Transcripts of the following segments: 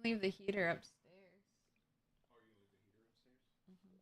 can leave the heater upstairs. Oh, you're gonna leave the heater upstairs? Mhm.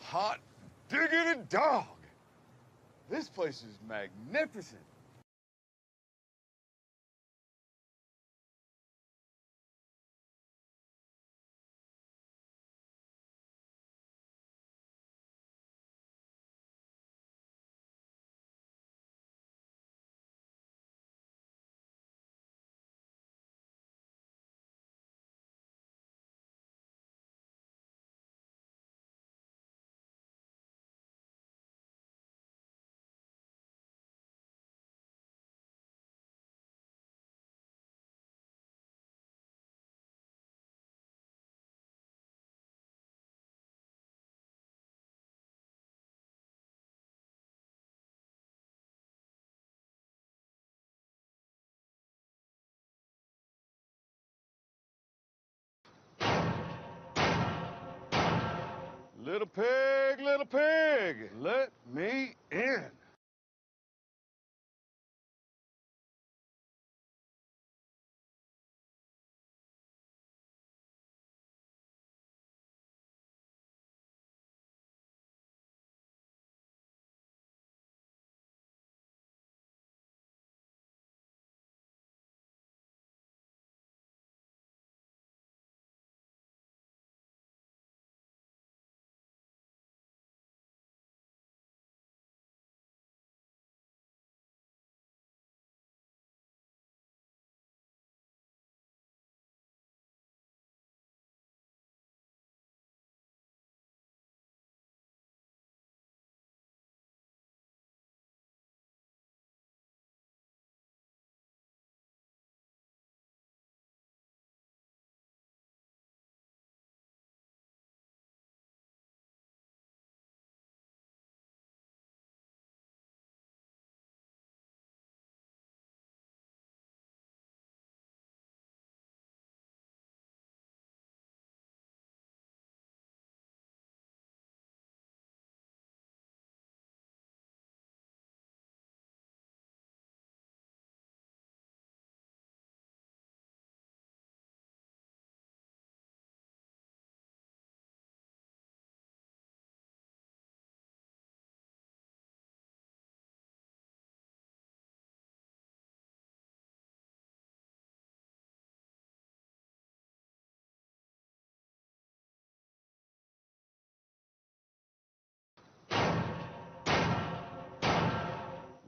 Hot diggity dog! This place is magnificent. little pig, let me in.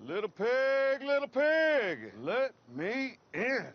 Little pig, let me in.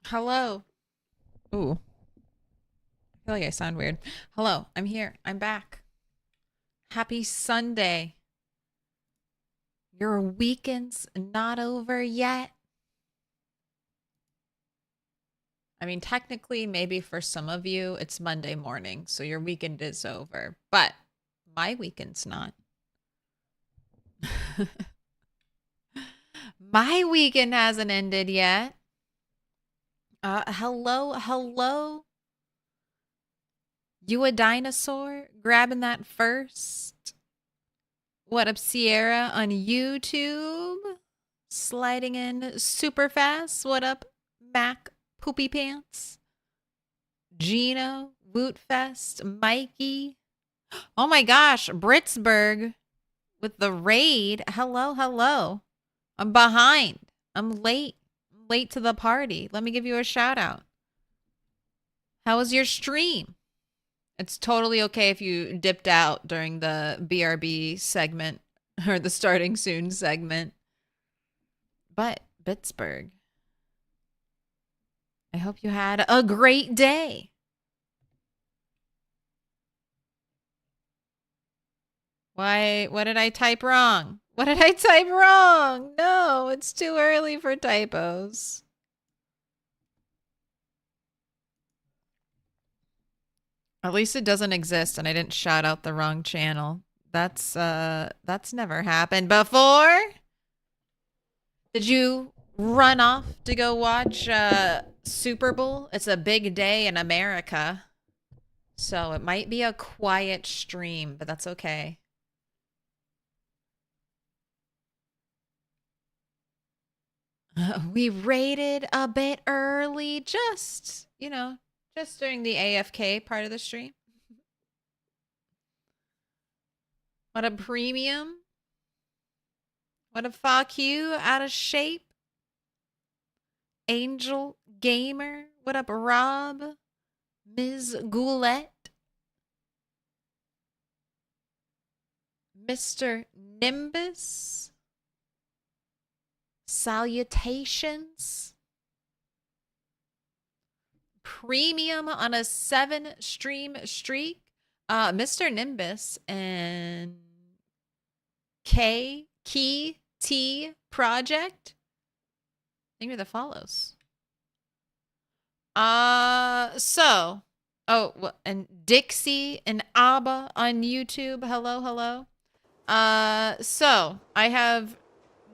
Hello. Ooh. I feel like I sound weird. Hello, I'm here. I'm back. Happy Sunday. Your weekend's not over yet. I mean, technically, maybe for some of you, it's Monday morning, so your weekend is over. But my weekend's not. My weekend hasn't ended yet. Hello. You a dinosaur? Grabbing that first? What up, Sierra on YouTube? Sliding in super fast. What up, Mac Poopy Pants? Gino, Wootfest, Mikey. Oh my gosh, Britsburg with the raid. Hello. I'm behind. I'm late. I'm late to the party. Let me give you a shout out. How was your stream? It's totally okay if you dipped out during the BRB segment or the starting soon segment. But Pittsburgh, I hope you had a great day. Why? What did I type wrong? What did I type wrong? No, it's too early for typos. At least it doesn't exist and I didn't shout out the wrong channel. That's never happened before. Did you run off to go watch Super Bowl? It's a big day in America. So it might be a quiet stream, but that's okay. We raided a bit early, just during the AFK part of the stream. What a premium. What a fuck you, out of shape. Angel Gamer. What up, Rob? Ms. Goulette. Mr. Nimbus. Salutations. Premium on a 7-stream streak. Mr. Nimbus and Key T Project. Thank you for the follows. And Dixie and Abba on YouTube. Hello. So I have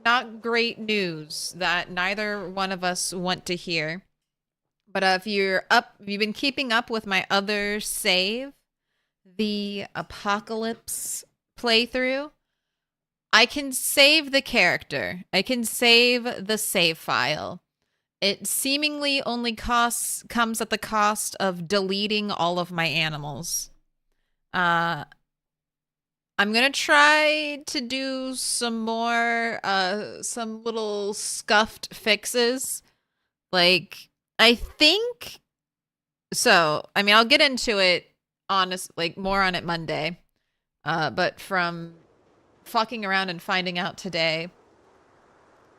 not great news that neither one of us want to hear. But if you've been keeping up with my other save, the Apocalypse playthrough, I can save the character. I can save the save file. It seemingly only comes at the cost of deleting all of my animals. I'm gonna try to do some more, some little scuffed fixes. Like, I think so. I mean, I'll get into it more on it Monday. But from fucking around and finding out today,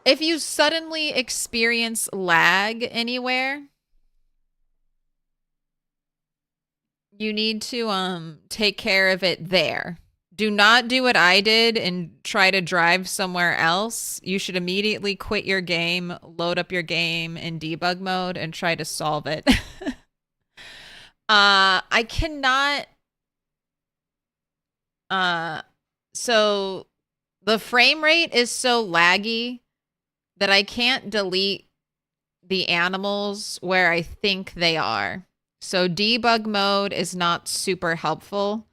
if you suddenly experience lag anywhere, you need to take care of it there. Do not do what I did and try to drive somewhere else. You should immediately quit your game, load up your game in debug mode, and try to solve it. I cannot... So the frame rate is so laggy that I can't delete the animals where I think they are. So debug mode is not super helpful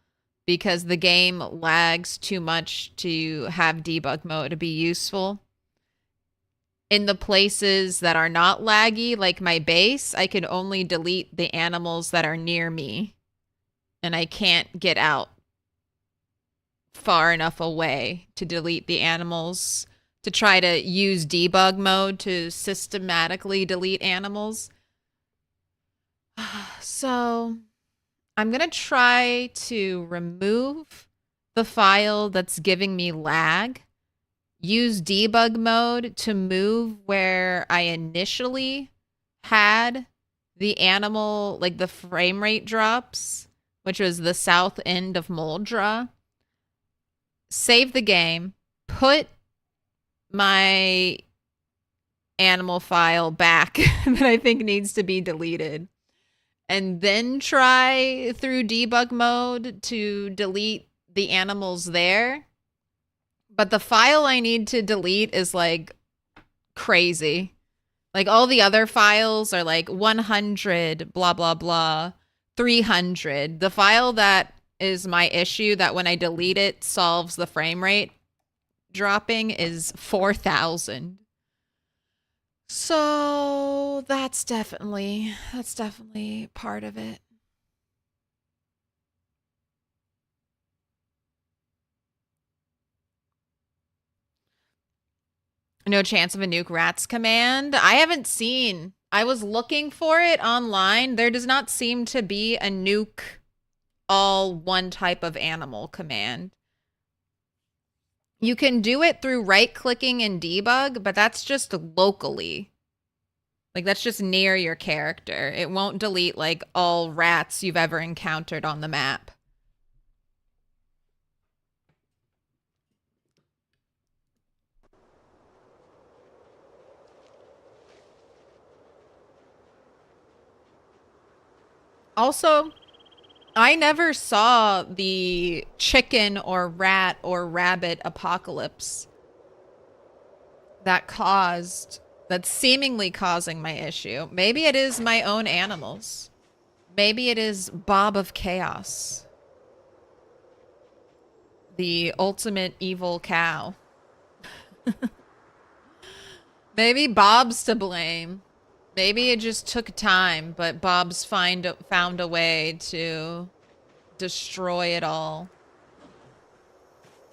because the game lags too much to have debug mode to be useful. In the places that are not laggy, like my base, I can only delete the animals that are near me. And I can't get out far enough away to delete the animals to try to use debug mode to systematically delete animals. So I'm going to try to remove the file that's giving me lag, use debug mode to move where I initially had the animal, like the frame rate drops, which was the south end of Moldra, save the game, put my animal file back that I think needs to be deleted, and then try through debug mode to delete the animals there. But the file I need to delete is like crazy. Like all the other files are like 100, blah, blah, blah, 300. The file that is my issue that when I delete it solves the frame rate dropping is 4,000. So that's definitely part of it. No chance of a nuke rats command. I haven't seen. I was looking for it online. There does not seem to be a nuke all one type of animal command. You can do it through right-clicking and debug, but that's just locally. Like, that's just near your character. It won't delete, like, all rats you've ever encountered on the map. Also, I never saw the chicken or rat or rabbit apocalypse that's seemingly causing my issue. Maybe it is my own animals. Maybe it is Bob of Chaos. The ultimate evil cow. Maybe Bob's to blame. Maybe it just took time, but Bob's found a way to destroy it all.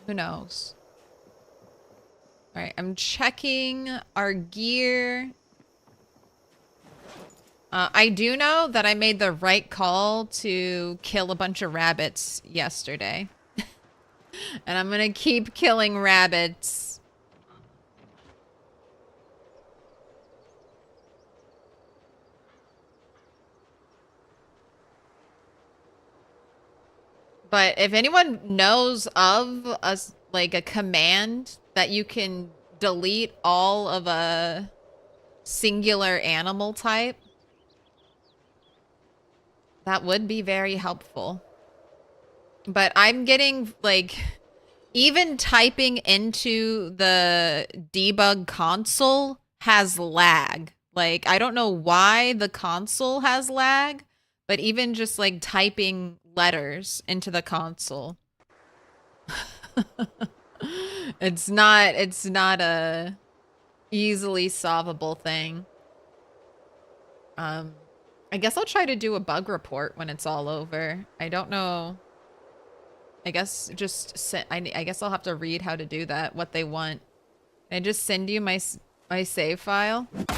Who knows? All right, I'm checking our gear. I do know that I made the right call to kill a bunch of rabbits yesterday. And I'm gonna keep killing rabbits. But if anyone knows of a command that you can delete all of a singular animal type, that would be very helpful. But I'm getting, like, even typing into the debug console has lag. Like, I don't know why the console has lag, but even just, like, typing letters into the console. It's not a easily solvable thing. I guess I'll try to do a bug report when it's all over. I don't know. I guess I guess I'll have to read how to do that, what they want. Can I just send you my save file? All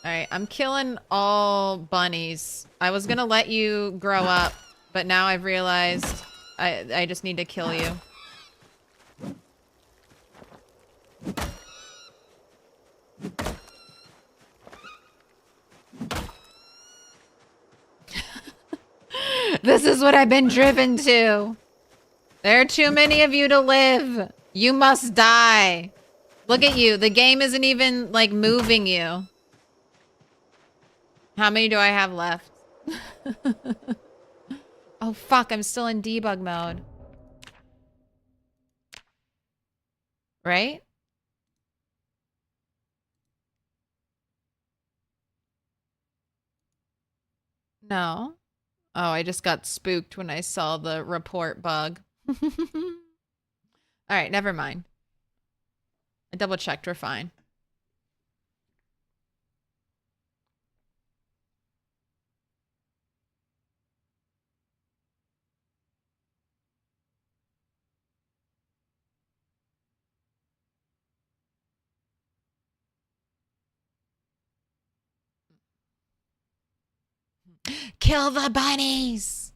right, I'm killing all bunnies. I was gonna let you grow up, but now I've realized I just need to kill you. This is what I've been driven to. There are too many of you to live. You must die. Look at you. The game isn't even, like, moving you. How many do I have left? Oh, fuck. I'm still in debug mode. Right? No. Oh, I just got spooked when I saw the report bug. All right, never mind. I double checked. We're fine. Kill the bunnies.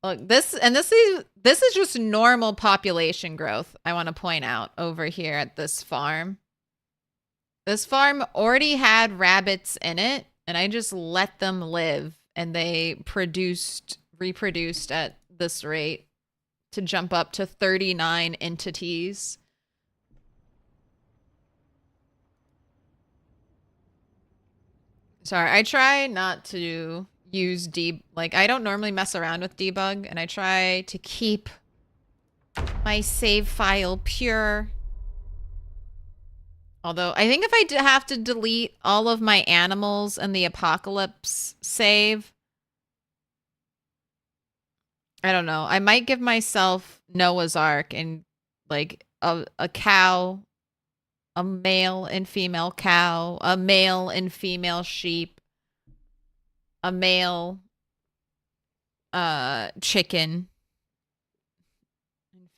Look, this is just normal population growth. I want to point out over here at this farm. This farm already had rabbits in it, and I just let them live, and they reproduced at this rate to jump up to 39 entities. Sorry, I try not to use I don't normally mess around with debug, and I try to keep my save file pure. Although, I think if I have to delete all of my animals and the apocalypse save, I don't know. I might give myself Noah's Ark and, like, a cow, a male and female cow, a male and female sheep, a male chicken,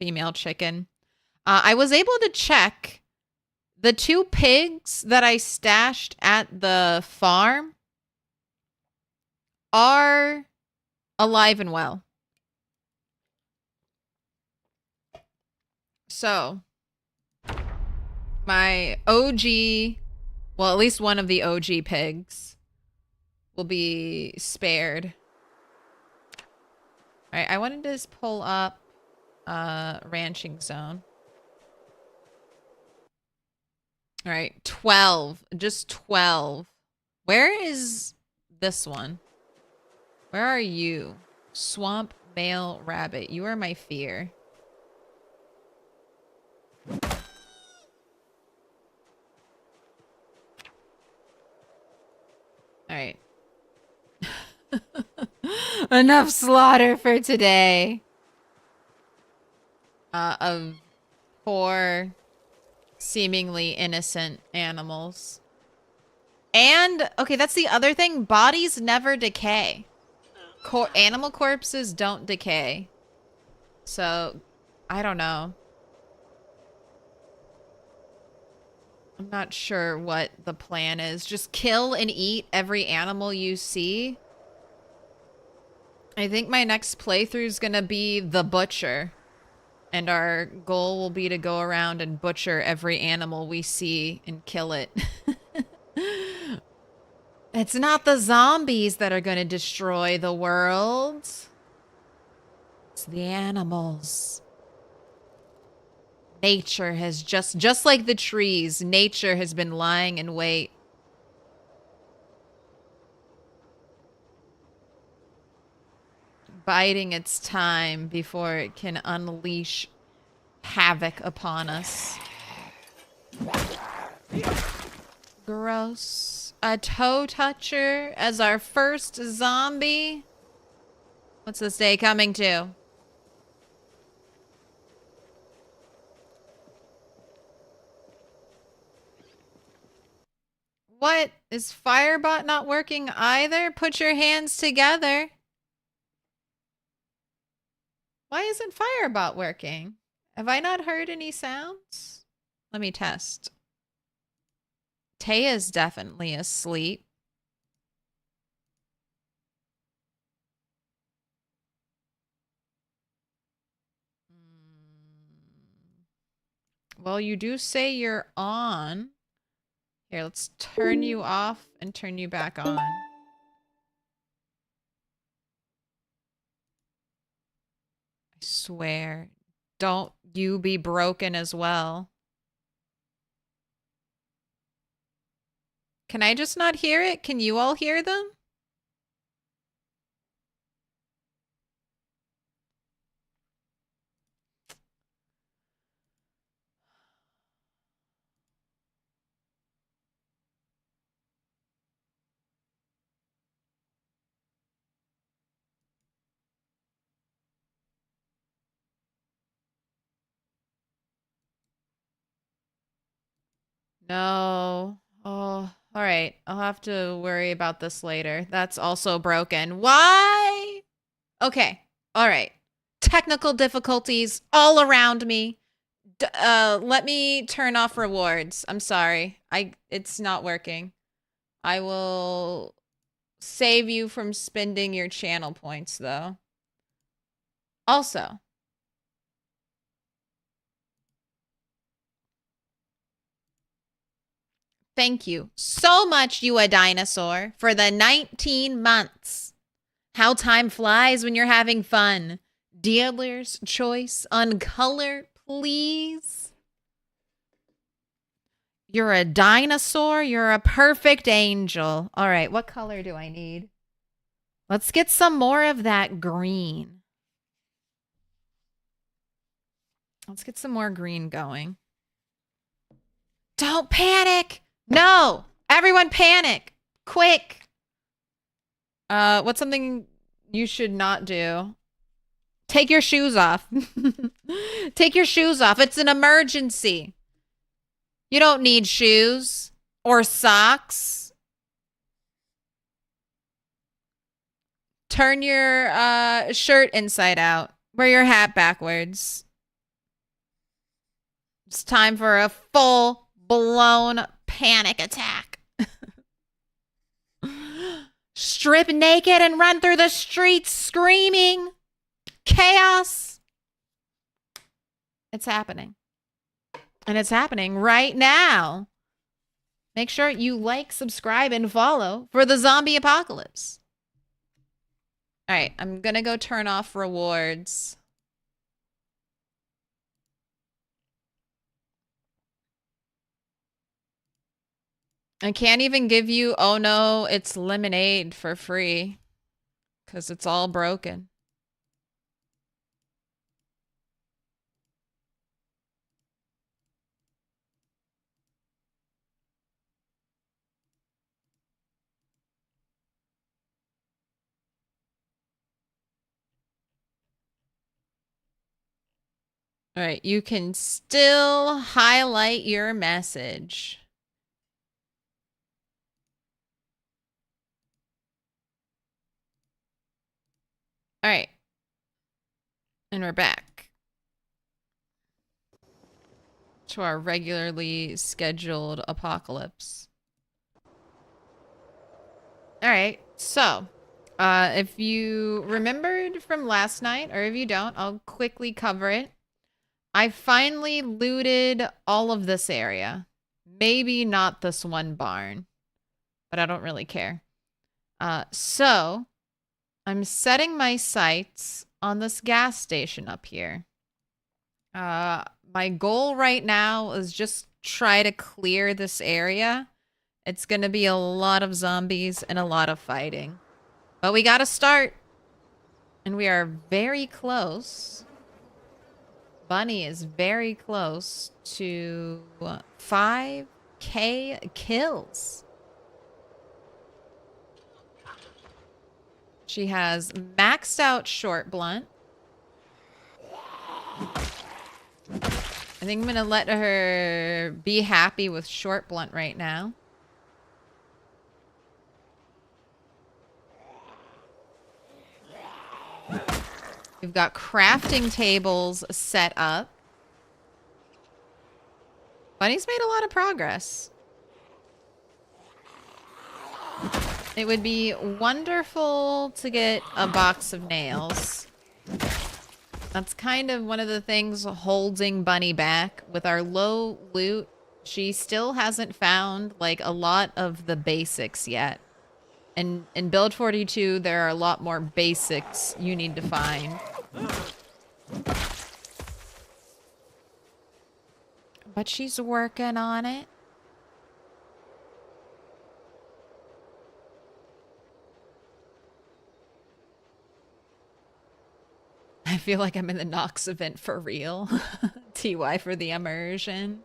female chicken. I was able to check the 2 pigs that I stashed at the farm are alive and well. So, my OG, well, at least one of the OG pigs will be spared. All right, I wanted to just pull up ranching zone. All right, 12. Just 12. Where is this one? Where are you? Swamp male rabbit. You are my fear. All right. Enough slaughter for today. Of 4 seemingly innocent animals. And, okay, that's the other thing. Bodies never decay. Animal corpses don't decay. So, I don't know. I'm not sure what the plan is. Just kill and eat every animal you see. I think my next playthrough is gonna be the butcher. And our goal will be to go around and butcher every animal we see and kill it. It's not the zombies that are going to destroy the world. It's the animals. Nature has just like the trees, nature has been lying in wait. Biding its time before it can unleash havoc upon us. Gross. A toe toucher as our first zombie? What's this day coming to? What? Is Firebot not working either? Put your hands together. Why isn't Firebot working? Have I not heard any sounds? Let me test. Taya's definitely asleep. Well, you do say you're on. Here, let's turn you off and turn you back on. I swear. Don't you be broken as well. Can I just not hear it? Can you all hear them? No. Oh, all right. I'll have to worry about this later. That's also broken. Why? Okay. All right. Technical difficulties all around me. Let me turn off rewards. I'm sorry. It's not working. I will save you from spending your channel points though. Also, Thank you so much, you a dinosaur, for the 19 months. How time flies when you're having fun. Dealer's choice on color, please. You're a dinosaur. You're a perfect angel. All right, what color do I need? Let's get some more of that green. Let's get some more green going. Don't panic. No, everyone panic. Quick. What's something you should not do? Take your shoes off. Take your shoes off. It's an emergency. You don't need shoes or socks. Turn your shirt inside out. Wear your hat backwards. It's time for a full-blown panic attack. Strip naked and run through the streets screaming. Chaos. It's happening. And it's happening right now. Make sure you like, subscribe, and follow for the zombie apocalypse. All right, I'm going to go turn off rewards. I can't even give you, oh no, it's lemonade for free. Because it's all broken. All right, you can still highlight your message. All right. And we're back to our regularly scheduled apocalypse. All right. So, if you remembered from last night, or if you don't, I'll quickly cover it. I finally looted all of this area. Maybe not this one barn, but I don't really care. So I'm setting my sights on this gas station up here. My goal right now is just try to clear this area. It's going to be a lot of zombies and a lot of fighting. But we got to start. And we are very close. Bunny is very close to 5K kills. She has maxed out short blunt. I think I'm going to let her be happy with short blunt right now. We've got crafting tables set up. Bunny's made a lot of progress. It would be wonderful to get a box of nails. That's kind of one of the things holding Bunny back. With our low loot, she still hasn't found like a lot of the basics yet. And in Build 42, there are a lot more basics you need to find. But she's working on it. I feel like I'm in the Nox event for real. TY for the immersion.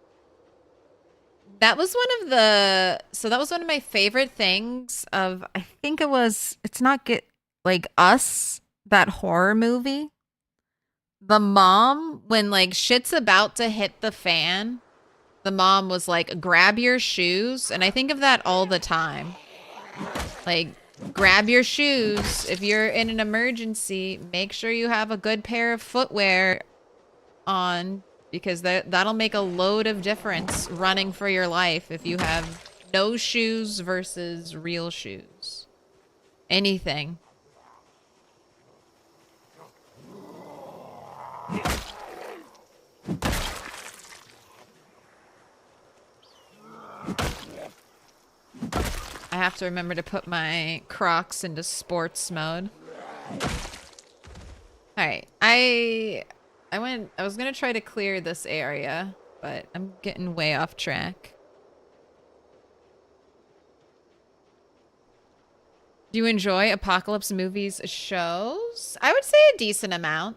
That was one of the, so that was one of my favorite things of, I think it was, it's not Get, like Us, that horror movie. The mom, when like shit's about to hit the fan, the mom was like, grab your shoes. And I think of that all the time. Like, grab your shoes. If you're in an emergency, make sure you have a good pair of footwear on, because that'll make a load of difference running for your life if you have no shoes versus real shoes. Anything. have to remember to put my Crocs into sports mode. All right, I was gonna try to clear this area, but I'm getting way off track. Do you enjoy apocalypse movies shows? I would say a decent amount.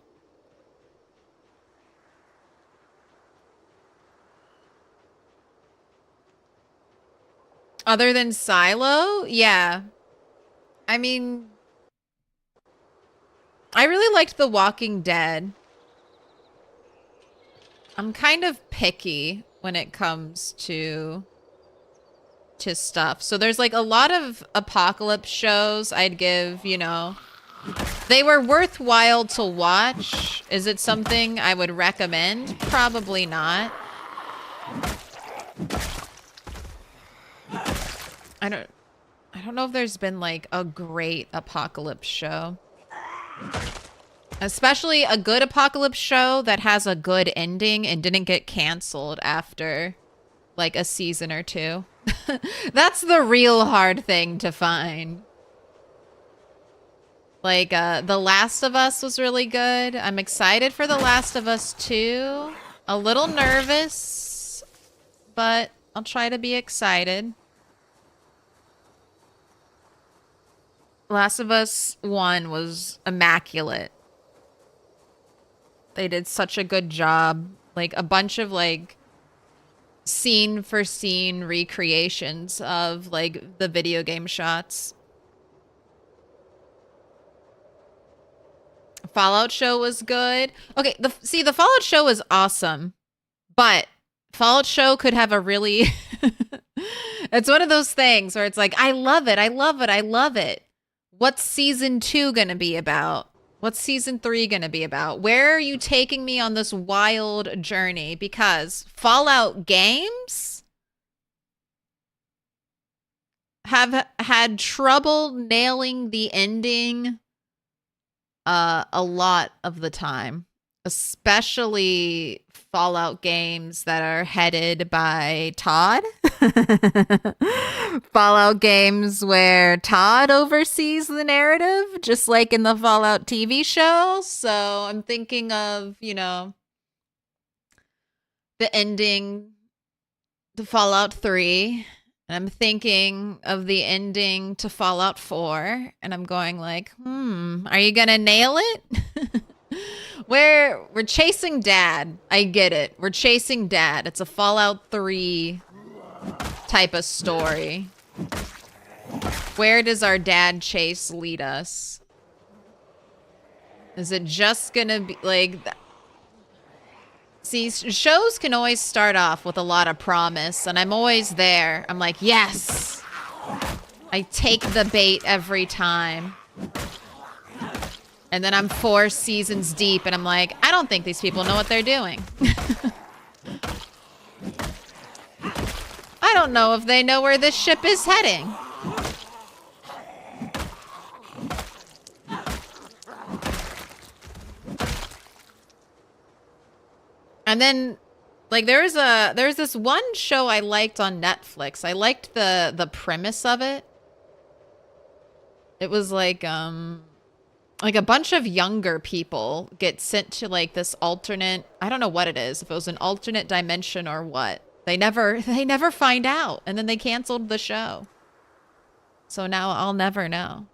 Other than Silo? Yeah. I mean, I really liked The Walking Dead. I'm kind of picky when it comes to stuff. So there's like a lot of apocalypse shows I'd give, you know, they were worthwhile to watch. Is it something I would recommend? Probably not. I don't know if there's been like a great apocalypse show. Especially a good apocalypse show that has a good ending and didn't get canceled after like a season or two. That's the real hard thing to find. Like, The Last of Us was really good. I'm excited for The Last of Us 2. A little nervous, but I'll try to be excited. Last of Us 1 was immaculate. They did such a good job. Like, a bunch of, like, scene for scene recreations of, like, the video game shots. Fallout show was good. Okay, the Fallout show was awesome. But Fallout show could have a really... It's one of those things where it's like, I love it, I love it, I love it. What's season 2 gonna be about? What's season 3 gonna be about? Where are you taking me on this wild journey? Because Fallout games have had trouble nailing the ending a lot of the time. Especially Fallout games that are headed by Todd. Fallout games where Todd oversees the narrative, just like in the Fallout TV show. So I'm thinking of, you know, the ending to Fallout 3. And I'm thinking of the ending to Fallout 4. And I'm going like, are you going to nail it? We're chasing Dad. I get it. We're chasing Dad. It's a Fallout 3 type of story. Where does our dad chase lead us? Is it just gonna be like... See, shows can always start off with a lot of promise, and I'm always there. I'm like, yes! I take the bait every time. And then I'm 4 seasons deep, and I'm like, I don't think these people know what they're doing. I don't know if they know where this ship is heading. And then, like, there's this one show I liked on Netflix. I liked the premise of it. It was like a bunch of younger people get sent to like this alternate, I don't know what it is, if it was an alternate dimension or what. They never find out, and then they canceled the show. So now I'll never know.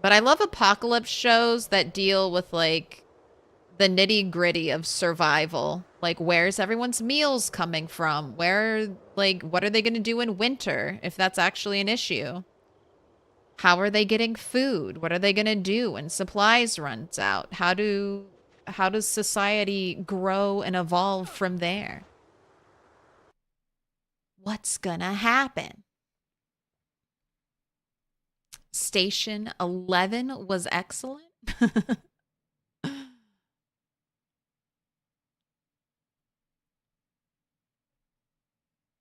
But I love apocalypse shows that deal with like the nitty-gritty of survival. Like, where's everyone's meals coming from? Where, like, what are they going to do in winter if that's actually an issue? How are they getting food? What are they going to do when supplies runs out? How does society grow and evolve from there? What's gonna happen? Station 11 was excellent.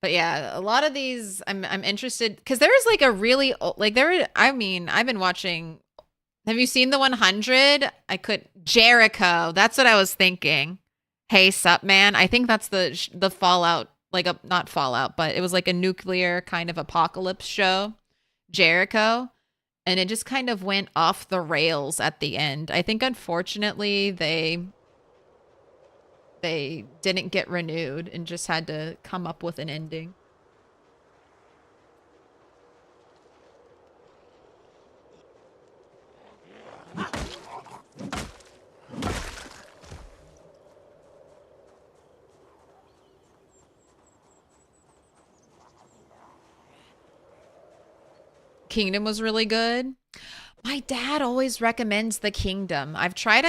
But yeah, a lot of these I'm interested because there was like a really like I've been watching. Have you seen the 100? Jericho. That's what I was thinking. Hey, sup, man. I think that's the Fallout like a not Fallout, but it was like a nuclear kind of apocalypse show, Jericho, and it just kind of went off the rails at the end. I think unfortunately they didn't get renewed and just had to come up with an ending. Kingdom was really good. My dad always recommends The Kingdom. I've tried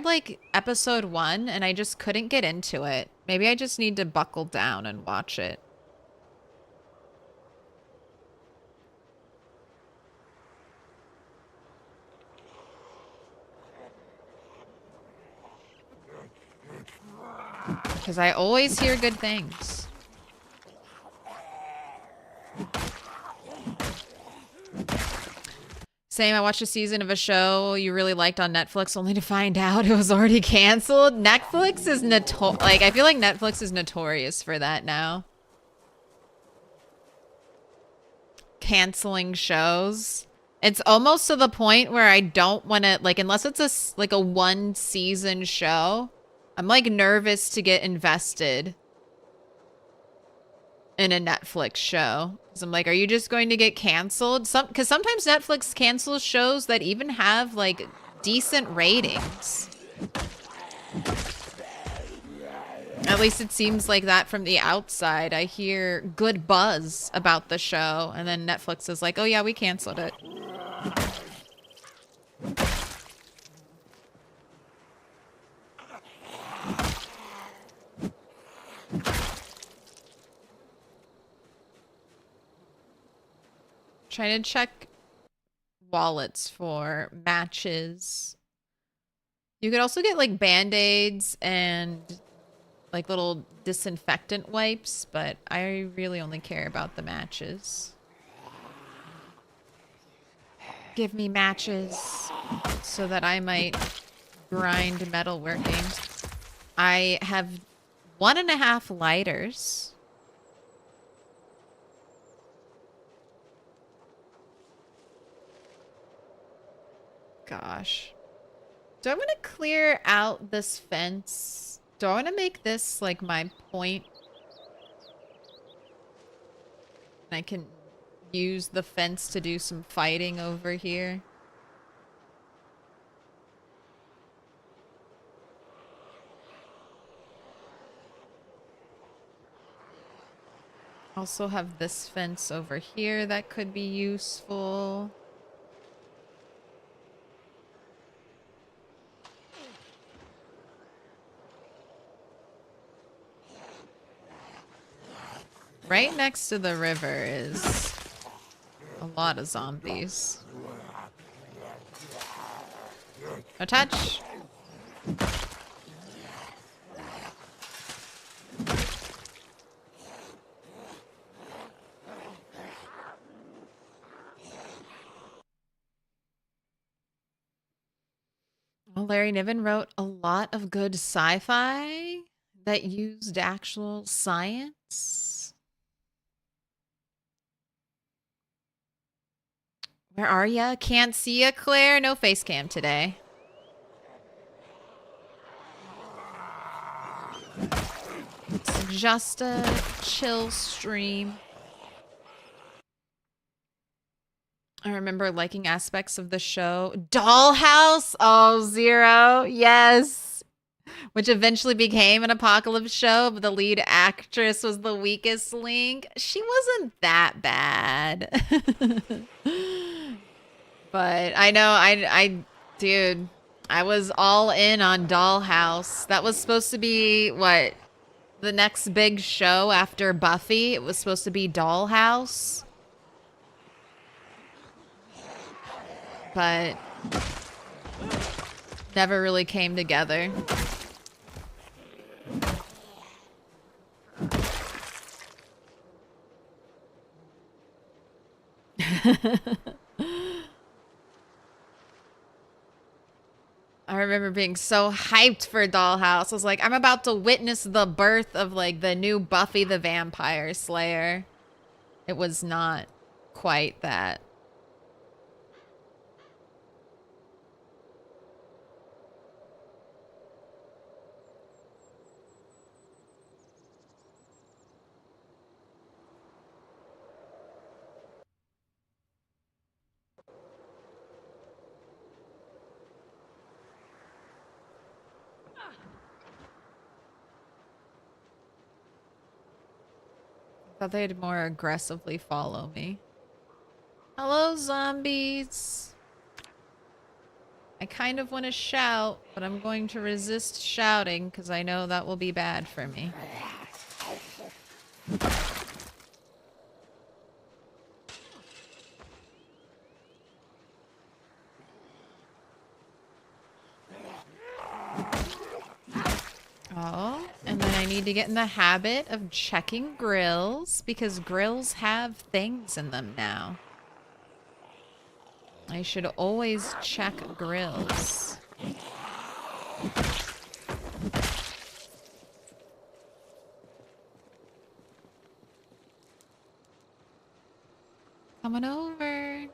like episode 1 and I just couldn't get into it. Maybe I just need to buckle down and watch it. Because I always hear good things. Same, I watched a season of a show you really liked on Netflix only to find out it was already canceled. Netflix is I feel like Netflix is notorious for that now. Canceling shows. It's almost to the point where I don't want to, like, unless it's a 1 season show, I'm like nervous to get invested in a Netflix show. Because I'm like, are you just going to get canceled? Because sometimes Netflix cancels shows that even have like decent ratings. At least it seems like that from the outside. I hear good buzz about the show, and then Netflix is like, oh yeah, we canceled it. Trying to check wallets for matches. You could also get like band-aids and like little disinfectant wipes, but I really only care about the matches. Give me matches so that I might grind metalworking. I have 1.5 lighters. Gosh. Do I want to clear out this fence? Do I want to make this like my point? And I can use the fence to do some fighting over here. Also have this fence over here that could be useful. Right next to the river is a lot of zombies. No touch. Well, Larry Niven wrote a lot of good sci-fi that used actual science. Where are ya? Can't see ya, Claire? No face cam today. It's just a chill stream. I remember liking aspects of the show. Dollhouse? Oh, Zero. Yes. Which eventually became an apocalypse show, but the lead actress was the weakest link. She wasn't that bad. But I know, dude, I was all in on Dollhouse. That was supposed to be, what, the next big show after Buffy? It was supposed to be Dollhouse. But never really came together. I remember being so hyped for Dollhouse. I was like, I'm about to witness the birth of like the new Buffy the Vampire Slayer. It was not quite that. Thought they'd more aggressively follow me. Hello, zombies. I kind of want to shout, but I'm going to resist shouting because I know that will be bad for me. Oh, and then I need to get in the habit of checking grills because grills have things in them now. I should always check grills. Coming over.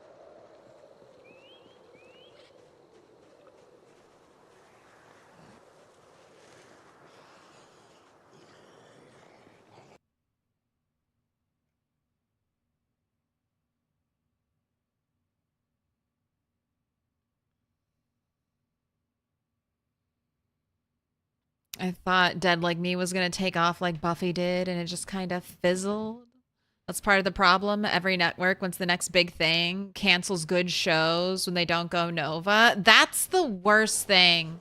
I thought Dead Like Me was going to take off like Buffy did, and it just kind of fizzled. That's part of the problem. Every network, once the next big thing, cancels good shows when they don't go Nova. That's the worst thing.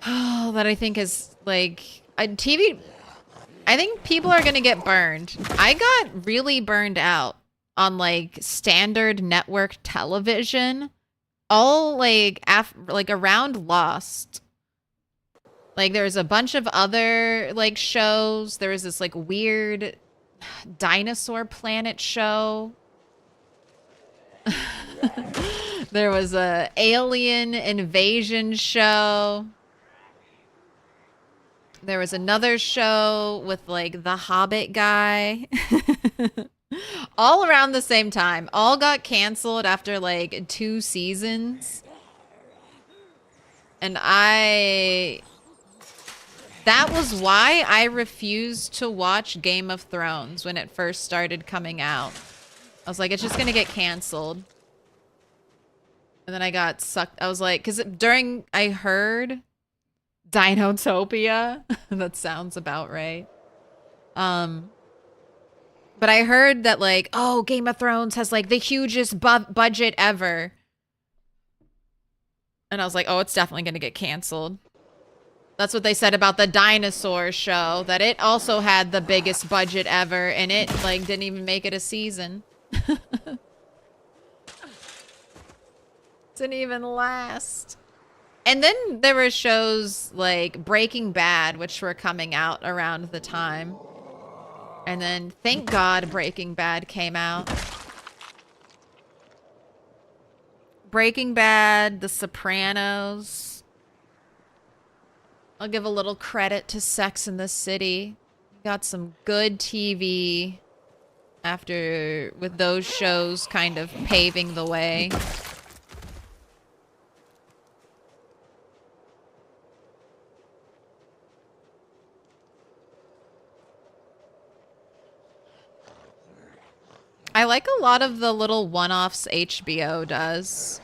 Oh, that I think is like TV. I think people are going to get burned. I got really burned out on like standard network television. All like around Lost. Like there was a bunch of other like shows. There was this like weird dinosaur planet show. There was a alien invasion show. There was another show with like the Hobbit guy. All around the same time. All got canceled after like 2 seasons. And that was why I refused to watch Game of Thrones when it first started coming out. I was like, it's just gonna get canceled. And then I got sucked. I was like, because I heard Dinotopia. That sounds about right. But I heard that like, oh, Game of Thrones has like the hugest budget ever. And I was like, oh, it's definitely gonna get canceled. That's what they said about the dinosaur show, that it also had the biggest budget ever, and it, like, didn't even make it a season. Didn't even last. And then there were shows like Breaking Bad, which were coming out around the time. And then, thank God, Breaking Bad came out. Breaking Bad, The Sopranos. I'll give a little credit to Sex and the City. Got some good TV after, with those shows kind of paving the way. I like a lot of the little one-offs HBO does.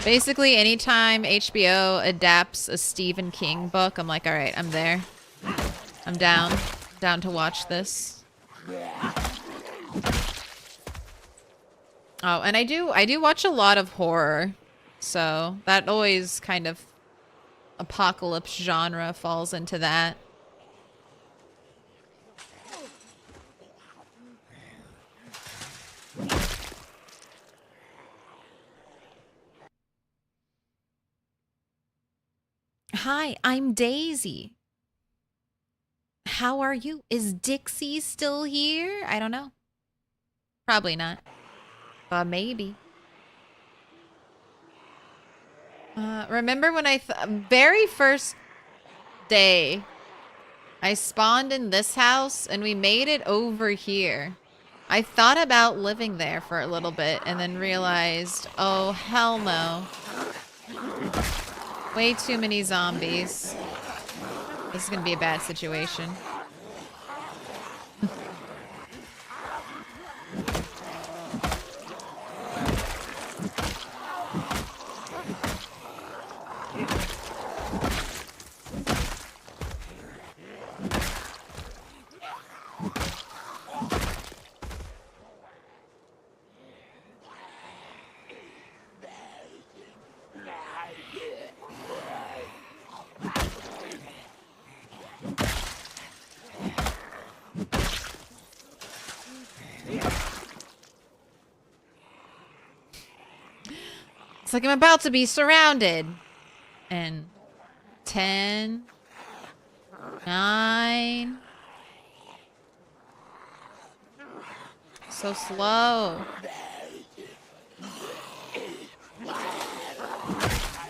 Basically, anytime HBO adapts a Stephen King book, I'm like, all right, I'm there. I'm down. Down to watch this. Oh, and I do watch a lot of horror. So that always kind of apocalypse genre falls into that. Hi, I'm Daisy. How are you? Is Dixie still here? I don't know. Probably not. Maybe. Remember when very first day, I spawned in this house and we made it over here. I thought about living there for a little bit and then realized, oh, hell no. Way too many zombies. This is gonna be a bad situation. It's like I'm about to be surrounded. And 10, 9. So slow.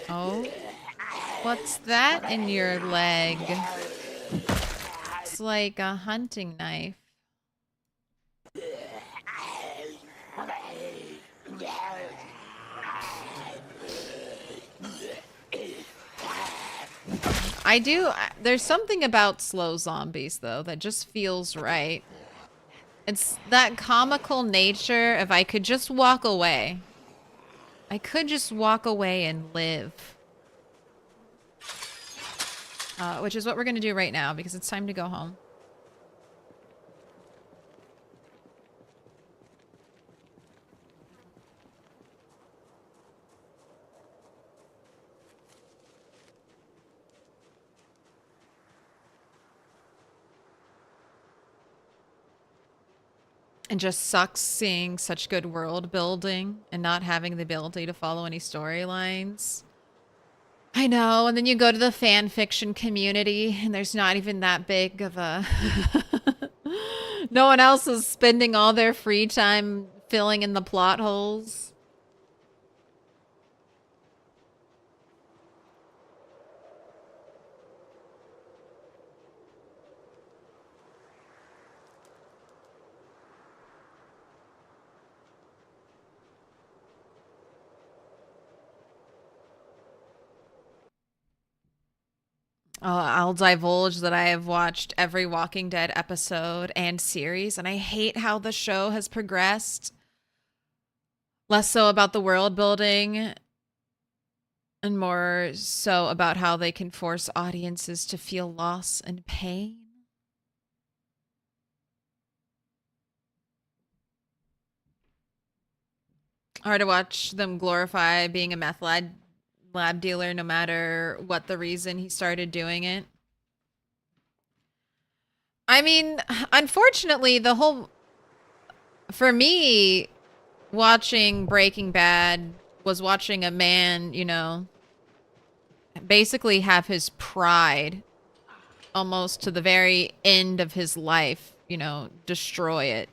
Oh. What's that in your leg? It's like a hunting knife. There's something about slow zombies, though, that just feels right. It's that comical nature of I could just walk away. I could just walk away and live. Which is what we're going to do right now, because it's time to go home. It just sucks seeing such good world building and not having the ability to follow any storylines. I know, and then you go to the fan fiction community and there's not even that big of a... No one else is spending all their free time filling in the plot holes. I'll divulge that I have watched every Walking Dead episode and series, and I hate how the show has progressed. Less so about the world building, and more so about how they can force audiences to feel loss and pain. Hard to watch them glorify being a meth lab dealer no matter what the reason he started doing it. I mean, unfortunately, for me, watching Breaking Bad was watching a man, you know, basically have his pride almost to the very end of his life, you know, destroy it.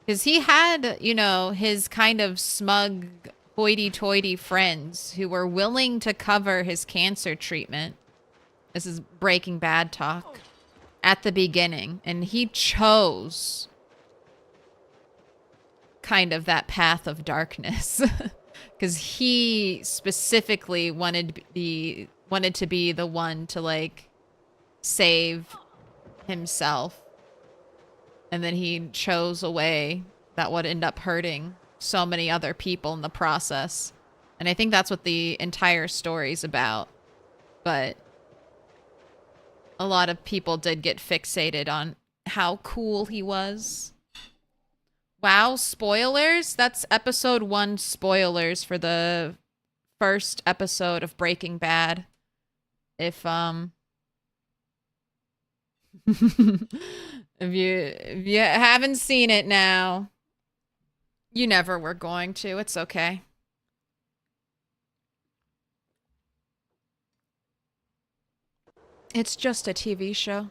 Because he had, you know, his kind of smug, hoity-toity friends who were willing to cover his cancer treatment. This is Breaking Bad talk. At the beginning. And he chose kind of that path of darkness. Because he specifically wanted to be the one to, like, save himself. And then he chose a way that would end up hurting so many other people in the process. And I think that's what the entire story's about. But a lot of people did get fixated on how cool he was. Wow, spoilers? That's episode 1 spoilers for the first episode of Breaking Bad. If if you haven't seen it now, you never were going to. It's okay. It's just a TV show.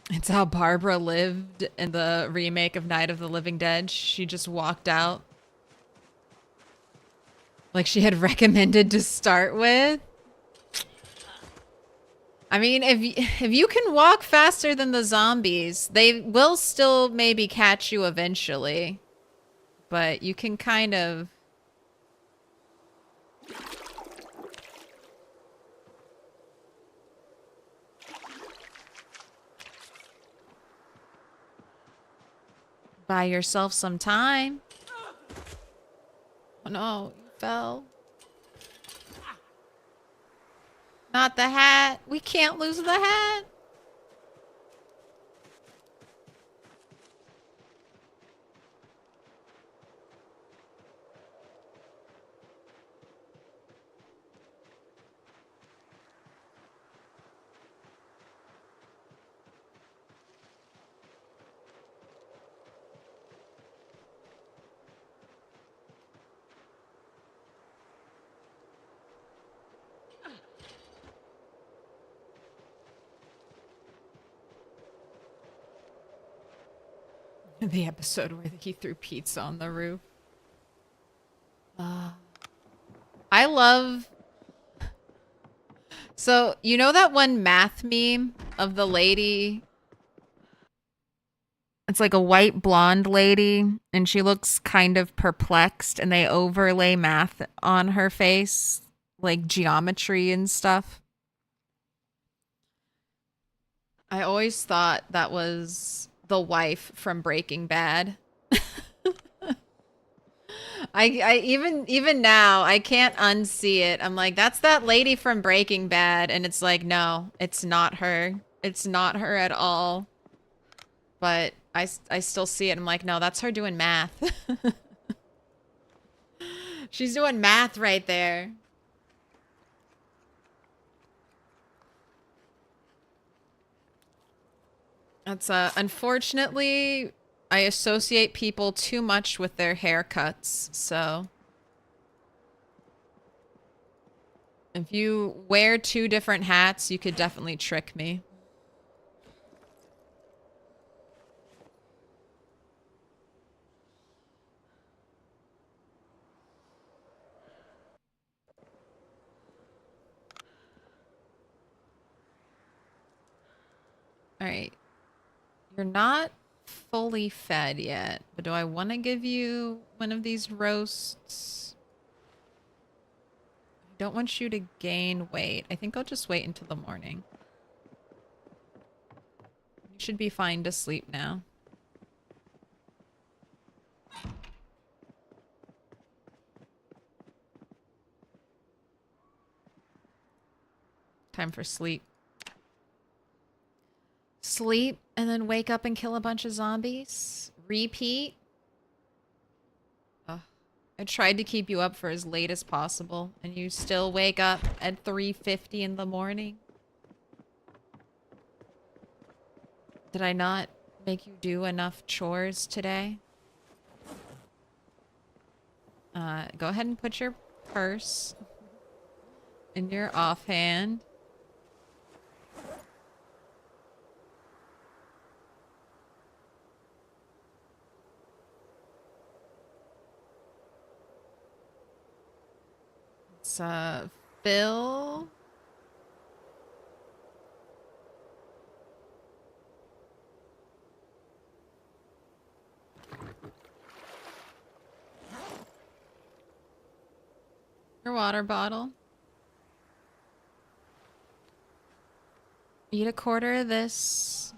It's how Barbara lived in the remake of Night of the Living Dead. She just walked out. Like she had recommended to start with. I mean, if you can walk faster than the zombies, they will still maybe catch you eventually. But you can kind of... buy yourself some time. Oh no, you fell. Not the hat. We can't lose the hat. The episode where he threw pizza on the roof. I love... So, you know that one math meme of the lady? It's like a white blonde lady, and she looks kind of perplexed, and they overlay math on her face, like geometry and stuff. I always thought that was the wife from Breaking Bad. I even now I can't unsee it. I'm like, that's that lady from Breaking Bad, and it's like, no, it's not her. It's not her at all. But I still see it. I'm like, no, that's her doing math. She's doing math right there. That's unfortunately, I associate people too much with their haircuts, so if you wear two different hats, you could definitely trick me. All right. You're not fully fed yet, but do I want to give you one of these roasts? I don't want you to gain weight. I think I'll just wait until the morning. You should be fine to sleep now. Time for sleep. Sleep and then wake up and kill a bunch of zombies. Repeat. Ugh. I tried to keep you up for as late as possible, and you still wake up at 3:50 in the morning. Did I not make you do enough chores today? Go ahead and put your purse in your offhand. Phil. Your water bottle. Eat a quarter of this.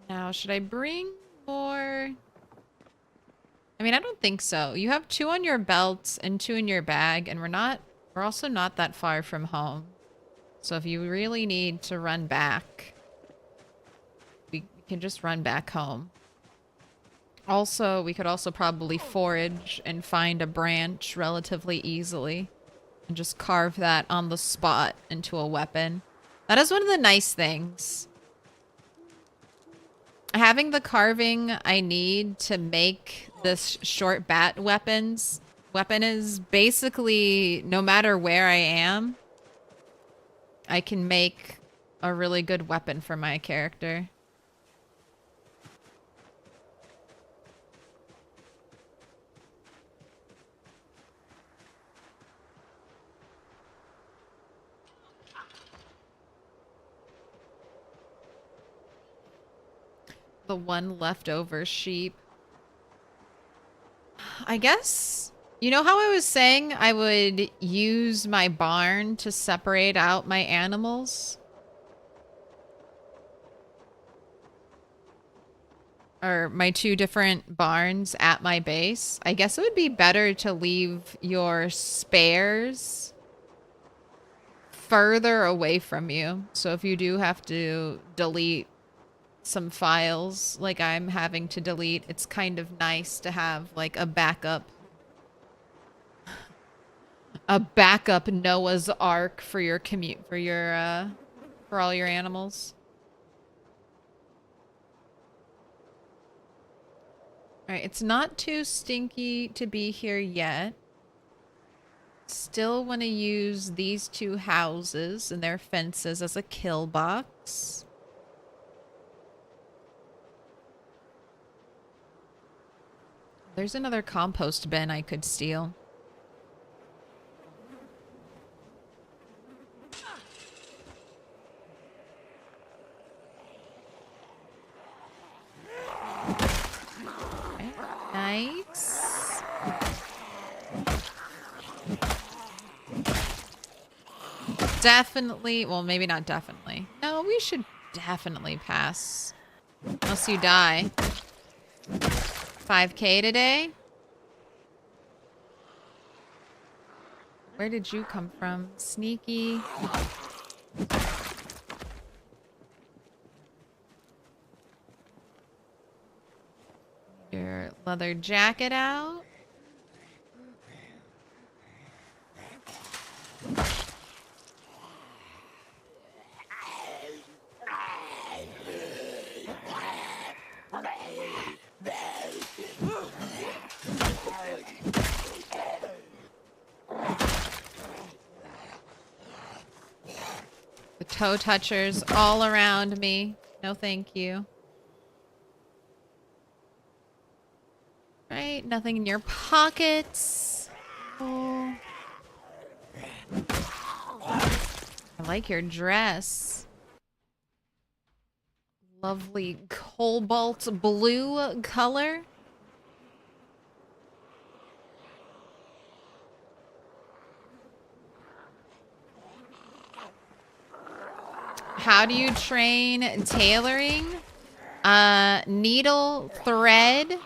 Now, should I bring more? I mean, I don't think so. You have 2 on your belt and 2 in your bag, and we're also not that far from home. So if you really need to run back, we can just run back home. Also, we could also probably forage and find a branch relatively easily and just carve that on the spot into a weapon. That is one of the nice things. Having the carving I need to make this short bat weapon is basically no matter where I am, I can make a really good weapon for my character. The one leftover sheep. I guess, you know how I was saying I would use my barn to separate out my animals? Or my two different barns at my base? I guess it would be better to leave your spares further away from you. So if you do have to delete some files like I'm having to delete, it's kind of nice to have like a backup Noah's Ark for your commute for all your animals. All right, it's not too stinky to be here yet. Still want to use these two houses and their fences as a kill box. There's another compost bin I could steal. Okay, nice. Definitely, well, maybe not definitely. No, we should definitely pass. Unless you die. 5K today? Where did you come from? Sneaky. Your leather jacket out. The toe touchers all around me. No, thank you. Right, nothing in your pockets. Oh. I like your dress. Lovely cobalt blue color. How do you train tailoring? Needle, thread.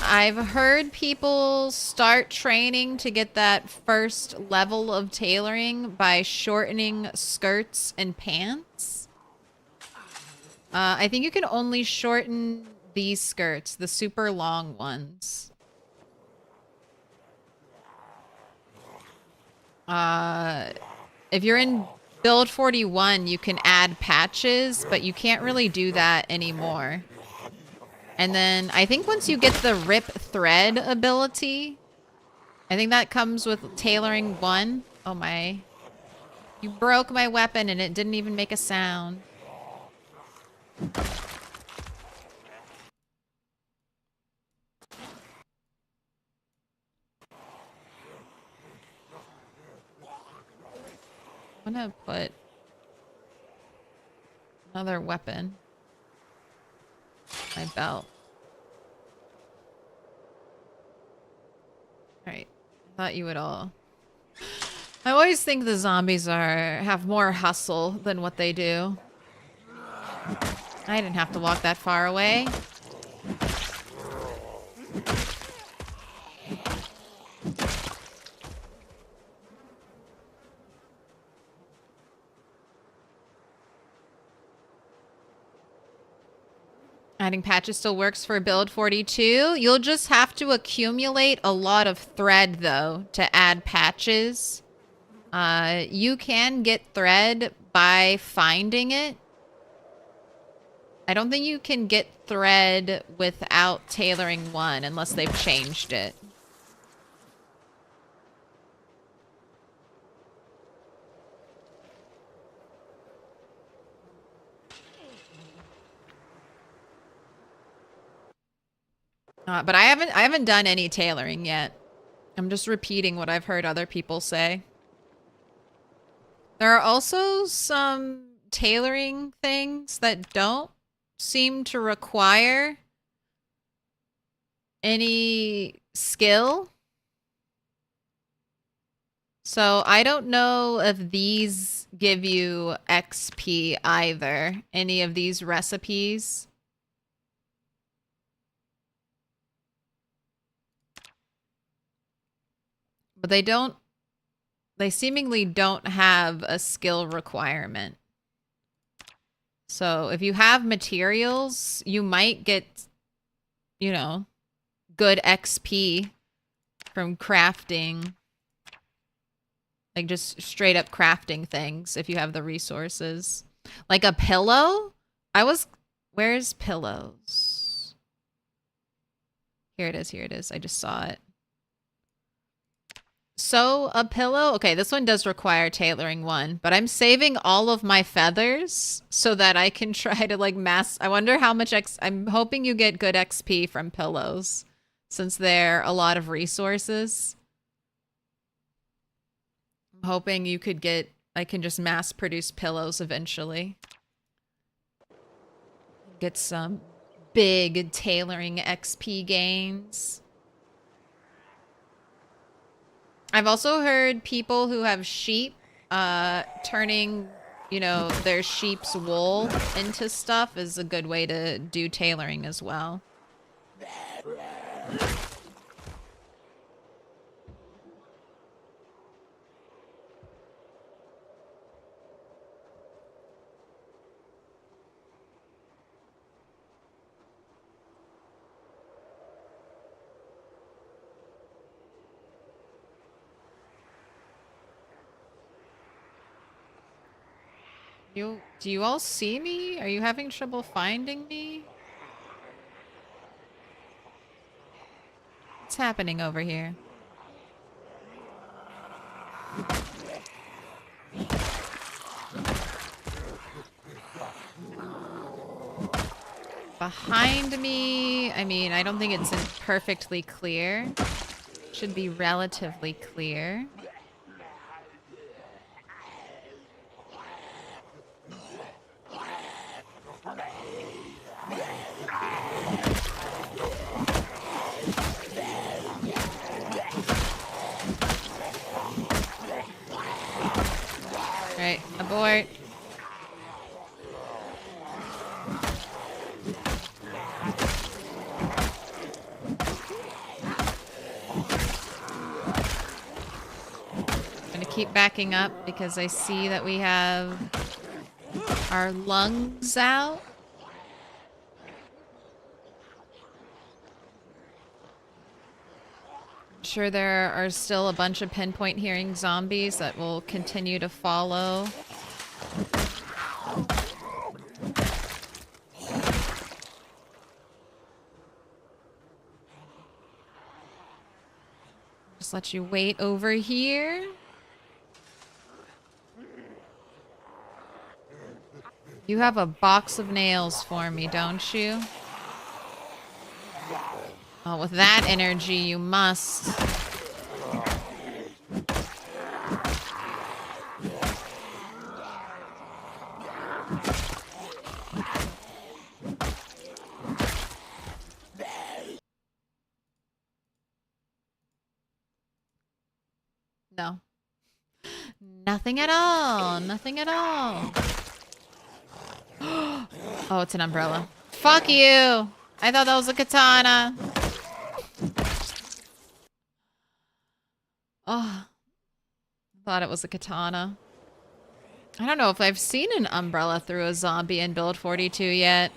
I've heard people start training to get that first level of tailoring by shortening skirts and pants. I think you can only shorten these skirts, the super long ones. If you're in build 41, you can add patches, but you can't really do that anymore. And then I think once you get the rip thread ability, I think that comes with tailoring 1. Oh my. You broke my weapon and it didn't even make a sound. I'm gonna put another weapon in my belt. Alright. I thought you would all... I always think the zombies have more hustle than what they do. I didn't have to walk that far away. Adding patches still works for build 42. You'll just have to accumulate a lot of thread, though, to add patches. You can get thread by finding it. I don't think you can get thread without tailoring 1 unless they've changed it. But I haven't done any tailoring yet. I'm just repeating what I've heard other people say. There are also some tailoring things that don't seem to require any skill. So I don't know if these give you XP either, any of these recipes. But they seemingly don't have a skill requirement. So if you have materials, you might get, you know, good XP from crafting. Like just straight up crafting things if you have the resources. Like a pillow? Where's pillows? Here it is. I just saw it. So a pillow, okay, this one does require tailoring one, but I'm saving all of my feathers so that I can try to like I wonder how much I'm hoping you get good XP from pillows since they're a lot of resources. I'm hoping you could I can just mass produce pillows eventually. Get some big tailoring XP gains. I've also heard people who have sheep turning, you know, their sheep's wool into stuff is a good way to do tailoring as well. Do you all see me? Are you having trouble finding me? What's happening over here? Behind me, I mean, I don't think it's perfectly clear. Should be relatively clear. Alright, abort. I'm gonna keep backing up because I see that we have our lungs out. I'm sure there are still a bunch of pinpoint hearing zombies that will continue to follow. Just let you wait over here. You have a box of nails for me, don't you? Oh, with that energy, you must. No. Nothing at all. Nothing at all. Oh, it's an umbrella. Fuck you! I thought that was a katana. Oh. Thought it was a katana. I don't know if I've seen an umbrella through a zombie in Build 42 yet.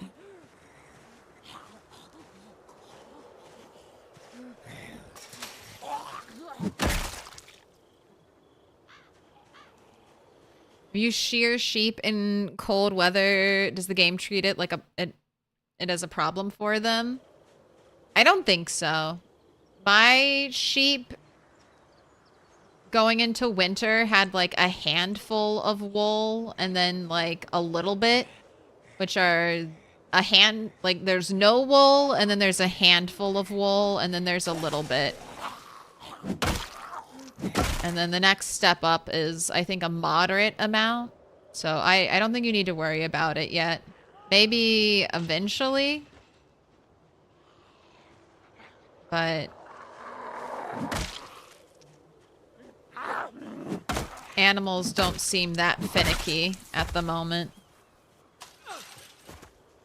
You shear sheep in cold weather. Does the game treat it like it as a problem for them? I don't think so. My sheep going into winter had like a handful of wool and then like a little bit, which are a hand, like there's no wool, and then there's a handful of wool, and then there's a little bit. And then the next step up is, I think, a moderate amount. So I don't think you need to worry about it yet. Maybe eventually. But animals don't seem that finicky at the moment.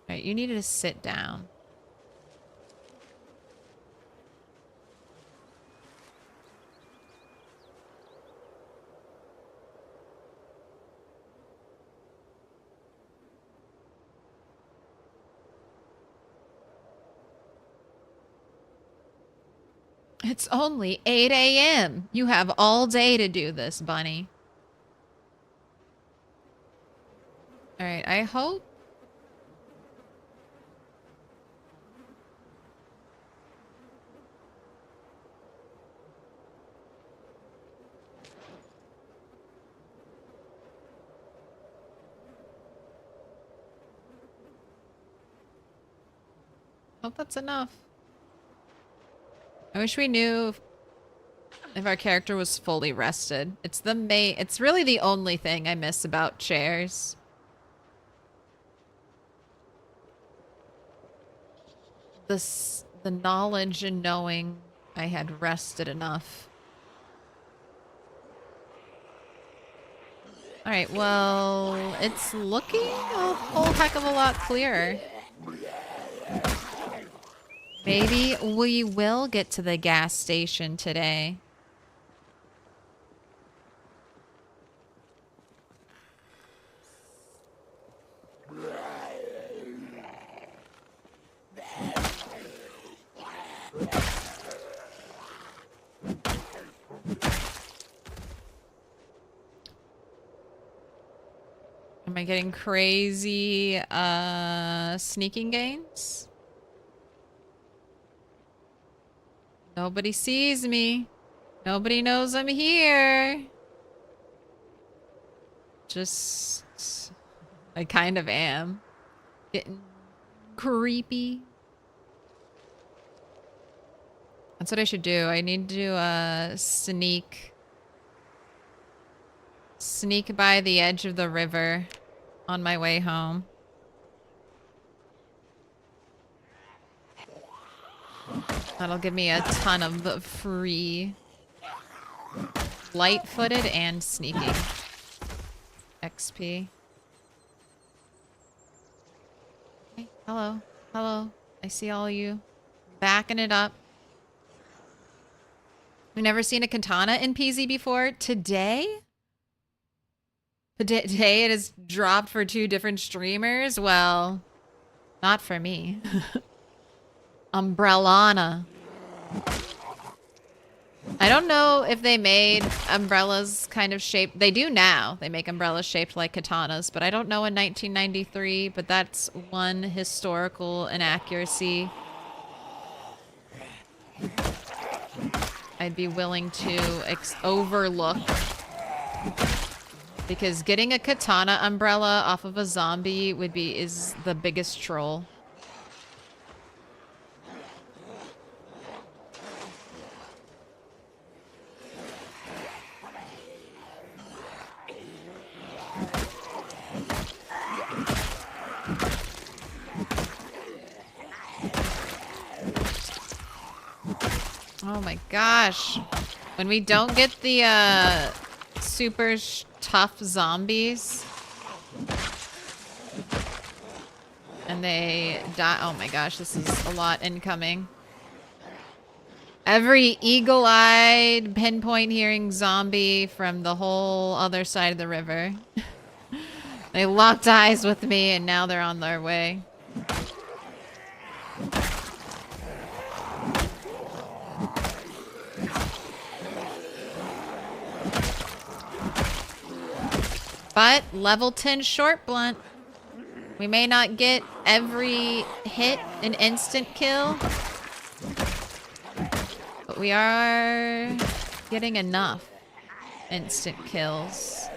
Alright, you needed to sit down. It's only 8 a.m. You have all day to do this, bunny. Alright, I hope. Hope that's enough. I wish we knew if our character was fully rested. It's really the only thing I miss about chairs. The knowledge and knowing I had rested enough. Alright, well, it's looking a whole heck of a lot clearer. Maybe we will get to the gas station today. Am I getting crazy sneaking gains? Nobody sees me. Nobody knows I'm here. Just... I kind of am. Getting creepy. That's what I should do. I need to sneak by the edge of the river on my way home. That'll give me a ton of free light-footed and sneaking XP. Hey, hello. Hello. I see all of you. Backing it up. We've never seen a katana in PZ before. Today? Today it is dropped for 2 different streamers? Well, not for me. Umbrellana. I don't know if they made umbrellas kind of shaped. They do now. They make umbrellas shaped like katanas, but I don't know in 1993. But that's one historical inaccuracy I'd be willing to overlook. Because getting a katana umbrella off of a zombie is the biggest troll. Oh my gosh. When we don't get the super tough zombies and they die. Oh my gosh, this is a lot incoming. Every eagle-eyed pinpoint hearing zombie from the whole other side of the river. They locked eyes with me and now they're on their way. But level 10 short blunt. We may not get every hit an instant kill, but we are getting enough instant kills.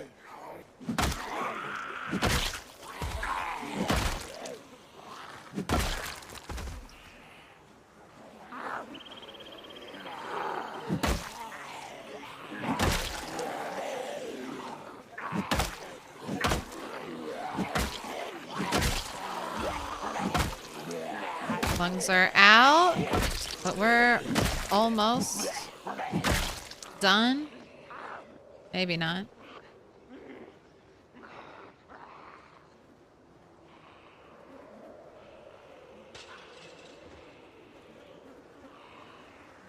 Lungs are out, but we're almost done. Maybe not.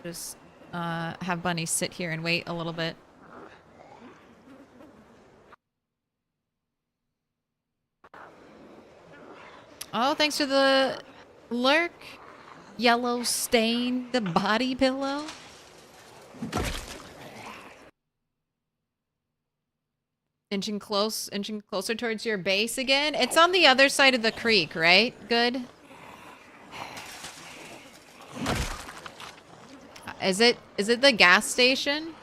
Just have Bunny sit here and wait a little bit. Oh, thanks for the lurk. Yellow stained body pillow. Inching closer towards your base again. It's on the other side of the creek, right? Good. Is it the gas station?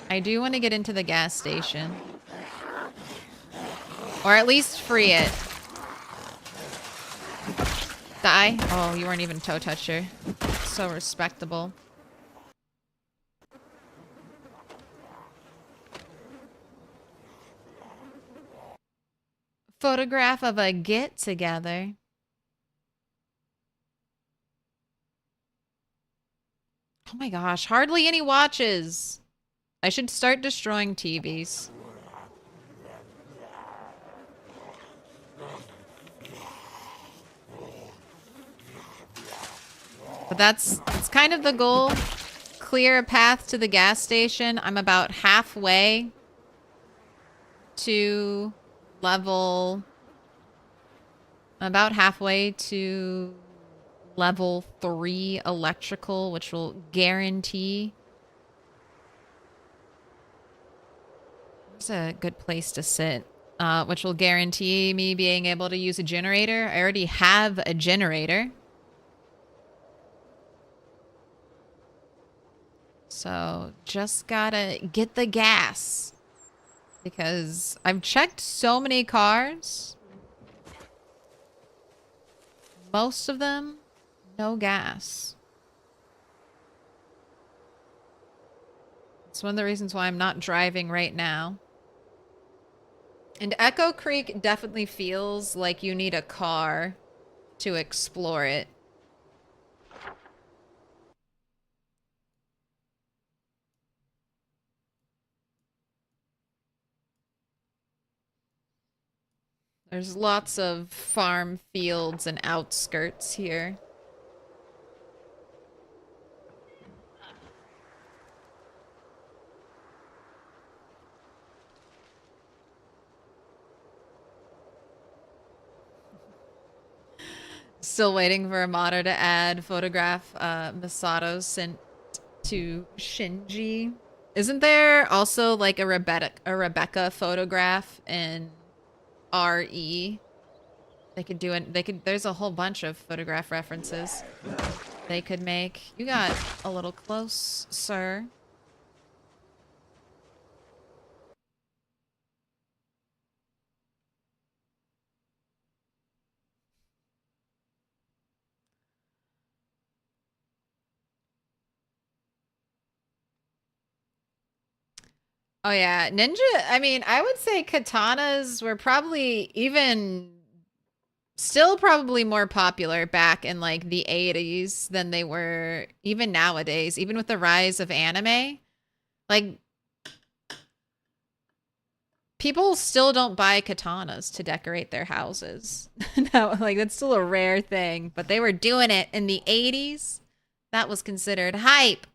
I do want to get into the gas station. Or at least free it. Die? Oh, you weren't even toe toucher. So respectable. Photograph of a get together. Oh my gosh, hardly any watches. I should start destroying TVs. But that's kind of the goal. Clear a path to the gas station. I'm about halfway to level... about halfway to level 3 electrical, which will guarantee... It's a good place to sit. Which will guarantee me being able to use a generator. I already have a generator. So, just gotta get the gas. Because I've checked so many cars. Most of them, no gas. It's one of the reasons why I'm not driving right now. And Echo Creek definitely feels like you need a car to explore it. There's lots of farm fields and outskirts here. Still waiting for a modder to add photograph Masato sent to Shinji. Isn't there also like a Rebecca photograph in RE? They could do it. There's a whole bunch of photograph references they could make. You got a little close, sir. Oh yeah, ninja, I mean, I would say katanas were probably still probably more popular back in like the 80s than they were even nowadays, even with the rise of anime. Like, people still don't buy katanas to decorate their houses. No, like that's still a rare thing, but they were doing it in the 80s. That was considered hype.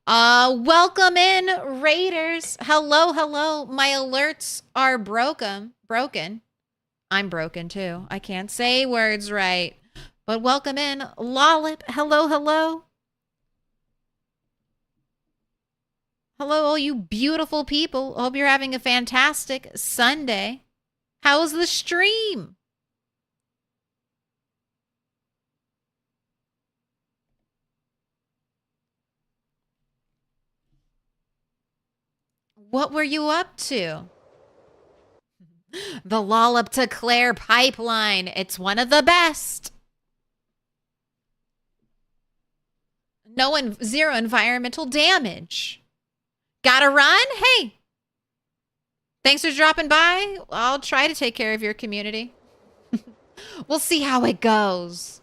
Welcome in, Raiders. Hello, hello. My alerts are broken. I'm broken too. I can't say words right. But welcome in, Lollip. Hello, hello. Hello, all you beautiful people. Hope you're having a fantastic Sunday. How's the stream? What were you up to? The Lollip to Claire pipeline. It's one of the best. Zero environmental damage. Gotta run? Hey. Thanks for dropping by. I'll try to take care of your community. We'll see how it goes.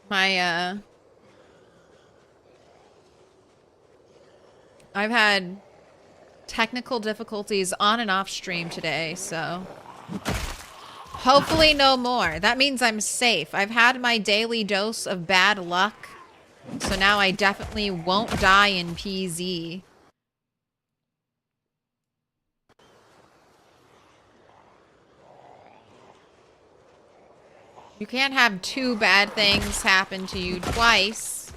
My, I've had technical difficulties on and off stream today, so hopefully no more. That means I'm safe. I've had my daily dose of bad luck, so now I definitely won't die in PZ. You can't have two bad things happen to you twice.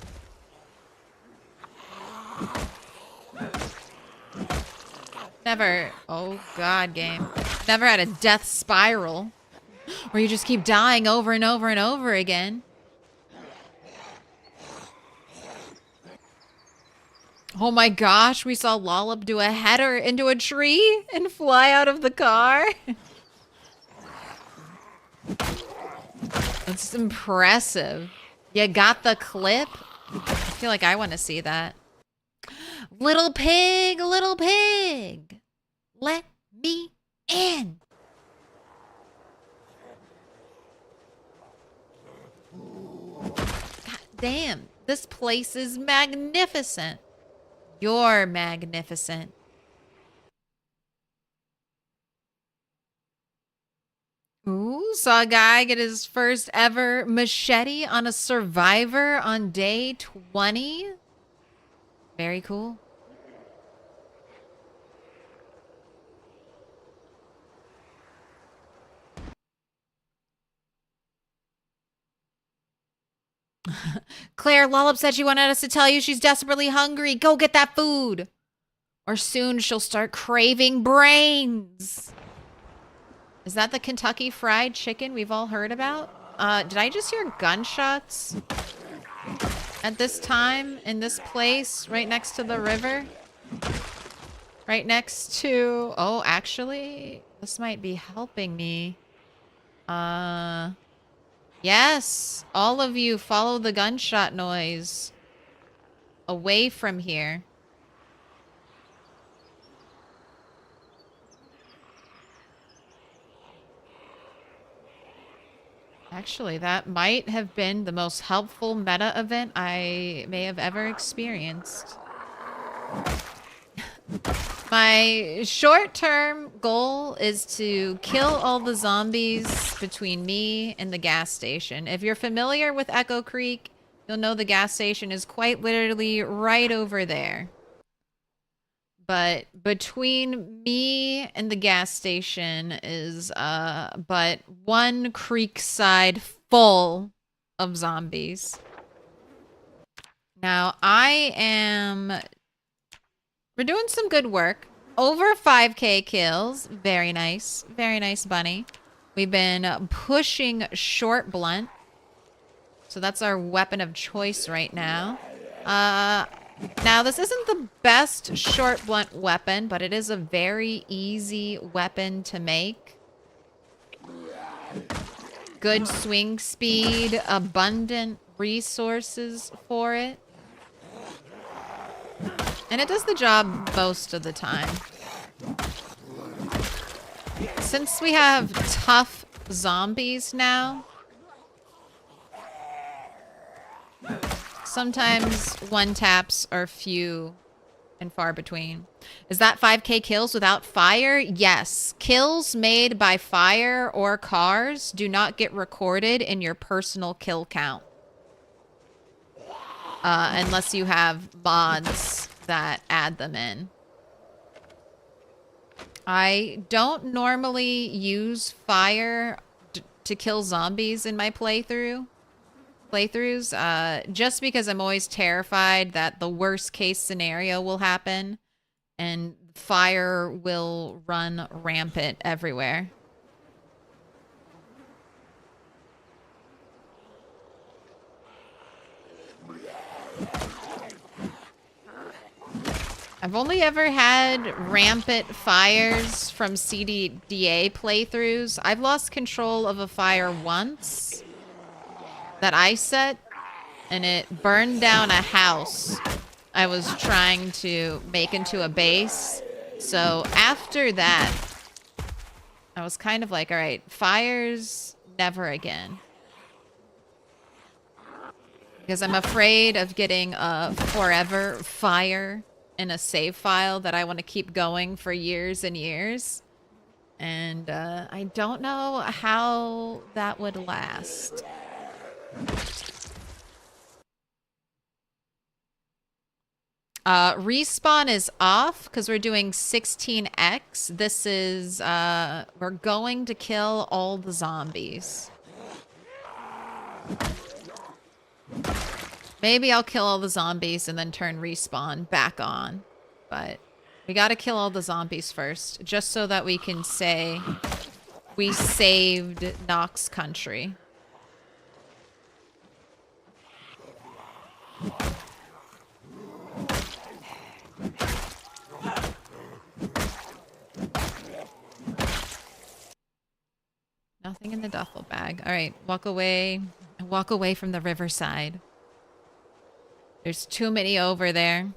Never, oh god, game. Never had a death spiral where you just keep dying over and over and over again. Oh my gosh, we saw Lollop do a header into a tree and fly out of the car. That's impressive. You got the clip? I feel like I want to see that. Little pig, let me in. God damn, this place is magnificent. You're magnificent. Ooh, saw a guy get his first ever machete on a survivor on day 20. Very cool. Claire, Lollop said she wanted us to tell you she's desperately hungry. Go get that food. Or soon she'll start craving brains. Is that the Kentucky Fried Chicken we've all heard about? Did I just hear gunshots at this time in this place right next to the river? Right next to... Oh, actually, this might be helping me. Yes, all of you follow the gunshot noise away from here. Actually, that might have been the most helpful meta event I may have ever experienced. My short-term goal is to kill all the zombies between me and the gas station. If you're familiar with Echo Creek, you'll know the gas station is quite literally right over there. But between me and the gas station is but one creek side full of zombies. Now we're doing some good work. Over 5k kills. Very nice. Very nice, bunny. We've been pushing short blunt. So that's our weapon of choice right now. Now, this isn't the best short blunt weapon, but it is a very easy weapon to make. Good swing speed, abundant resources for it. And it does the job most of the time. Since we have tough zombies now, sometimes one taps are few and far between. Is that 5k kills without fire? Yes. Kills made by fire or cars do not get recorded in your personal kill count. Unless you have mods that add them in. I don't normally use fire to kill zombies in my playthroughs, just because I'm always terrified that the worst case scenario will happen and fire will run rampant everywhere. I've only ever had rampant fires from CDDA playthroughs. I've lost control of a fire once that I set, and it burned down a house I was trying to make into a base. So after that, I was kind of like, all right, fires, never again. Because I'm afraid of getting a forever fire in a save file that I want to keep going for years and years. And I don't know how that would last. Respawn is off because we're doing 16x. This is, we're going to kill all the zombies. Maybe I'll kill all the zombies and then turn respawn back on. But we gotta kill all the zombies first, just so that we can say we saved Nox Country. Nothing in the duffel bag. All right, walk away. Walk away from the riverside. There's too many over there.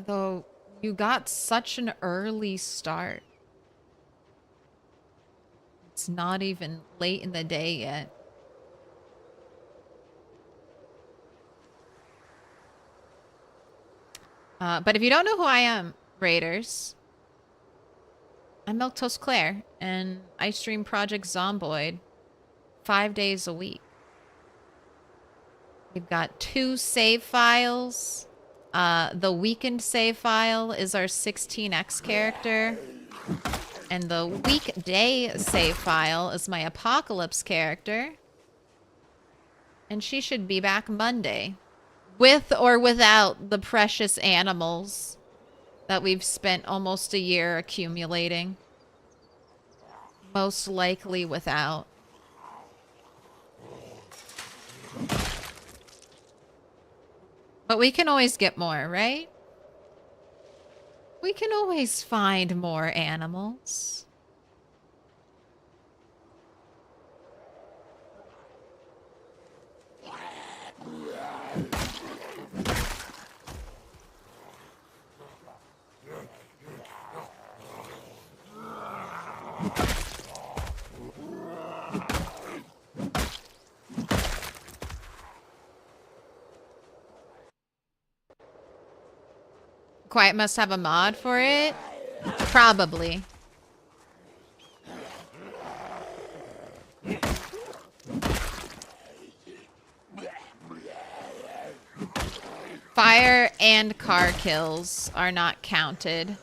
Though you got such an early start. It's not even late in the day yet. But if you don't know who I am, Raiders, I'm Milquetoast Claire, and I stream Project Zomboid 5 days a week. We've got 2 save files. The weekend save file is our 16x character. And the weekday save file is my apocalypse character. And she should be back Monday. With or without the precious animals that we've spent almost a year accumulating. Most likely without. But we can always get more, right? We can always find more animals. Quiet must have a mod for it. Probably. Fire and car kills are not counted.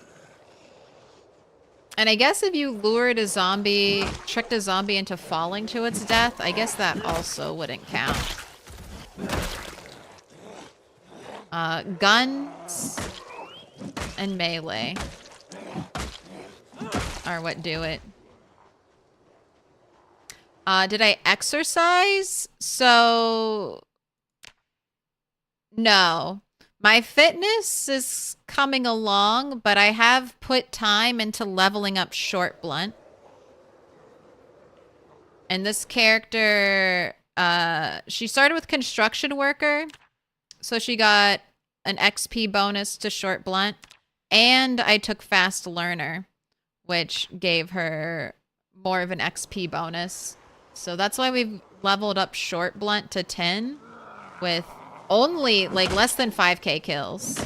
And I guess if you lured a zombie, tricked a zombie into falling to its death, I guess that also wouldn't count. Guns and melee are what do it. Did I exercise? So, no. My fitness is coming along, but I have put time into leveling up Short Blunt. And this character, she started with Construction Worker. So she got an XP bonus to Short Blunt. And I took Fast Learner, which gave her more of an XP bonus. So that's why we've leveled up Short Blunt to 10 with only like less than 5k kills.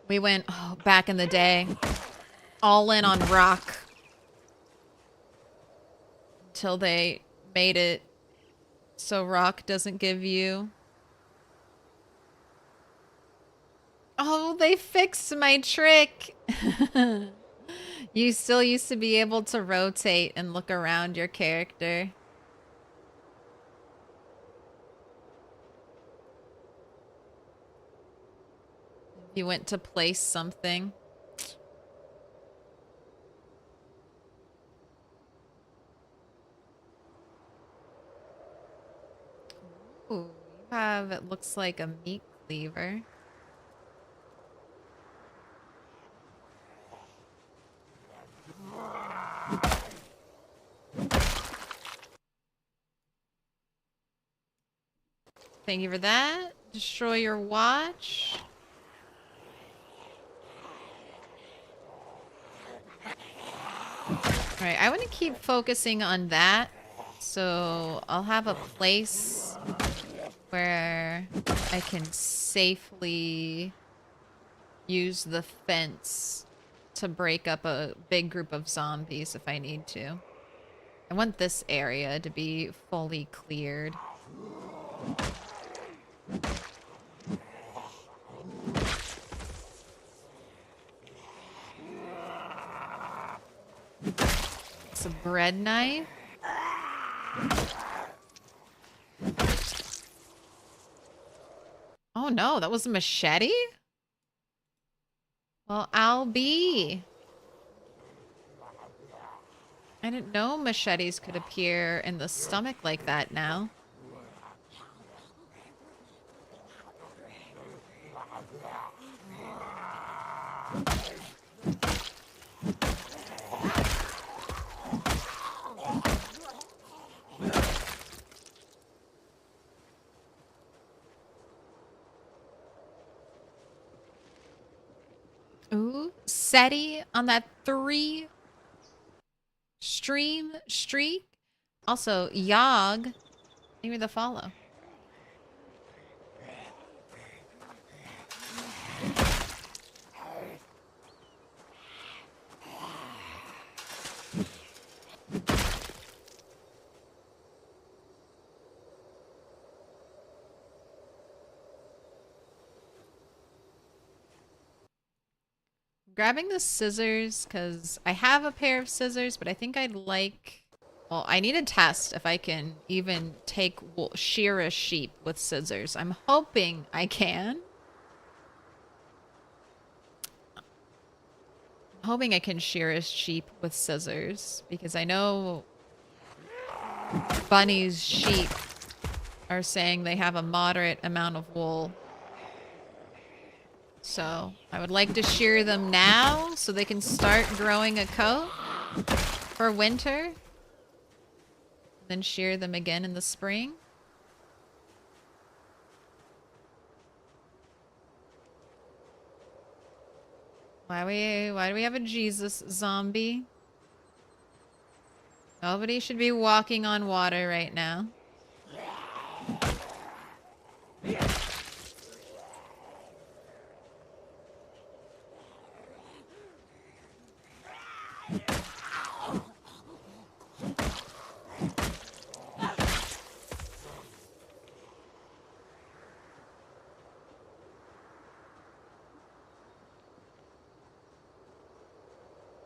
We went, back in the day, all in on rock. Until they made it so rock doesn't give you... Oh, they fixed my trick! You still used to be able to rotate and look around your character. You went to place something. Ooh, you have, it looks like a meat cleaver. Thank you for that. Destroy your watch. Alright, I want to keep focusing on that. So I'll have a place where I can safely use the fence to break up a big group of zombies if I need to. I want this area to be fully cleared. It's a bread knife. Oh no, that was a machete? Well, I'll be. I didn't know machetes could appear in the stomach like that now. Ooh, SETI on that 3 stream streak. Also, Yog, thank you for the follow. Grabbing the scissors because I have a pair of scissors, but I think I'd like. Well, I need to test if I can even shear a sheep with scissors. I'm hoping I can. I'm hoping I can shear a sheep with scissors because I know Bunny's sheep are saying they have a moderate amount of wool. So I would like to shear them now so they can start growing a coat for winter. Then shear them again in the spring. Why do we have a Jesus zombie? Nobody should be walking on water right now.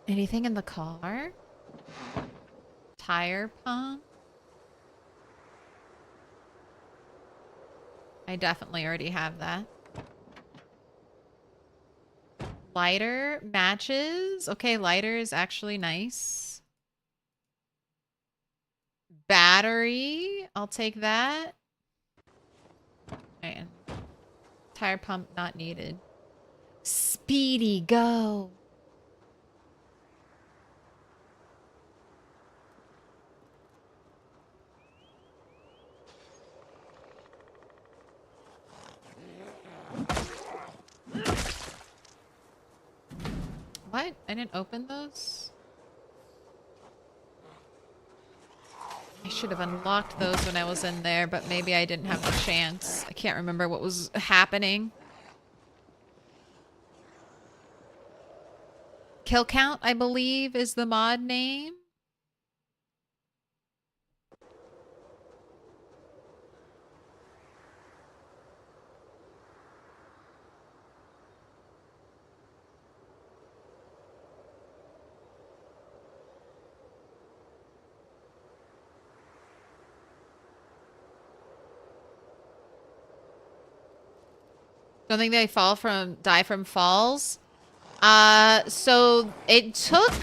Anything in the car? Tire pump? I definitely already have that. Lighter, matches. Okay, lighter is actually nice. Battery, I'll take that. And tire pump not needed. Speedy, go. What? I didn't open those? I should have unlocked those when I was in there, but maybe I didn't have the chance. I can't remember what was happening. Kill count, I believe, is the mod name. Don't think they die from falls. So it took.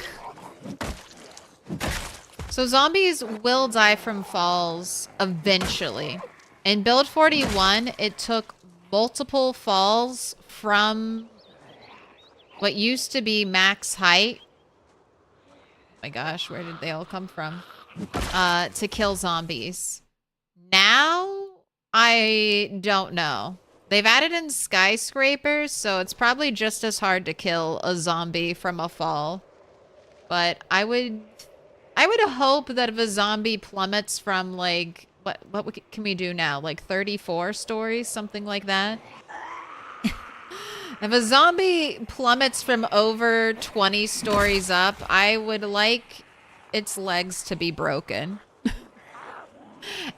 So zombies will die from falls eventually. In build 41, it took multiple falls from what used to be max height. Oh my gosh, where did they all come from? To kill zombies. Now, I don't know. They've added in skyscrapers, so it's probably just as hard to kill a zombie from a fall. But I would I would hope that if a zombie plummets from like can we do now? Like 34 stories, something like that. If a zombie plummets from over 20 stories up, I would like its legs to be broken.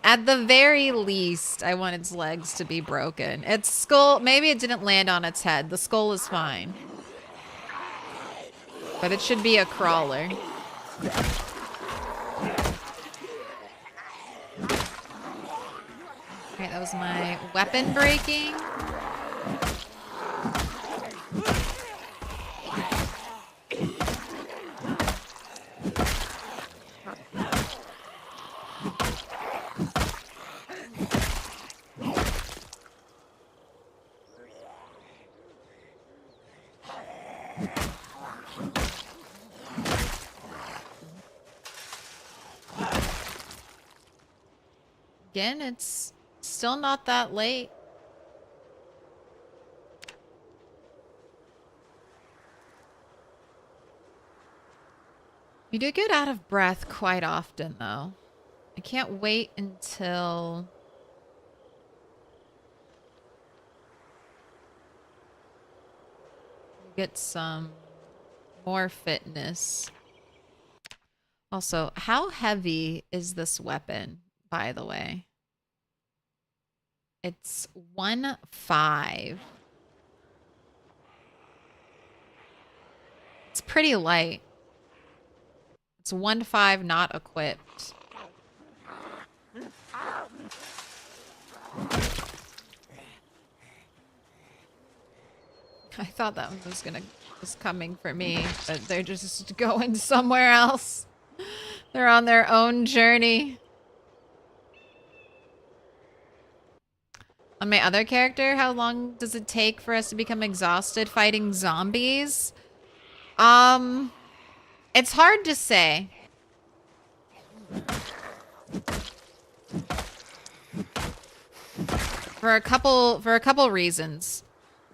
At the very least, I want its legs to be broken. Its skull, maybe it didn't land on its head. The skull is fine. But it should be a crawler. Okay, that was my weapon breaking. Again, it's still not that late. You do get out of breath quite often, though. I can't wait until... you get some more fitness. Also, how heavy is this weapon, by the way? It's 1.5. It's pretty light. It's 1.5 not equipped. I thought that one was coming for me, but they're just going somewhere else. They're on their own journey. On my other character, how long does it take for us to become exhausted fighting zombies? It's hard to say. For a couple reasons.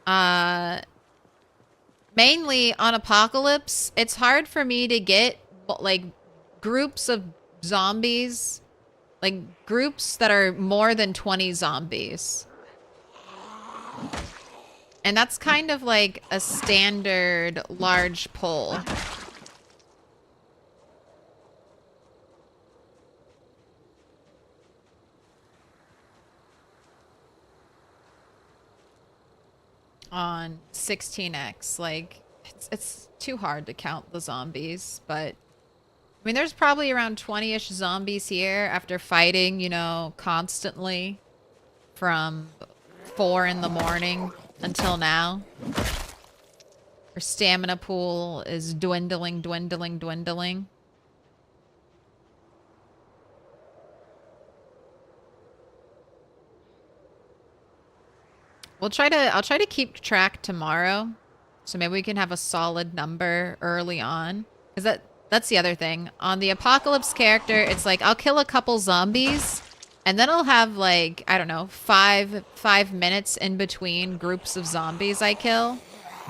Mainly on Apocalypse, it's hard for me to get like groups of zombies, like groups that are more than 20 zombies. And that's kind of like a standard large pull. On 16x, like it's too hard to count the zombies, but I mean there's probably around 20-ish zombies here after fighting, you know, constantly from 4 in the morning until now. Our stamina pool is dwindling. I'll try to keep track tomorrow. So maybe we can have a solid number early on. Because that's the other thing. On the Apocalypse character, it's like I'll kill a couple zombies and then I'll have like, I don't know, 5 minutes in between groups of zombies I kill.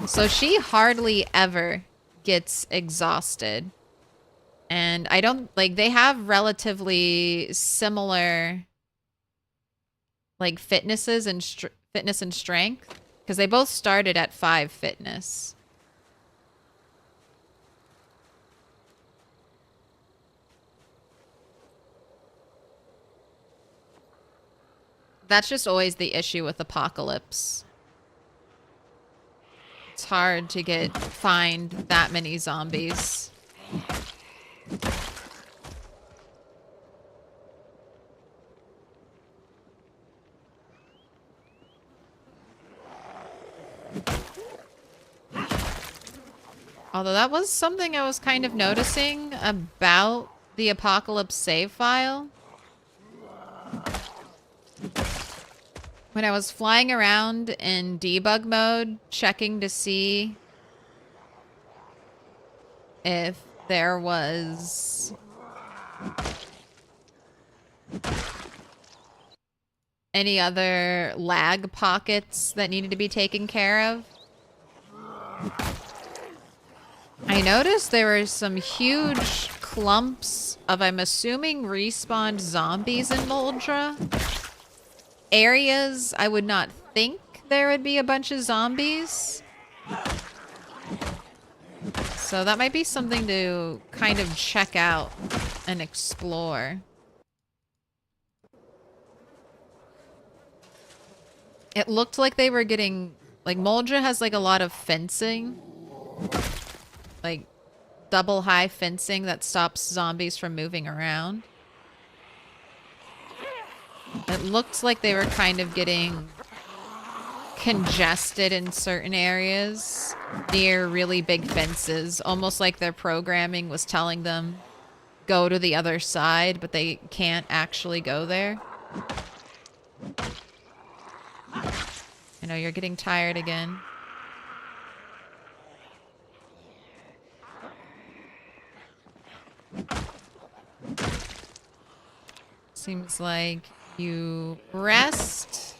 So she hardly ever gets exhausted. And I don't, like, they have relatively similar like fitness and strength, because they both started at 5 fitness. That's just always the issue with Apocalypse. It's hard to find that many zombies. Although that was something I was kind of noticing about the Apocalypse save file. When I was flying around in debug mode, checking to see if there was any other lag pockets that needed to be taken care of, I noticed there were some huge clumps of, I'm assuming, respawned zombies in Moldra. Areas I would not think there would be a bunch of zombies. So that might be something to kind of check out and explore. It looked like they were getting... Like, Moldra has, like, a lot of fencing. Like, double high fencing that stops zombies from moving around. It looked like they were kind of getting congested in certain areas near really big fences. Almost like their programming was telling them, go to the other side, but they can't actually go there. I know you're getting tired again. Seems like you rest.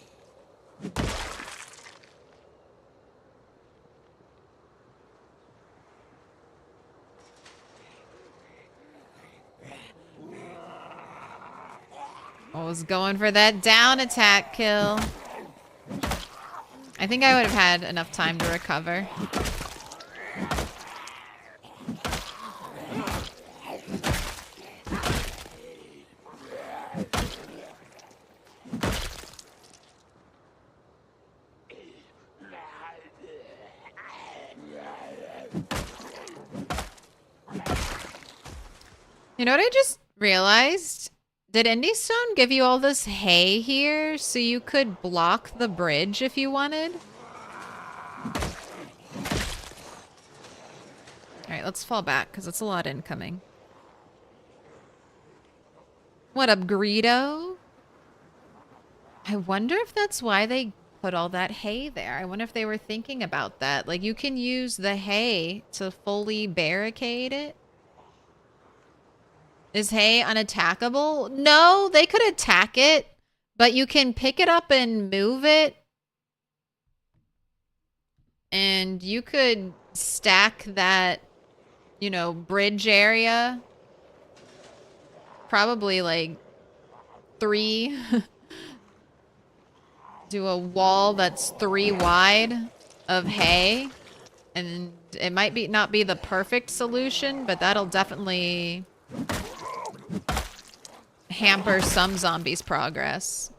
I was going for that down attack kill. I think I would have had enough time to recover. You know what I just realized? Did Indy Stone give you all this hay here so you could block the bridge if you wanted? Alright, let's fall back because it's a lot incoming. What up, Greedo? I wonder if that's why they put all that hay there. I wonder if they were thinking about that. Like, you can use the hay to fully barricade it. Is hay unattackable? No, they could attack it, but you can pick it up and move it. And you could stack that, you know, bridge area. Probably like 3. Do a wall that's 3 wide of hay. And it might be not be the perfect solution, but that'll definitely hamper some zombies' progress.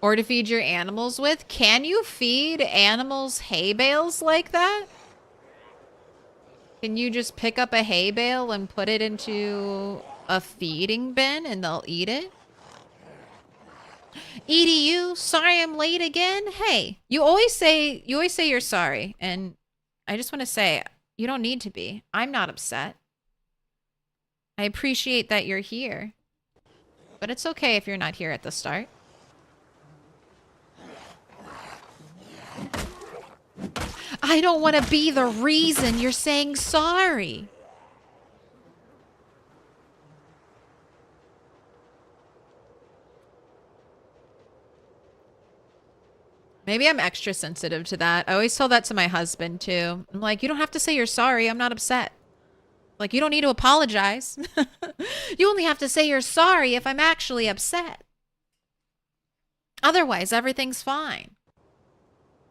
Or to feed your animals with. Can you feed animals hay bales like that? Can you just pick up a hay bale and put it into a feeding bin and they'll eat it? EDU, sorry I'm late again. Hey, you always say you're sorry, and I just want to say you don't need to be. I'm not upset. I appreciate that you're here. But it's okay if you're not here at the start. I don't want to be the reason you're saying sorry. Maybe I'm extra sensitive to that. I always tell that to my husband too. I'm like, you don't have to say you're sorry. I'm not upset. Like, you don't need to apologize. You only have to say you're sorry if I'm actually upset. Otherwise, everything's fine.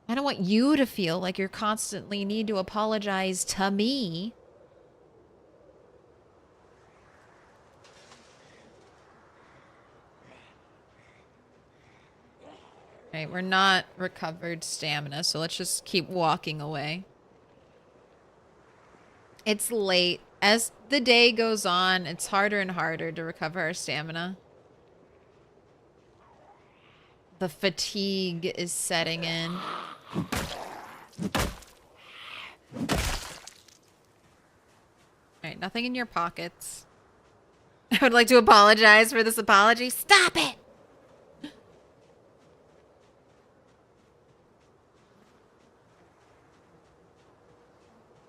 I don't want you to feel like you're constantly need to apologize to me. Right, we're not recovered stamina, so let's just keep walking away. It's late. As the day goes on, it's harder and harder to recover our stamina. The fatigue is setting in. Alright, nothing in your pockets. I would like to apologize for this apology. Stop it!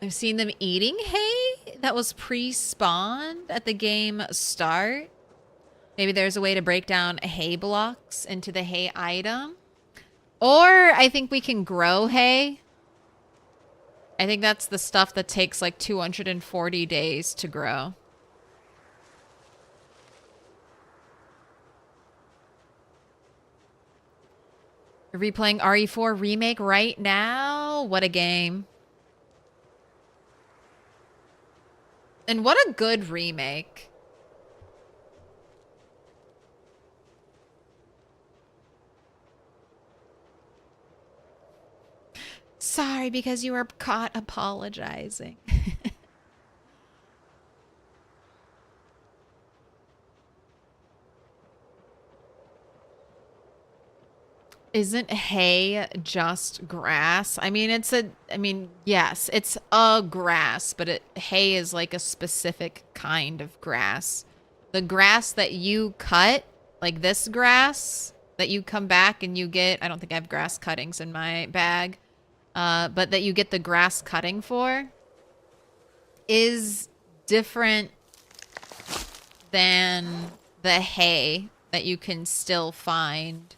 I've seen them eating hay that was pre-spawned at the game start. Maybe there's a way to break down hay blocks into the hay item. Or I think we can grow hay. I think that's the stuff that takes like 240 days to grow. You're replaying RE4 Remake right now? What a game. And what a good remake. Sorry, because you were caught apologizing. Isn't hay just grass? I mean, yes, it's a grass, but hay is like a specific kind of grass. The grass that you cut, like this grass that you come back and you get, I don't think I have grass cuttings in my bag, but that you get the grass cutting for is different than the hay that you can still find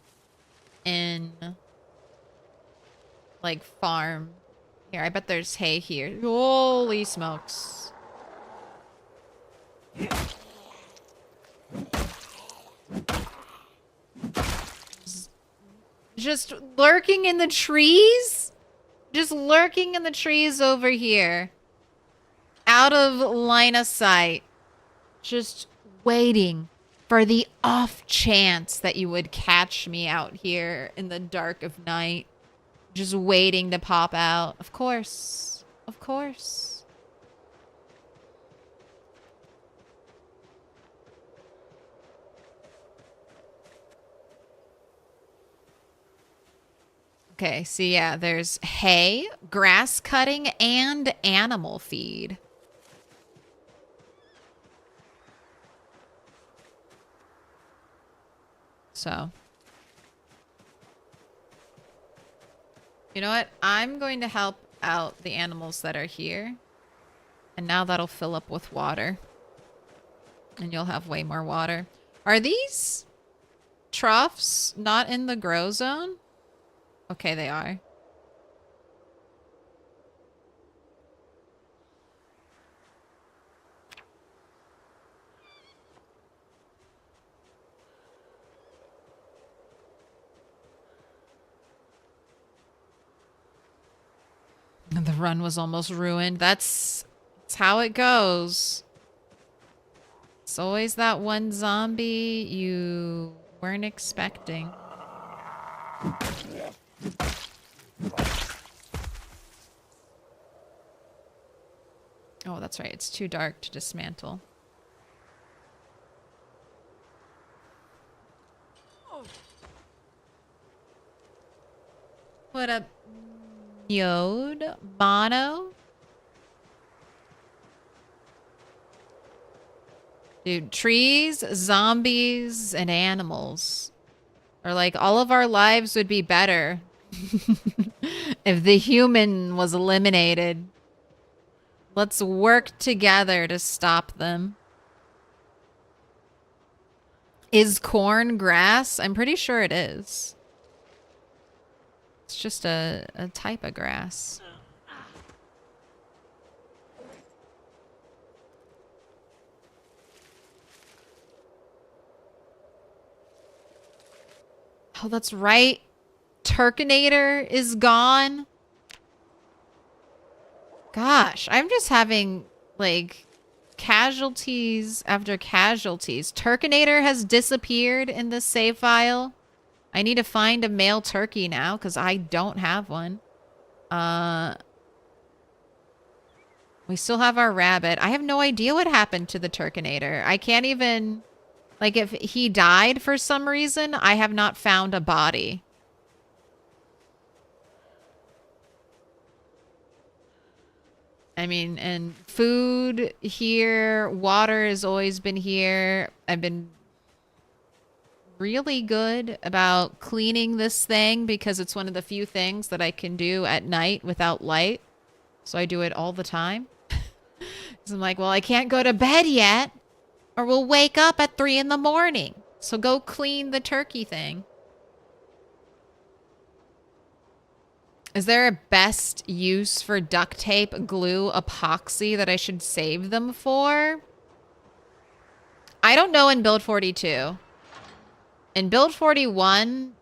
in like farm. Here, I bet there's hay here. Holy smokes. Just lurking in the trees? Just lurking in the trees over here. Out of line of sight. Just waiting for the off chance that you would catch me out here in the dark of night. Just waiting to pop out. Of course. Of course. Okay, so yeah, there's hay, grass cutting, and animal feed. So, you know what? I'm going to help out the animals that are here. And now that'll fill up with water. And you'll have way more water. Are these troughs not in the grow zone? Okay, they are. The run was almost ruined. That's how it goes. It's always that one zombie you weren't expecting. Oh, that's right. It's too dark to dismantle. What up, Yod? Mono? Dude, trees, zombies, and animals. Or like, all of our lives would be better if the human was eliminated. Let's work together to stop them. Is corn grass? I'm pretty sure it is. It's just a type of grass. Oh, that's right. Turkinator is gone. Gosh, I'm just having, like, casualties after casualties. Turkinator has disappeared in this save file. I need to find a male turkey now, because I don't have one. We still have our rabbit. I have no idea what happened to the Turkinator. I can't even... Like, if he died for some reason, I have not found a body. I mean, and food here, water has always been here. I've been really good about cleaning this thing because it's one of the few things that I can do at night without light. So I do it all the time. So I'm like, well, I can't go to bed yet, or we'll wake up at 3 in the morning. So go clean the turkey thing. Is there a best use for duct tape, glue, epoxy that I should save them for? I don't know in build 42. In build 41,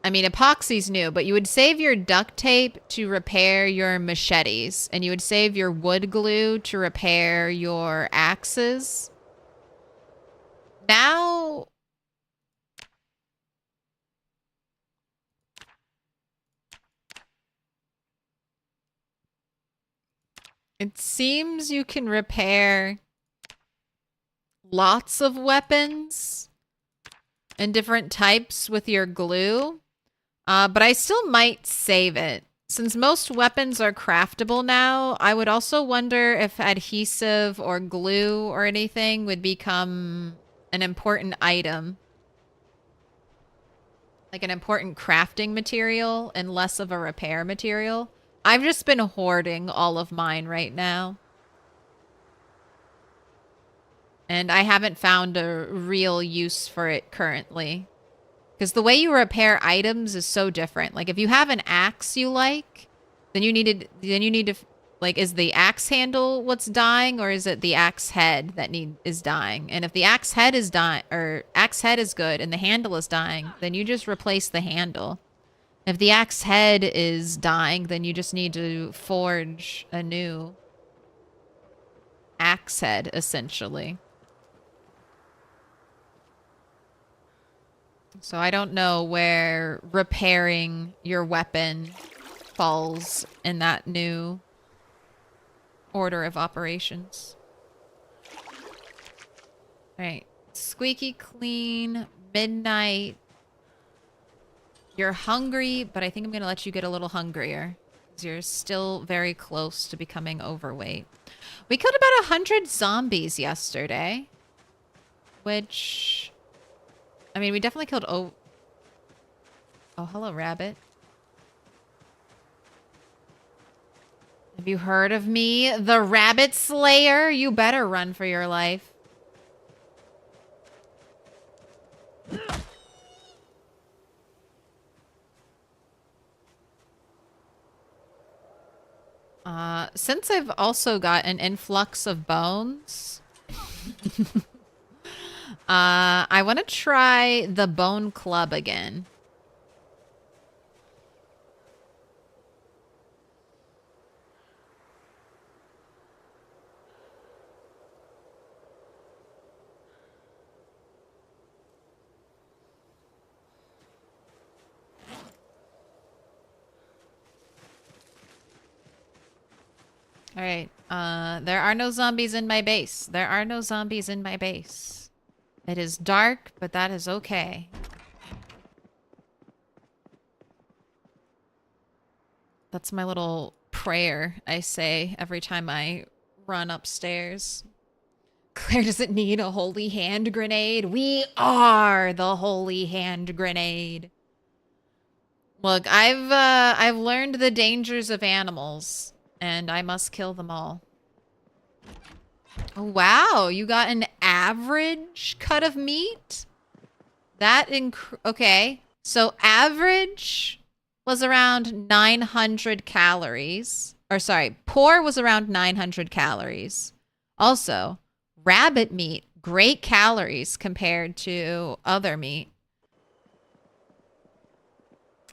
I mean, epoxy's new, but you would save your duct tape to repair your machetes, and you would save your wood glue to repair your axes. Now, it seems you can repair lots of weapons and different types with your glue, but I still might save it. Since most weapons are craftable now, I would also wonder if adhesive or glue or anything would become an important item. Like an important crafting material and less of a repair material. I've just been hoarding all of mine right now. And I haven't found a real use for it currently. Because the way you repair items is so different. Like if you have an axe you like, then you need to like, is the axe handle what's dying, or is it the axe head that is dying? And if the axe head is dying, or axe head is good and the handle is dying, then you just replace the handle. If the axe head is dying, then you just need to forge a new axe head, essentially. So I don't know where repairing your weapon falls in that new order of operations. All right. Squeaky clean, midnight. You're hungry, but I think I'm going to let you get a little hungrier. Because you're still very close to becoming overweight. We killed about 100 zombies yesterday. Which... I mean, we definitely killed... Oh, hello, rabbit. Have you heard of me? The Rabbit Slayer? You better run for your life. Since I've also got an influx of bones... I want to try the bone club again. All right. There are no zombies in my base. There are no zombies in my base. It is dark, but that is okay. That's my little prayer I say every time I run upstairs. Claire doesn't need a holy hand grenade. We are the holy hand grenade. Look, I've learned the dangers of animals, and I must kill them all. Oh, wow, you got an average cut of meat? Okay. So average was around 900 calories. Or sorry, poor was around 900 calories. Also, rabbit meat, great calories compared to other meat.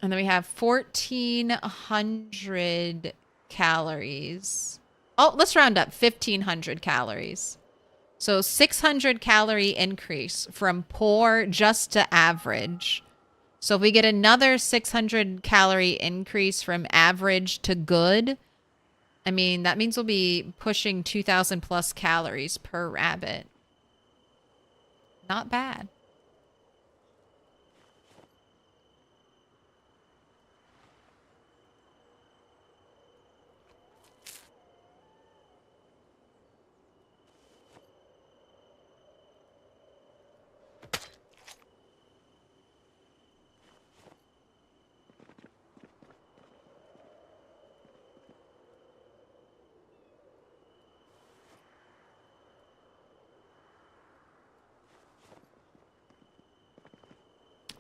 And then we have 1,400 calories. Oh, let's round up. 1,500 calories. So 600 calorie increase from poor just to average. So if we get another 600 calorie increase from average to good, I mean, that means we'll be pushing 2,000 plus calories per rabbit. Not bad.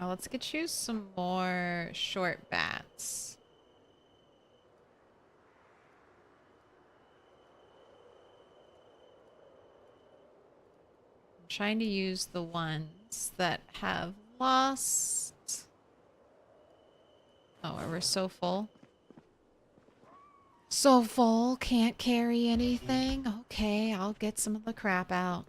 Oh, let's get you some more short bats. trying to use the ones that have lost. Oh, we're so full. So full, can't carry anything. Okay, I'll get some of the crap out.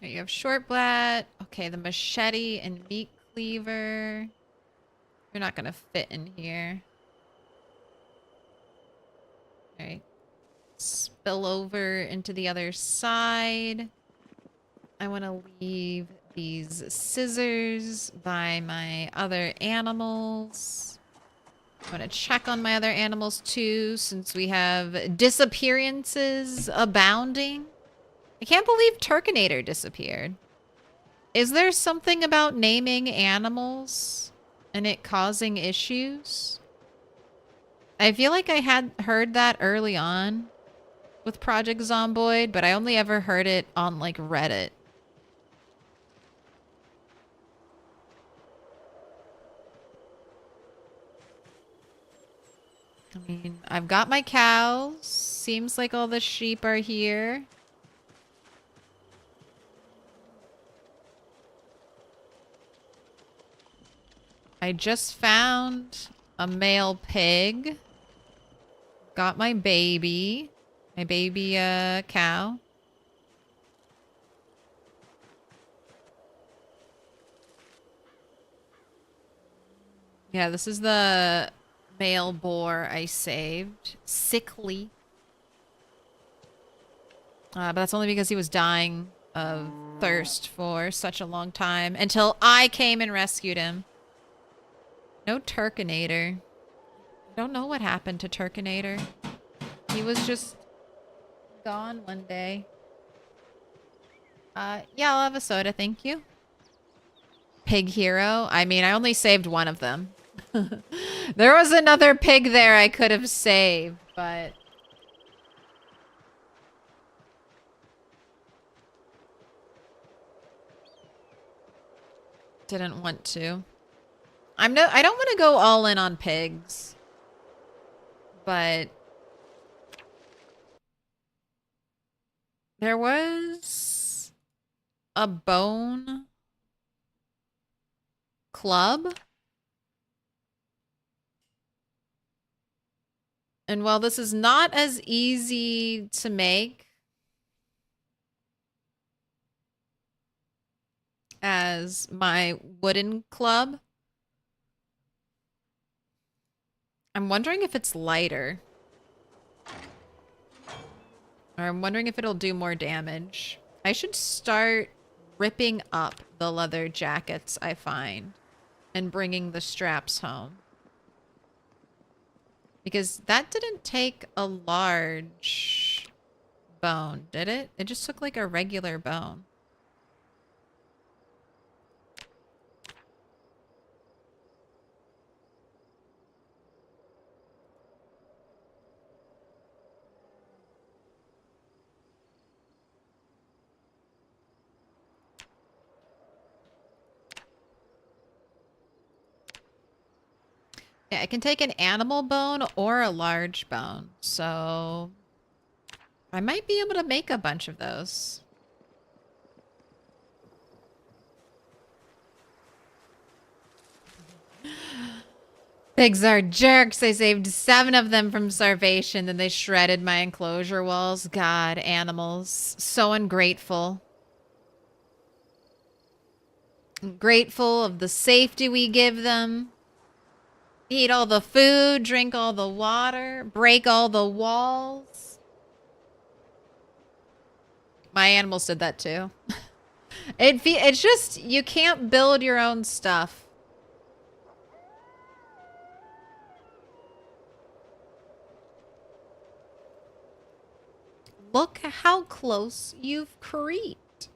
You have shortblat. Okay, the machete and meat cleaver. You're not gonna fit in here. Alright. Spill over into the other side. I want to leave these scissors by my other animals. I'm going to check on my other animals too, since we have disappearances abounding. I can't believe Turkinator disappeared. Is there something about naming animals and it causing issues? I feel like I had heard that early on with Project Zomboid, but I only ever heard it on like Reddit. I mean, I've got my cows. Seems like all the sheep are here. I just found a male pig. Got my baby. My baby cow. Yeah, this is the male boar I saved. Sickly. But that's only because he was dying of thirst for such a long time until I came and rescued him. No Turkinator. I don't know what happened to Turkinator. He was just gone one day. Yeah, I'll have a soda, thank you. Pig hero. I mean, I only saved one of them. There was another pig there I could have saved, but... didn't want to. I don't want to go all in on pigs. But... there was... a bone... club? And while this is not as easy to make as my wooden club, I'm wondering if it's lighter. Or I'm wondering if it'll do more damage. I should start ripping up the leather jackets I find and bringing the straps home. Because that didn't take a large bone, did it? It just took like a regular bone. Yeah, I can take an animal bone or a large bone. So I might be able to make a bunch of those. Pigs are jerks. I saved 7 of them from starvation, then they shredded my enclosure walls. God, animals. So ungrateful. Grateful of the safety we give them. Eat all the food, drink all the water, break all the walls. My animals did that too. It's just, you can't build your own stuff. how close you've creeped.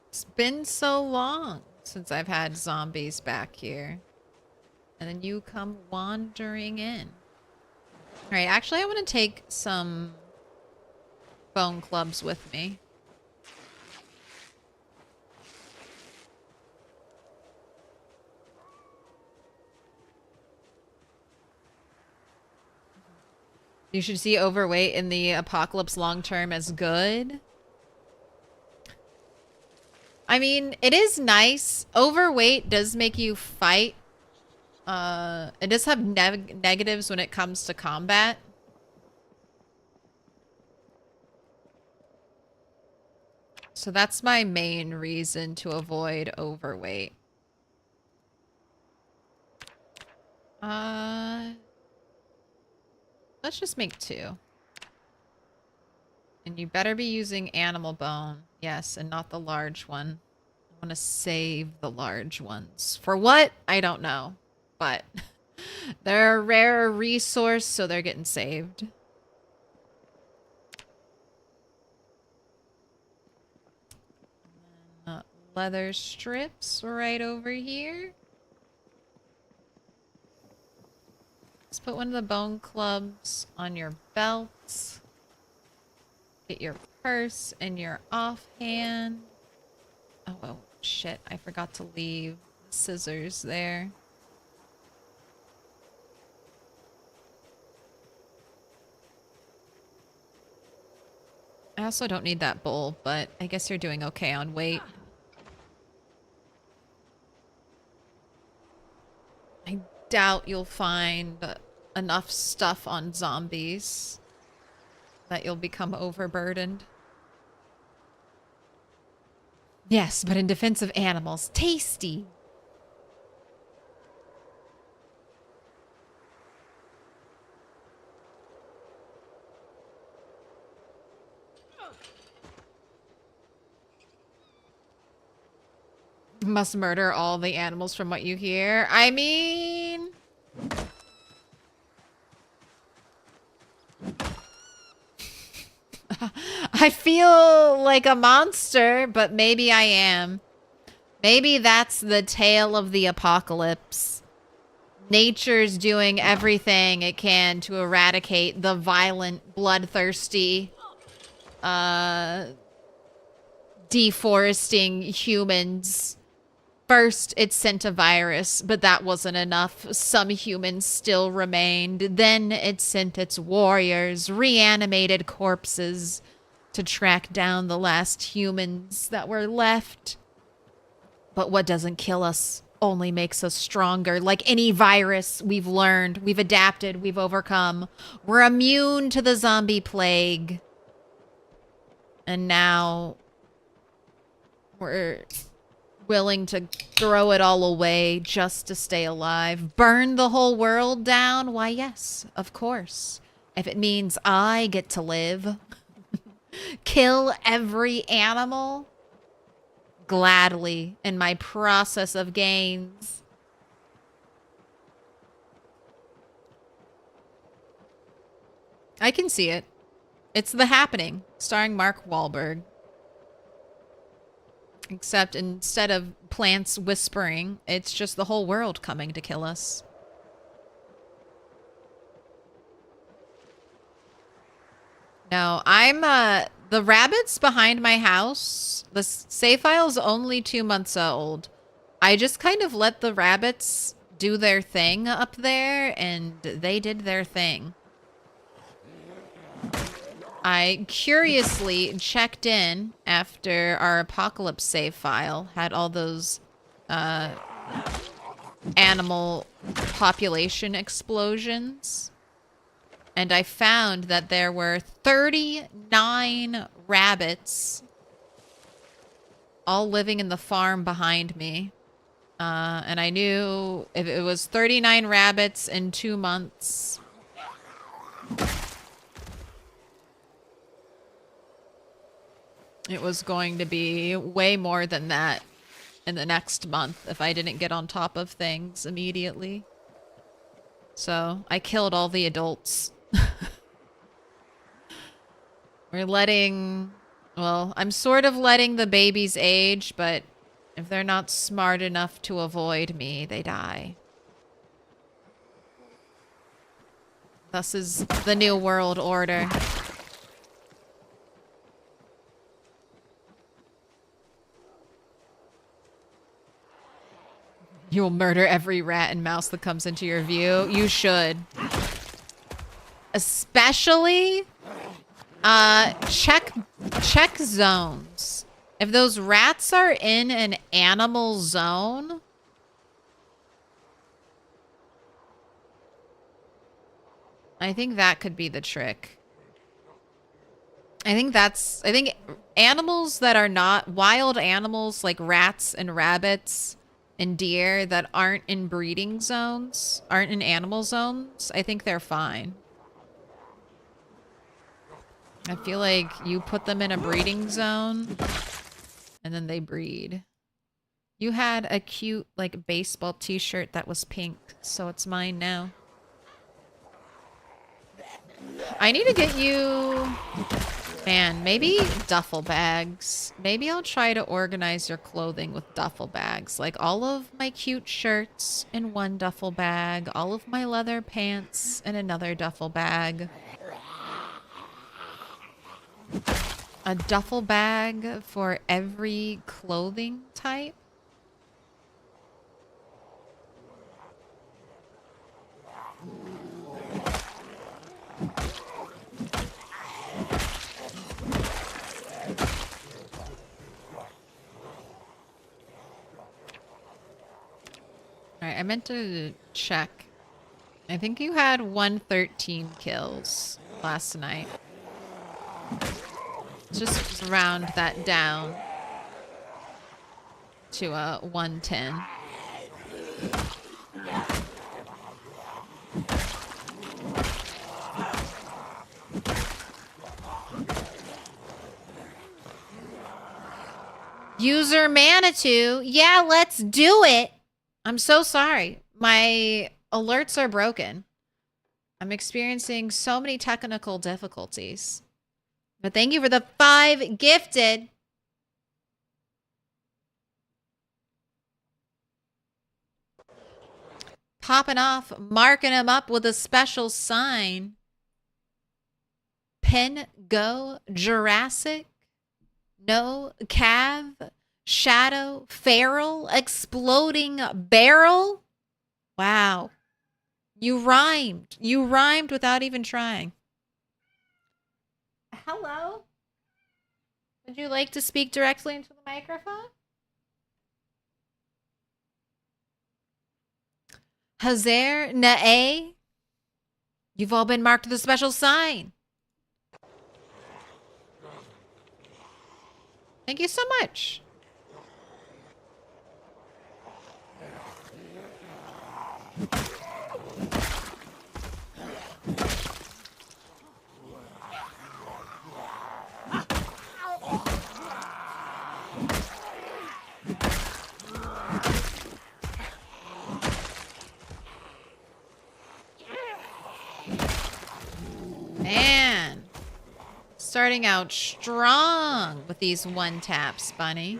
It's been so long since I've had zombies back here. And then you come wandering in. Alright, actually I want to take some bone clubs with me. You should see overweight in the apocalypse long term as good. I mean, it is nice. Overweight does make you fight. It does have negatives when it comes to combat. So that's my main reason to avoid overweight. Let's just make 2. And you better be using animal bone. Yes, and not the large one. I want to save the large ones. For what? I don't know. But they're a rare resource, so they're getting saved. And then, leather strips right over here. Let's put one of the bone clubs on your belt. Get your purse and your offhand. Oh, well, shit. I forgot to leave the scissors there. I also don't need that bowl, but I guess you're doing okay on weight. I doubt you'll find enough stuff on zombies that you'll become overburdened. Yes, but in defense of animals, tasty. Must murder all the animals from what you hear. I mean... I feel like a monster, but maybe I am. Maybe that's the tale of the apocalypse. Nature's doing everything it can to eradicate the violent, bloodthirsty, deforesting humans. First, it sent a virus, but that wasn't enough. Some humans still remained. Then it sent its warriors, reanimated corpses, to track down the last humans that were left. But what doesn't kill us only makes us stronger. Like any virus, we've learned, we've adapted, we've overcome. We're immune to the zombie plague. And now we're willing to throw it all away just to stay alive. Burn the whole world down? Why, yes, of course. If it means I get to live. Kill every animal? Gladly, in my process of gains. I can see it. It's The Happening, starring Mark Wahlberg. Except instead of plants whispering, it's just the whole world coming to kill us. No, I'm, the rabbits behind my house, the save file's only 2 months old. I just kind of let the rabbits do their thing up there, and they did their thing. I curiously checked in after our apocalypse save file had all those animal population explosions. And I found that there were 39 rabbits all living in the farm behind me. And I knew if it was 39 rabbits in 2 months... it was going to be way more than that. in the next month if I didn't get on top of things immediately. So I killed all the adults. We're letting... Well, I'm sort of letting the babies age, but if they're not smart enough to avoid me, they die. Thus is the new world order. You'll murder every rat and mouse that comes into your view. You should. Especially, check zones. If those rats are in an animal zone, I think that could be the trick. I think animals that are not wild animals like rats and rabbits and deer that aren't in breeding zones, aren't in animal zones, I think they're fine. I feel like you put them in a breeding zone and then they breed. You had a cute like baseball t-shirt that was pink, so it's mine now. I need to get you... Man, maybe duffel bags. Maybe I'll try to organize your clothing with duffel bags. Like all of my cute shirts in one duffel bag. All of my leather pants in another duffel bag. A duffel bag for every clothing type. Alright, I meant to check. I think you had 113 kills last night. Just round that down to 110. User Manitou. Yeah, let's do it. I'm so sorry. My alerts are broken. I'm experiencing so many technical difficulties. But thank you for the 5 gifted. Popping off, marking them up with a special sign. Pen Go Jurassic. No Cav. Shadow, Feral, Exploding Barrel. Wow. You rhymed. You rhymed without even trying. Hello? Would you like to speak directly into the microphone? Hazer Na'e? You've all been marked with a special sign. Thank you so much. Man, starting out strong with these one taps, Bunny.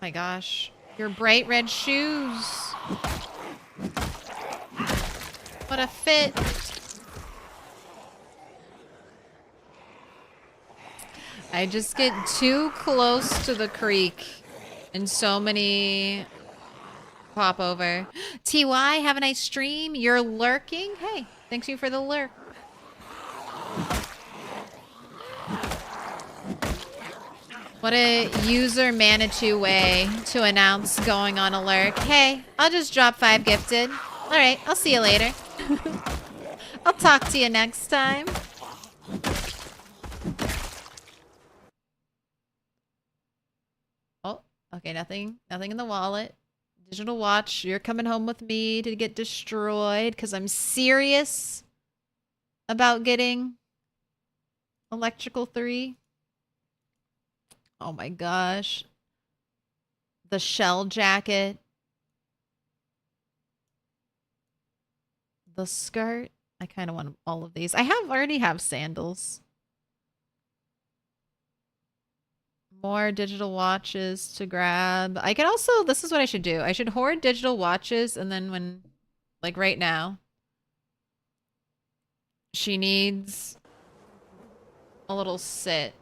My gosh, your bright red shoes. What a fit. I just get too close to the creek and so many pop over. TY, have a nice stream. You're lurking. Hey, thanks you for the lurk. What a user Manitou way to announce going on a lurk. Hey, I'll just drop 5 gifted. All right, I'll see you later. I'll talk to you next time. Oh, okay, nothing in the wallet. Digital watch, you're coming home with me to get destroyed because I'm serious about getting Electrical 3. Oh my gosh. The shell jacket. The skirt. I kind of want all of these. I already have sandals. More digital watches to grab. I could also, this is what I should do. I should hoard digital watches, and then when, like right now, she needs a little sit.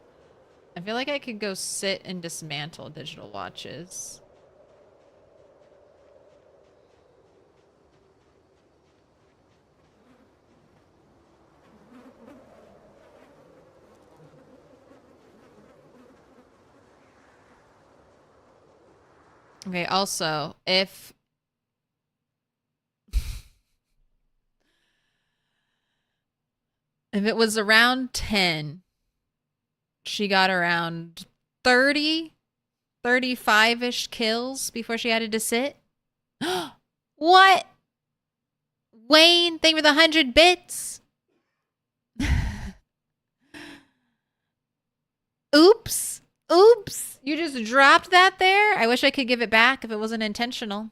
I feel like I could go sit and dismantle digital watches. Okay, also, if it was around 10, she got around 30, 35-ish kills before she had to sit. What? Wayne, thank you for the 100 bits. Oops. Oops. You just dropped that there? I wish I could give it back if it wasn't intentional.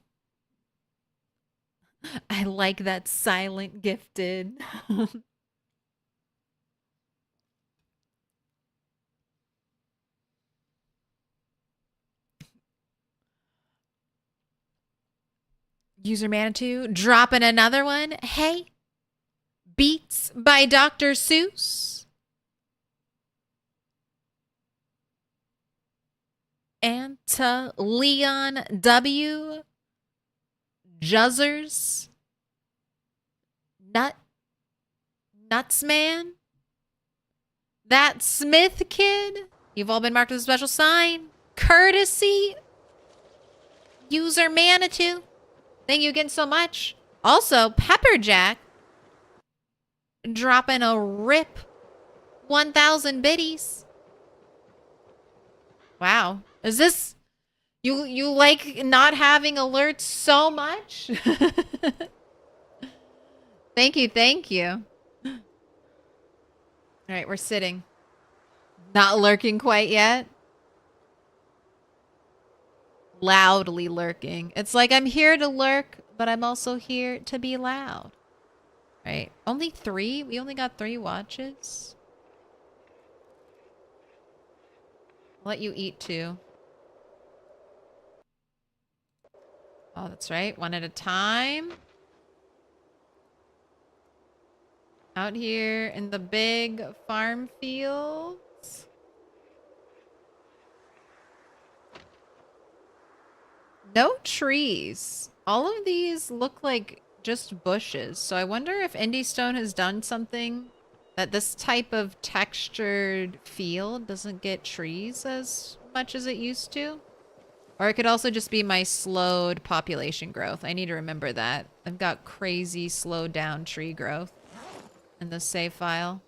I like that silent gifted. User Manitou dropping another one. Hey. Beats by Dr. Seuss. Anta Leon W. Juzzers. Nutsman. That Smith kid. You've all been marked with a special sign. Courtesy. User Manitou. Thank you again so much. Also, Pepperjack dropping a rip 1,000 biddies. Wow. Is this... You like not having alerts so much? Thank you, thank you. All right, we're sitting. Not lurking quite yet. Loudly lurking. It's like I'm here to lurk, but I'm also here to be loud. Right? Only 3? We only got 3 watches. I'll let you eat too. Oh, that's right. One at a time. Out here in the big farm fields. No trees. All of these look like just bushes. So I wonder if Indie Stone has done something that this type of textured field doesn't get trees as much as it used to. Or it could also just be my slowed population growth. I need to remember that. I've got crazy slowed down tree growth in the save file.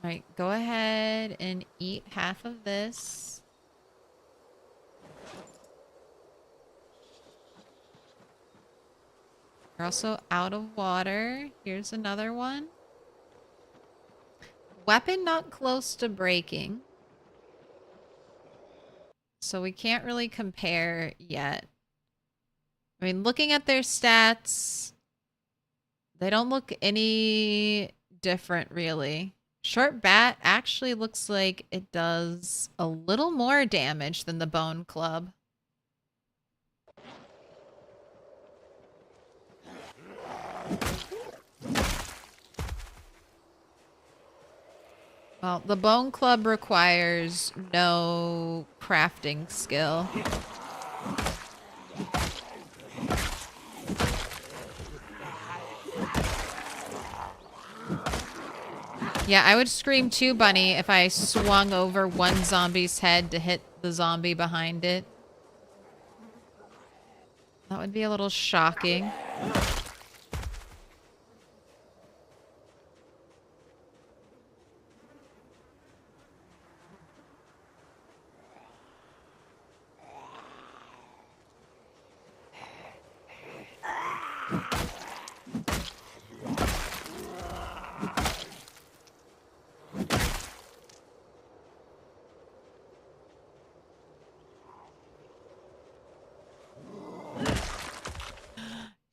All right, go ahead and eat half of this. We're also out of water. Here's another one. Weapon not close to breaking. So we can't really compare yet. I mean, looking at their stats, they don't look any different, really. Short bat actually looks like it does a little more damage than the Bone Club. Well, the Bone Club requires no crafting skill. Yeah, I would scream too, Bunny, if I swung over one zombie's head to hit the zombie behind it. That would be a little shocking.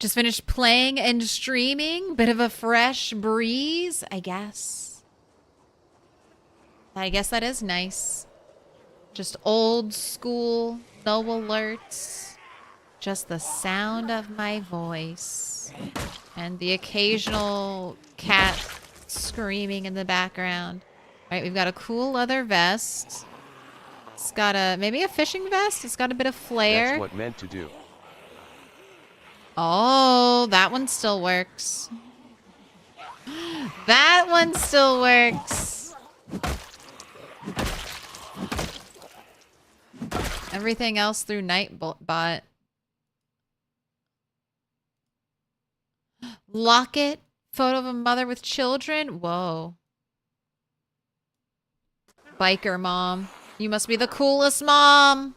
Just finished playing and streaming. Bit of a fresh breeze, I guess. I guess that is nice. Just old school, no alerts. Just the sound of my voice. And the occasional cat screaming in the background. All right, we've got a cool leather vest. It's got maybe a fishing vest. It's got a bit of flair. That's what meant to do. Oh, that one still works. That one still works. Everything else through Nightbot. Locket. Photo of a mother with children. Whoa. Biker mom. You must be the coolest mom.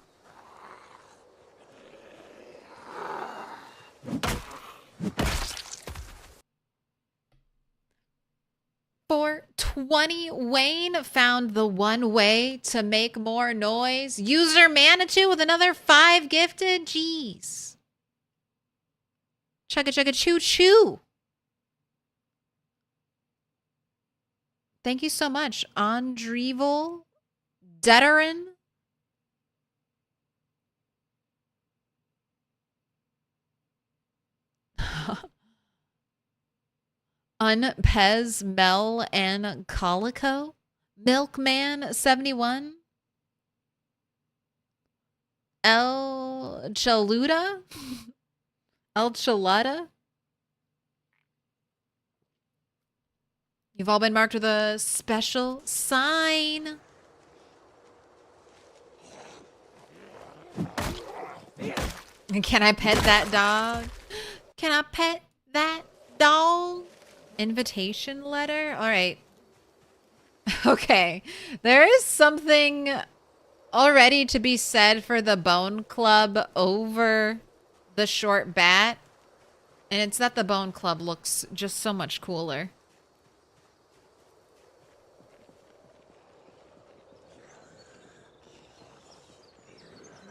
$4.20. Wayne found the one way to make more noise. User Manitou with another 5 gifted. Jeez. Chugga chugga choo choo. Thank you so much, Andrevel Deterin. Unpez Mel and Colico. Milkman 71. El Chaluda. El Chalada. You've all been marked with a special sign. Can I pet that dog? Can I pet that dog? Invitation letter? All right. Okay. There is something already to be said for the Bone Club over the short bat. And it's that the Bone Club looks just so much cooler.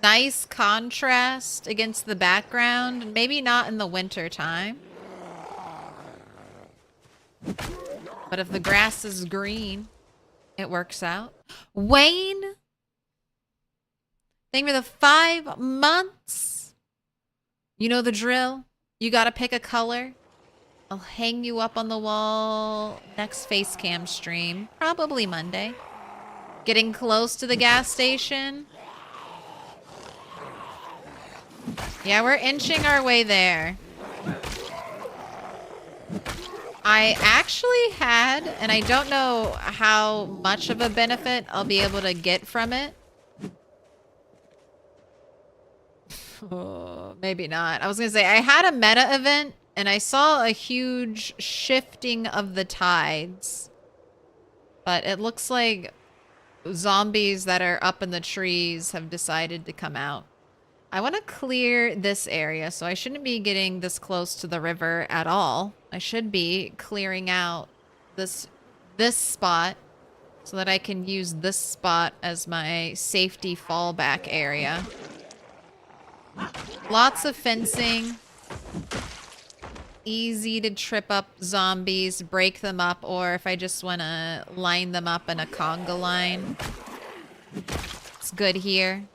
Nice contrast against the background. Maybe not in the winter time. But if the grass is green, it works out. Wayne, thank you for the 5 months. You know the drill. You gotta pick a color. I'll hang you up on the wall next face cam stream. Probably Monday. Getting close to the gas station. Yeah, we're inching our way there. I actually had, and I don't know how much of a benefit I'll be able to get from it. Oh, maybe not. I was going to say, I had a meta event, and I saw a huge shifting of the tides. But it looks like zombies that are up in the trees have decided to come out. I want to clear this area, so I shouldn't be getting this close to the river at all. I should be clearing out this spot so that I can use this spot as my safety fallback area. Lots of fencing. Easy to trip up zombies, break them up, or if I just want to line them up in a conga line. It's good here.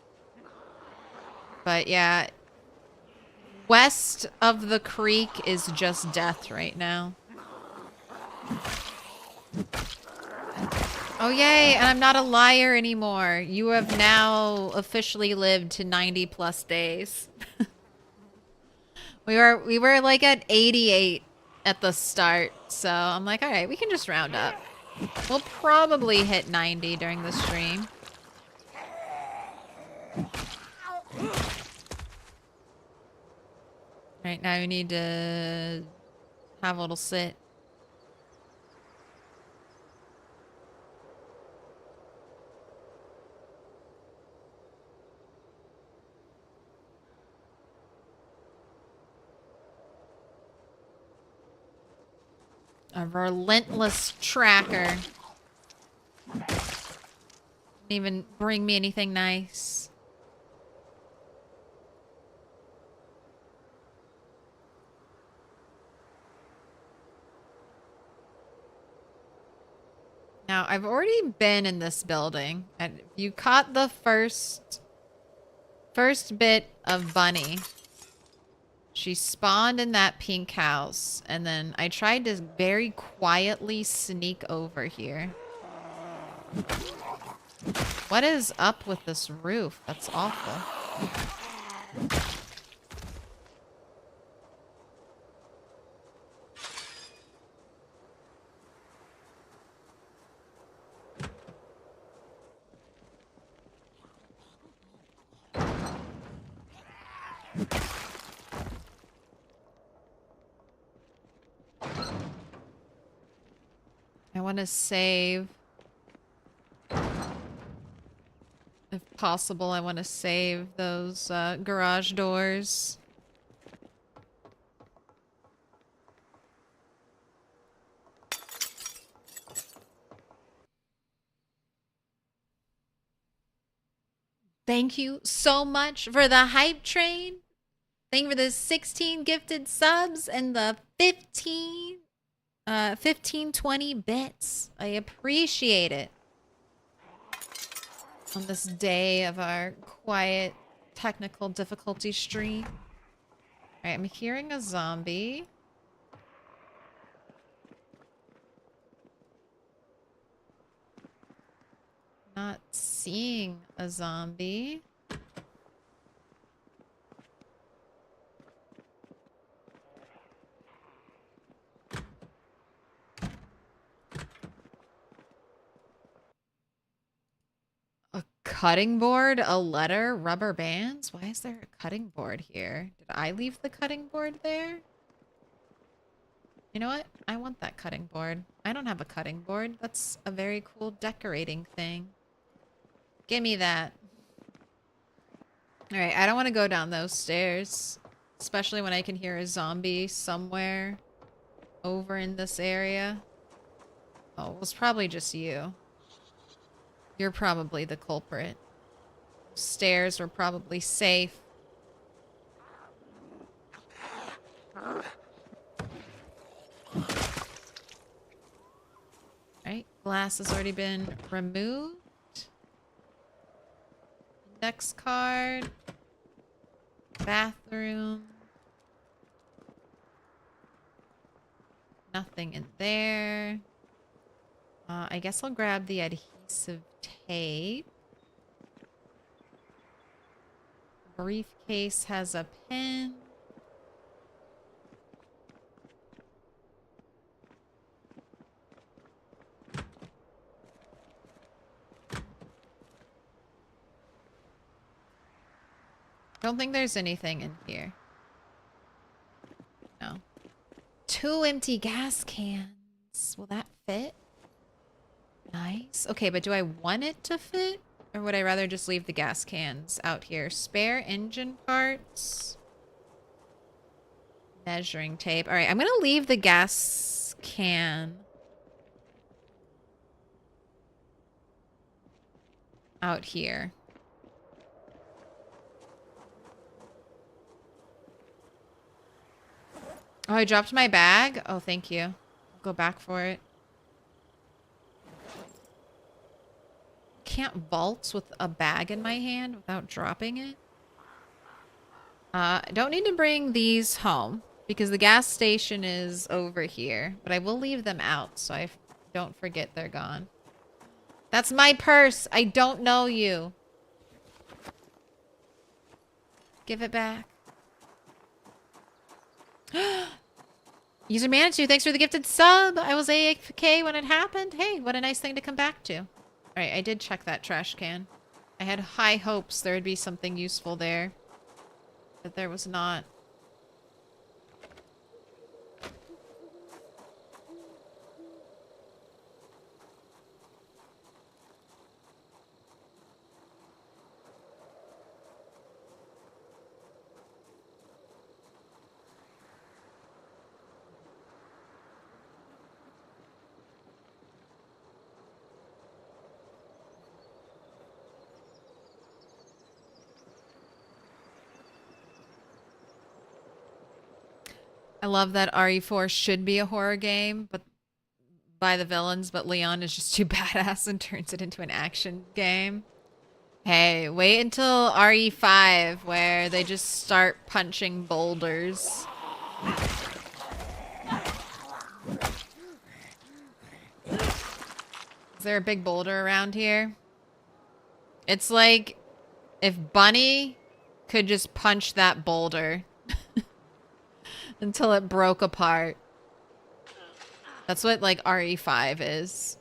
But yeah, west of the creek is just death right now. Oh yay, and I'm not a liar anymore. You have now officially lived to 90 plus days. We were like at 88 at the start, so I'm like, all right, we can just round up. We'll probably hit 90 during the stream. Right now we need to have a little sit. A relentless tracker. Didn't even bring me anything nice. Now, I've already been in this building, and you caught the first bit of Bunny. She spawned in that pink house, and then I tried to very quietly sneak over here. What is up with this roof? That's awful. I want to save. If possible, I want to save those garage doors. Thank you so much for the hype train. Thank you for the 16 gifted subs and the 1520 bits. I appreciate it. On this day of our quiet technical difficulty stream. Alright, I'm hearing a zombie. Not seeing a zombie. A cutting board, a letter, rubber bands? Why is there a cutting board here? Did I leave the cutting board there? You know what? I want that cutting board. I don't have a cutting board. That's a very cool decorating thing. Give me that. Alright, I don't want to go down those stairs. Especially when I can hear a zombie somewhere over in this area. Oh, it was probably just you. You're probably the culprit. Stairs were probably safe. Alright, glass has already been removed. Index card. Bathroom. Nothing in there. I guess I'll grab the adhesive tape. Briefcase has a pen. Don't think there's anything in here. No. 2 empty gas cans. Will that fit? Nice. Okay, but do I want it to fit? Or would I rather just leave the gas cans out here? Spare engine parts. Measuring tape. Alright, I'm gonna leave the gas can out here. Oh, I dropped my bag? Oh, thank you. I'll go back for it. Can't vault with a bag in my hand without dropping it. I don't need to bring these home because the gas station is over here, but I will leave them out so I don't forget they're gone. That's my purse. I don't know you. Give it back. User Manitou, thanks for the gifted sub. I was AFK when it happened. Hey, what a nice thing to come back to. Alright, I did check that trash can. I had high hopes there would be something useful there. But there was not. I love that RE4 should be a horror game, but by the villains, but Leon is just too badass and turns it into an action game. Hey, wait until RE5 where they just start punching boulders. Is there a big boulder around here? It's like if Bunny could just punch that boulder until it broke apart. That's what like RE5 is.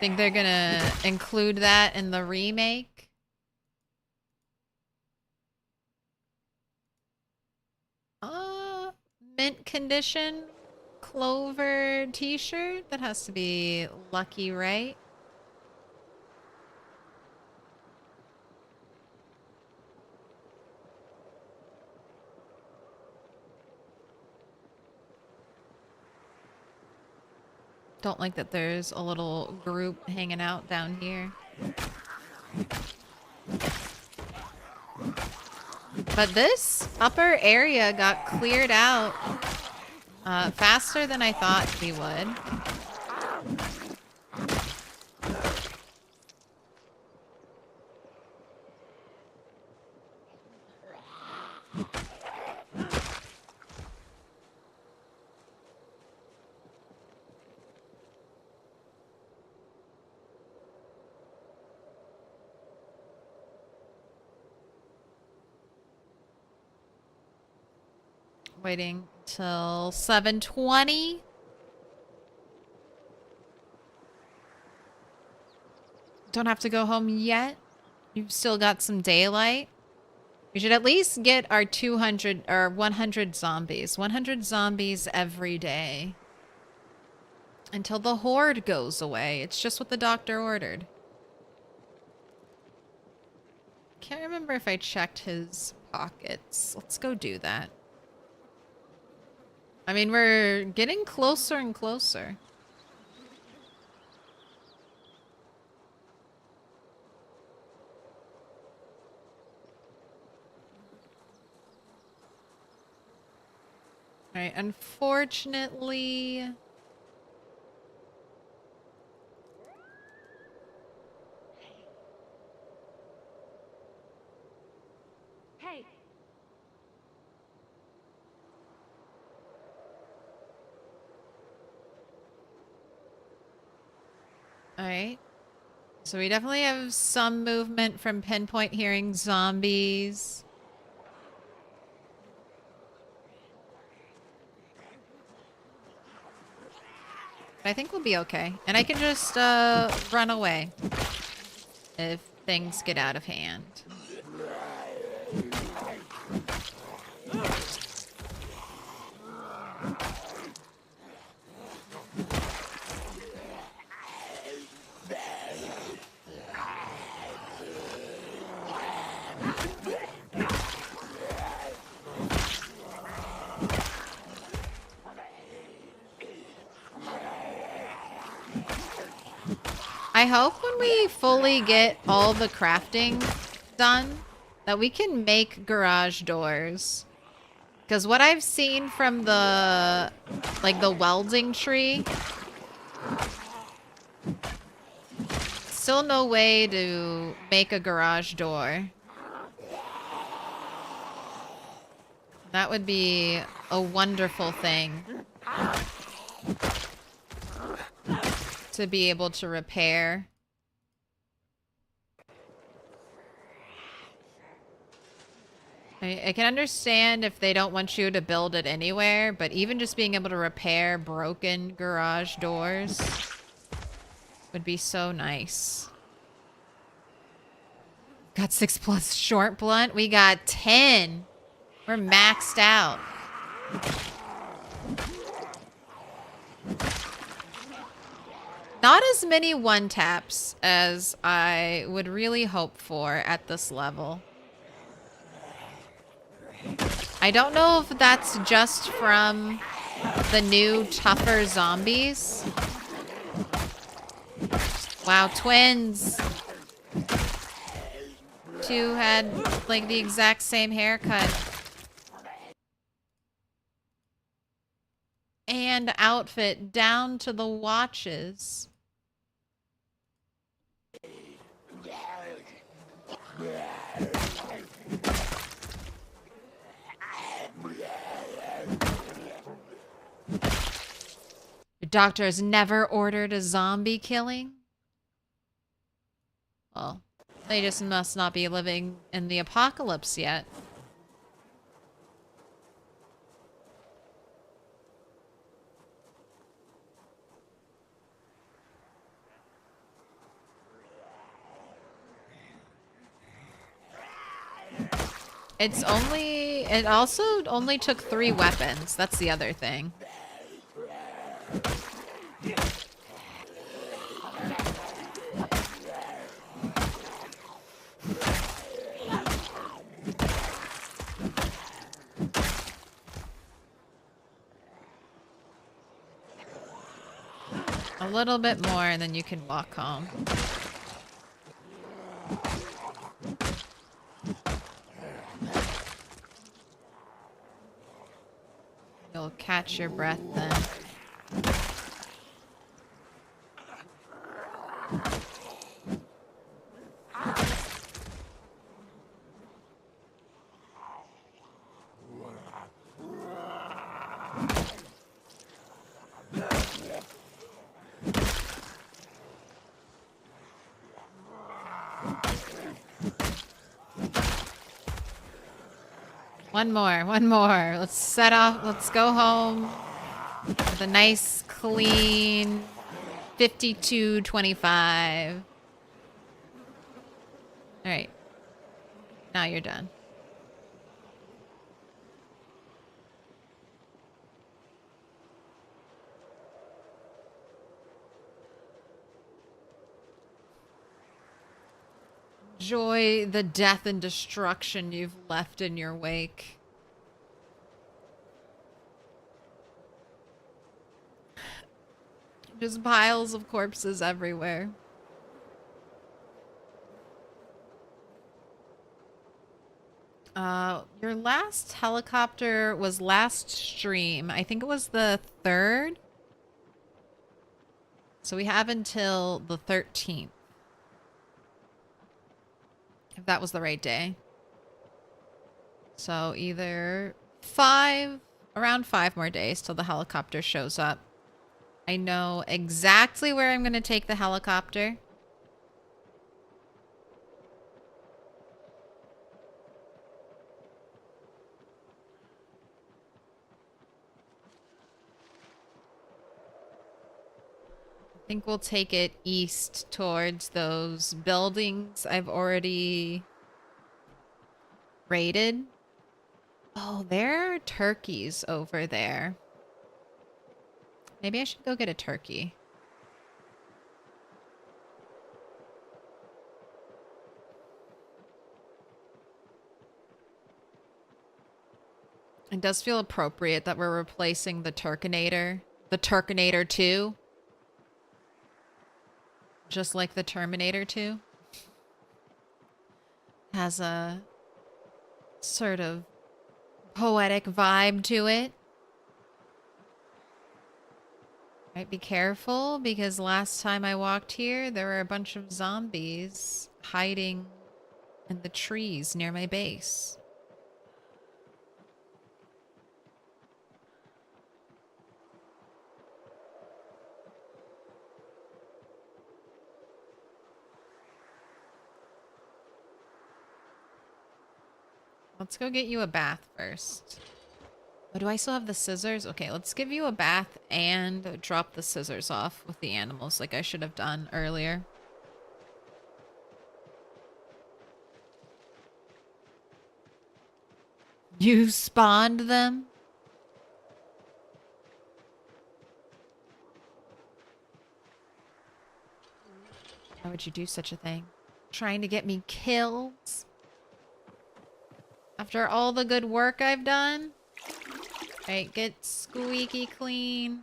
Think they're gonna include that in the remake? Mint condition Clover t-shirt? That has to be lucky, right? Don't like that there's a little group hanging out down here. But this upper area got cleared out faster than I thought we would. Waiting till 7:20. Don't have to go home yet. You've still got some daylight. We should at least get our 200 or 100 zombies. 100 zombies every day. Until the horde goes away. It's just what the doctor ordered. Can't remember if I checked his pockets. Let's go do that. I mean, we're getting closer and closer. All right, unfortunately... Hey. Alright. So we definitely have some movement from Pinpoint hearing zombies. But I think we'll be okay. And I can just run away if things get out of hand. I hope when we fully get all the crafting done that we can make garage doors. Because what I've seen from the, like the welding tree, still no way to make a garage door. That would be a wonderful thing. To be able to repair. I can understand if they don't want you to build it anywhere, but even just being able to repair broken garage doors would be so nice. Got 6+ short blunt. We got 10. We're maxed out. Not as many one-taps as I would really hope for at this level. I don't know if that's just from the new, tougher zombies. Wow, twins. two had like the exact same haircut. And outfit down to the watches. Your doctor has never ordered a zombie killing? Well, they just must not be living in the apocalypse yet. It also only took 3 weapons. That's the other thing. A little bit more and then you can walk home. You'll catch your breath then. One more. Let's set off. Let's go home with a nice, clean 52.25. All right. Now you're done. Enjoy the death and destruction you've left in your wake. Just piles of corpses everywhere. Your last helicopter was last stream. I think it was the 3rd. So we have until the 13th. If that was the right day. So either around 5 more days till the helicopter shows up. I know exactly where I'm going to take the helicopter. I think we'll take it east towards those buildings I've already raided. Oh, there are turkeys over there. Maybe I should go get a turkey. It does feel appropriate that we're replacing the Turkinator. The Turkinator 2. Just like the Terminator 2. Has a sort of poetic vibe to it. Right, be careful because last time I walked here, there were a bunch of zombies hiding in the trees near my base. Let's go get you a bath first. Oh, do I still have the scissors? Okay, let's give you a bath and drop the scissors off with the animals like I should have done earlier. You spawned them? Why would you do such a thing? Trying to get me kills? After all the good work I've done? Alright, get squeaky clean.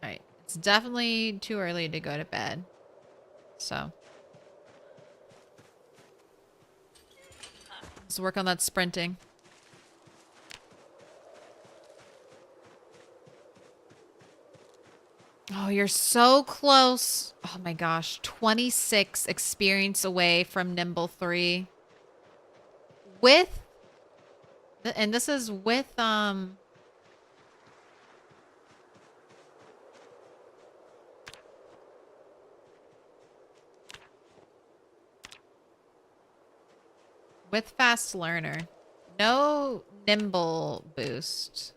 Alright, it's definitely too early to go to bed. So let's work on that sprinting. Oh, you're so close. Oh my gosh. 26 experience away from Nimble 3. With, and this is with, with Fast Learner. No Nimble boost.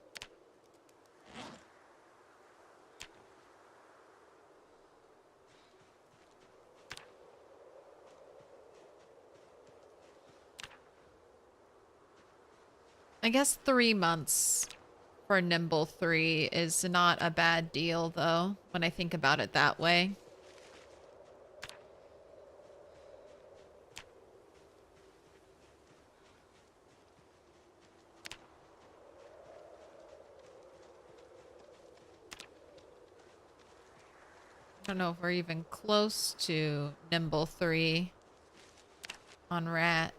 I guess 3 months for Nimble 3 is not a bad deal, though, when I think about it that way. I don't know if we're even close to Nimble 3 on Rat.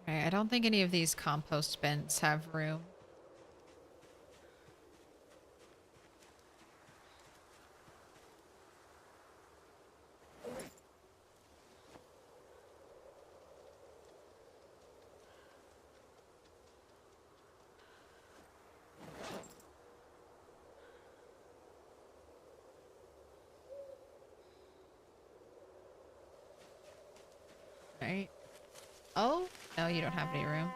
Alright, I don't think any of these compost bins have room. Right. Oh, no, you don't have any room.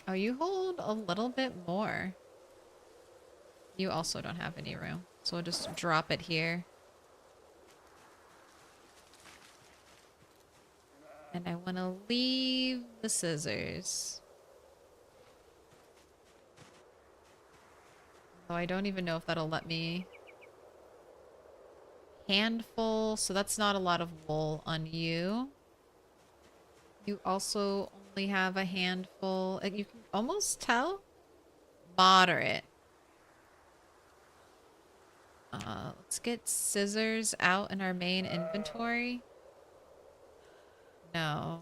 Oh, you hold a little bit more. You also don't have any room. So we'll just drop it here. And I want to leave the scissors. Oh, I don't even know if that'll let me. Handful, so that's not a lot of wool on you. You also only have a handful. You can almost tell. Moderate. Let's get scissors out in our main inventory. No.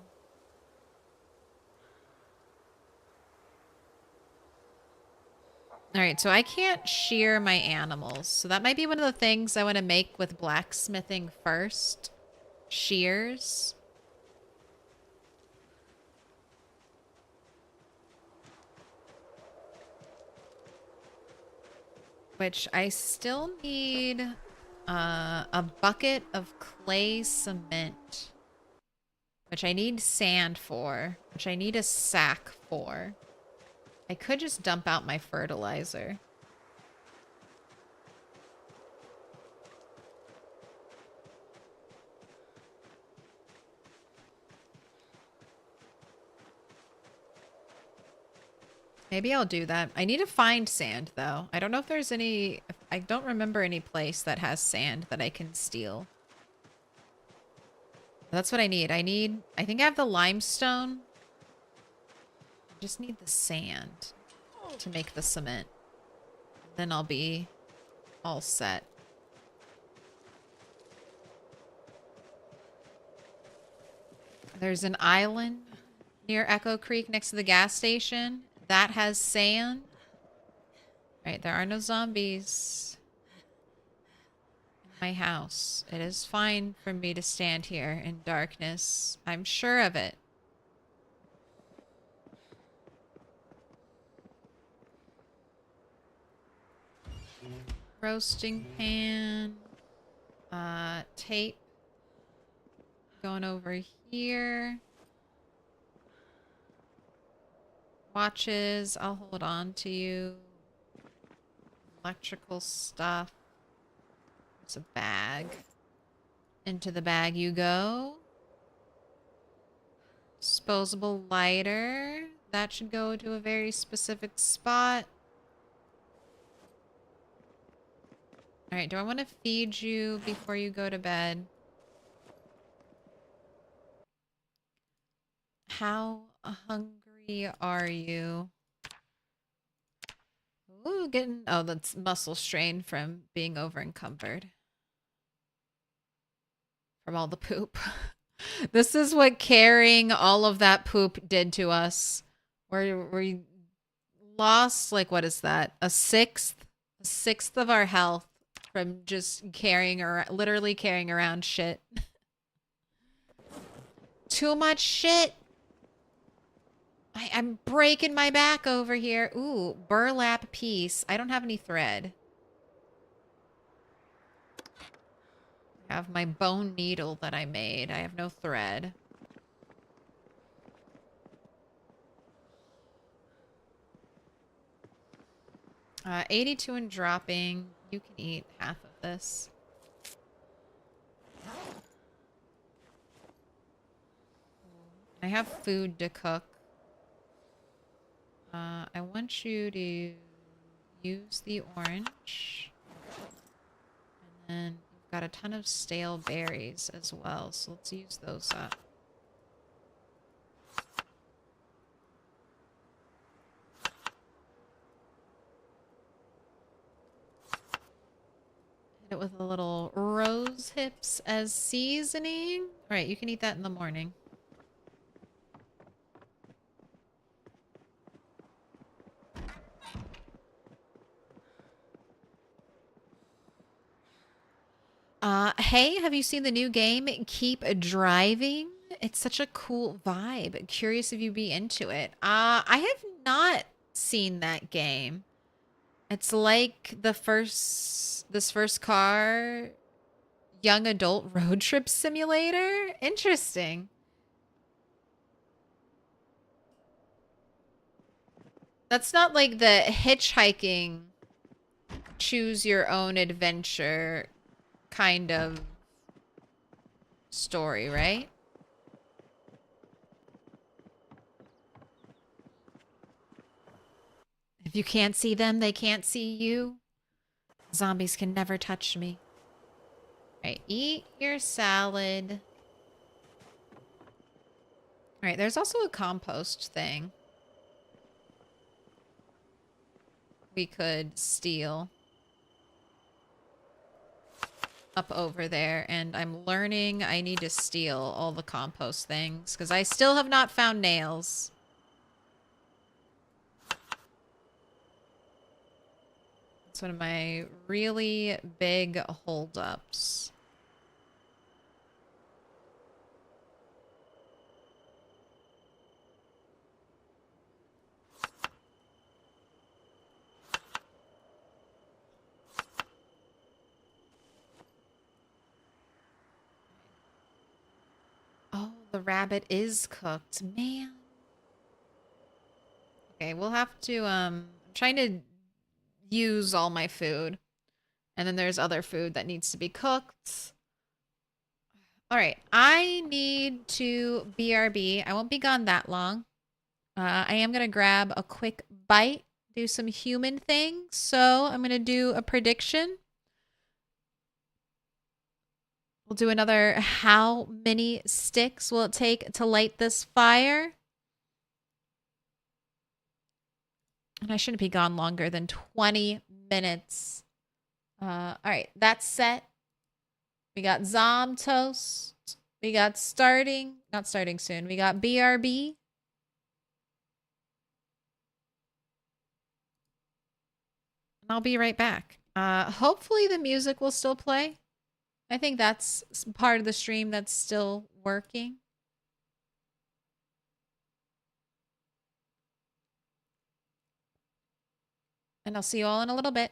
Alright, so I can't shear my animals. So that might be one of the things I want to make with blacksmithing first. Shears. Which I still need a bucket of clay cement. Which I need sand for. Which I need a sack for. I could just dump out my fertilizer. Maybe I'll do that. I need to find sand, though. I don't know if there's any... I don't remember any place that has sand that I can steal. That's what I need. I think I have the limestone. I just need the sand to make the cement. Then I'll be all set. There's an island near Echo Creek next to the gas station. That has sand. Right, there are no zombies in my house. It is fine for me to stand here in darkness. I'm sure of it. Roasting pan. Tape. Going over here. Watches. I'll hold on to you. Electrical stuff. It's a bag. Into the bag you go. Disposable lighter. That should go to a very specific spot. Alright, do I want to feed you before you go to bed? How hungry are you? Ooh, getting... Oh, that's muscle strain from being over encumbered. From all the poop. This is what carrying all of that poop did to us. We lost, like, what is that? A sixth of our health from just carrying around, literally carrying around shit. Too much shit. I'm breaking my back over here. Ooh, burlap piece. I don't have any thread. I have my bone needle that I made. I have no thread. 82 and dropping. You can eat half of this. I have food to cook. I want you to use the orange. And then you've got a ton of stale berries as well, so let's use those up. Hit it with a little rose hips as seasoning. All right, you can eat that in the morning. Hey, have you seen the new game, Keep Driving? It's such a cool vibe. Curious if you'd be into it. I have not seen that game. It's like this first car young adult road trip simulator. Interesting. That's not like the hitchhiking, choose your own adventure kind of story, right? If you can't see them, they can't see you. Zombies can never touch me. All right, eat your salad. All right, there's also a compost thing we could steal up over there, and I'm learning I need to steal all the compost things because I still have not found nails. It's one of my really big holdups. Oh, the rabbit is cooked. Man. Okay, we'll have to, I'm trying to use all my food. And then there's other food that needs to be cooked. All right, I need to BRB. I won't be gone that long. I am going to grab a quick bite, do some human things. So I'm going to do a prediction. We'll do another how many sticks will it take to light this fire? And I shouldn't be gone longer than 20 minutes. All right, that's set. We got Zom Toast. We got not starting soon. We got BRB. And I'll be right back. Hopefully the music will still play. I think that's part of the stream that's still working. And I'll see you all in a little bit.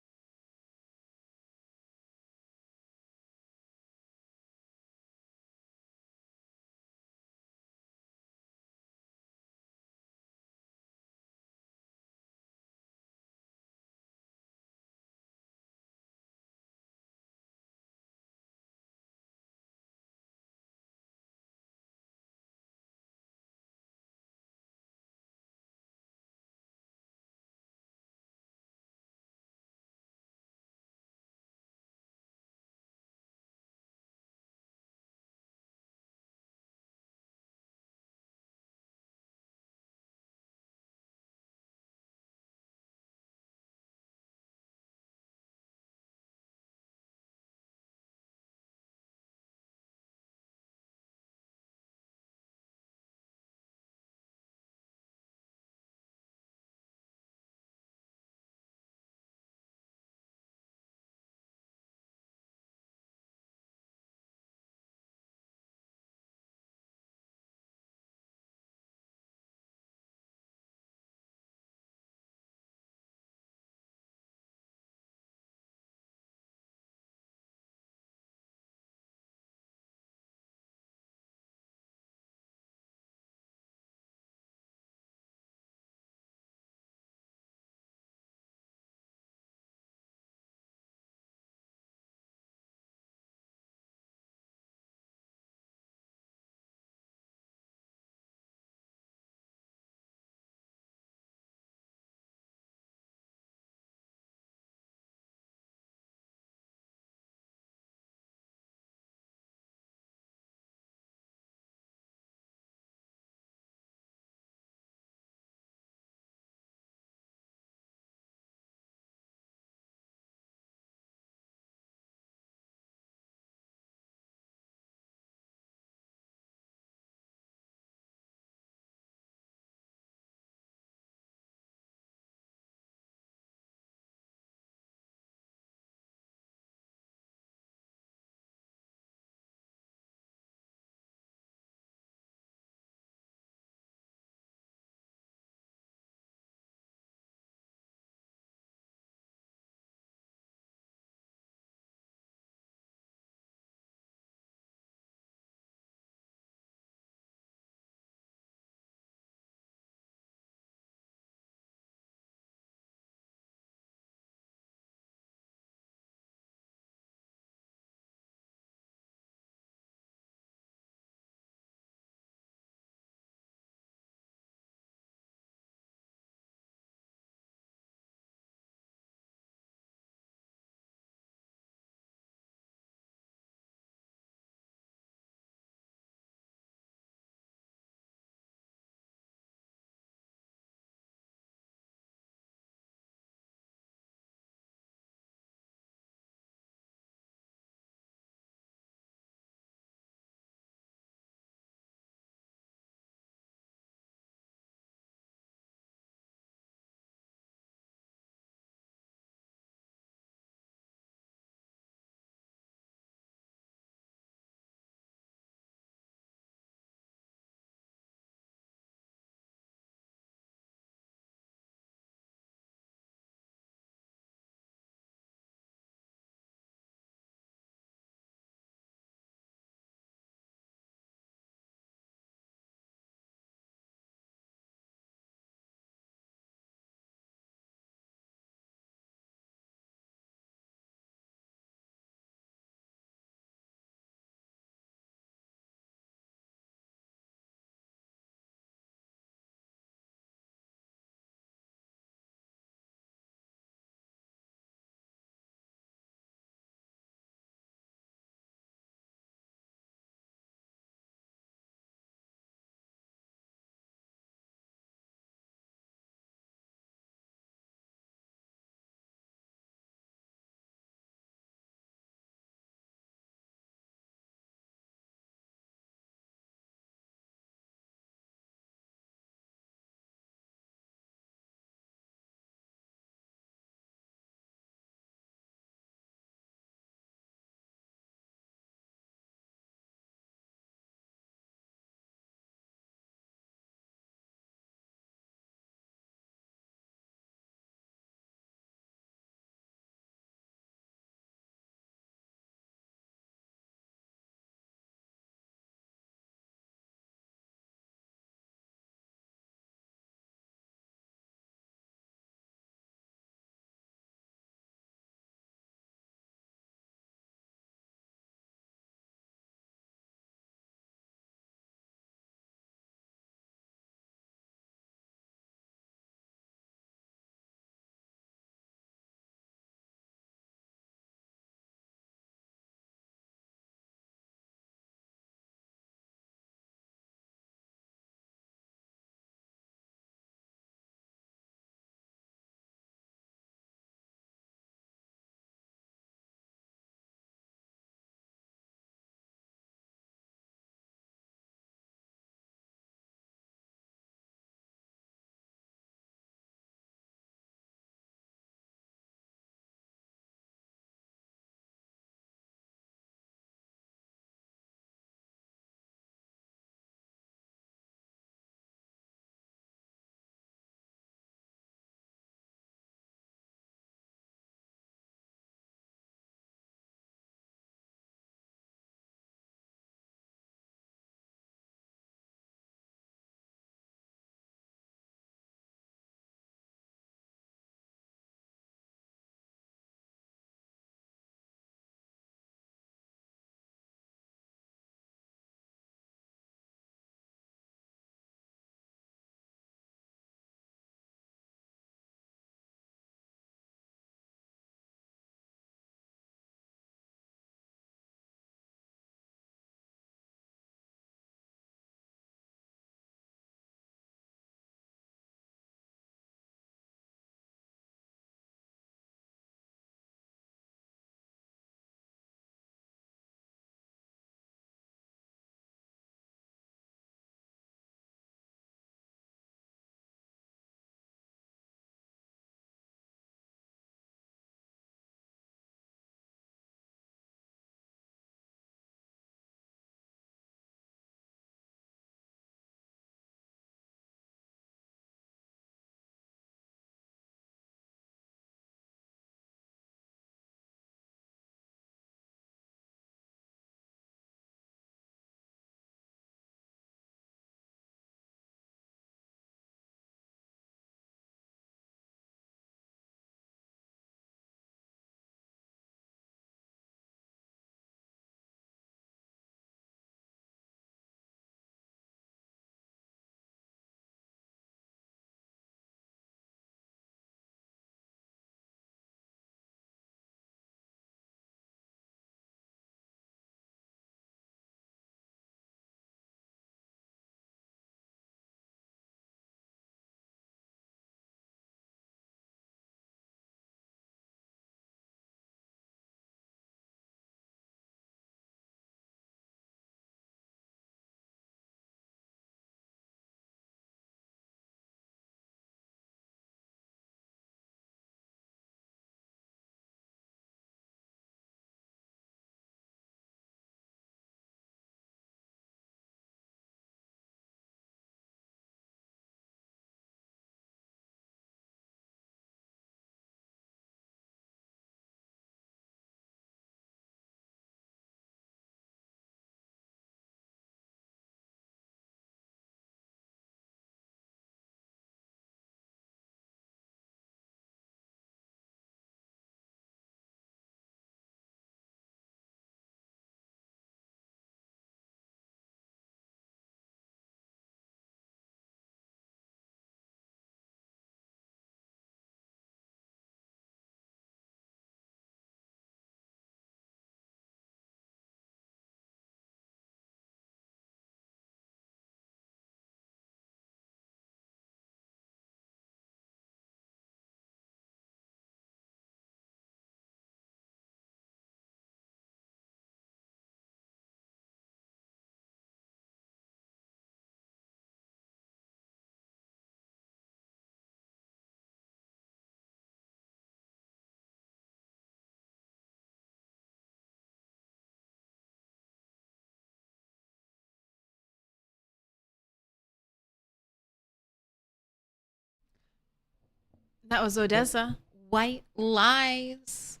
That was Odessa. White Lies.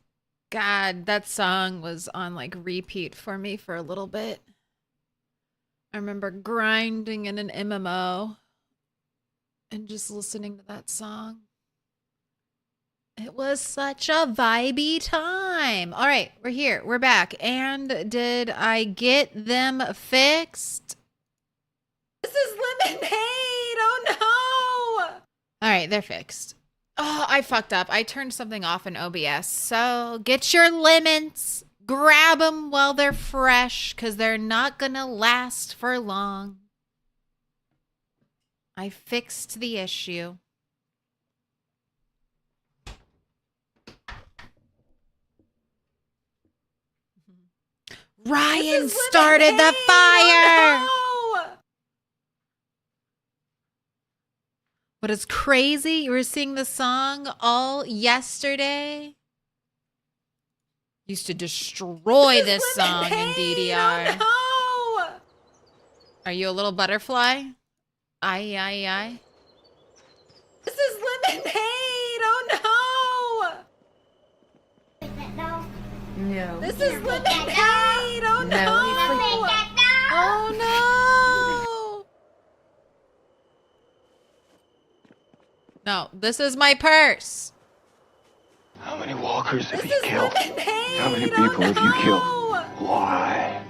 God, that song was on like repeat for me for a little bit. I remember grinding in an MMO and just listening to that song. It was such a vibey time. All right, we're here. We're back. And did I get them fixed? This is lemonade. Oh no. All right, they're fixed. Oh, I fucked up. I turned something off in OBS. So get your lemons. Grab them while they're fresh because they're not going to last for long. I fixed the issue. Ryan started the fire. Oh, no. What is crazy? You were singing the song all yesterday. Used to destroy this song in DDR. Oh, no. Are you a little butterfly? Aye. This is lemonade. Oh no. No. This is lemonade. Oh no. Oh no. No, this is my purse. How many walkers have This you is killed? lemonade. How many people have you killed? Why?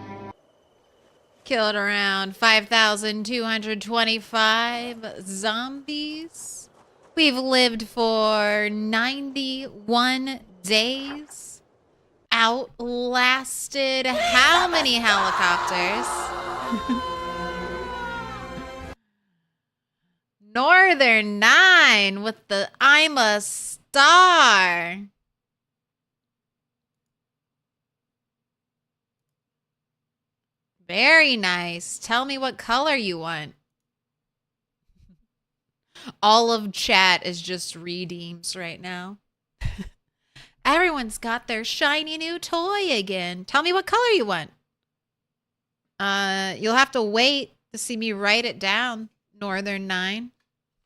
Killed around 5,225 zombies. We've lived for 91 days. Outlasted how many helicopters? Northern 9 with the I'm a star. Very nice. Tell me what color you want. All of chat is just redeems right now. Everyone's got their shiny new toy again. Tell me what color you want. You'll have to wait to see me write it down, Northern 9.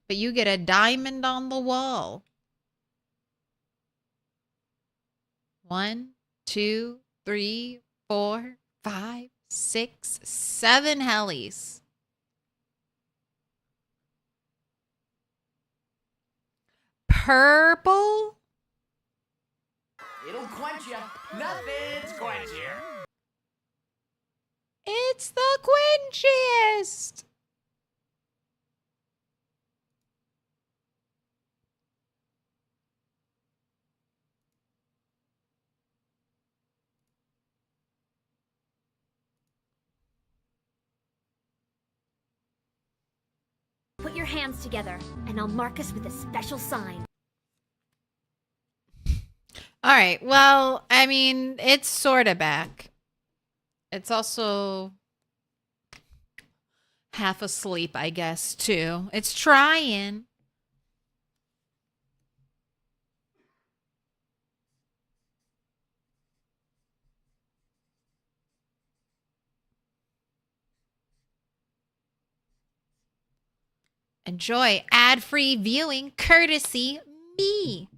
But you get a diamond on the wall. 1, 2, 3, 4, 5, 6, 7 helis. Purple? It'll quench you. Nothing's quenchier. It's the quenchiest. Put your hands together, and I'll mark us with a special sign. All right. Well, I mean, it's sort of back. It's also half asleep, I guess, too. It's trying. Enjoy ad-free viewing courtesy me.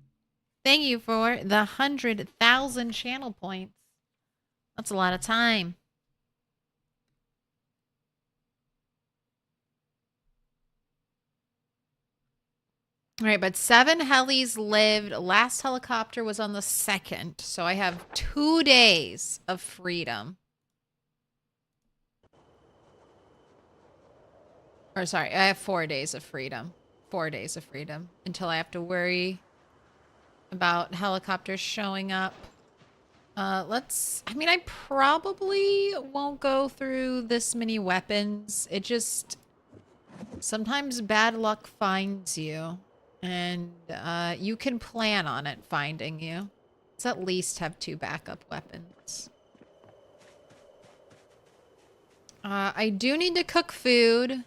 Thank you for the 100,000 channel points. That's a lot of time. All right, but 7 helis lived. Last helicopter was on the 2nd, so I have 2 days of freedom. Or sorry, I have 4 days of freedom. 4 days of freedom until I have to worry about helicopters showing up. I mean, I probably won't go through this many weapons. It just, sometimes bad luck finds you. And you can plan on it finding you. Let's at least have 2 backup weapons. I do need to cook food.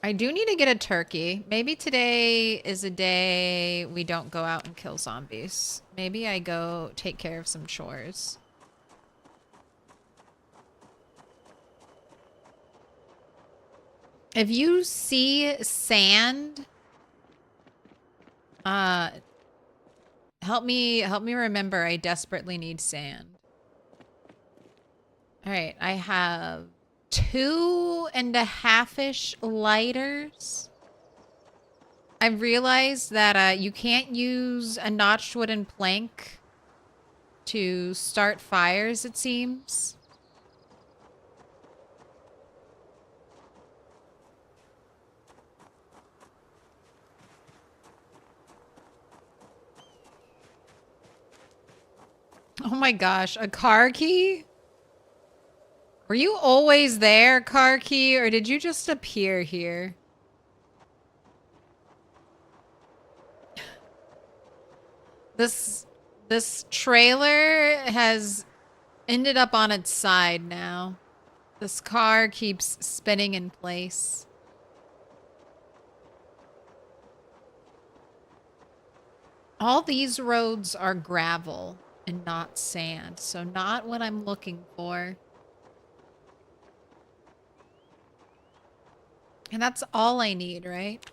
I do need to get a turkey. Maybe today is a day we don't go out and kill zombies. Maybe I go take care of some chores. If you see sand Uh, help me remember. I desperately need sand. All right, I have 2.5-ish lighters. I realized that you can't use a notched wooden plank to start fires, it seems. Oh my gosh, a car key? Were you always there, car key, or did you just appear here? This trailer has ended up on its side now. This car keeps spinning in place. All these roads are gravel and not sand, so not what I'm looking for. And that's all I need, right?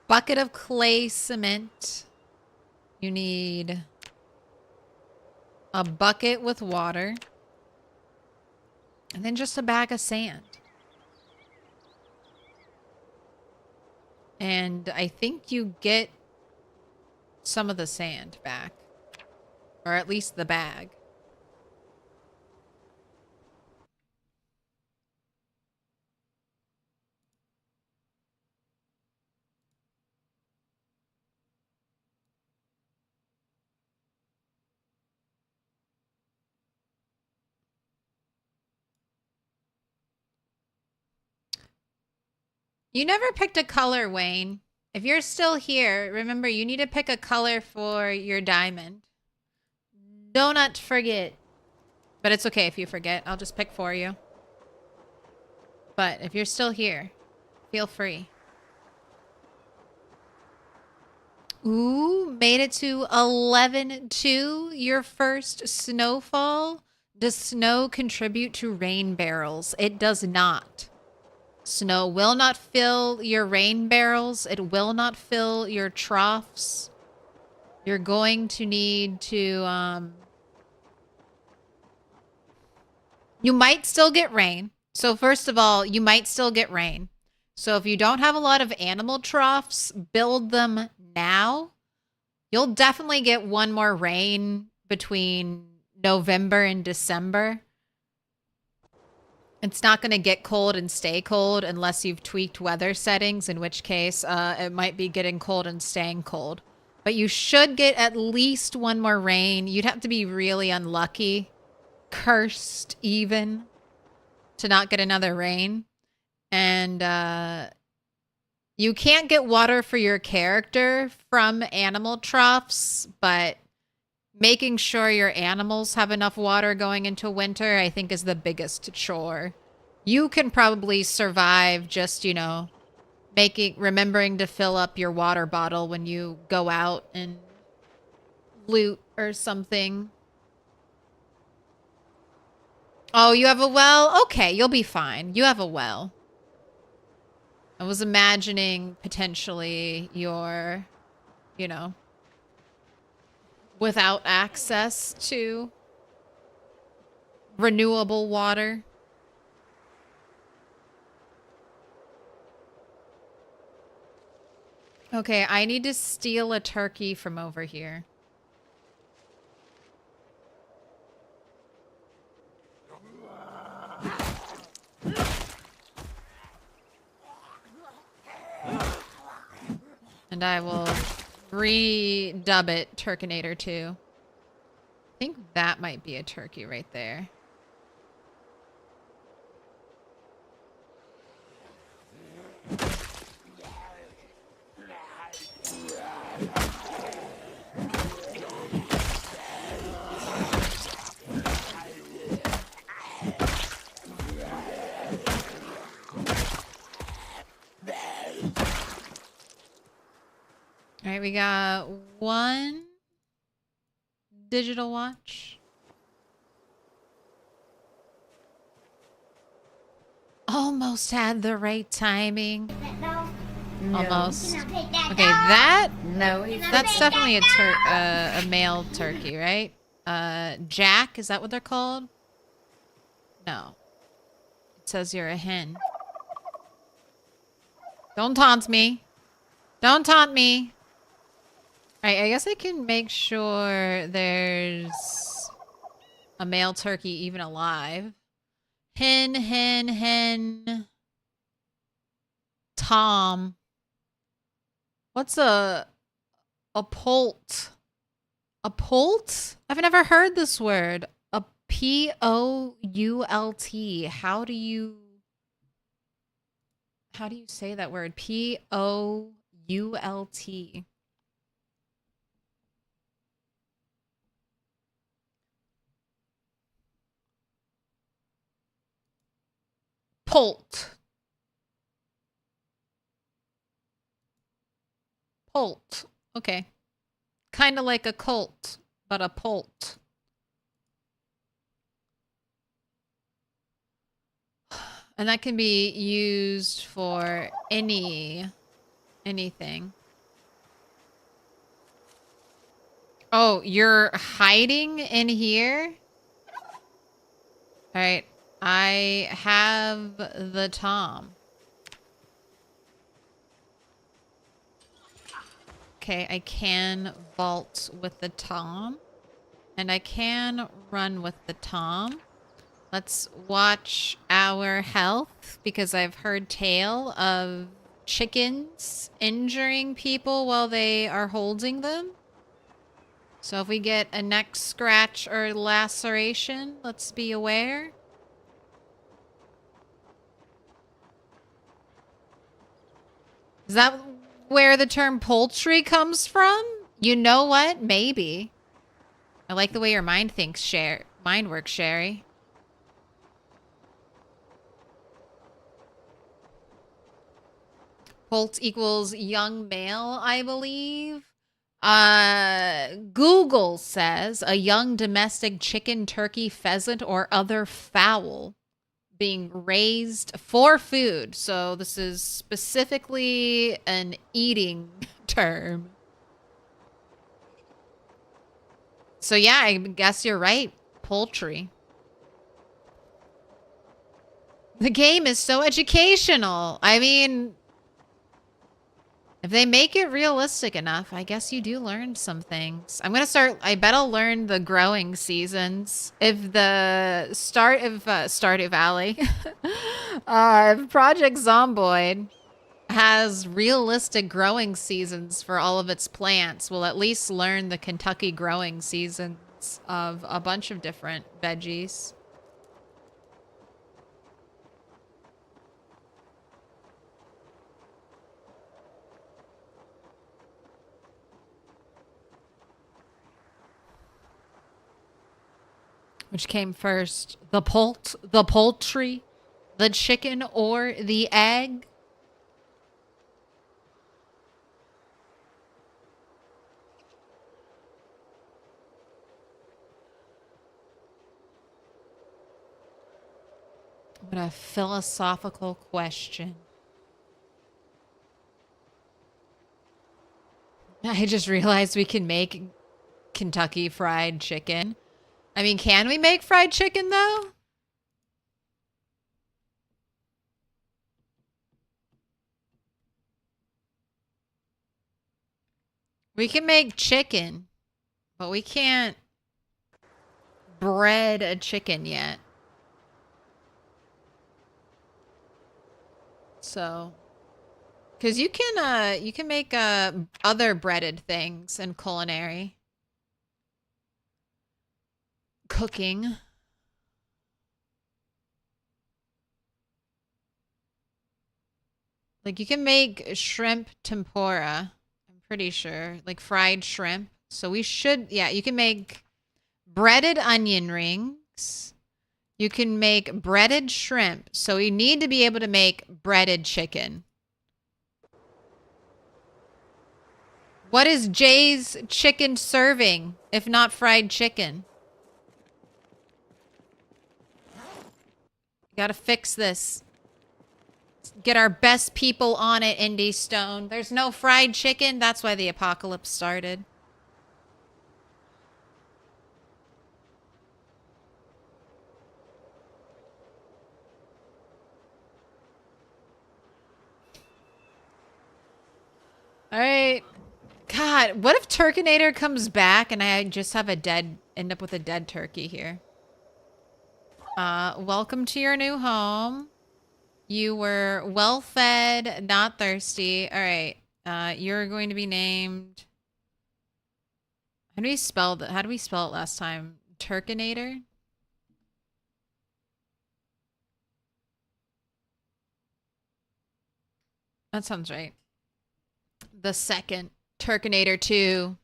Bucket of clay cement. You need a bucket with water. And then just a bag of sand. And I think you get some of the sand back. Or at least the bag. You never picked a color, Wayne. If you're still here, remember you need to pick a color for your diamond. Do not forget. But it's okay if you forget. I'll just pick for you. But if you're still here, feel free. Ooh, made it to 11-2. Your first snowfall. Does snow contribute to rain barrels? It does not. Snow will not fill your rain barrels. It will not fill your troughs. You're going to need to, you might still get rain. So first of all, you might still get rain. So if you don't have a lot of animal troughs, build them now. You'll definitely get one more rain between November and December. It's not going to get cold and stay cold unless you've tweaked weather settings, in which case it might be getting cold and staying cold. But you should get at least one more rain. You'd have to be really unlucky, cursed even, to not get another rain. And you can't get water for your character from animal troughs, but making sure your animals have enough water going into winter, I think, is the biggest chore. You can probably survive just, you know, remembering to fill up your water bottle when you go out and loot or something. Oh, you have a well? Okay, you'll be fine. You have a well. I was imagining potentially you're, you know, without access to renewable water. Okay, I need to steal a turkey from over here. And I will redub it Turkinator 2. I think that might be a turkey right there. All right, we got one digital watch. almost had the right timing. No. Almost. You Okay, that No, he's that's definitely a male turkey, right? Jack, is that what they're called? No. It says you're a hen. Don't taunt me. Don't taunt me. Alright, I guess I can make sure there's a male turkey even alive. Hen, hen, hen. Tom. What's a poult? A poult? I've never heard this word. A P-O-U-L-T. How do you say that word? P-O-U-L-T. Poult. Poult. Okay. Kind of like a cult, but a poult. And that can be used for anything. Oh, you're hiding in here? All right. I have the Tom. Okay, I can vault with the Tom. And I can run with the Tom. Let's watch our health, because I've heard tale of chickens injuring people while they are holding them. So if we get a neck scratch or laceration, let's be aware. Is that where the term poultry comes from? You know what? Maybe. I like the way your mind thinks, mind works, Sherry. Poult equals young male, I believe. Google says a young domestic chicken, turkey, pheasant, or other fowl being raised for food. So this is specifically an eating term. So yeah, I guess you're right. Poultry. The game is so educational. I mean, if they make it realistic enough, I guess you do learn some things. I'm going to start, I bet I'll learn the growing seasons. If the Stardew Valley, if Project Zomboid has realistic growing seasons for all of its plants, we'll at least learn the Kentucky growing seasons of a bunch of different veggies. Which came first? The poultry, the chicken, or the egg? What a philosophical question. I just realized we can make Kentucky Fried Chicken. I mean, can we make fried chicken, though? We can make chicken, but we can't bread a chicken yet. So, because you can make other breaded things in culinary cooking. Like you can make shrimp tempura, I'm pretty sure, like fried shrimp. So we should, yeah, you can make breaded onion rings. You can make breaded shrimp. So we need to be able to make breaded chicken. What is Jay's chicken serving, if not fried chicken? Gotta fix this. get our best people on it, Indie Stone. There's no fried chicken. That's why the apocalypse started. All right. God, what if Turkinator comes back and I just have end up with a dead turkey here? Welcome to your new home. You were well fed, not thirsty. All right. You're going to be named. How do we spell that? How do we spell it last time? Turkinator? That sounds right. The second. Turkinator 2.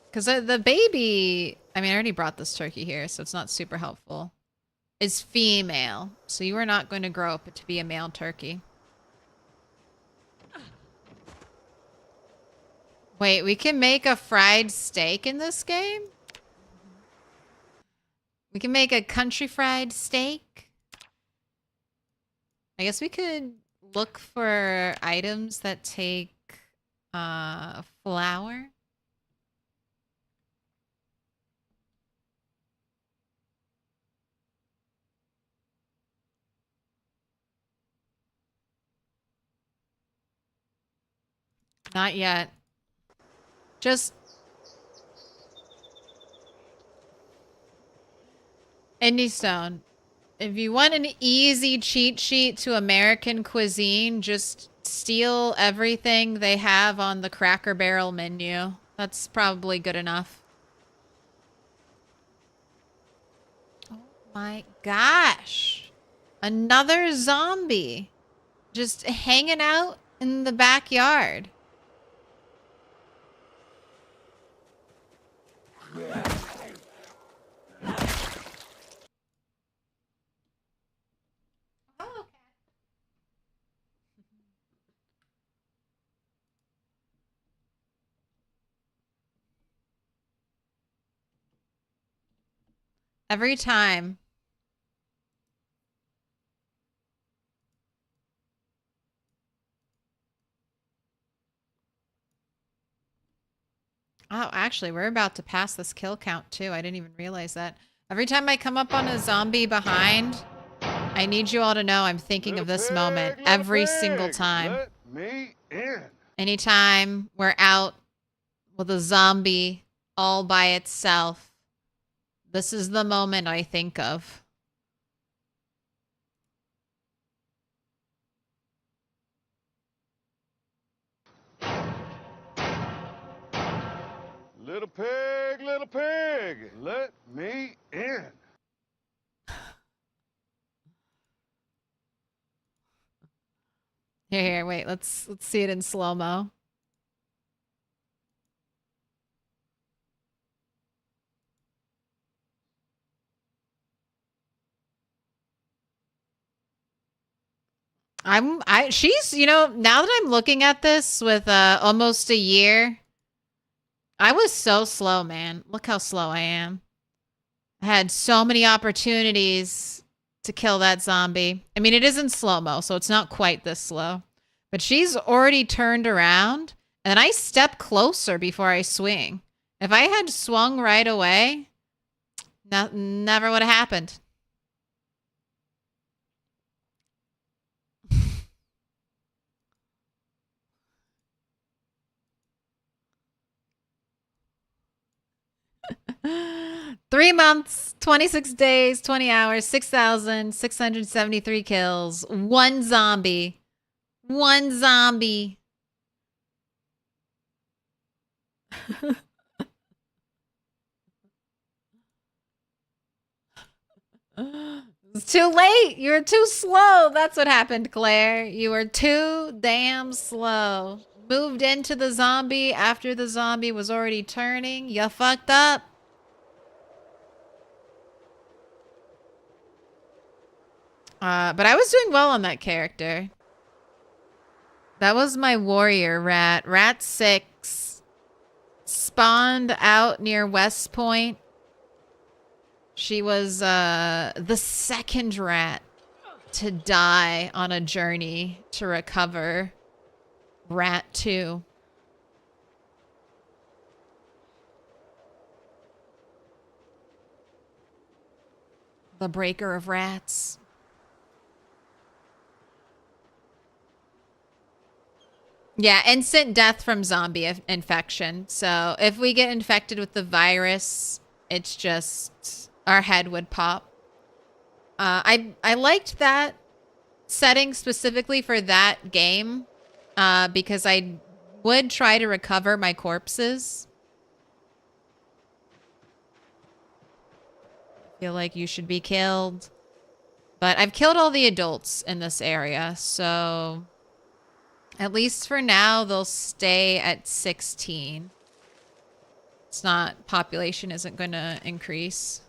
Because the baby, I mean, I already brought this turkey here, so it's not super helpful, is female. So you are not going to grow up to be a male turkey. Wait, we can make a fried steak in this game? We can make a country fried steak? I guess we could look for items that take flour. Not yet. Just... Indie Stone. If you want an easy cheat sheet to American cuisine, just steal everything they have on the Cracker Barrel menu. That's probably good enough. Oh my gosh. Another zombie. Just hanging out in the backyard. Every time. Oh, actually, we're about to pass this kill count, too. I didn't even realize that. Every time I come up on a zombie behind, I need you all to know I'm thinking of this moment every single time. Let me in. Anytime we're out with a zombie all by itself, this is the moment I think of. Little pig, let me in. Here, wait, let's see it in slow-mo. She's, you know, now that I'm looking at this with almost a year, I was so slow, man. Look how slow I am. I had so many opportunities to kill that zombie. I mean, it is in slow-mo, so it's not quite this slow. But she's already turned around, and I step closer before I swing. If I had swung right away, never would have happened. Three months, 26 days, 20 hours, 6,673 kills, one zombie. One zombie. It's too late. You're too slow. That's what happened, Claire. You were too damn slow. Moved into the zombie after the zombie was already turning. You fucked up. But I was doing well on that character. That was my warrior rat. Rat 6. Spawned out near West Point. She was the second rat to die on a journey to recover Rat 2. The breaker of rats. Yeah, instant death from zombie infection. So if we get infected with the virus, it's just our head would pop. I liked that setting specifically for that game because I would try to recover my corpses. Feel like you should be killed. But I've killed all the adults in this area, so at least for now, they'll stay at 16. It's not, population isn't going to increase.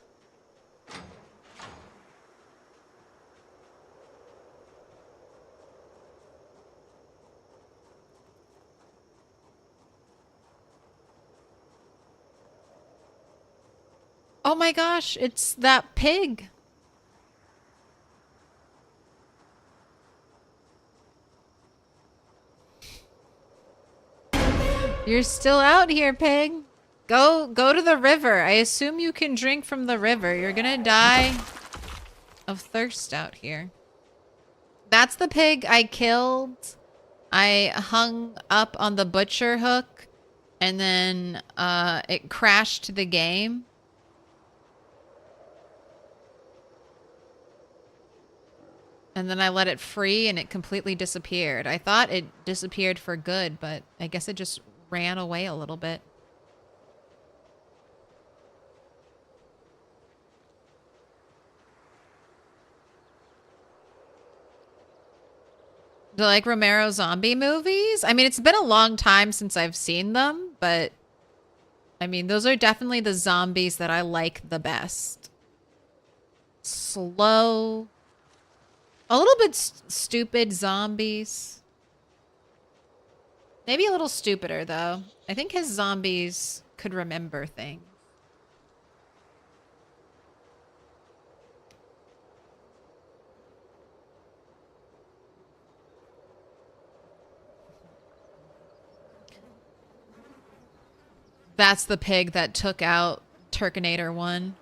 Oh my gosh, it's that pig. You're still out here, pig. Go to the river. I assume you can drink from the river. You're gonna die of thirst out here. That's the pig I killed. I hung up on the butcher hook and then it crashed the game. And then I let it free and it completely disappeared. I thought it disappeared for good, but I guess it just ran away a little bit. Do you like Romero zombie movies? I mean, it's been a long time since I've seen them, but I mean, those are definitely the zombies that I like the best. Slow. A little bit stupid zombies. Maybe a little stupider, though. I think his zombies could remember things. That's the pig that took out Turkinator 1.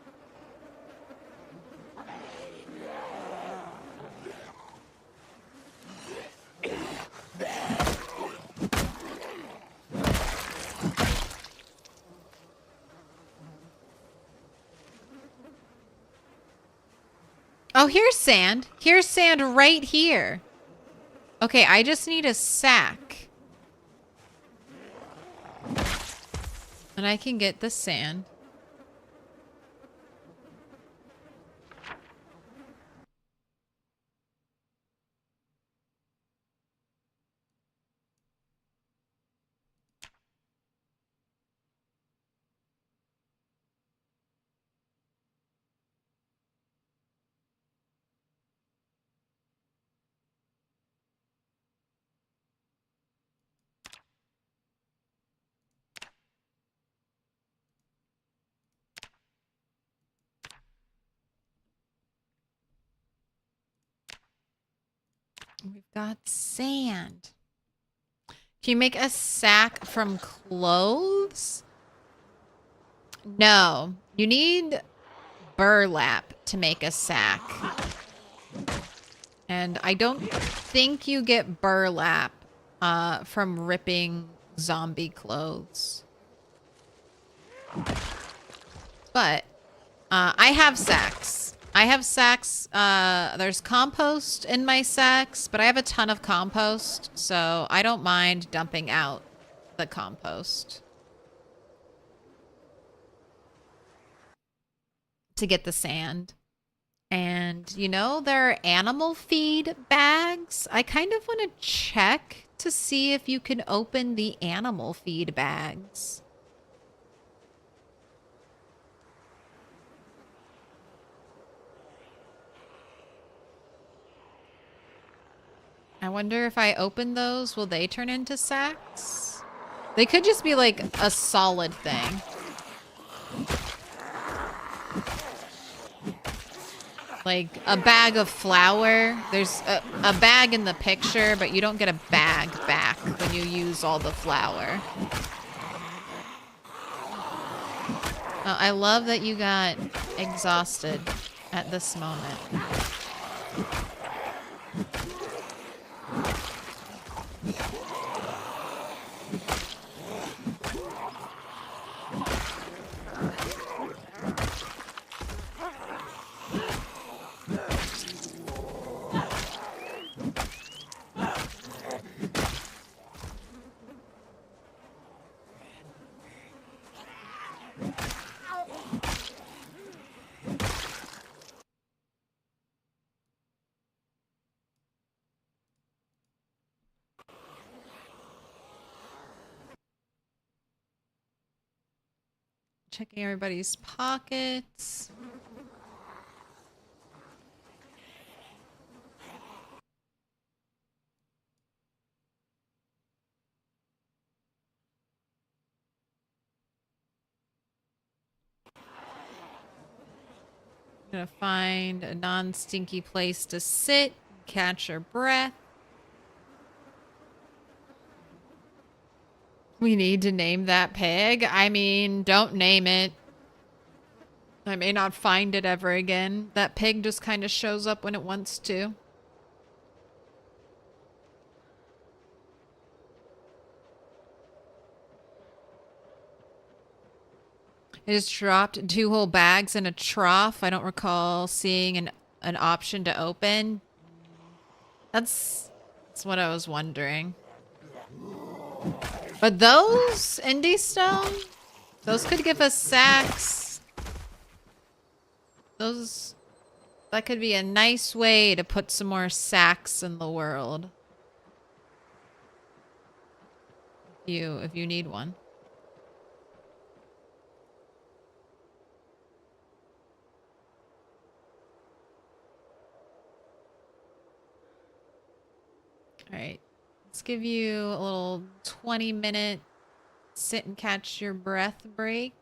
Oh, here's sand. Here's sand right here. Okay, I just need a sack. And I can get the sand. We've got sand. Can you make a sack from clothes? No. You need burlap to make a sack. And I don't think you get burlap from ripping zombie clothes. But I have sacks. I have sacks. There's compost in my sacks, but I have a ton of compost, so I don't mind dumping out the compost to get the sand. And, you know, there are animal feed bags. I kind of want to check to see if you can open the animal feed bags. I wonder if I open those, will they turn into sacks? They could just be like a solid thing. Like a bag of flour. There's a bag in the picture, but you don't get a bag back when you use all the flour. I love that you got exhausted at this moment. Checking everybody's pockets. Gonna find a non-stinky place to sit, catch your breath. We need to name that pig. I mean, don't name it. I may not find it ever again. That pig just kind of shows up when it wants to. I just dropped 2 whole bags in a trough. I don't recall seeing an option to open. That's what I was wondering. But those indie stone, those could give us sacks. That could be a nice way to put some more sacks in the world. If you need one. All right. Let's give you a little 20-minute sit and catch your breath break.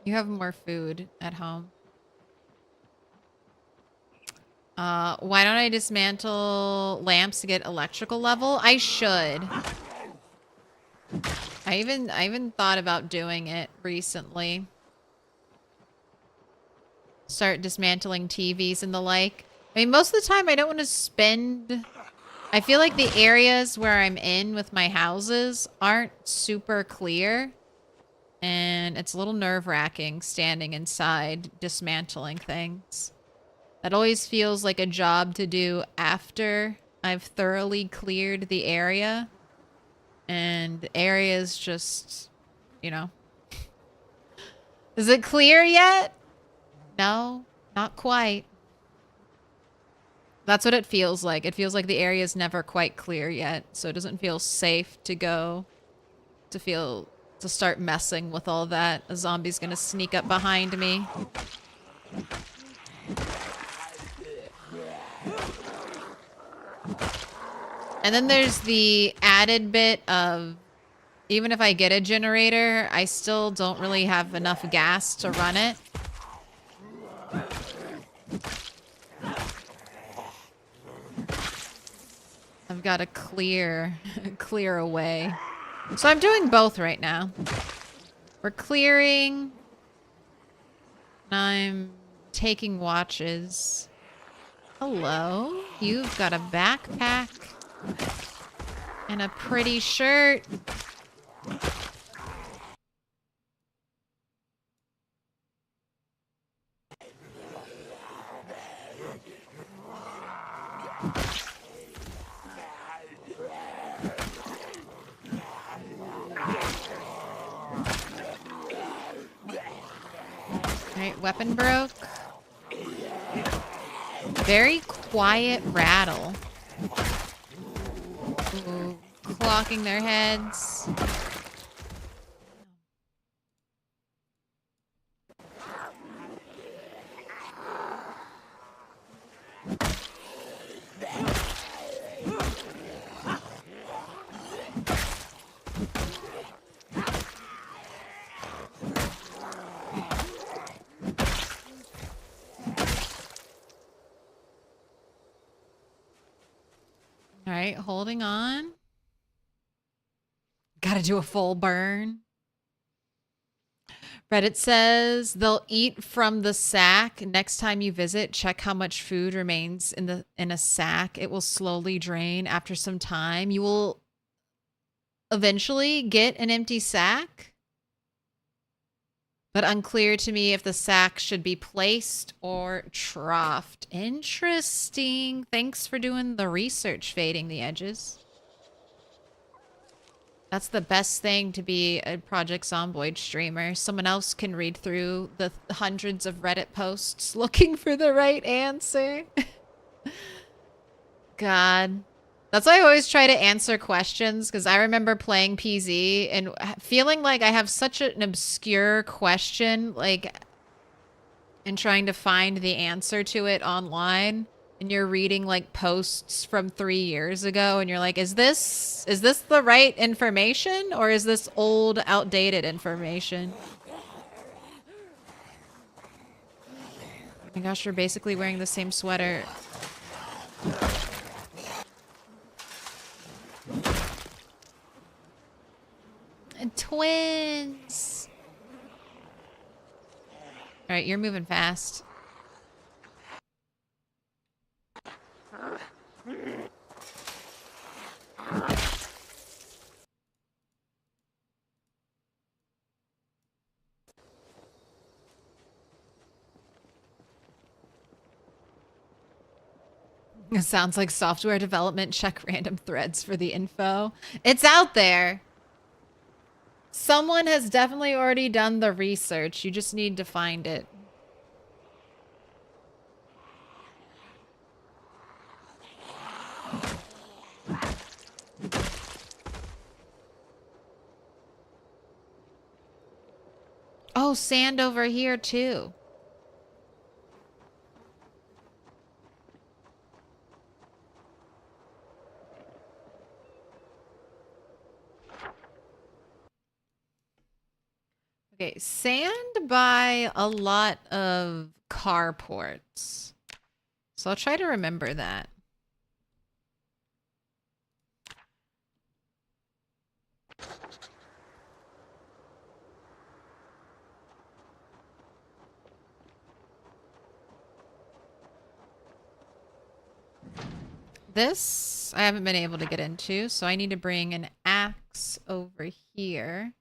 You have more food at home. Why don't I dismantle lamps to get electrical level? I should. I even thought about doing it recently. Start dismantling TVs and the like. I mean, most of the time I don't want to spend... I feel like the areas where I'm in with my houses aren't super clear. And it's a little nerve-wracking standing inside dismantling things. That always feels like a job to do after I've thoroughly cleared the area. And the area is just, you know. Is it clear yet? No, not quite. That's what it feels like. It feels like the area is never quite clear yet. So it doesn't feel safe to go to start messing with all that. A zombie's gonna sneak up behind me. And then there's the added bit of, even if I get a generator, I still don't really have enough gas to run it. I've got to clear away. So I'm doing both right now. We're clearing. And I'm taking watches. Hello. You've got a backpack. And a pretty shirt. Alright, weapon broke. Very quiet rattle. Ooh, clocking their heads. right, holding on. Gotta do a full burn. Reddit says they'll eat from the sack. Next time you visit, check how much food remains in a sack. It will slowly drain after some time. You will eventually get an empty sack, but unclear to me if the sack should be placed or troughed. Interesting. Thanks for doing the research, fading the edges. That's the best thing to be a Project Zomboid streamer. Someone else can read through the hundreds of Reddit posts looking for the right answer. God. That's why I always try to answer questions, because I remember playing PZ and feeling like I have such an obscure question, like, and trying to find the answer to it online. And you're reading like posts from 3 years ago and you're like, is this the right information or is this old, outdated information? Oh my gosh, you're basically wearing the same sweater. And twins. All right, you're moving fast. It sounds like software development. Check random threads for the info. It's out there. Someone has definitely already done the research. You just need to find it. Oh, sand over here too. Okay, sand by a lot of carports. So I'll try to remember that. This I haven't been able to get into, so I need to bring an axe over here.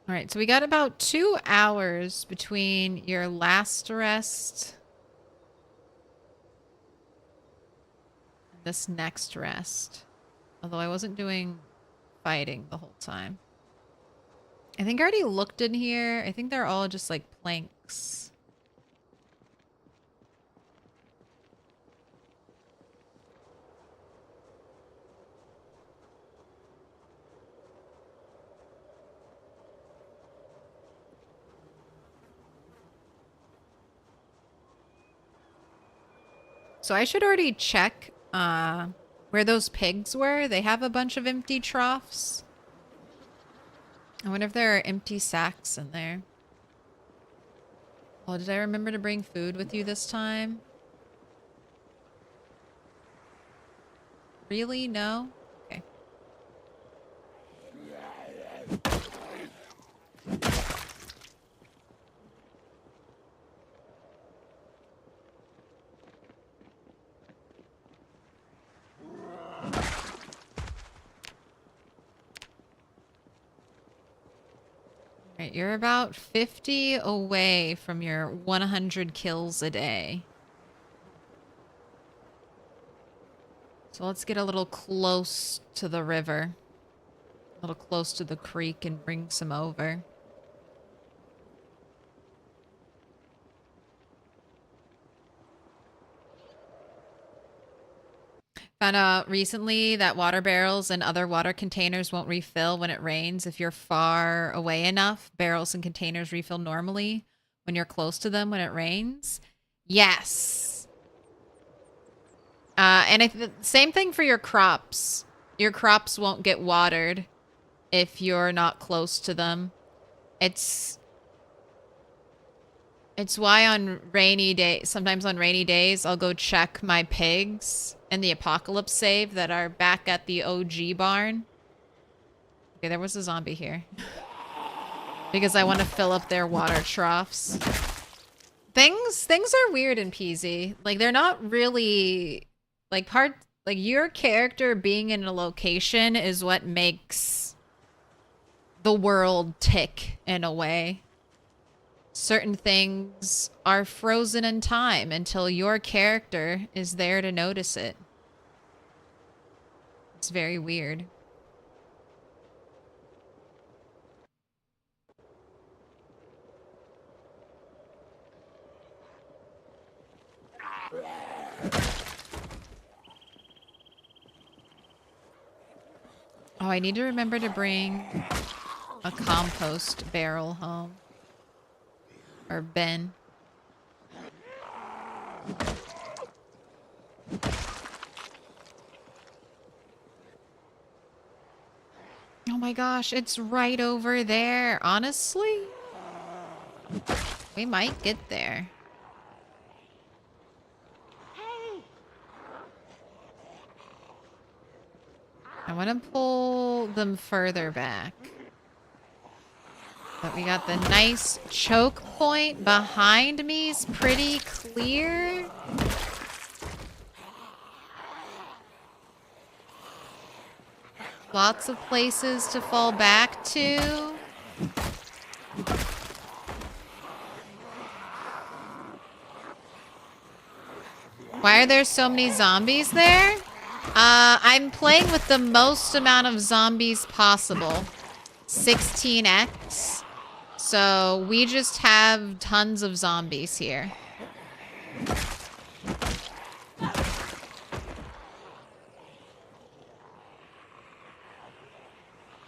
All right, so we got about 2 hours between your last rest and this next rest. Although I wasn't doing fighting the whole time. I think I already looked in here. I think they're all just like planks. So I should already check where those pigs were. They have a bunch of empty troughs. I wonder if there are empty sacks in there. Oh, did I remember to bring food with you this time? Really? No? Okay. Alright, you're about 50 away from your 100 kills a day. So let's get a little close to the river. A little close to the creek and bring some over. Found out recently that water barrels and other water containers won't refill when it rains. If you're far away enough, barrels and containers refill normally when you're close to them when it rains. Yes. And same thing for your crops. Your crops won't get watered if you're not close to them. It's why on rainy days, sometimes on rainy days, I'll go check my pigs in the apocalypse save that are back at the OG barn. Okay, there was a zombie here. Because I want to fill up their water troughs. Things are weird in PZ. Like, they're not really like your character being in a location is what makes the world tick in a way. Certain things are frozen in time until your character is there to notice it. It's very weird. Oh, I need to remember to bring a compost barrel home. Or bin. Oh my gosh, it's right over there. Honestly, we might get there. I want to pull them further back. But we got the nice choke point behind me is pretty clear. Lots of places to fall back to. Why are there so many zombies there? I'm playing with the most amount of zombies possible. 16x. So we just have tons of zombies here.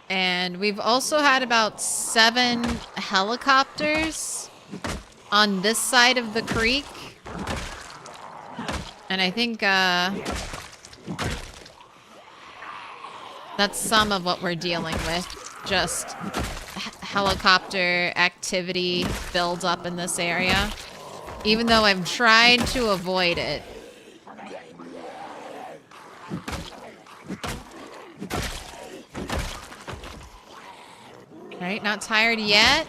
And we've also had about 7 helicopters on this side of the creek. And I think that's some of what we're dealing with. Just helicopter activity builds up in this area. Even though I've tried to avoid it. Right, not tired yet.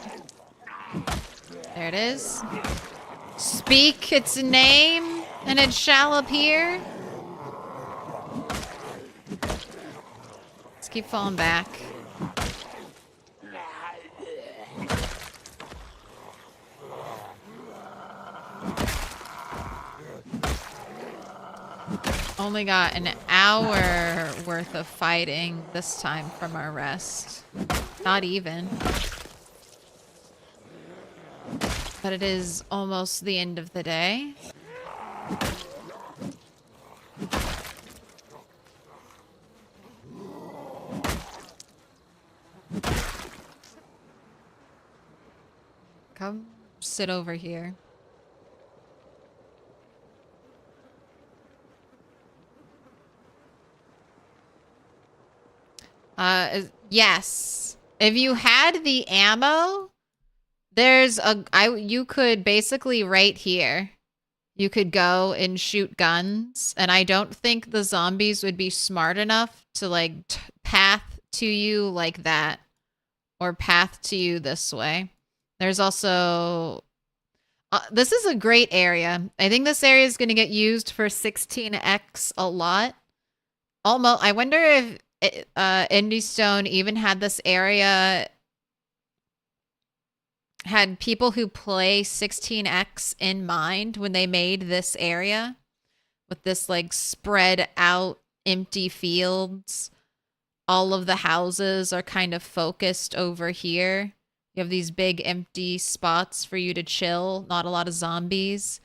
There it is. Speak its name, and it shall appear. Let's keep falling back. Only got an hour worth of fighting this time from our rest. Not even. But it is almost the end of the day. Come sit over here. Yes. If you had the ammo, you could basically right here. You could go and shoot guns, and I don't think the zombies would be smart enough to like path to you like that or path to you this way. There's also this is a great area. I think this area is going to get used for 16x a lot. Almost. I wonder if Indie Stone even had this area, had people who play 16x in mind when they made this area with this like spread out empty fields. All of the houses are kind of focused over here. You have these big empty spots for you to chill. Not a lot of zombies.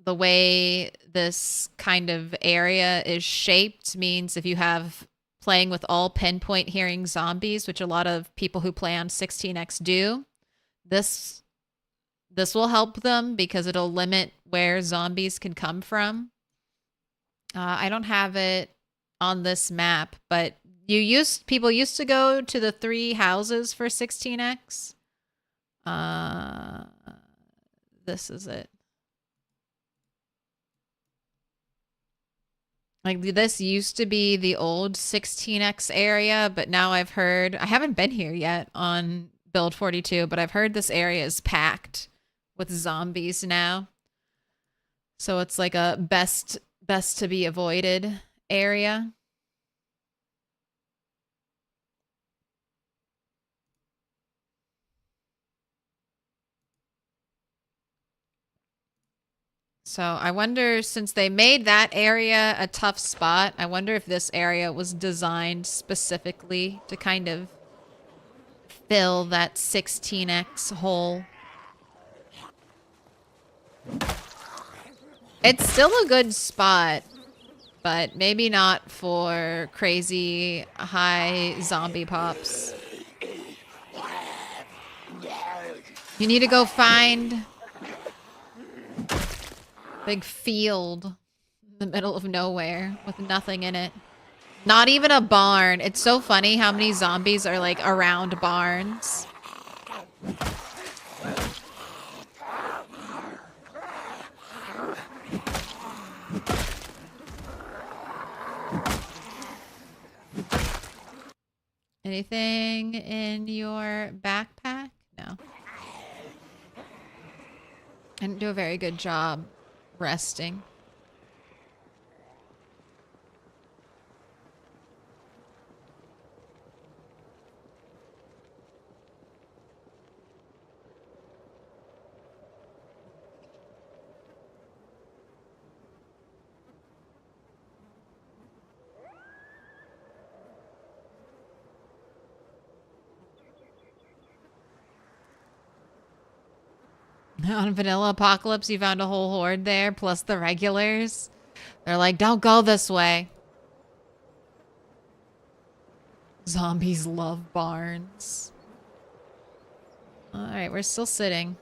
the way this kind of area is shaped means if you have playing with all pinpoint hearing zombies, which a lot of people who play on 16x do, this will help them because it'll limit where zombies can come from. I don't have it on this map, but people used to go to the 3 houses for 16x. This is it. Like, this used to be the old 16x area, but now I've heard, I haven't been here yet on build 42, but I've heard this area is packed with zombies now. So it's like a best to be avoided area. So I wonder, since they made that area a tough spot, I wonder if this area was designed specifically to kind of fill that 16x hole. It's still a good spot, but maybe not for crazy high zombie pops. You need to go find big field in the middle of nowhere with nothing in it. Not even a barn. It's so funny how many zombies are like around barns. Anything in your backpack? No. I didn't do a very good job resting. On Vanilla Apocalypse, you found a whole horde there, plus the regulars. They're like, don't go this way. Zombies love barns. Alright, we're still sitting.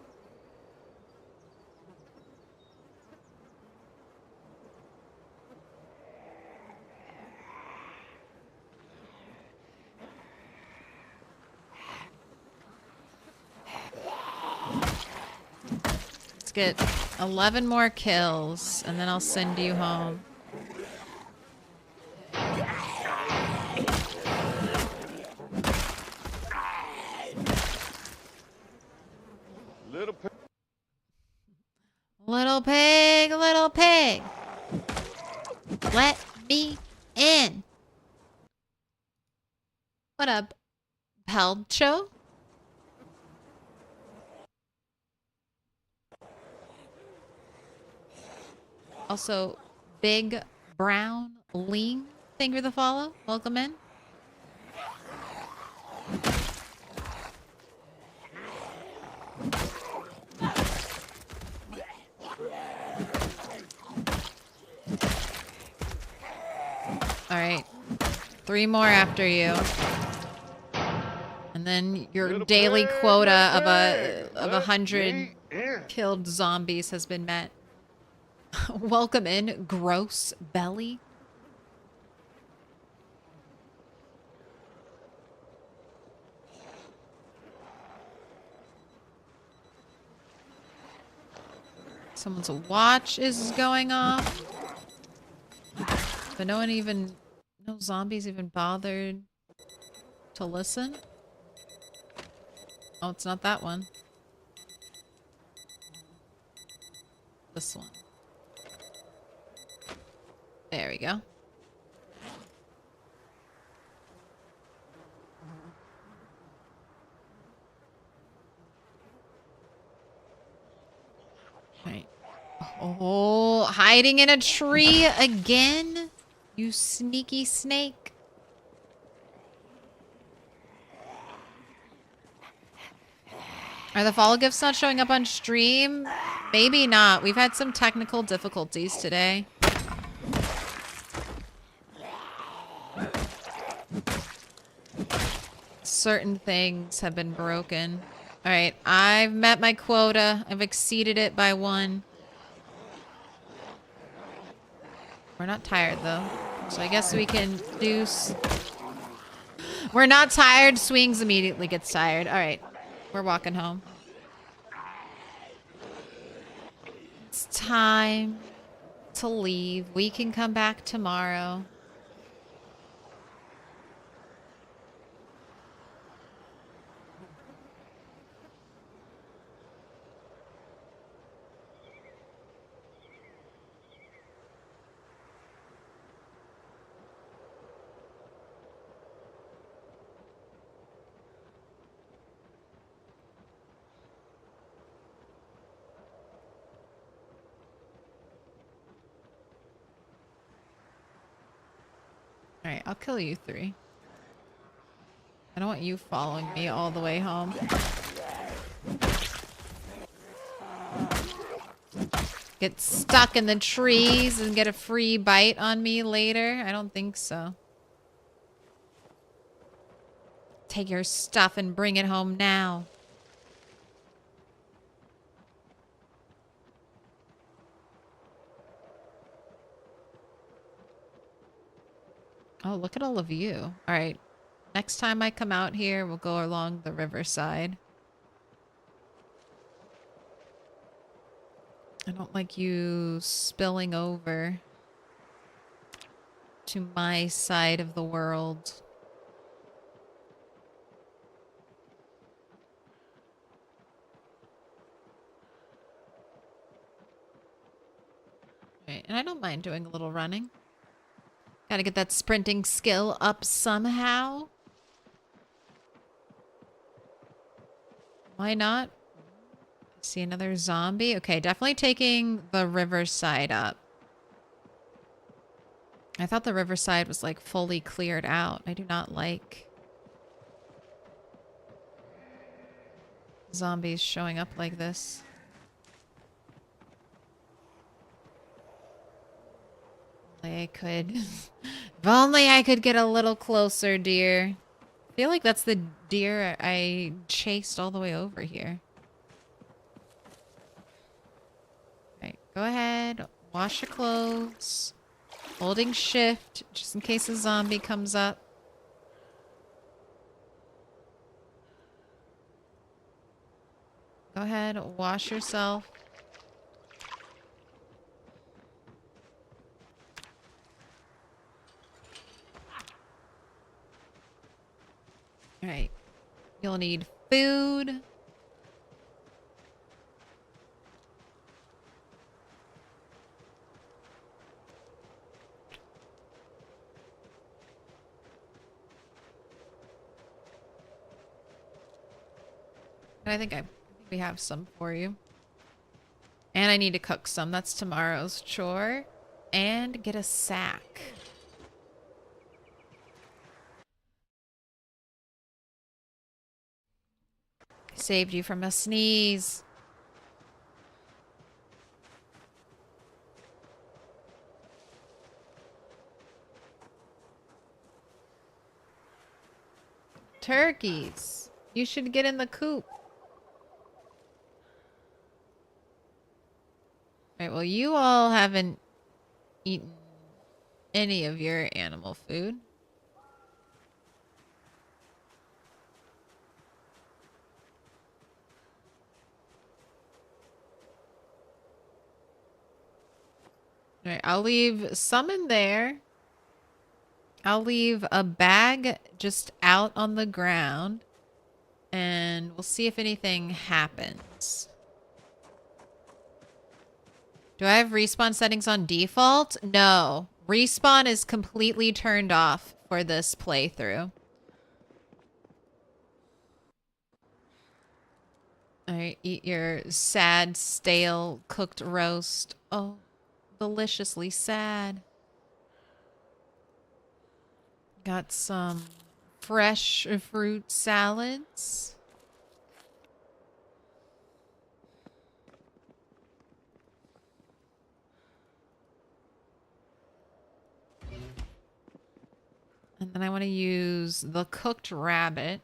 Get 11 more kills, and then I'll send you home. Little pig. Little pig, little pig. Let me in. What up, Pelcho? Also, Big Brown Lean, thank you for the follow. Welcome in. All right, 3 more after you, and then your daily quota of 100 killed zombies has been met. Welcome in, gross belly. Someone's watch is going off. But no zombies even bothered to listen. Oh, it's not that one. This one. There we go. Right. Oh, hiding in a tree again? You sneaky snake. Are the fall gifts not showing up on stream? Maybe not. We've had some technical difficulties today. Certain things have been broken. All right, I've met my quota. I've exceeded it by 1. We're not tired though, so I guess we can do. We're not tired. Swings immediately gets tired. All right, we're walking home. It's time to leave. We can come back tomorrow. All right, I'll kill you 3. I don't want you following me all the way home. Get stuck in the trees and get a free bite on me later? I don't think so. Take your stuff and bring it home now. Oh, look at all of you. All right. Next time I come out here, we'll go along the riverside. I don't like you spilling over to my side of the world. Right, and I don't mind doing a little running. Gotta get that sprinting skill up somehow. Why not? See another zombie? Okay, definitely taking the riverside up. I thought the riverside was like fully cleared out. I do not like zombies showing up like this. I could. If only I could get a little closer, dear. I feel like that's the deer I chased all the way over here. Right, go ahead. Wash your clothes. Holding shift, just in case a zombie comes up. Go ahead, wash yourself. Alright. You'll need food. I think we have some for you. And I need to cook some. That's tomorrow's chore. And get a sack. Saved you from a sneeze. Turkeys. You should get in the coop. Alright, well, you all haven't eaten any of your animal food. Alright, I'll leave some in there. I'll leave a bag just out on the ground. And we'll see if anything happens. Do I have respawn settings on default? No. Respawn is completely turned off for this playthrough. Alright, eat your sad, stale, cooked roast. Oh, deliciously sad. Got some fresh fruit salads. And then I want to use the cooked rabbit.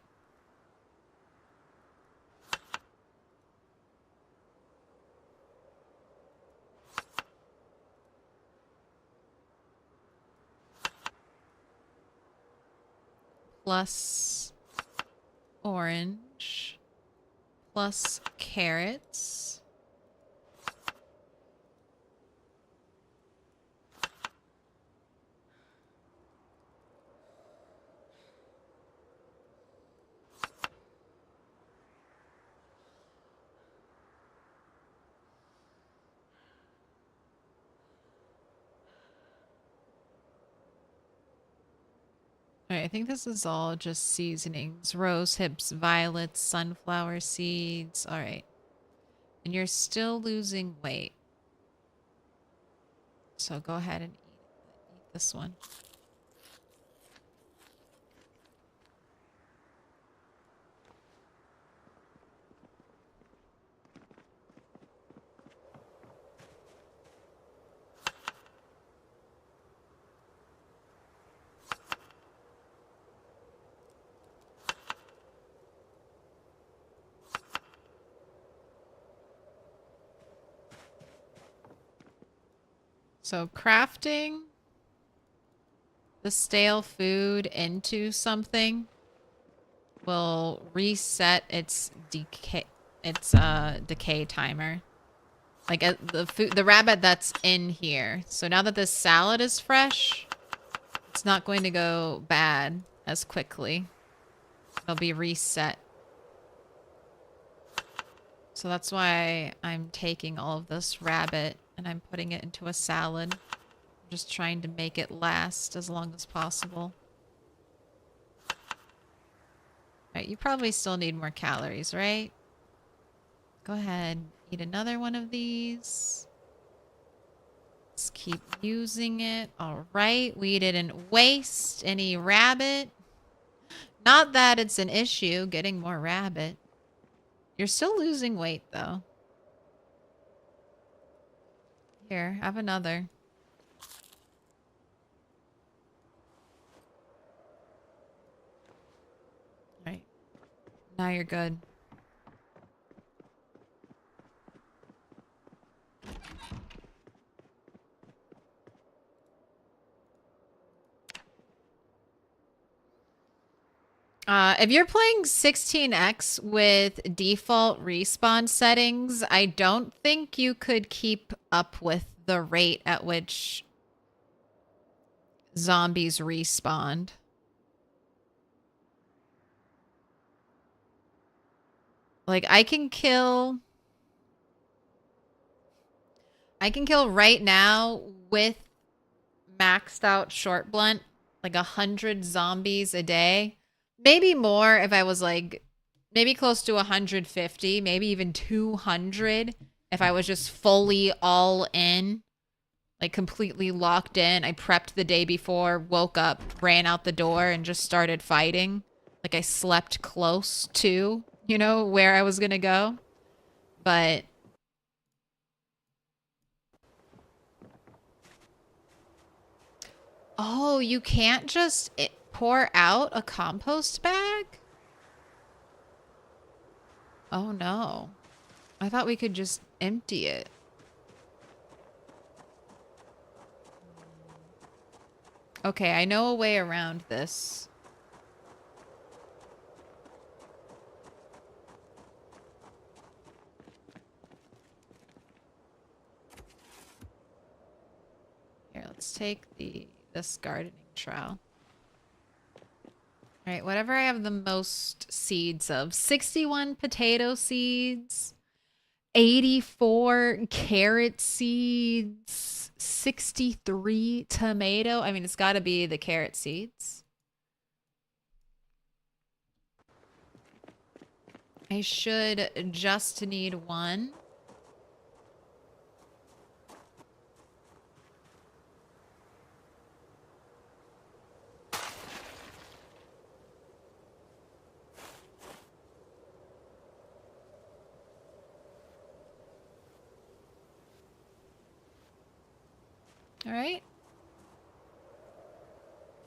Plus orange. Plus carrots. Alright, I think this is all just seasonings. Rose hips, violets, sunflower seeds. Alright. And you're still losing weight. So go ahead and eat this one. So crafting the stale food into something will reset its decay timer. Like the rabbit that's in here. So now that this salad is fresh, it's not going to go bad as quickly. It'll be reset. So that's why I'm taking all of this rabbit and I'm putting it into a salad. I'm just trying to make it last as long as possible. Alright, you probably still need more calories, right? Go ahead, eat another one of these. Let's keep using it. Alright, we didn't waste any rabbit. Not that it's an issue getting more rabbit. You're still losing weight, though. Here, have another. Alright. Now you're good. If you're playing 16x with default respawn settings, I don't think you could keep up with the rate at which zombies respawned. Like, I can kill right now with maxed out short blunt, like 100 zombies a day. Maybe more if I was like, maybe close to 150, maybe even 200 if I was just fully all in, like completely locked in. I prepped the day before, woke up, ran out the door, and just started fighting. Like I slept close to, you know, where I was gonna go. But oh, you can't just pour out a compost bag? Oh no. I thought we could just empty it. Okay, I know a way around this. Here, let's take this gardening trowel. All right, whatever I have the most seeds of. 61 potato seeds, 84 carrot seeds, 63 tomato. I mean, it's got to be the carrot seeds. I should just need one. All right.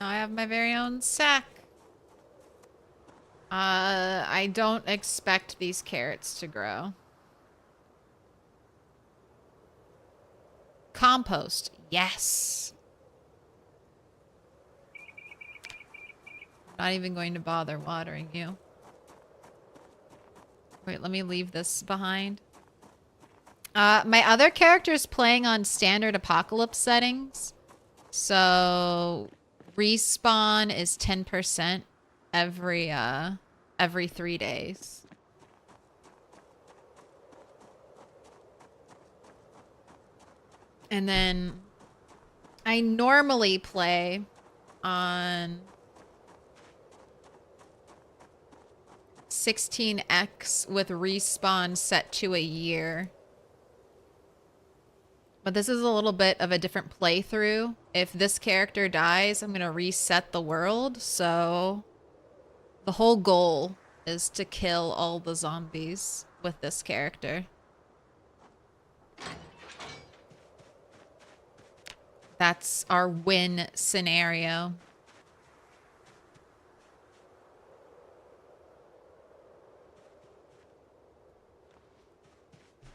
Now I have my very own sack. I don't expect these carrots to grow. Compost. Yes. Not even going to bother watering you. Wait, let me leave this behind. My other character's playing on standard apocalypse settings. So respawn is 10% every 3 days. And then I normally play on 16x with respawn set to a year. But this is a little bit of a different playthrough. If this character dies, I'm going to reset the world. So the whole goal is to kill all the zombies with this character. That's our win scenario.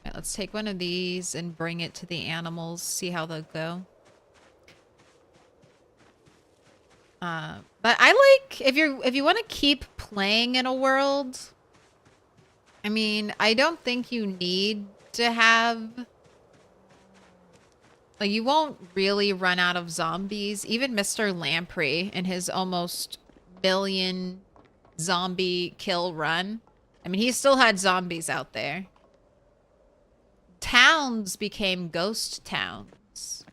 Right, let's take one of these and bring it to the animals, see how they'll go. But I like, if you want to keep playing in a world, I mean, I don't think you need to have, like, you won't really run out of zombies. Even Mr. Lamprey in his almost million zombie kill run, I mean, he still had zombies out there. Towns became ghost towns.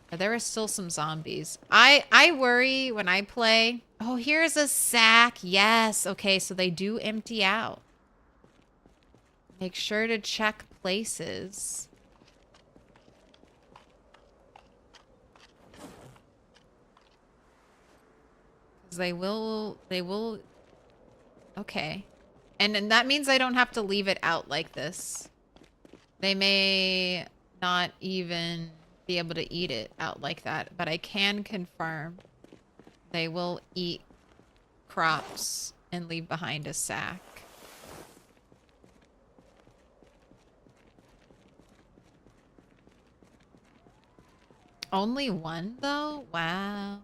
But there are still some zombies. I worry when I play. Oh, here's a sack. Yes. Okay, so they do empty out. Make sure to check places. Because they will. Okay. And that means I don't have to leave it out like this. They may not even be able to eat it out like that, but I can confirm they will eat crops and leave behind a sack. Only one though? Wow.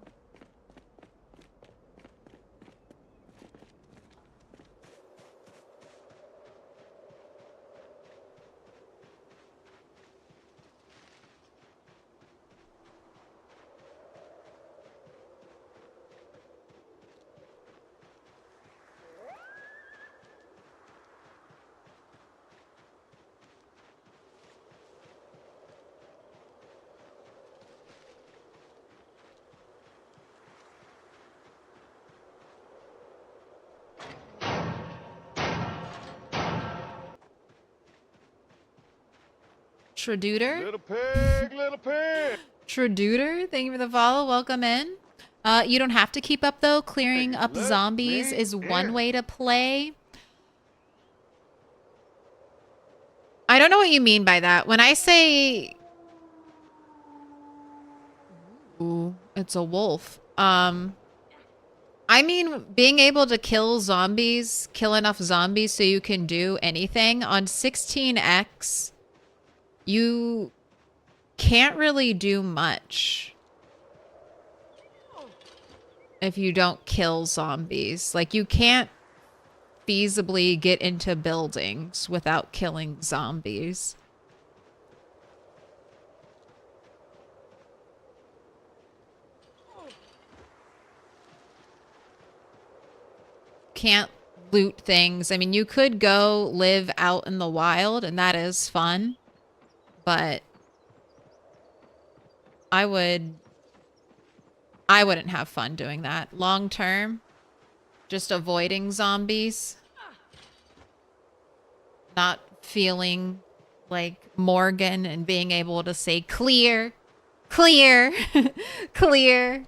Traduder? Little pig, little pig. Traduder, thank you for the follow. Welcome in. You don't have to keep up though. Clearing up Let zombies me is one in. way to play. I don't know what you mean by that. When I say... Ooh, it's a wolf. I mean being able to kill zombies, kill enough zombies so you can do anything. On 16x, you can't really do much if you don't kill zombies. Like, you can't feasibly get into buildings without killing zombies. Can't loot things. I mean, you could go live out in the wild, and that is fun. But I wouldn't have fun doing that. Long term, just avoiding zombies. Not feeling like Morgan and being able to say clear, clear, clear.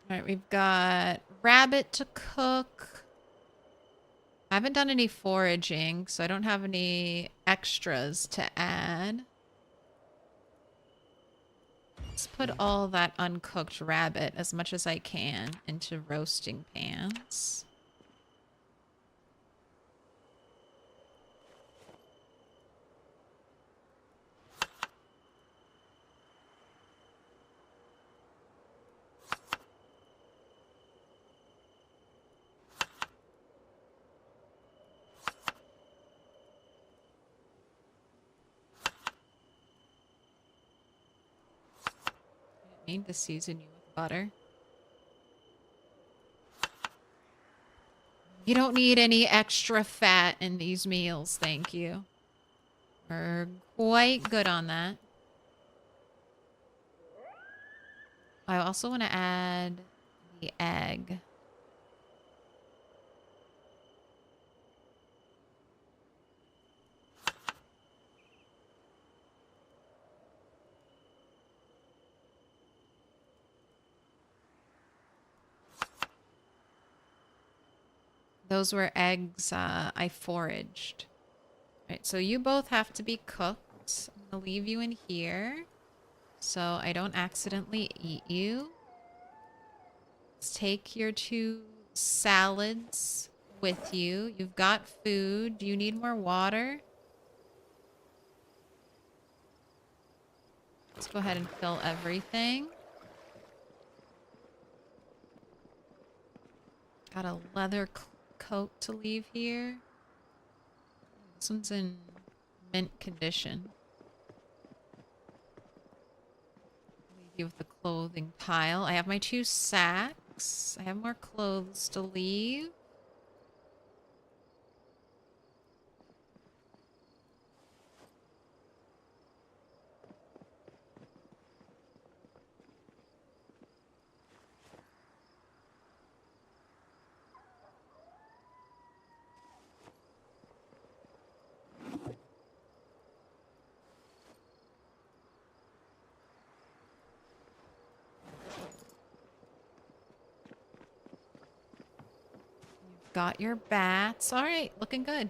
Alright, we've got rabbit to cook. I haven't done any foraging, so I don't have any extras to add. Let's put all that uncooked rabbit, as much as I can, into roasting pans. Need to season you with butter. You don't need any extra fat in these meals, thank you. We're quite good on that. I also want to add the egg. Those were eggs I foraged. Right, so you both have to be cooked. I'm gonna leave you in here so I don't accidentally eat you. Let's take your 2 salads with you. You've got food. Do you need more water? Let's go ahead and fill everything. Got a leather coat to leave here. This one's in mint condition. Leave you with the clothing pile. I have my 2 sacks. I have more clothes to leave. Got your bats. All right, looking good.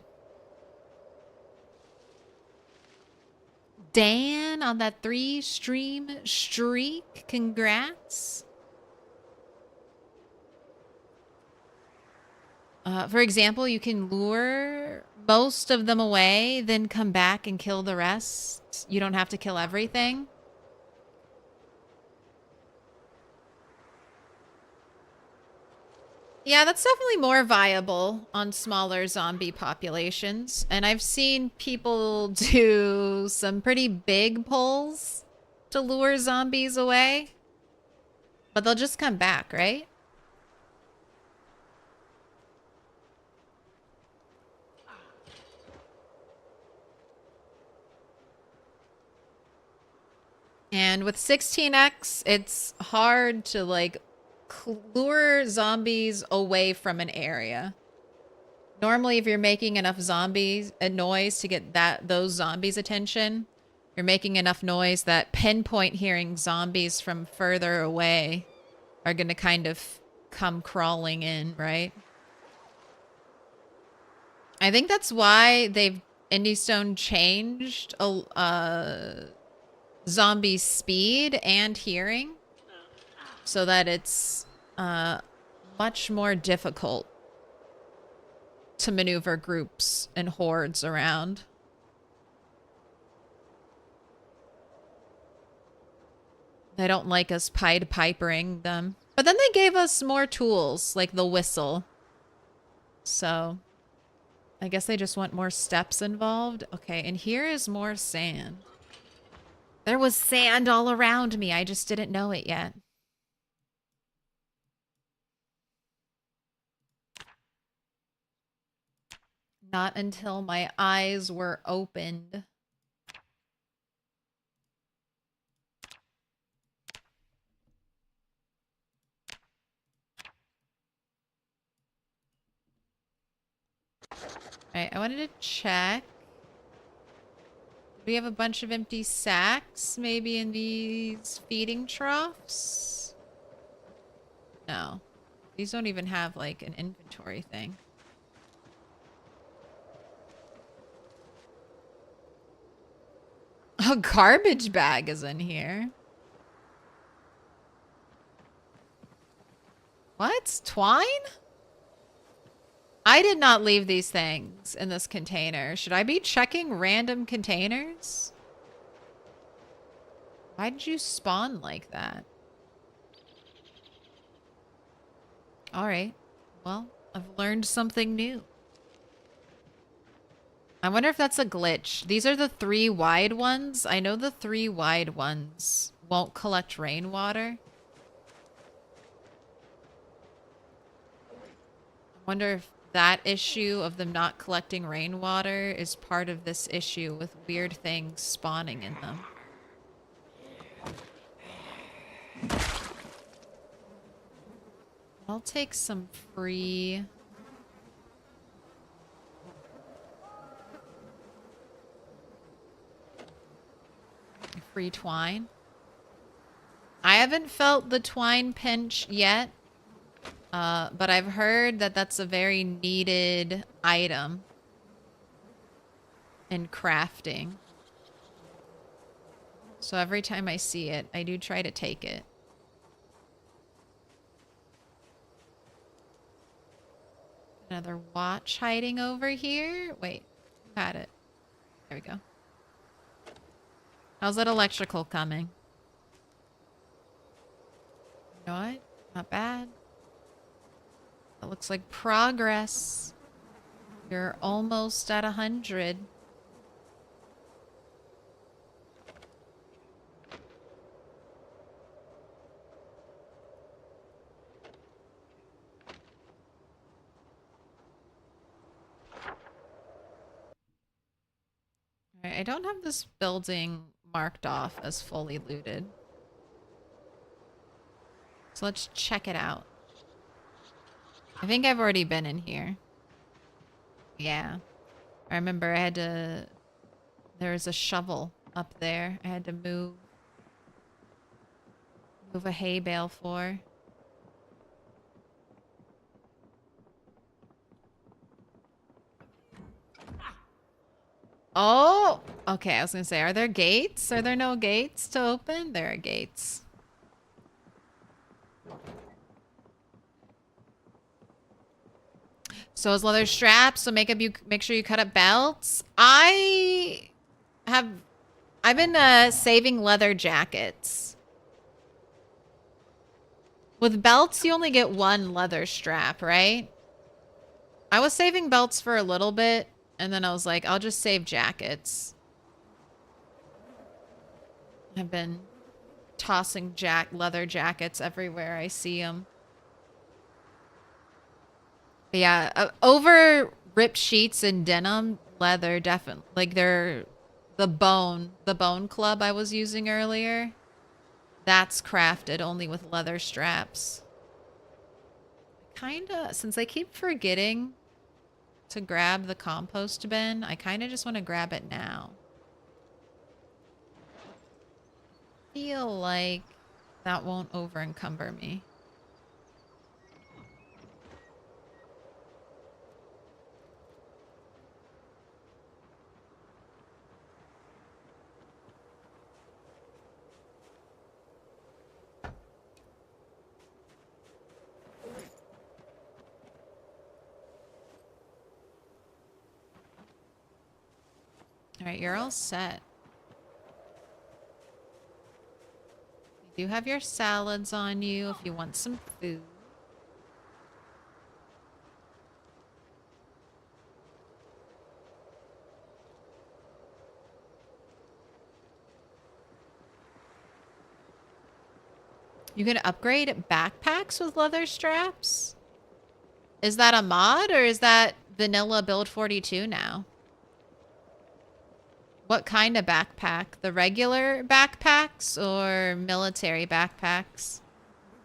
Dan on that 3-stream streak. Congrats. For example, you can lure most of them away, then come back and kill the rest. You don't have to kill everything. Yeah, that's definitely more viable on smaller zombie populations. And I've seen people do some pretty big pulls to lure zombies away. But they'll just come back, right? And with 16x, it's hard to, like, lure zombies away from an area. Normally, if you're making enough zombies a noise to get those zombies' attention, you're making enough noise that pinpoint hearing zombies from further away are going to kind of come crawling in, right? I think that's why Indie Stone changed zombie speed and hearing so that it's much more difficult to maneuver groups and hordes around. They don't like us Pied Pipering them. But then they gave us more tools, like the whistle. So I guess they just want more steps involved. Okay, and here is more sand. There was sand all around me. I just didn't know it yet. Not until my eyes were opened. Alright, I wanted to check. We have a bunch of empty sacks, maybe in these feeding troughs? No. These don't even have, like, an inventory thing. A garbage bag is in here. What? Twine? I did not leave these things in this container. Should I be checking random containers? Why did you spawn like that? Alright. Well, I've learned something new. I wonder if that's a glitch. These are the 3 wide ones. I know the 3 wide ones won't collect rainwater. I wonder if that issue of them not collecting rainwater is part of this issue with weird things spawning in them. I'll take some free... free twine. I haven't felt the twine pinch yet, but I've heard that that's a very needed item in crafting. So every time I see it, I do try to take it. Another watch hiding over here. Wait, who had it? There we go. How's that electrical coming? You know what? Not bad. That looks like progress. You're almost at 100. Alright, I don't have this building marked off as fully looted. So let's check it out. I think I've already been in here. Yeah. I remember I had to... There was a shovel up there. I had to move a hay bale for. Oh! Okay, I was gonna say, are there gates? Are there no gates to open? There are gates. So is leather straps, so make sure you cut up belts. I've been saving leather jackets. With belts, you only get 1 leather strap, right? I was saving belts for a little bit, and then I was like, I'll just save jackets. I've been tossing leather jackets everywhere I see them. But yeah, over ripped sheets and denim, leather definitely. Like they're the bone club I was using earlier. That's crafted only with leather straps. Kinda, since I keep forgetting to grab the compost bin, I kinda just want to grab it now. Feel like that won't over encumber me. All right, you're all set. You do have your salads on you if you want some food. You can upgrade backpacks with leather straps? Is that a mod or is that vanilla build 42 now? What kind of backpack? The regular backpacks or military backpacks?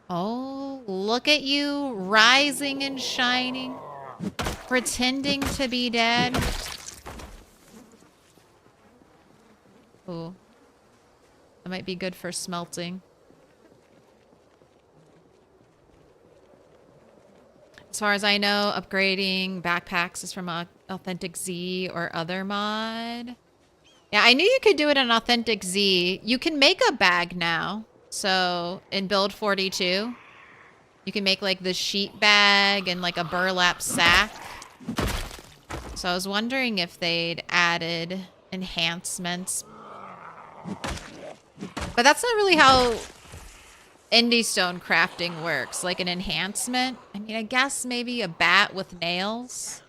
Oh, look at you rising and shining. Pretending to be dead. Ooh. That might be good for smelting. As far as I know, upgrading backpacks is from Authentic Z or other mod. Yeah, I knew you could do it in Authentic Z. You can make a bag now. So in build 42, you can make like the sheet bag and like a burlap sack. So I was wondering if they'd added enhancements. But that's not really how Indie Stone crafting works. Like an enhancement. I mean, I guess maybe a bat with nails.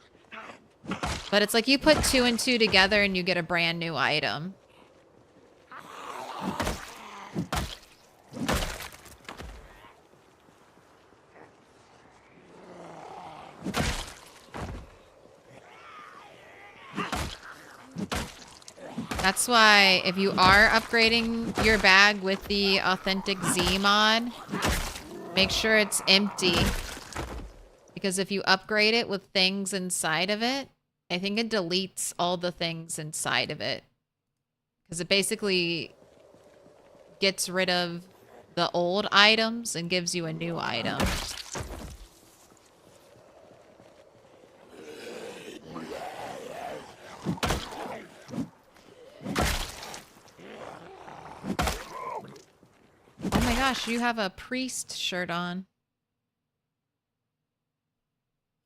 But it's like you put 2 and 2 together and you get a brand new item. That's why if you are upgrading your bag with the Authentic Z mod, make sure it's empty. Because if you upgrade it with things inside of it, I think it deletes all the things inside of it. Because it basically gets rid of the old items and gives you a new item. Oh my gosh, you have a priest shirt on.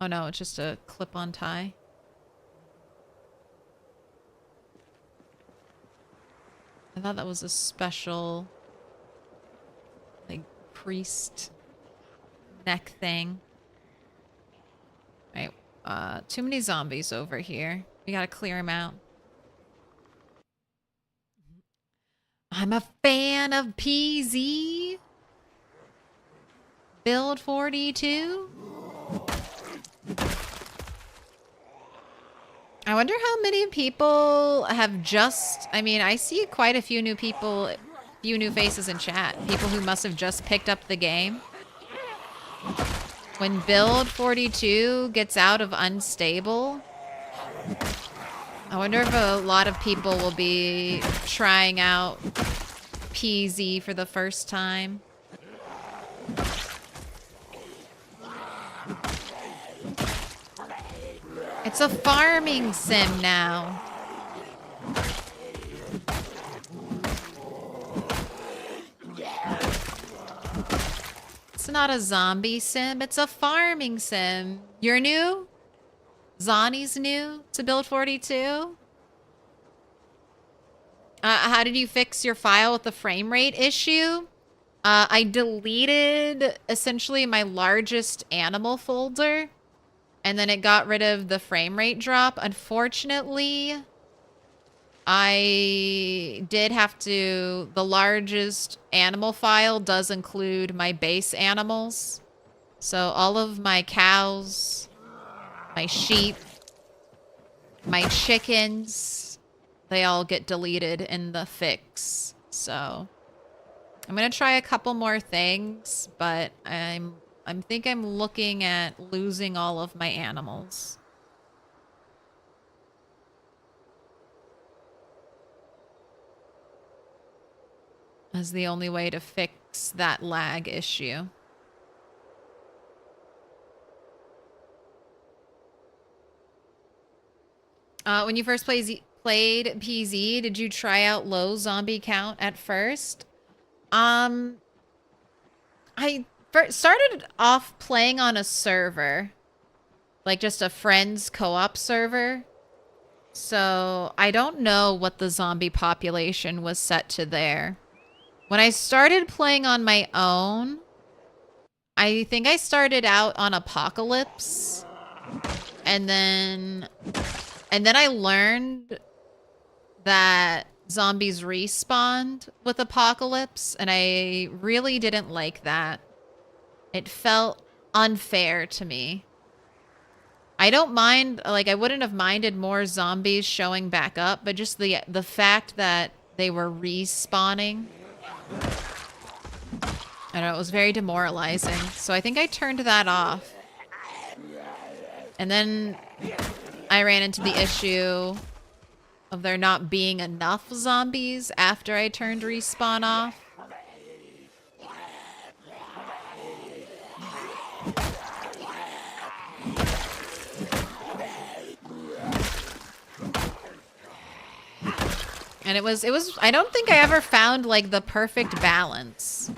Oh no, it's just a clip-on tie. I thought that was a special, like, priest neck thing. Right, too many zombies over here. We gotta clear them out. I'm a fan of PZ. Build 42. I wonder how many people have just... I mean, I see quite a few new people, few new faces in chat. People who must have just picked up the game. When build 42 gets out of unstable, I wonder if a lot of people will be trying out PZ for the first time. It's a farming sim now. It's not a zombie sim, it's a farming sim. You're new? Zani's new to build 42? How did you fix your file with the frame rate issue? I deleted essentially my largest animal folder. And then it got rid of the frame rate drop. Unfortunately, I did have to... The largest animal file does include my base animals. So all of my cows, my sheep, my chickens, they all get deleted in the fix. So I'm going to try a couple more things, but I think I'm looking at losing all of my animals. As the only way to fix that lag issue. When you first played PZ, did you try out low zombie count at first? I started off playing on a server, like just a friend's co-op server. So I don't know what the zombie population was set to there. When I started playing on my own, I think I started out on Apocalypse. And then I learned that zombies respawned with Apocalypse, and I really didn't like that. It felt unfair to me. I don't mind, like, I wouldn't have minded more zombies showing back up, but just the fact that they were respawning, I don't know, it was very demoralizing. So I think I turned that off. And then I ran into the issue of there not being enough zombies after I turned respawn off. And it was, I don't think I ever found like the perfect balance.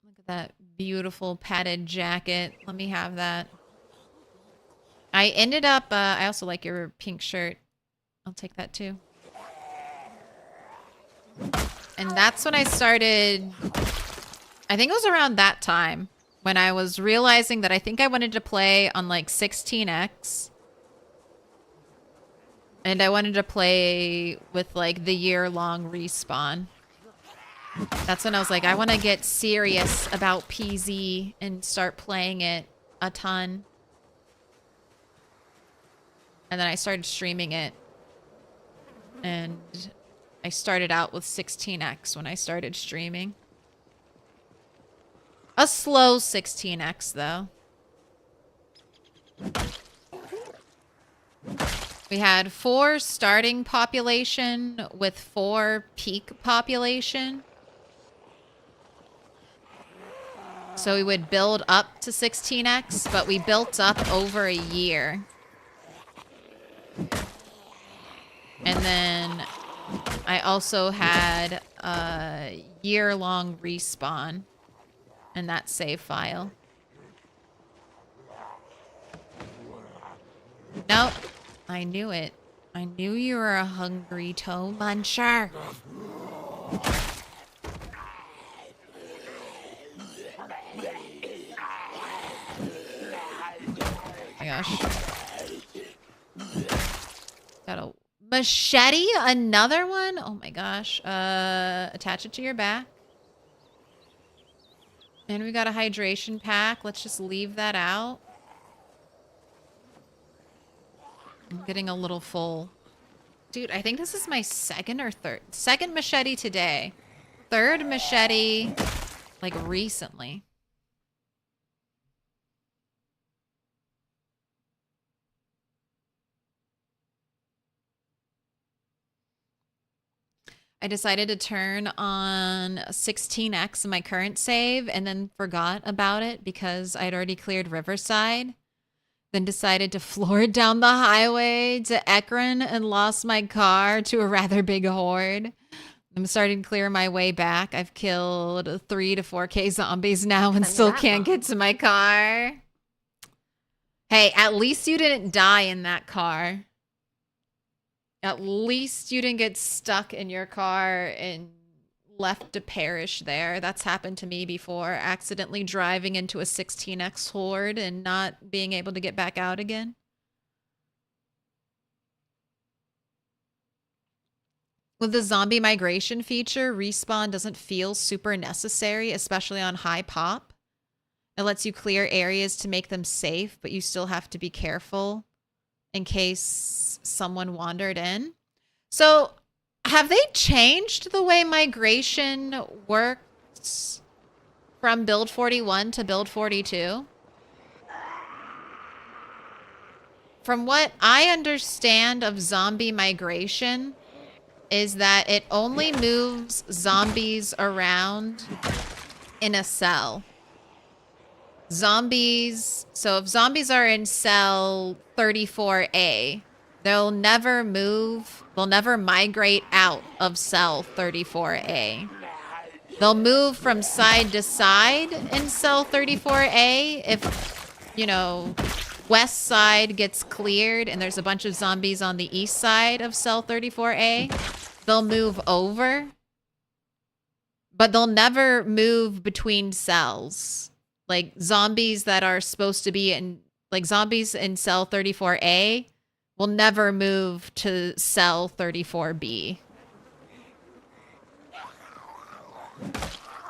Look at that beautiful padded jacket. Let me have that. I ended up, I also like your pink shirt. I'll take that too. And that's when I started, I think it was around that time when I was realizing that I think I wanted to play on like 16x. And I wanted to play with like the year-long respawn. That's when I was like, I want to get serious about PZ and start playing it a ton. And then I started streaming it. And I started out with 16x when I started streaming. A slow 16x though. We had 4 starting population with 4 peak population. So we would build up to 16x, but we built up over a year. And then I also had a year-long respawn in that save file. Nope. I knew it. I knew you were a hungry toe muncher. Oh my gosh. Got a machete? Another one? Oh my gosh. Attach it to your back. And we got a hydration pack. Let's just leave that out. I'm getting a little full. Dude, I think this is my second machete today. Third machete, like, recently. I decided to turn on 16x in my current save and then forgot about it because I'd already cleared Riverside. Then decided to floor it down the highway to Ekron and lost my car to a rather big horde. I'm starting to clear my way back. I've killed 3 to 4K zombies now and still can't get to my car. Hey, at least you didn't die in that car. At least you didn't get stuck in your car and left to perish there. That's happened to me before. Accidentally driving into a 16x horde and not being able to get back out again. With the zombie migration feature, respawn doesn't feel super necessary, especially on high pop. It lets you clear areas to make them safe, but you still have to be careful in case someone wandered in. So, have they changed the way migration works from build 41 to build 42? From what I understand of zombie migration is that it only moves zombies around in a cell. Zombies, so if zombies are in cell 34A, they'll never move, they'll never migrate out of cell 34A. They'll move from side to side in cell 34A if, you know, west side gets cleared and there's a bunch of zombies on the east side of cell 34A. They'll move over, but they'll never move between cells. Like zombies that are supposed to be in, like zombies in cell 34A will never move to cell 34B.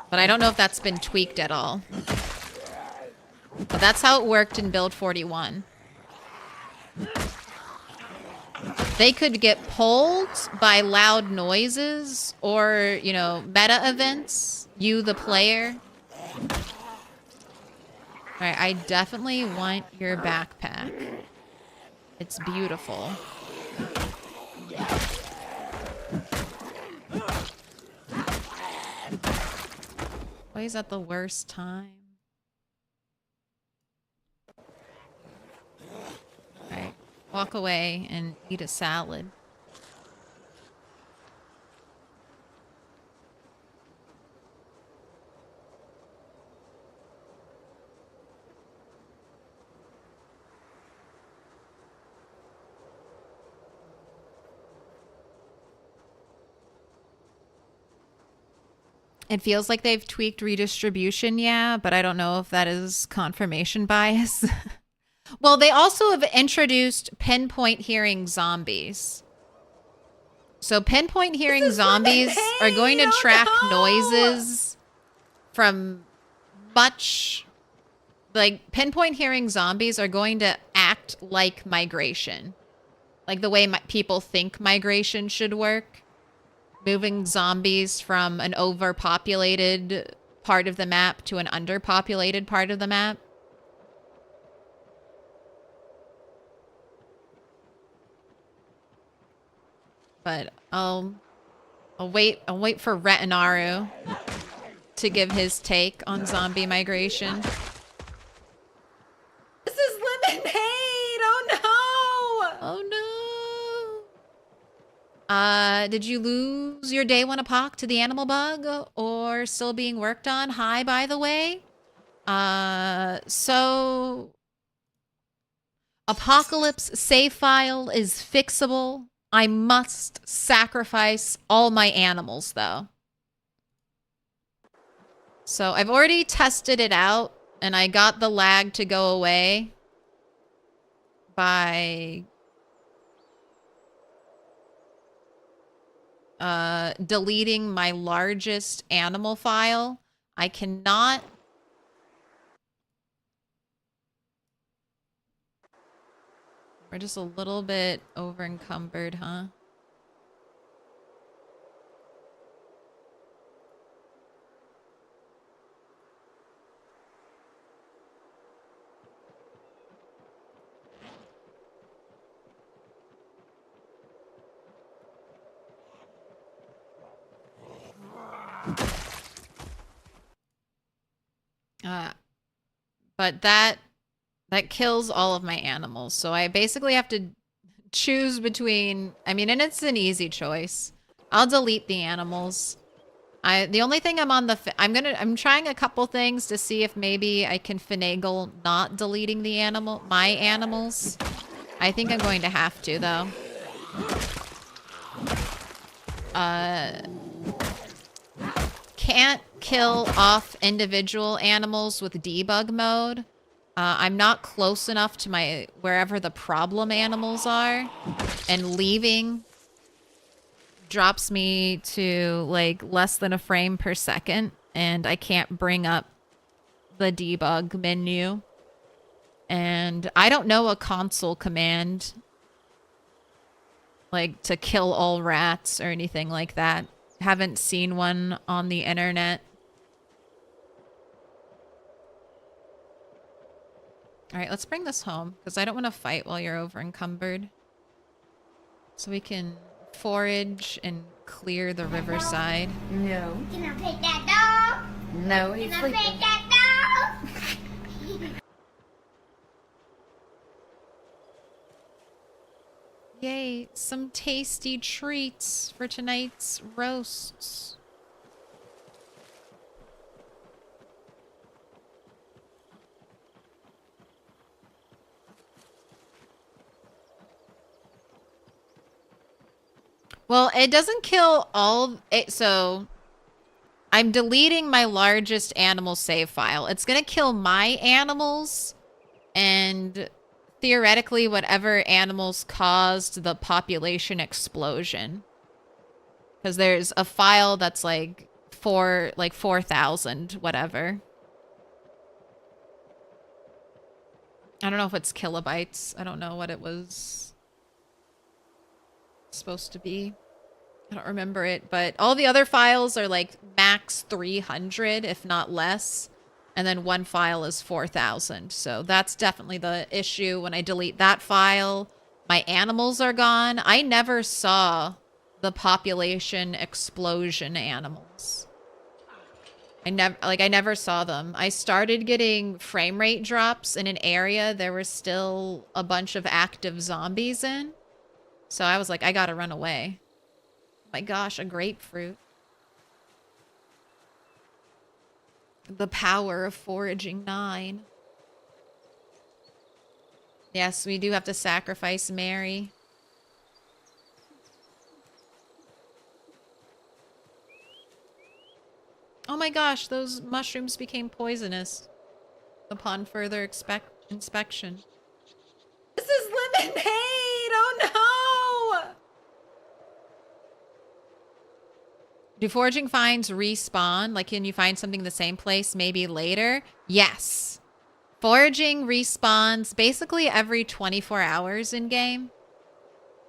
But I don't know if that's been tweaked at all. But that's how it worked in build 41. They could get pulled by loud noises or, you know, meta events. You, the player. Alright, I definitely want your backpack. It's beautiful. Why is that the worst time? walk away and eat a salad. It feels like they've tweaked redistribution, yeah, but I don't know if that is confirmation bias. Well, they also have introduced pinpoint hearing zombies. So pinpoint hearing zombies are going to track noises from much... Like, pinpoint hearing zombies are going to act like migration. Like the way people think migration should work. Moving zombies from an overpopulated part of the map to an underpopulated part of the map. But I'll wait for Retinaru to give his take on zombie migration. This is lemonade! Oh no! Oh no! Did you lose your day one epoch to the animal bug or still being worked on? Hi, by the way. So Apocalypse save file is fixable. I must sacrifice all my animals though. So I've already tested it out and I got the lag to go away by deleting my largest animal file. I cannot... We're just a little bit over encumbered, huh? But that kills all of my animals. So I basically have to choose between, I mean, and it's an easy choice. I'll delete the animals. The only thing I'm trying a couple things to see if maybe I can finagle not deleting my animals. I think I'm going to have to though. Can't kill off individual animals with debug mode. I'm not close enough to wherever the problem animals are, and leaving drops me to like less than a frame per second, and I can't bring up the debug menu. And I don't know a console command like to kill all rats or anything like that. Haven't seen one on the internet. All right, let's bring this home because I don't want to fight while you're over encumbered. So we can forage and clear the riverside. No. Can I pet that dog? No, he's Can I sleeping. pet that dog? Yay, some tasty treats for tonight's roasts. Well, it doesn't kill all it, so I'm deleting my largest animal save file. It's gonna kill my animals and theoretically whatever animals caused the population explosion. Because there's a file that's like 4,000, whatever. I don't know if it's kilobytes. I don't know what it was supposed to be. I don't remember it, but all the other files are like max 300, if not less. And then one file is 4,000. So that's definitely the issue. When I delete that file, my animals are gone. I never saw the population explosion animals. I never saw them. I started getting frame rate drops in an area there were still a bunch of active zombies in. So I was like, I gotta run away. My gosh, a grapefruit. The power of foraging 9. Yes, we do have to sacrifice Mary. Oh my gosh, those mushrooms became poisonous upon further inspection. This is lemonade! Oh no! Do foraging finds respawn? Like, can you find something in the same place maybe later? Yes. Foraging respawns basically every 24 hours in game.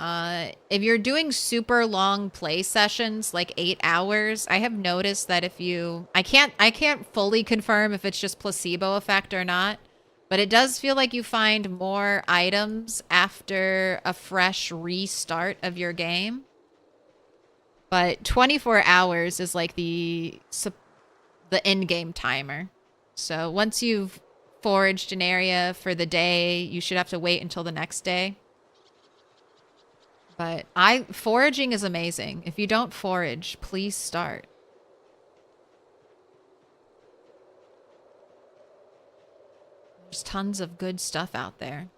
If you're doing super long play sessions, like 8 hours, I have noticed that if you... I can't fully confirm if it's just placebo effect or not, but it does feel like you find more items after a fresh restart of your game. But 24 hours is like the in-game timer. So once you've foraged an area for the day, you should have to wait until the next day. But foraging is amazing. If you don't forage, please start. There's tons of good stuff out there.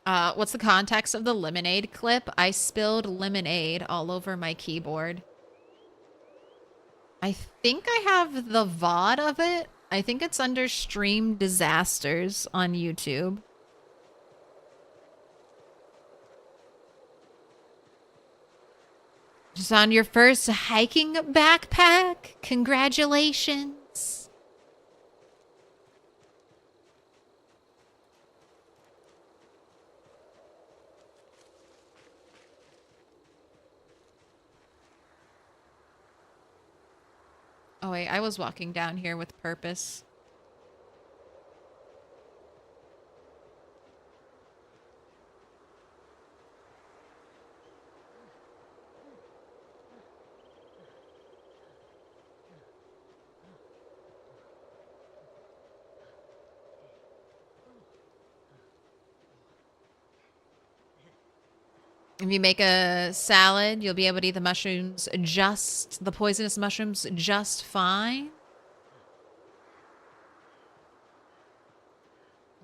What's the context of the lemonade clip? I spilled lemonade all over my keyboard. I think I have the VOD of it. I think it's under Stream Disasters on YouTube. Just on your first hiking backpack. Congratulations. Oh wait, I was walking down here with purpose. If you make a salad, you'll be able to eat the the poisonous mushrooms just fine.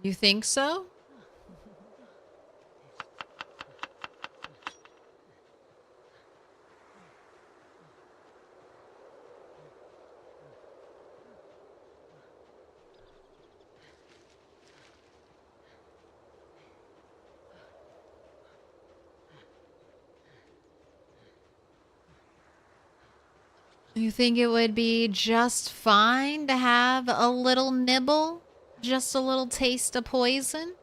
You think so? You think it would be just fine to have a little nibble? Just a little taste of poison?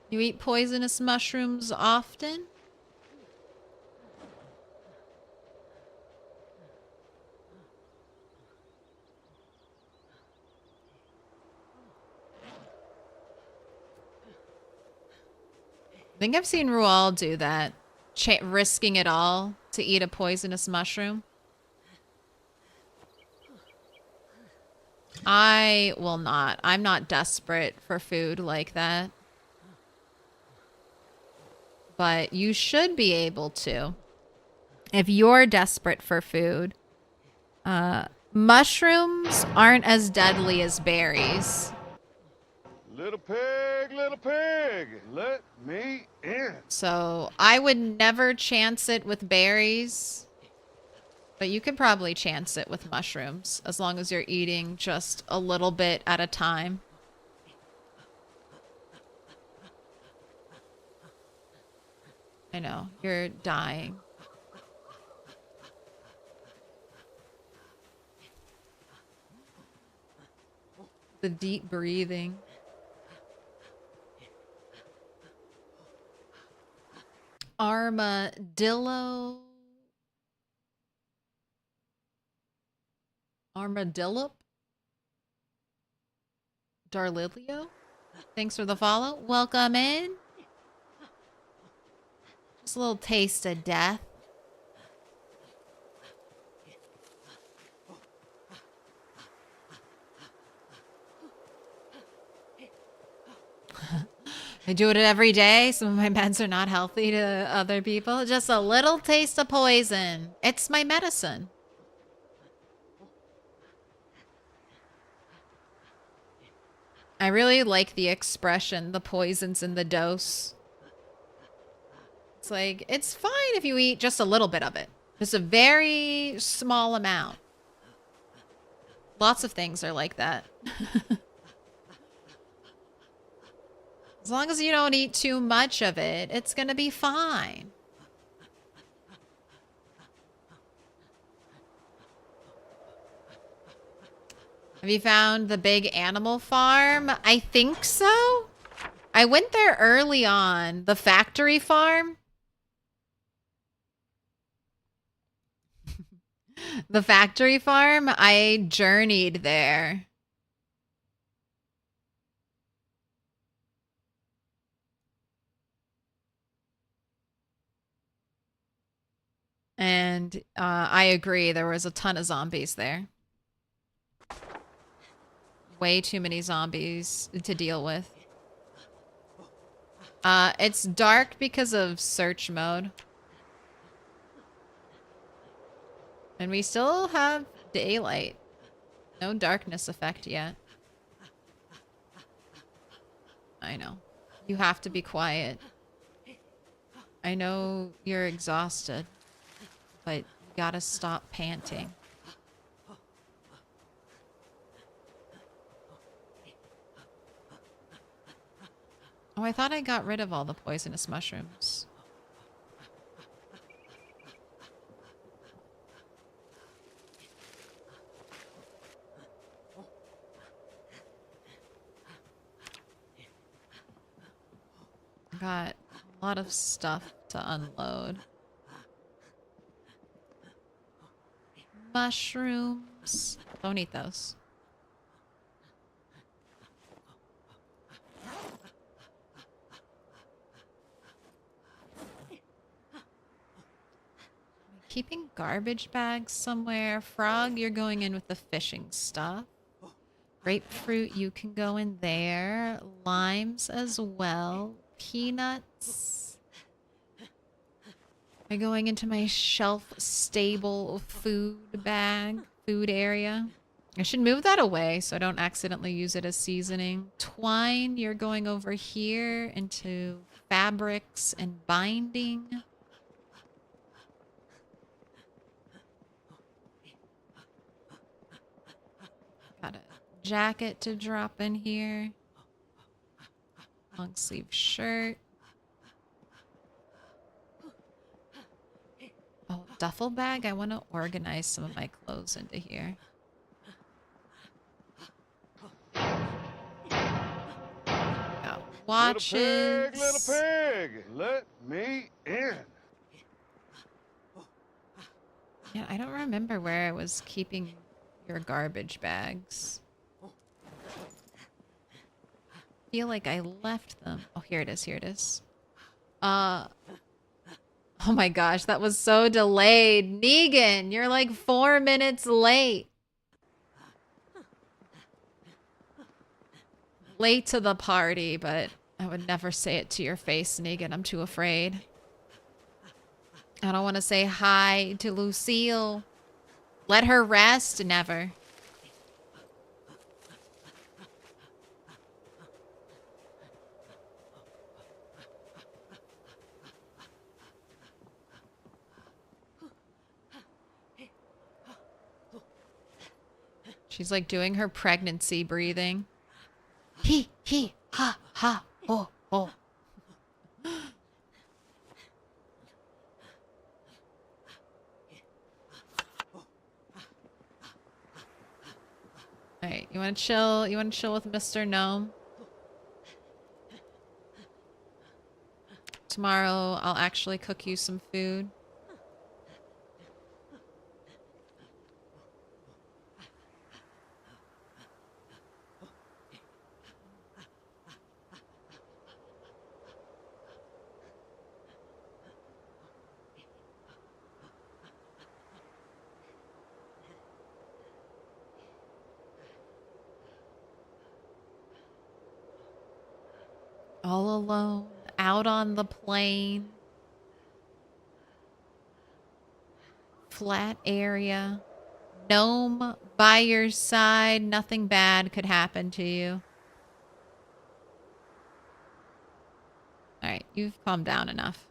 You eat poisonous mushrooms often? I think I've seen Rual do that. Risking it all to eat a poisonous mushroom. I will not. I'm not desperate for food like that. But you should be able to. If you're desperate for food. Mushrooms aren't as deadly as berries. Little pig, let me in. So I would never chance it with berries. But you could probably chance it with mushrooms, as long as you're eating just a little bit at a time. I know, you're dying. The deep breathing. Armadillo. Armadillo? Darlilio? Thanks for the follow. Welcome in. Just a little taste of death. I do it every day. Some of my meds are not healthy to other people. Just a little taste of poison. It's my medicine. I really like the expression, the poison's in the dose. It's like, it's fine if you eat just a little bit of it. Just a very small amount. Lots of things are like that. As long as you don't eat too much of it, it's gonna be fine. Have you found the big animal farm? I think so. I went there early on. The factory farm. The factory farm, I journeyed there. And I agree, there was a ton of zombies there. Way too many zombies to deal with. It's dark because of search mode. And we still have daylight. No darkness effect yet. I know. You have to be quiet. I know you're exhausted, but you gotta stop panting. Oh, I thought I got rid of all the poisonous mushrooms. Got a lot of stuff to unload. Mushrooms. Don't eat those. Keeping garbage bags somewhere. Frog, you're going in with the fishing stuff. Grapefruit, you can go in there. Limes as well. Peanuts. Am I going into my shelf-stable food bag, food area? I should move that away so I don't accidentally use it as seasoning. Twine, you're going over here into fabrics and binding. Got a jacket to drop in here. Long sleeve shirt. Oh, duffel bag? I want to organize some of my clothes into here. Got watches. Little pig, let me in. Yeah, I don't remember where I was keeping your garbage bags. Feel like I left them. Oh, here it is. Here it is. Oh my gosh, that was so delayed. Negan, you're like 4 minutes late. Late to the party, but I would never say it to your face, Negan. I'm too afraid. I don't want to say hi to Lucille. Let her rest. Never. She's like doing her pregnancy breathing. He, ha, ha, oh, oh. Alright, you wanna chill? You wanna chill with Mr. Gnome? Tomorrow I'll actually cook you some food. all alone, out on the plain. Flat area. Gnome by your side. Nothing bad could happen to you. Alright, you've calmed down enough.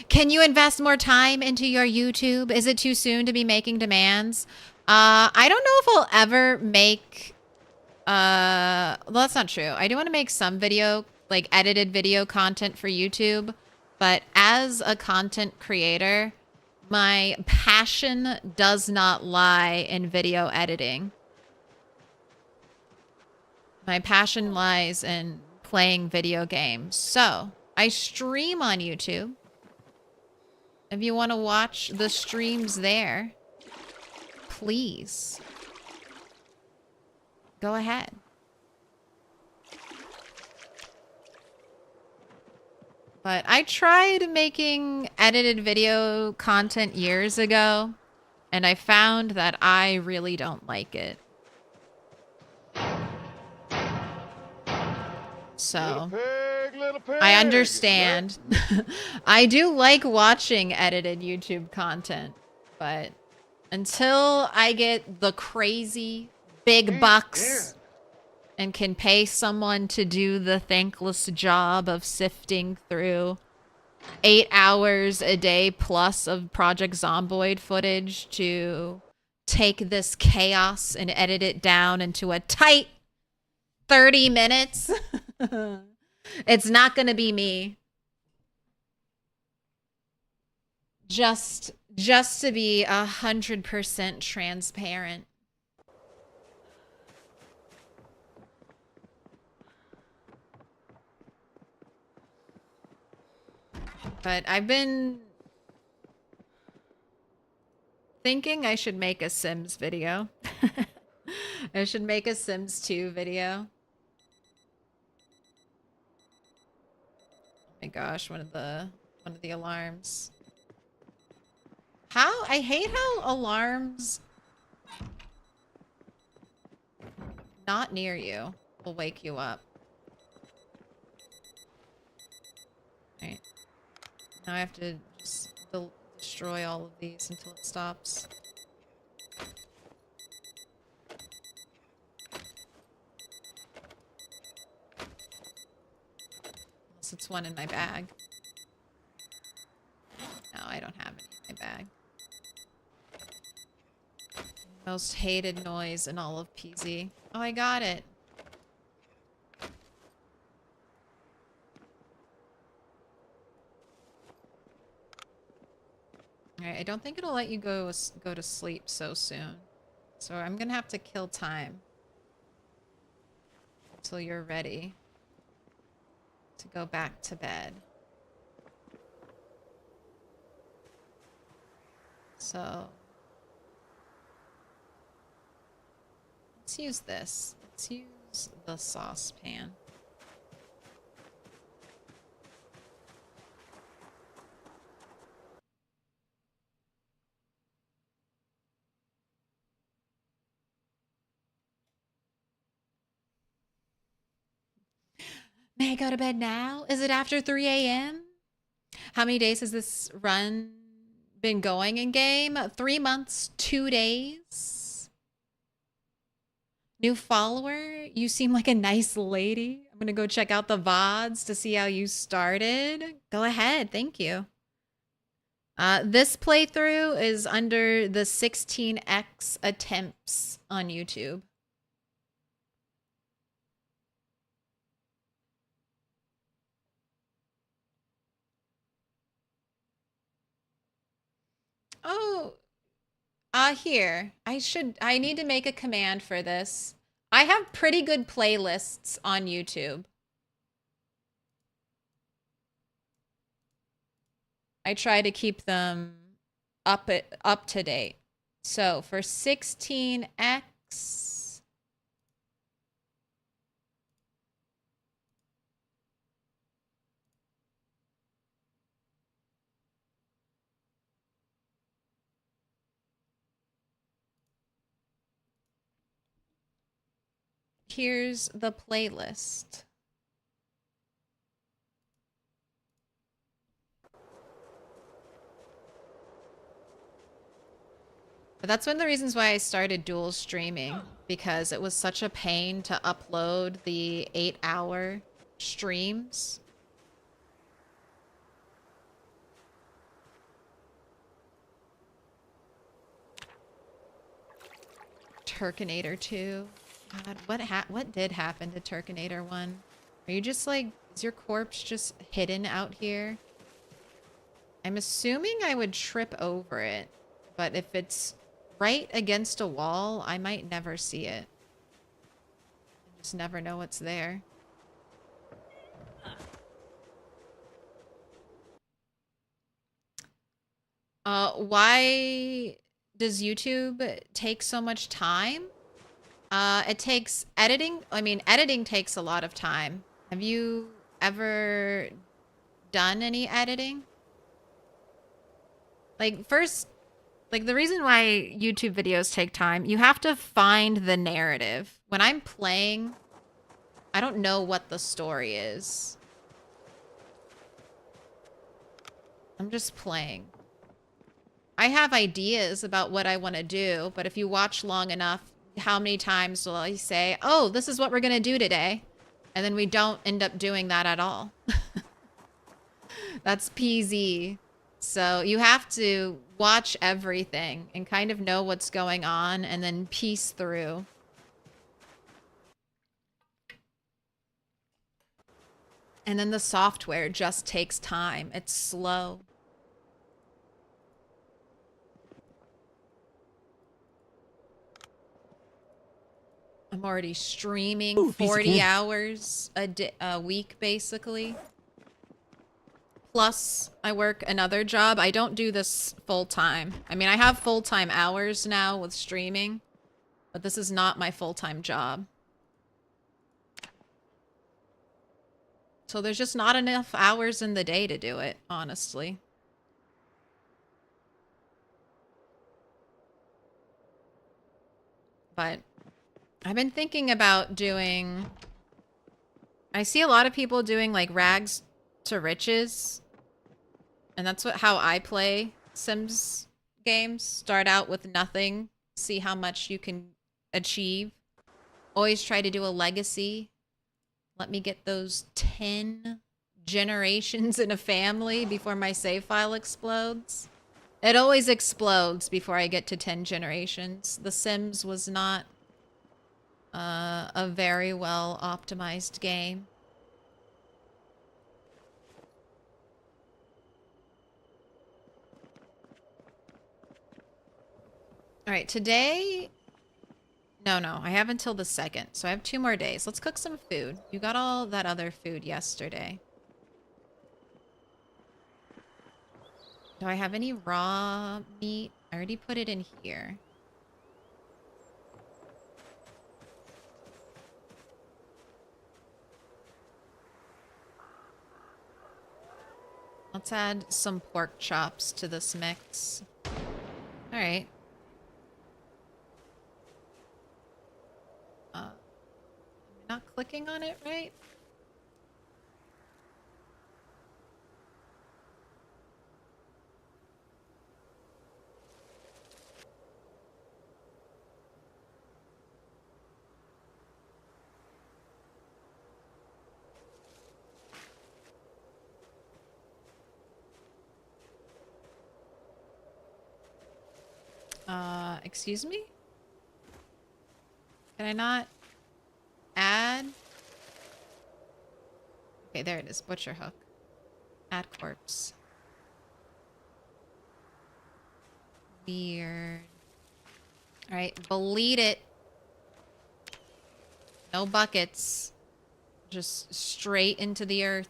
Can you invest more time into your YouTube? Is it too soon to be making demands? I don't know if I'll ever make... well, that's not true. I do want to make some video, like edited video content for YouTube. But as a content creator, my passion does not lie in video editing. My passion lies in playing video games. So, I stream on YouTube. If you want to watch the streams there, please go ahead. But I tried making edited video content years ago, and I found that I really don't like it. So, Little pig, I understand. I do like watching edited YouTube content, but until I get the crazy big bucks and can pay someone to do the thankless job of sifting through 8 hours a day plus of Project Zomboid footage to take this chaos and edit it down into a tight 30 minutes. It's not gonna be me. Just to be 100% transparent. But I've been thinking I should make a Sims video. I should make a Sims 2 video. Oh my gosh, one of the alarms. I hate how alarms not near you will wake you up. Right. Now I have to just destroy all of these until it stops. Unless it's one in my bag. No, I don't have any in my bag. Most hated noise in all of PZ. Oh, I got it. Alright, I don't think it'll let you go to sleep so soon. So I'm gonna have to kill time. Until you're ready to go back to bed. So... let's use this. Let's use the saucepan. May I go to bed now? Is it after 3 a.m.? How many days has this run been going in game? 3 months, 2 days. New follower? You seem like a nice lady. I'm gonna go check out the VODs to see how you started. Go ahead, thank you. This playthrough is under the 16x attempts on YouTube. Oh, here. I need to make a command for this. I have pretty good playlists on YouTube. I try to keep them up to date. So for 16x, here's the playlist. But that's one of the reasons why I started dual streaming, because it was such a pain to upload the 8-hour streams. Turkinator 2. God, what did happen to Turkinator 1? Are you just like, is your corpse just hidden out here? I'm assuming I would trip over it, but if it's right against a wall, I might never see it. I just never know what's there. Why does YouTube take so much time? It takes editing. I mean, editing takes a lot of time. Have you ever done any editing? Like, first, like, the reason why YouTube videos take time, you have to find the narrative. When I'm playing, I don't know what the story is. I'm just playing. I have ideas about what I want to do, but if you watch long enough, how many times will I say, oh, this is what we're going to do today? And then we don't end up doing that at all. That's PZ. So you have to watch everything and kind of know what's going on and then piece through. And then the software just takes time. It's slow. I'm already streaming 40 hours a week, basically. Plus, I work another job. I don't do this full-time. I mean, I have full-time hours now with streaming, but this is not my full-time job. So there's just not enough hours in the day to do it, honestly. But I've been thinking about doing... I see a lot of people doing like rags to riches. And that's how I play Sims games. Start out with nothing. See how much you can achieve. Always try to do a legacy. Let me get those 10 generations in a family before my save file explodes. It always explodes before I get to 10 generations. The Sims was not a very well optimized game. All right, today... No, I have until the 2nd, so I have 2 more days. Let's cook some food. You got all that other food yesterday. Do I have any raw meat? I already put it in here. Let's add some pork chops to this mix. All right. Am I not clicking on it right? Excuse me? Can I not add? Okay, there it is. Butcher hook. Add corpse. Weird. Alright, bleed it. No buckets. Just straight into the earth.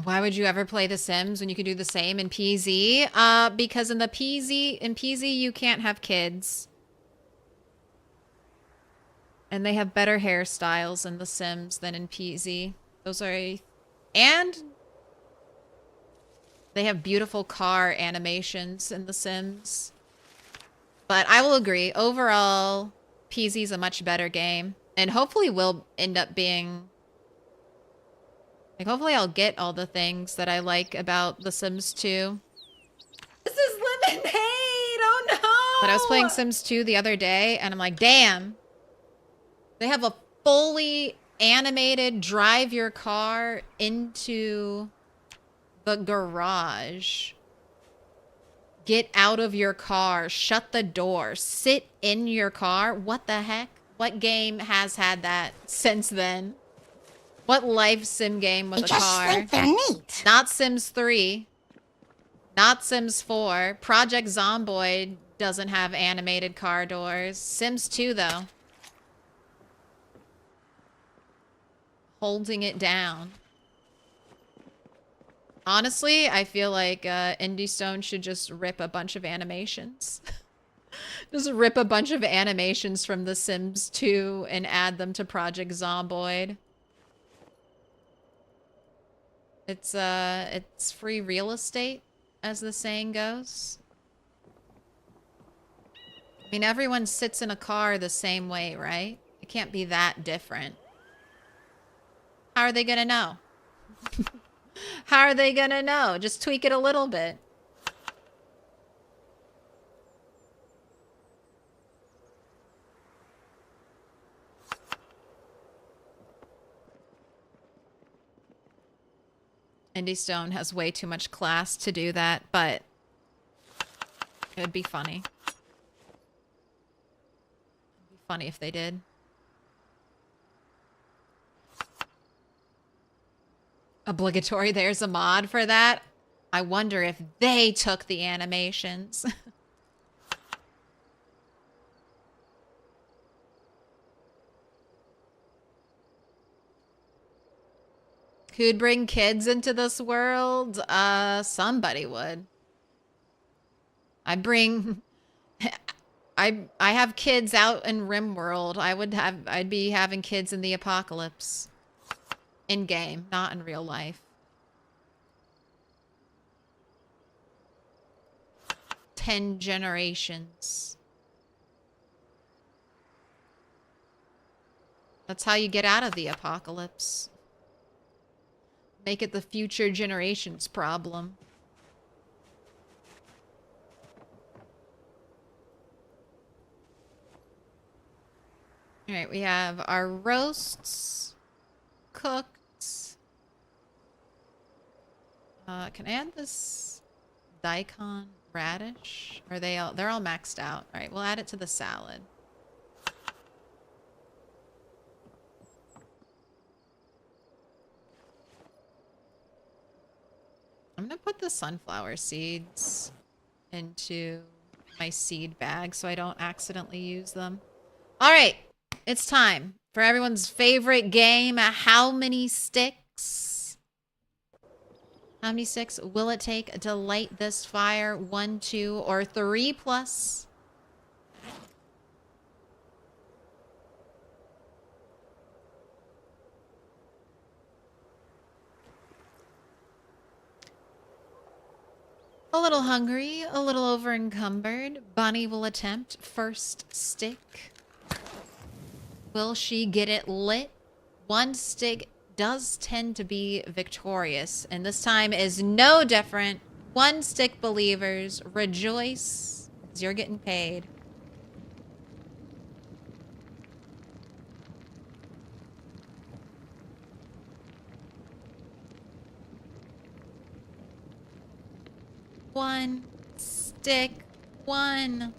Why would you ever play The Sims when you could do the same in PZ? Because in PZ you can't have kids. And they have better hairstyles in The Sims than in PZ. Those are and they have beautiful car animations in The Sims. But I will agree. Overall, PZ's a much better game. And hopefully will end up being... Like, hopefully I'll get all the things that I like about The Sims 2. This is lemonade! Oh no! But I was playing Sims 2 the other day, and I'm like, damn. They have a fully animated drive your car into the garage. Get out of your car. Shut the door. Sit in your car. What the heck? What game has had that since then? What life sim game with a car? I just think they're neat. Not Sims 3. Not Sims 4. Project Zomboid doesn't have animated car doors. Sims 2, though. Holding it down. Honestly, I feel like Indie Stone should just rip a bunch of animations. Just rip a bunch of animations from The Sims 2 and add them to Project Zomboid. It's free real estate, as the saying goes. I mean, everyone sits in a car the same way, right? It can't be that different. How are they gonna know? How are they gonna know? Just tweak it a little bit. Indie Stone has way too much class to do that, but it would be funny. It'd be funny if they did. Obligatory, there's a mod for that. I wonder if they took the animations. Who'd bring kids into this world? Somebody would. I have kids out in RimWorld. I'd be having kids in the apocalypse. In game, not in real life. 10 generations. That's how you get out of the apocalypse. Make it the future generations problem. All right, we have our roasts cooked. Can I add this daikon radish? Are they all? They're all maxed out. All right, we'll add it to the salad. I'm gonna put the sunflower seeds into my seed bag so I don't accidentally use them. All right, it's time for everyone's favorite game. How many sticks? How many sticks will it take to light this fire? 1, 2, or 3 plus? A little hungry, a little over encumbered. Bunny will attempt first stick. Will she get it lit? 1 stick does tend to be victorious, and this time is no different. 1 stick believers, rejoice, as you're getting paid. One stick, 1.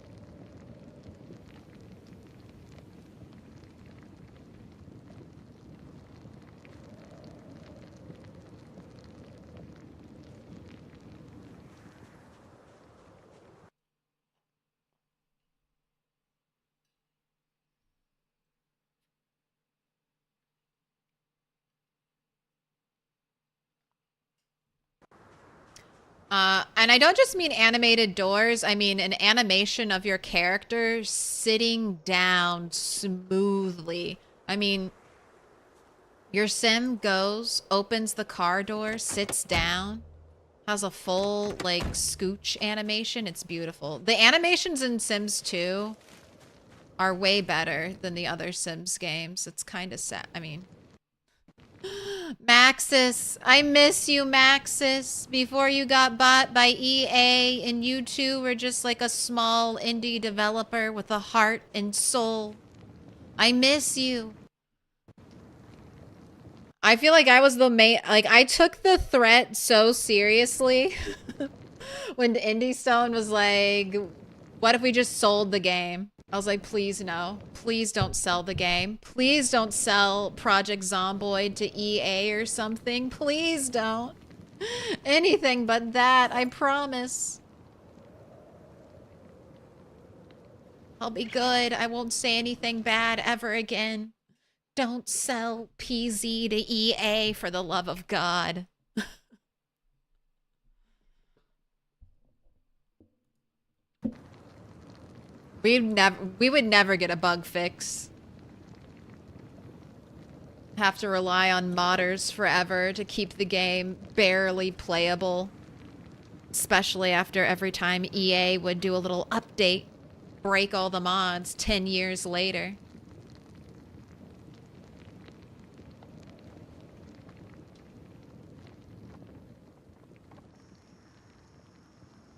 And I don't just mean animated doors. I mean an animation of your character sitting down smoothly. I mean, your sim goes, opens the car door, sits down. has a full, like, scooch animation. It's beautiful. The animations in Sims 2 are way better than the other Sims games. It's kind of sad. I mean... Maxis, I miss you, Maxis. Before you got bought by EA and you two were just like a small indie developer with a heart and soul. I miss you. I feel like I was the main, like I took the threat so seriously when Indie Stone was like, what if we just sold the game? I was like, please no. Please don't sell the game. Please don't sell Project Zomboid to EA or something. Please don't. Anything but that, I promise. I'll be good. I won't say anything bad ever again. Don't sell PZ to EA for the love of God. We would never get a bug fix. Have to rely on modders forever to keep the game barely playable. Especially after every time EA would do a little update, break all the mods 10 years later.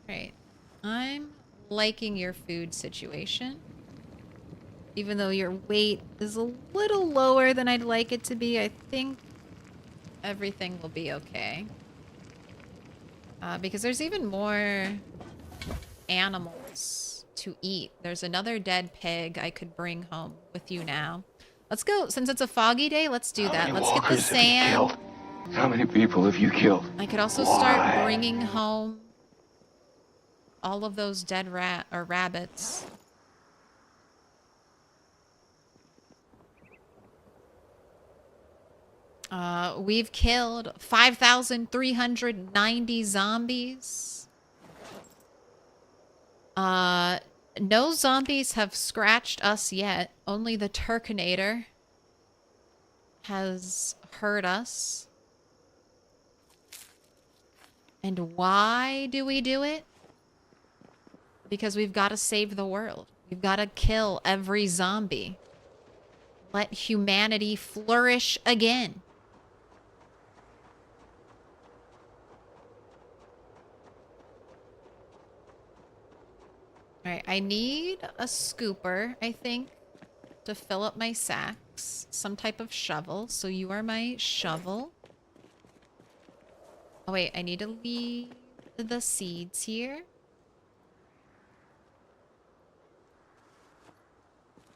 Right. I'm liking your food situation. Even though your weight is a little lower than I'd like it to be, I think everything will be okay. Because there's even more animals to eat. There's another dead pig I could bring home with you now. Let's go. Since it's a foggy day, let's do that. Let's get the sand. How many people have you killed? I could also start bringing home all of those dead rabbits. We've killed 5,390 zombies. No zombies have scratched us yet. Only the Turkinator has hurt us. And why do we do it? Because we've got to save the world. We've got to kill every zombie. Let humanity flourish again. Alright, I need a scooper, I think, to fill up my sacks. Some type of shovel. So you are my shovel. Oh wait, I need to leave the seeds here.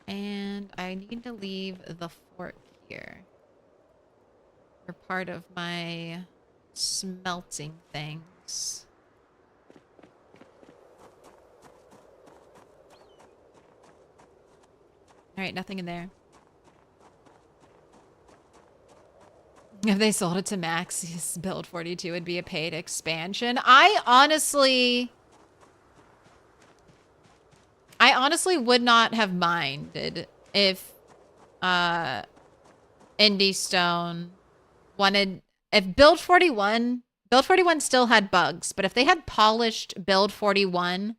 And I need to leave the fork here. For part of my smelting things. Alright, nothing in there. If they sold it to Max, Build 42 would be a paid expansion. I honestly would not have minded if Indie Stone wanted, if Build 41 still had bugs, but if they had polished Build 41,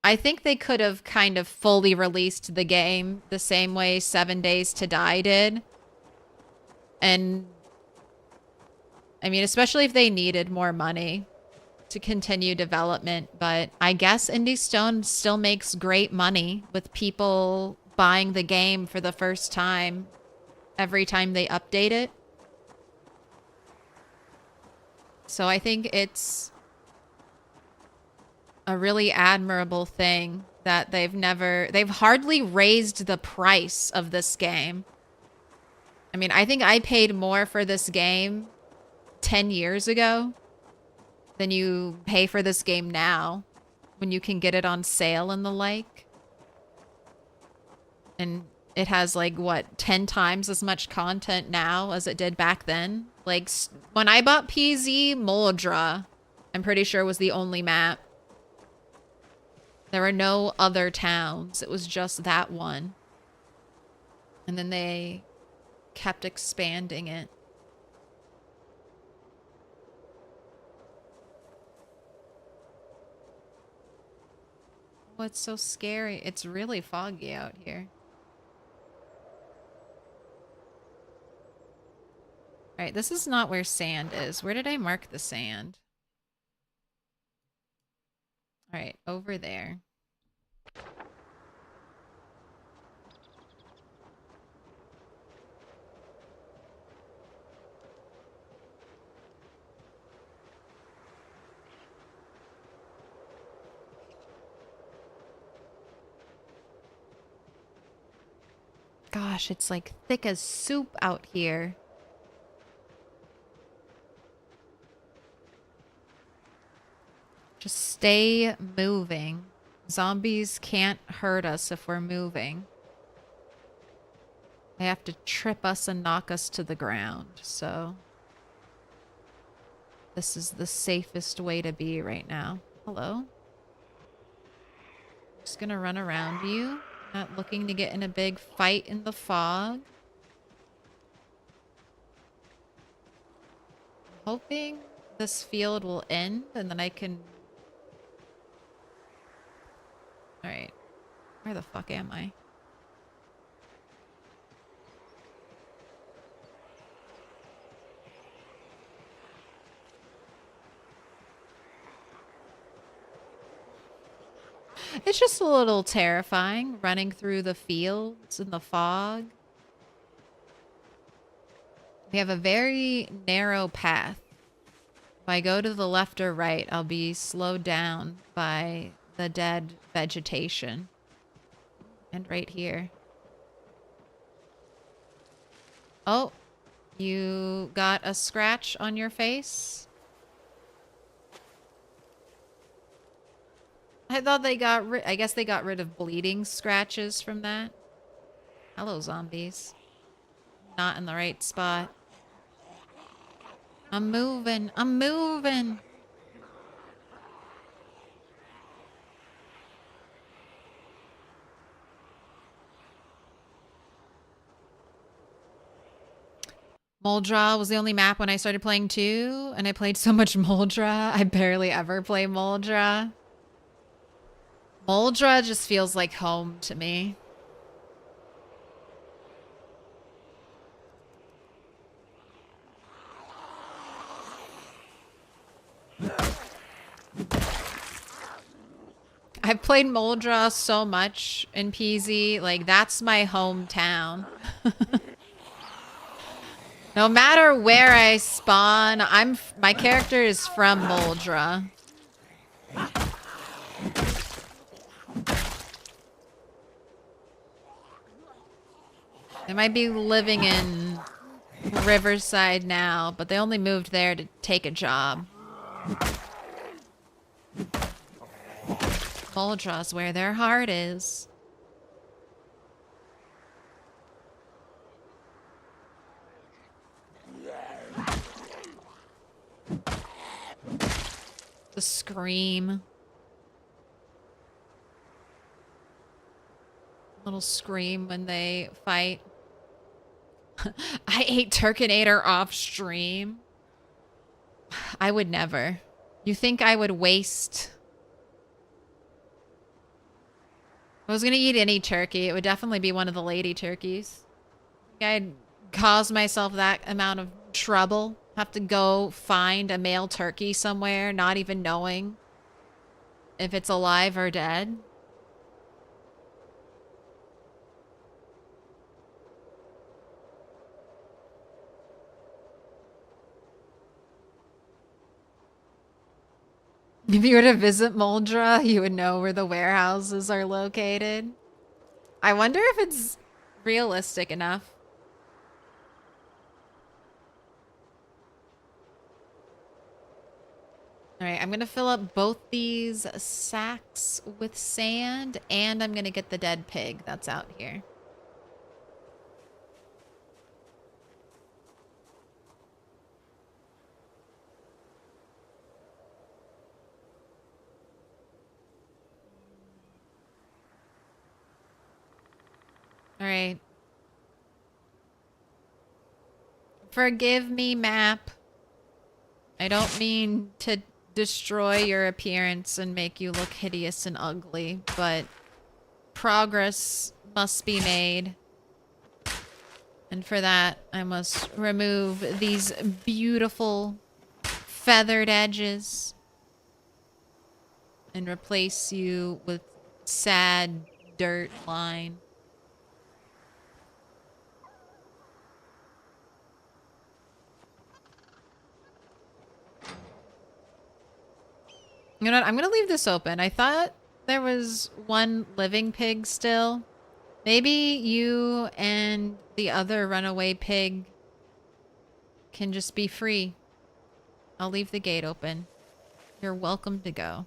I think they could have kind of fully released the game the same way 7 Days to Die did. And I mean, especially if they needed more money to continue development, but I guess Indie Stone still makes great money with people buying the game for the first time every time they update it. So I think it's a really admirable thing that they've hardly raised the price of this game. I mean, I think I paid more for this game 10 years ago than you pay for this game now when you can get it on sale and the like. And it has like, what, 10 times as much content now as it did back then? Like, when I bought PZ, Moldra, I'm pretty sure was the only map. There were no other towns. It was just that one. And then they kept expanding it. what's so scary? It's really foggy out here. Alright, this is not where sand is. Where did I mark the sand? Alright, over there. Gosh, it's like thick as soup out here. Just stay moving. Zombies can't hurt us if we're moving. They have to trip us and knock us to the ground, so... This is the safest way to be right now. Hello? Just gonna run around you. Not looking to get in a big fight in the fog. Hoping this field will end and then I can... Alright. Where the fuck am I? It's just a little terrifying, running through the fields in the fog. We have a very narrow path. If I go to the left or right, I'll be slowed down by the dead vegetation. And right here. Oh, you got a scratch on your face? I thought they got rid... I guess they got rid of bleeding scratches from that. Hello, zombies. Not in the right spot. I'm moving. I'm moving. Moldra was the only map when I started playing too, and I played so much Moldra. I barely ever play Moldra. Moldra just feels like home to me. I've played Moldra so much in PZ, like that's my hometown. No matter where I spawn, my character is from Moldra. They might be living in Riverside now, but they only moved there to take a job. Moldra's where their heart is. The scream. Little scream when they fight. I ate Turkinator off stream. I would never. You think I would waste... If I was gonna eat any turkey, it would definitely be one of the lady turkeys. I'd cause myself that amount of trouble. Have to go find a male turkey somewhere, not even knowing if it's alive or dead. If you were to visit Moldra, you would know where the warehouses are located. I wonder if it's realistic enough. All right, I'm going to fill up both these sacks with sand, and I'm going to get the dead pig that's out here. All right. Forgive me, map. I don't mean to destroy your appearance and make you look hideous and ugly, but progress must be made. And for that, I must remove these beautiful feathered edges and replace you with sad dirt line. You know what? I'm gonna leave this open. I thought there was one living pig still. Maybe you and the other runaway pig can just be free. I'll leave the gate open. You're welcome to go.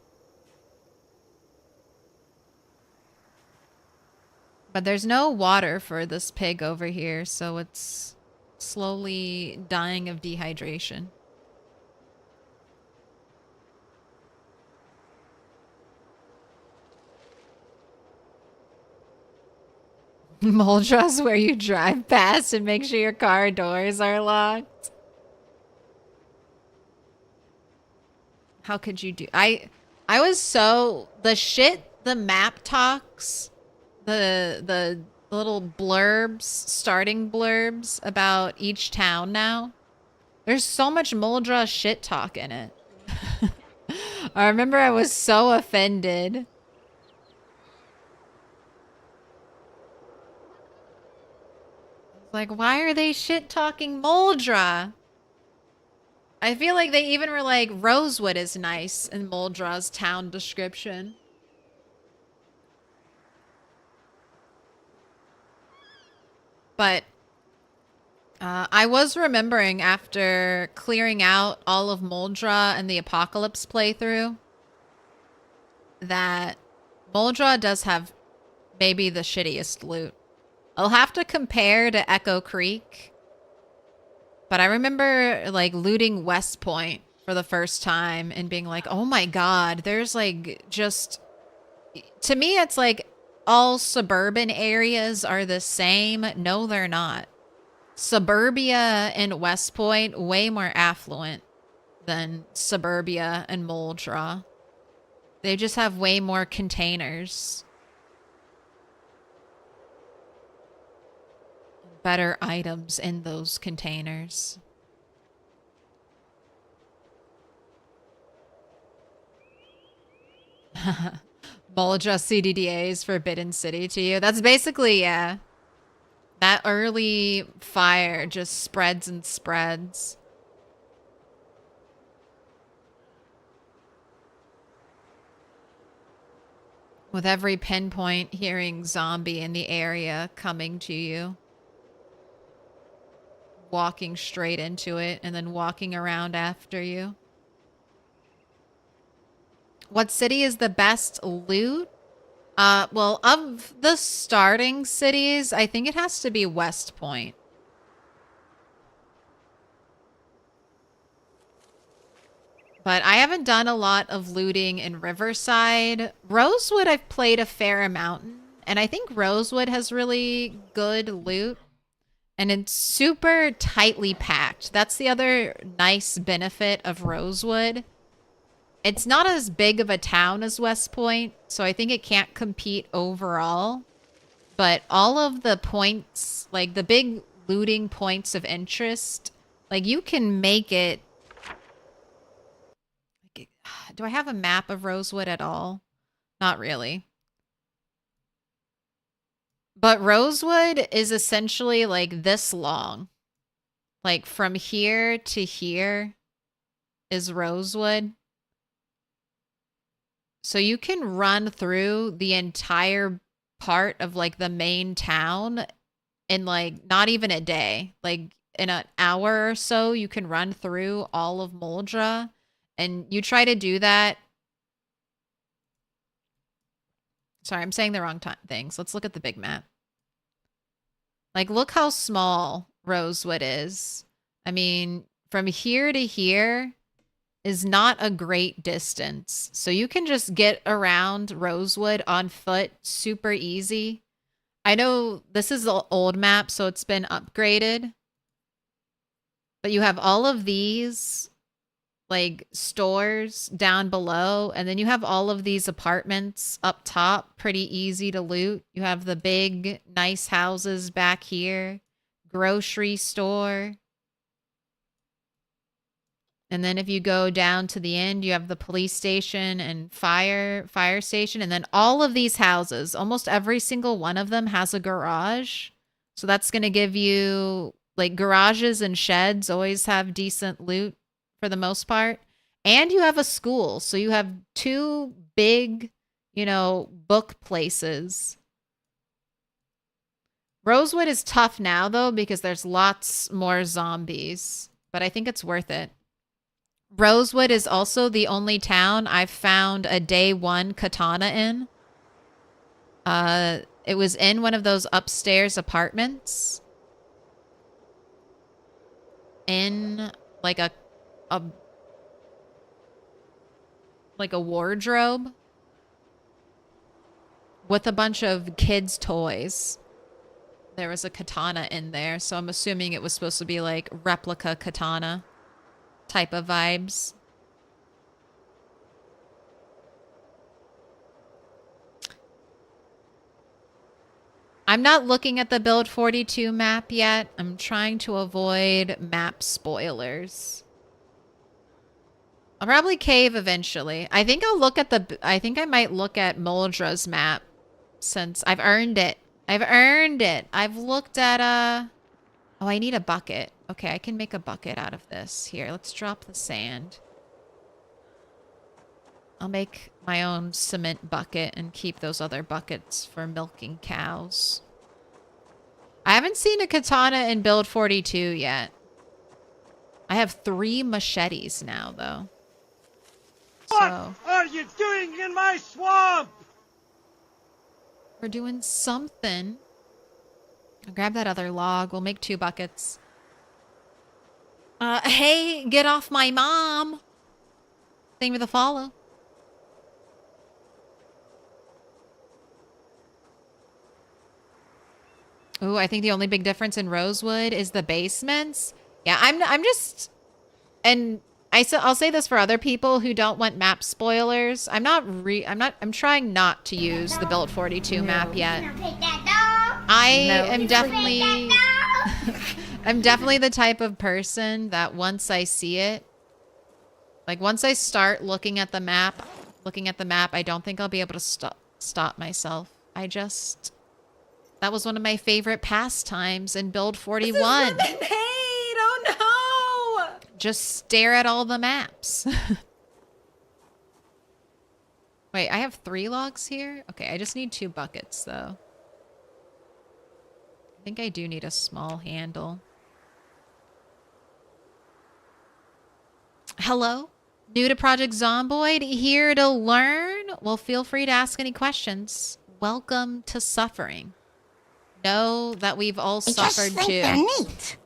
But there's no water for this pig over here, so it's slowly dying of dehydration. Moldras where you drive past and make sure your car doors are locked. How could you do? I was so the map talks, the little blurbs, starting blurbs about each town now. There's so much Moldra shit talk in it. I remember I was so offended. Like, why are they shit talking Moldra? I feel like they even were like, Rosewood is nice in Moldra's town description. But I was remembering after clearing out all of Moldra and the Apocalypse playthrough that Moldra does have maybe the shittiest loot. I'll have to compare to Echo Creek. But I remember like looting West Point for the first time and being like, oh my god, there's like just... To me, it's like all suburban areas are the same. No, they're not. Suburbia and West Point, way more affluent than Suburbia and Moldra. They just have way more containers. Better items in those containers. Moldra CDDA is Forbidden City to you. That's basically, yeah. That early fire just spreads and spreads. With every pinpoint hearing zombie in the area coming to you. Walking straight into it and then walking around after you. What city is the best loot? Well, of the starting cities, I think it has to be West Point. But I haven't done a lot of looting in Riverside. Rosewood, I've played a fair amount. And I think Rosewood has really good loot. And it's super tightly packed. That's the other nice benefit of Rosewood. It's not as big of a town as West Point, so I think it can't compete overall. But all of the points, like the big looting points of interest, like you can make it... Do I have a map of Rosewood at all? Not really. But Rosewood is essentially like this long. Like from here to here is Rosewood. So you can run through the entire part of like the main town in like not even a day. Like in an hour or so, you can run through all of Moldra. And you try to do that. Sorry, I'm saying the wrong things. Let's look at the big map. Like, look how small Rosewood is. I mean, from here to here is not a great distance. So you can just get around Rosewood on foot super easy. I know this is an old map, so it's been upgraded. But you have all of these like stores down below, and then you have all of these apartments up top, pretty easy to loot. You have the big nice houses back here, grocery store. And then if you go down to the end, you have the police station and fire station, and then all of these houses, almost every single one of them has a garage. So that's going to give you, like, garages and sheds always have decent loot for the most part. And you have a school. So you have two big, book places. Rosewood is tough now, though, because there's lots more zombies. But I think it's worth it. Rosewood is also the only town I've found a day one katana in. It was in one of those upstairs apartments. In like a wardrobe with a bunch of kids' toys. There was a katana in there, so I'm assuming it was supposed to be like replica katana type of vibes. I'm not looking at the Build 42 map yet. I'm trying to avoid map spoilers. I'll probably cave eventually. I think I might look at Moldra's map since I've earned it. I've looked at oh, I need a bucket. Okay, I can make a bucket out of this. Here, let's drop the sand. I'll make my own cement bucket and keep those other buckets for milking cows. I haven't seen a katana in Build 42 yet. I have 3 machetes now, though. What are you doing in my swamp? We're doing something. I'll grab that other log. We'll make 2 buckets. Hey, get off my mom. Thank you for the follow. Ooh, I think the only big difference in Rosewood is the basements. Yeah, I'm just, and I'll say this for other people who don't want map spoilers. I'm trying not to use the Build 42 map yet. I'm definitely the type of person that once I see it, like once I start looking at the map, I don't think I'll be able to stop myself. That was one of my favorite pastimes in Build 41. This is lemonade! Oh no! Just stare at all the maps. Wait, I have 3 logs here? Okay, I just need 2 buckets, though. I think I do need a small handle. Hello? New to Project Zomboid? Here to learn? Well, feel free to ask any questions. Welcome to suffering. Know that we've all suffered too. They're neat.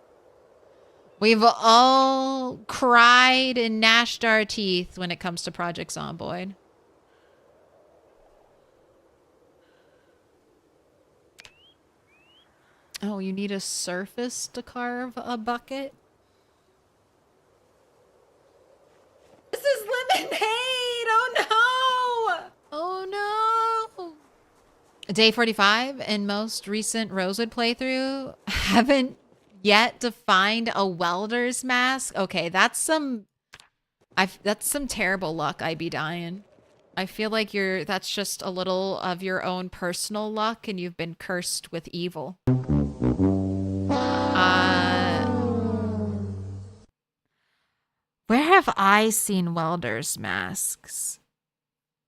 We've all cried and gnashed our teeth when it comes to Project Zomboid. Oh, you need a surface to carve a bucket? This is lemonade! Oh no! Oh no! Day 45 in most recent Rosewood playthrough. Haven't yet defined a welder's mask. Okay, that's some terrible luck. I be dying. I feel like that's just a little of your own personal luck and you've been cursed with evil. Where have I seen welder's masks?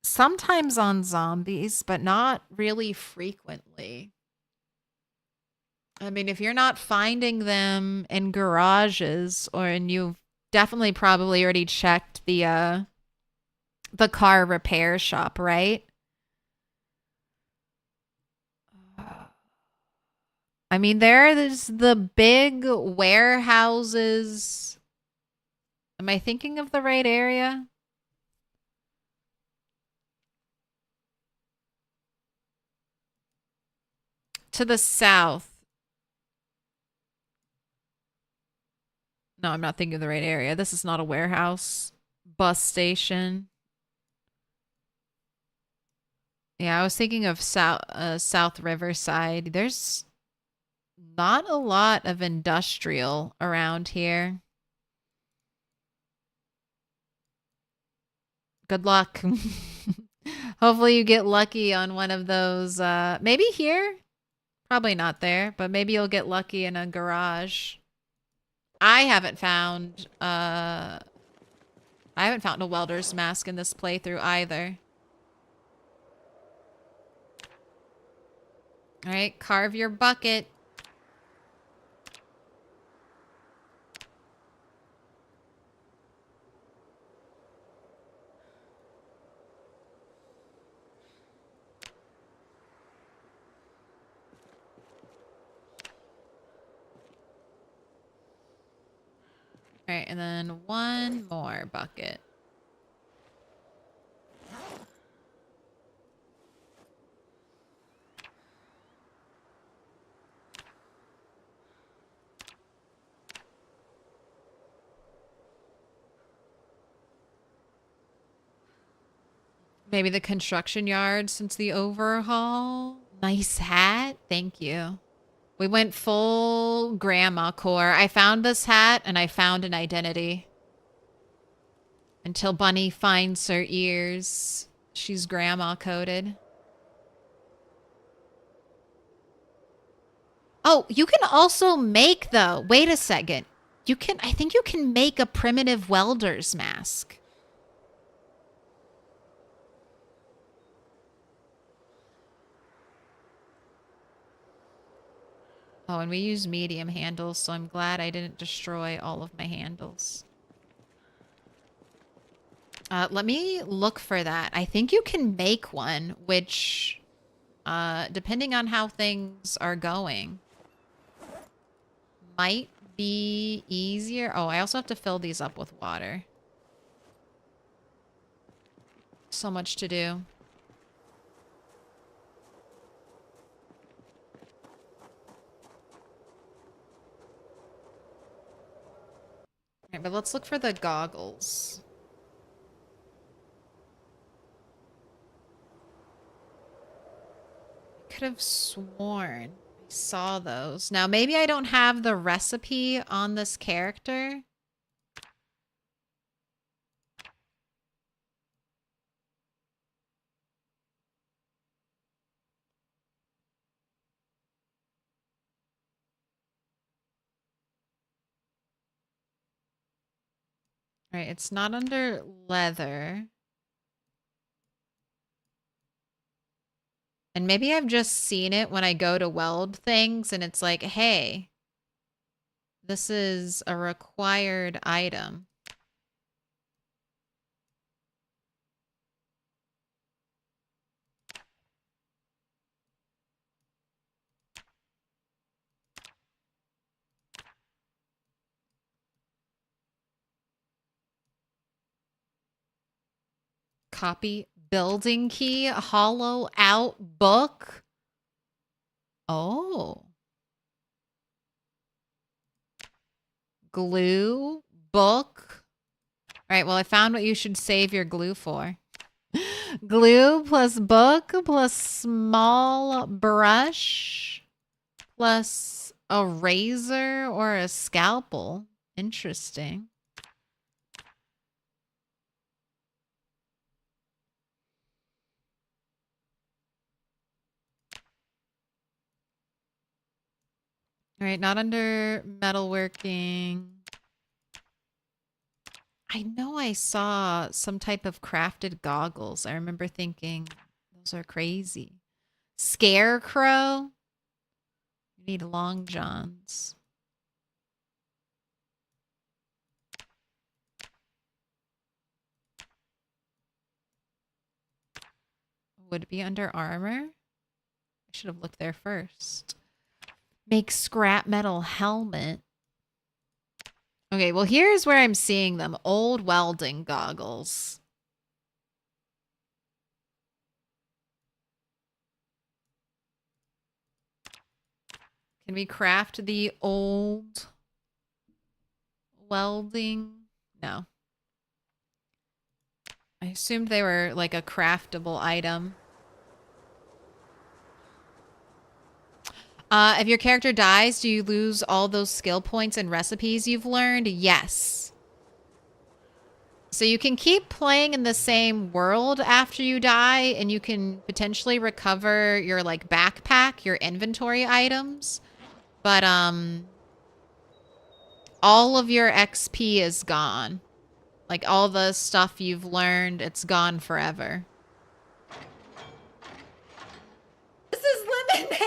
Sometimes on zombies, but not really frequently. I mean, if you're not finding them in garages, and you've definitely probably already checked the car repair shop, right? I mean, there's the big warehouses. Am I thinking of the right area? To the south. No, I'm not thinking of the right area. This is not a warehouse. bus station. Yeah, I was thinking of South Riverside. There's not a lot of industrial around here. Good luck. Hopefully you get lucky on one of those. Maybe here? Probably not there, but maybe you'll get lucky in a garage. I haven't found a welder's mask in this playthrough either. All right, carve your bucket. All right, and then one more bucket. Maybe the construction yard since the overhaul. Nice hat. Thank you. We went full grandma core. I found this hat and I found an identity. Until Bunny finds her ears, she's grandma coded. Oh, you can also make though. Wait a second. I think you can make a primitive welder's mask. Oh, and we use medium handles, so I'm glad I didn't destroy all of my handles. Let me look for that. I think you can make one, which, depending on how things are going, might be easier. Oh, I also have to fill these up with water. So much to do. Alright, but let's look for the goggles. I could have sworn I saw those. Now, maybe I don't have the recipe on this character. Alright, it's not under leather. And maybe I've just seen it when I go to weld things and it's like, hey, this is a required item. Copy building key, hollow out book. Oh. Glue, book. All right, well, I found what you should save your glue for. Glue plus book plus small brush plus a razor or a scalpel. Interesting. All right, not under metalworking. I know I saw some type of crafted goggles. I remember thinking, those are crazy. Scarecrow? You need long johns. Would it be under armor? I should have looked there first. Make scrap metal helmet. Okay, well, here's where I'm seeing them. Old welding goggles. Can we craft the old welding? No. assumed they were like a craftable item. If your character dies, do you lose all those skill points and recipes you've learned? Yes. So you can keep playing in the same world after you die, and you can potentially recover your like backpack, your inventory items. But all of your XP is gone. Like all the stuff you've learned, it's gone forever. This is lemonade.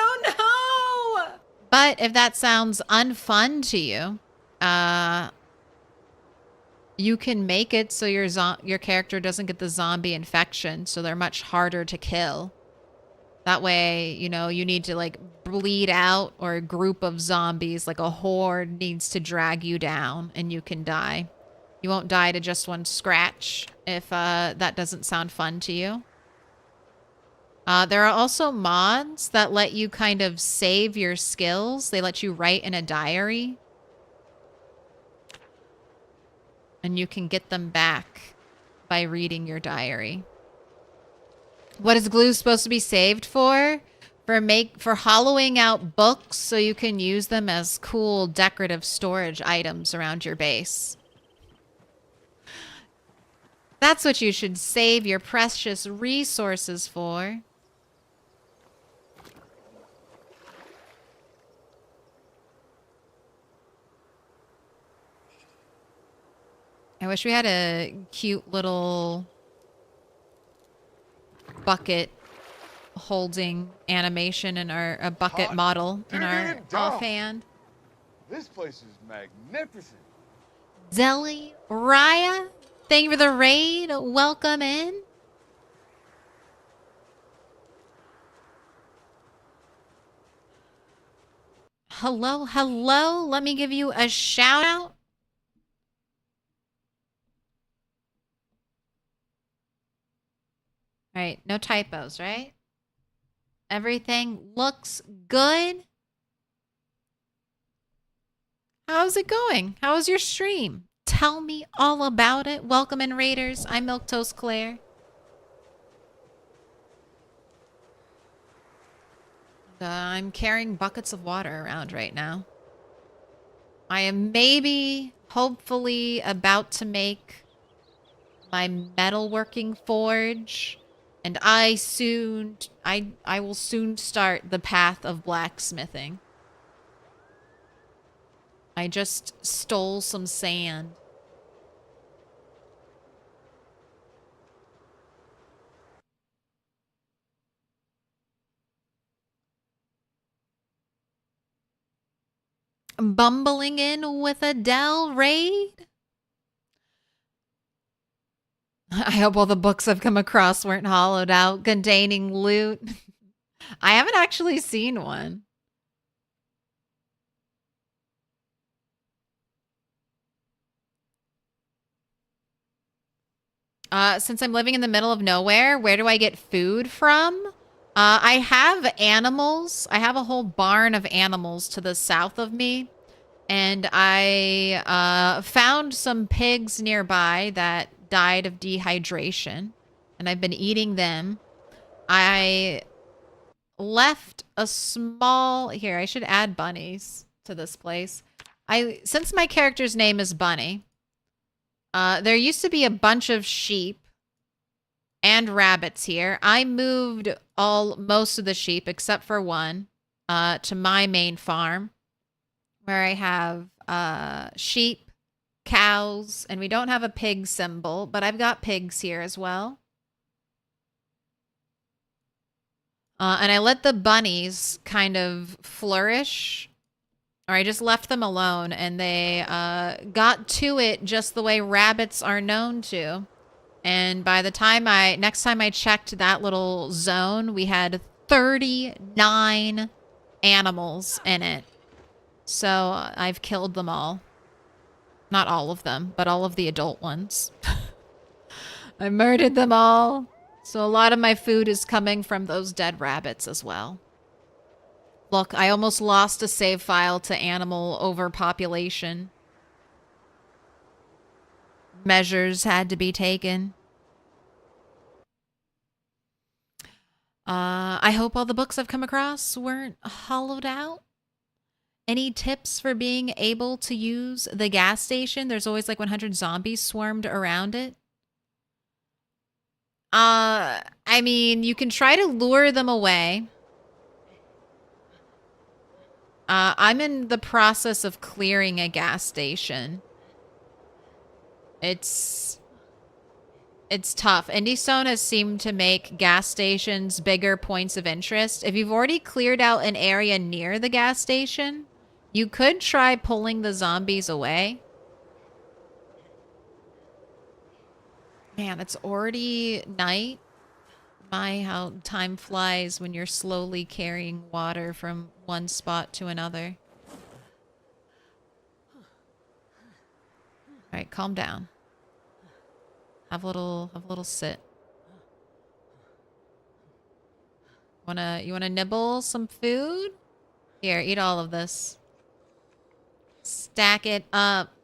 Oh no. But if that sounds unfun to you, you can make it so your character doesn't get the zombie infection, so they're much harder to kill. That way, you know, you need to like bleed out, or a group of zombies, like a horde, needs to drag you down and you can die. You won't die to just one scratch if that doesn't sound fun to you. There are also mods that let you kind of save your skills. They let you write in a diary. And you can get them back by reading your diary. What is glue supposed to be saved for? For hollowing out books so you can use them as cool decorative storage items around your base. That's what you should save your precious resources for. I wish we had a cute little bucket holding animation in a bucket model in our offhand. This place is magnificent. Zelly, Raya, thank you for the raid. Welcome in. Hello, hello. Let me give you a shout out. All right, no typos, right? Everything looks good. How's it going? How's your stream? Tell me all about it. Welcome in, Raiders. I'm Milquetoast Claire. I'm carrying buckets of water around right now. I am hopefully about to make my metalworking forge. And I will soon start the path of blacksmithing. I just stole some sand. Bumbling in with a Dell raid? I hope all the books I've come across weren't hollowed out, containing loot. I haven't actually seen one. Since I'm living in the middle of nowhere, where do I get food from? I have animals. I have a whole barn of animals to the south of me. And I found some pigs nearby that died of dehydration, and I've been eating them. I left a small... Here, I should add bunnies to this place. Since my character's name is Bunny, there used to be a bunch of sheep and rabbits here. I moved most of the sheep, except for one, to my main farm, where I have sheep, cows, and we don't have a pig symbol, but I've got pigs here as well. And I let the bunnies kind of flourish, or I just left them alone, and they got to it just the way rabbits are known to. And by the time next time I checked that little zone, we had 39 animals in it. So I've killed them all. Not all of them, but all of the adult ones. I murdered them all. So a lot of my food is coming from those dead rabbits as well. Look, I almost lost a save file to animal overpopulation. Measures had to be taken. I hope all the books I've come across weren't hollowed out. Any tips for being able to use the gas station? There's always like 100 zombies swarmed around it. I mean, you can try to lure them away. I'm in the process of clearing a gas station. It's tough. Indystone has seemed to make gas stations bigger points of interest. If you've already cleared out an area near the gas station, you could try pulling the zombies away. Man, it's already night. My, how time flies when you're slowly carrying water from one spot to another. All right, calm down. Have a little sit. You wanna nibble some food? Here, eat all of this. Stack it up.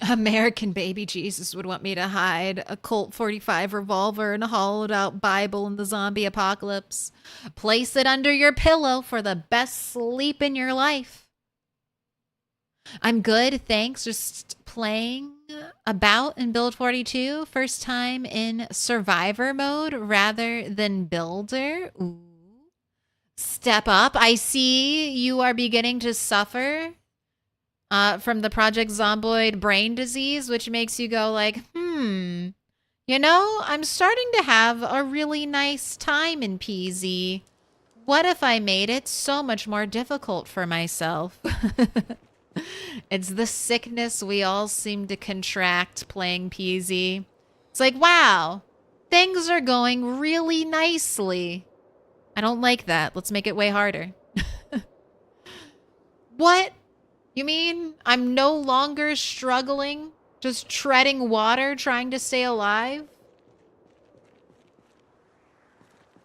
American baby Jesus would want me to hide a Colt 45 revolver and a hollowed out Bible in the zombie apocalypse. Place it under your pillow for the best sleep in your life. I'm good, thanks. Just playing about in Build 42. First time in survivor mode rather than builder. Ooh. Step up. I see you are beginning to suffer from the Project Zomboid brain disease, which makes you go like, you know, I'm starting to have a really nice time in PZ. What if I made it so much more difficult for myself? It's the sickness we all seem to contract playing PZ. It's like, wow, things are going really nicely. I don't like that. Let's make it way harder. What? You mean I'm no longer struggling, just treading water, trying to stay alive?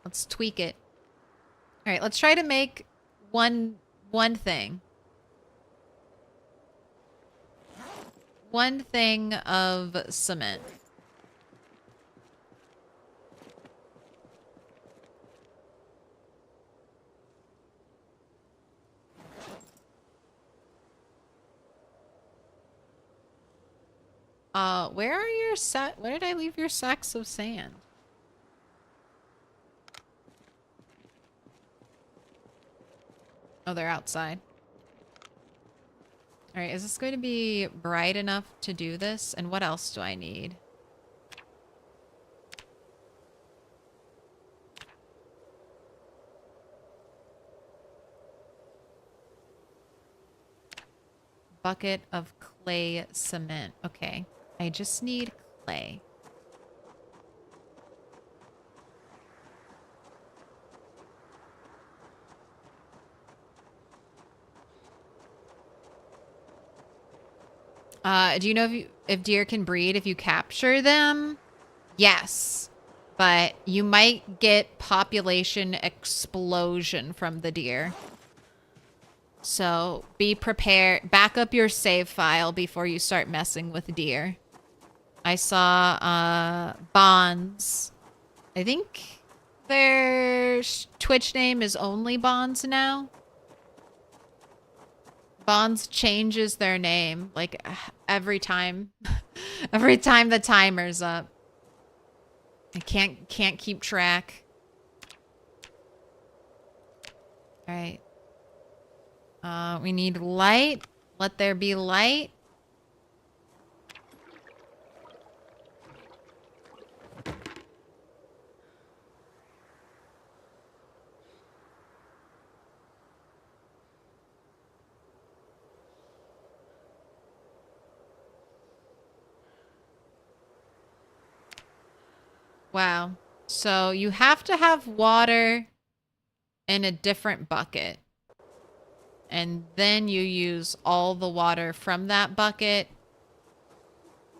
Let's tweak it. All right, let's try to make one thing. One thing of cement. Where are your where did I leave your sacks of sand? Oh, they're outside. All right, is this going to be bright enough to do this? And what else do I need? Bucket of clay cement. Okay. I just need clay. Do you know if deer can breed if you capture them? Yes. But you might get population explosion from the deer. So be prepared. Back up your save file before you start messing with deer. I saw Bonds. I think their Twitch name is only Bonds now. Bonds changes their name like every time. Every time the timer's up. I can't keep track. All right. We need light. Let there be light. Wow. So you have to have water in a different bucket. And then you use all the water from that bucket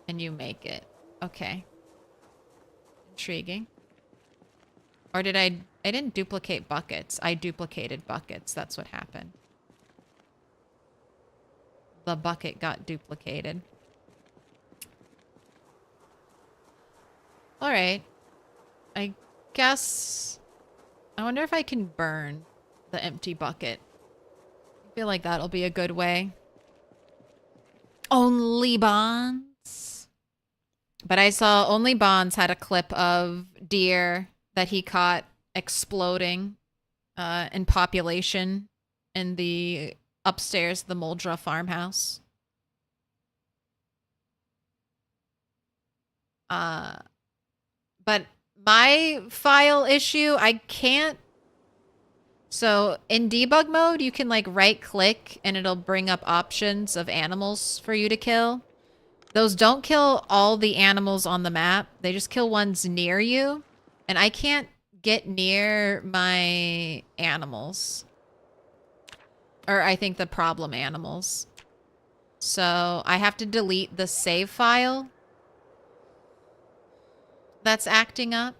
and you make it. Okay. Intriguing. Or did I didn't duplicate buckets. I duplicated buckets. That's what happened. the bucket got duplicated. All right. I guess... I wonder if I can burn the empty bucket. I feel like that'll be a good way. Only Bonds. But I saw Only Bonds had a clip of deer that he caught exploding in population in the upstairs of the Muldra farmhouse. But my file issue, I can't. So in debug mode, you can like right click and it'll bring up options of animals for you to kill. Those don't kill all the animals on the map. They just kill ones near you. And I can't get near my animals. Or I think the problem animals. So I have to delete the save file that's acting up.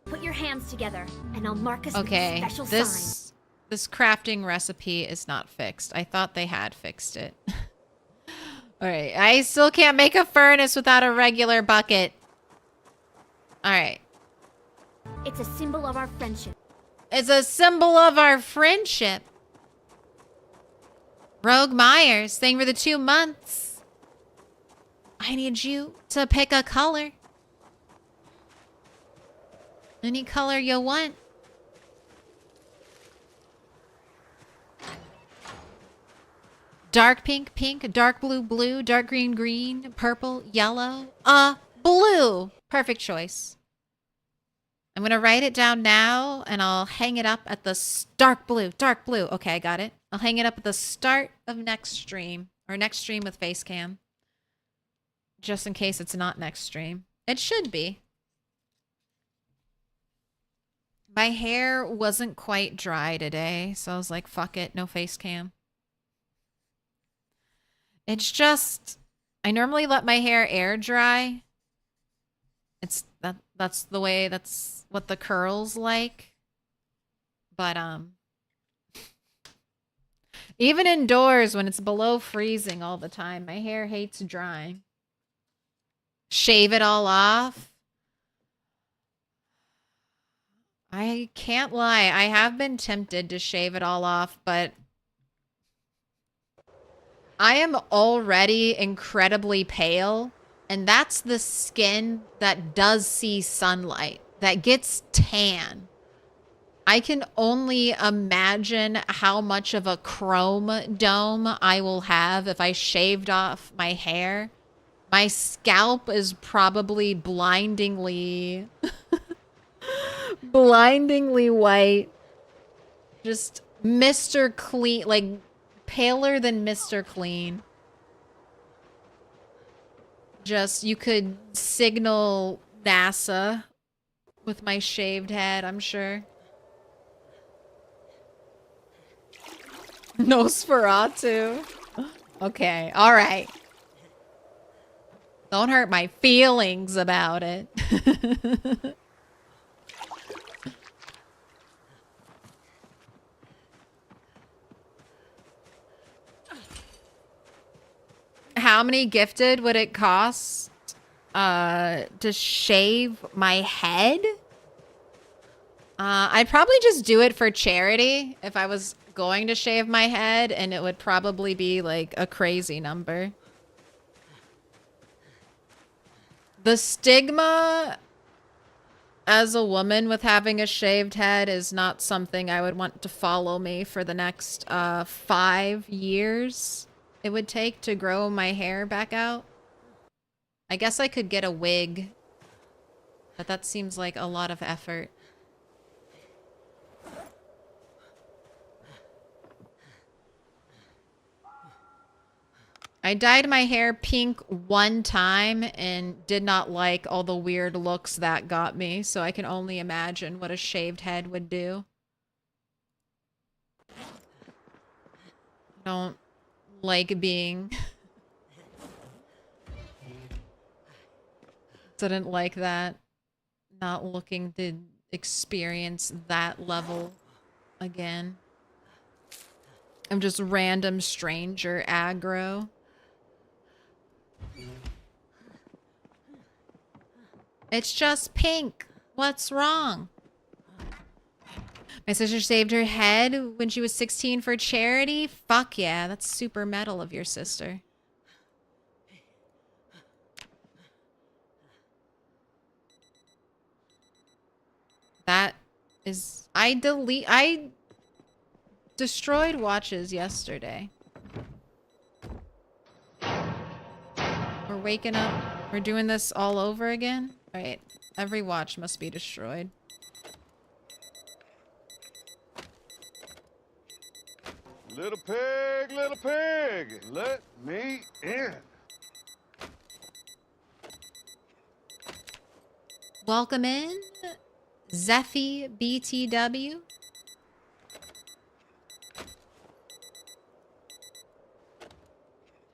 Put your hands together, and I'll mark us with a special sign. This crafting recipe is not fixed. I thought they had fixed it. All right, I still can't make a furnace without a regular bucket. All right. It's a symbol of our friendship. It's a symbol of our friendship. Rogue Myers, thank you for the 2 months. I need you to pick a color. Any color you want. Dark pink, pink, dark blue, blue, dark green, green, purple, yellow, blue. Perfect choice. I'm going to write it down now and I'll hang it up at the dark blue. Dark blue. Okay, I got it. I'll hang it up at the start of next stream or next stream with Facecam. Just in case it's not next stream. It should be. My hair wasn't quite dry today, so I was like, fuck it, no face cam. It's just, I normally let my hair air dry. That's the way, that's what the curls like. But, even indoors when it's below freezing all the time, my hair hates drying. Shave it all off. I can't lie. I have been tempted to shave it all off, but I am already incredibly pale, and that's the skin that does see sunlight, that gets tan. I can only imagine how much of a chrome dome I will have if I shaved off my hair. My scalp is probably blindingly... blindingly white. Just Mr. Clean, like paler than Mr. Clean. Just, you could signal NASA with my shaved head, I'm sure. Nosferatu. Okay, alright. Don't hurt my feelings about it. How many gifted would it cost to shave my head? I'd probably just do it for charity if I was going to shave my head, and it would probably be like a crazy number. The stigma as a woman with having a shaved head is not something I would want to follow me for the next 5 years. It would take to grow my hair back out. I guess I could get a wig, but that seems like a lot of effort. I dyed my hair pink one time and did not like all the weird looks that got me, so I can only imagine what a shaved head would do. Don't like being Didn't like that. Not looking to experience that level again. I'm just random stranger aggro. It's just pink. What's wrong? My sister saved her head when she was 16 for charity? Fuck yeah, that's super metal of your sister. That is... I destroyed watches yesterday. We're waking up. We're doing this all over again? Alright, every watch must be destroyed. Little pig, let me in. Welcome in, Zephy BTW.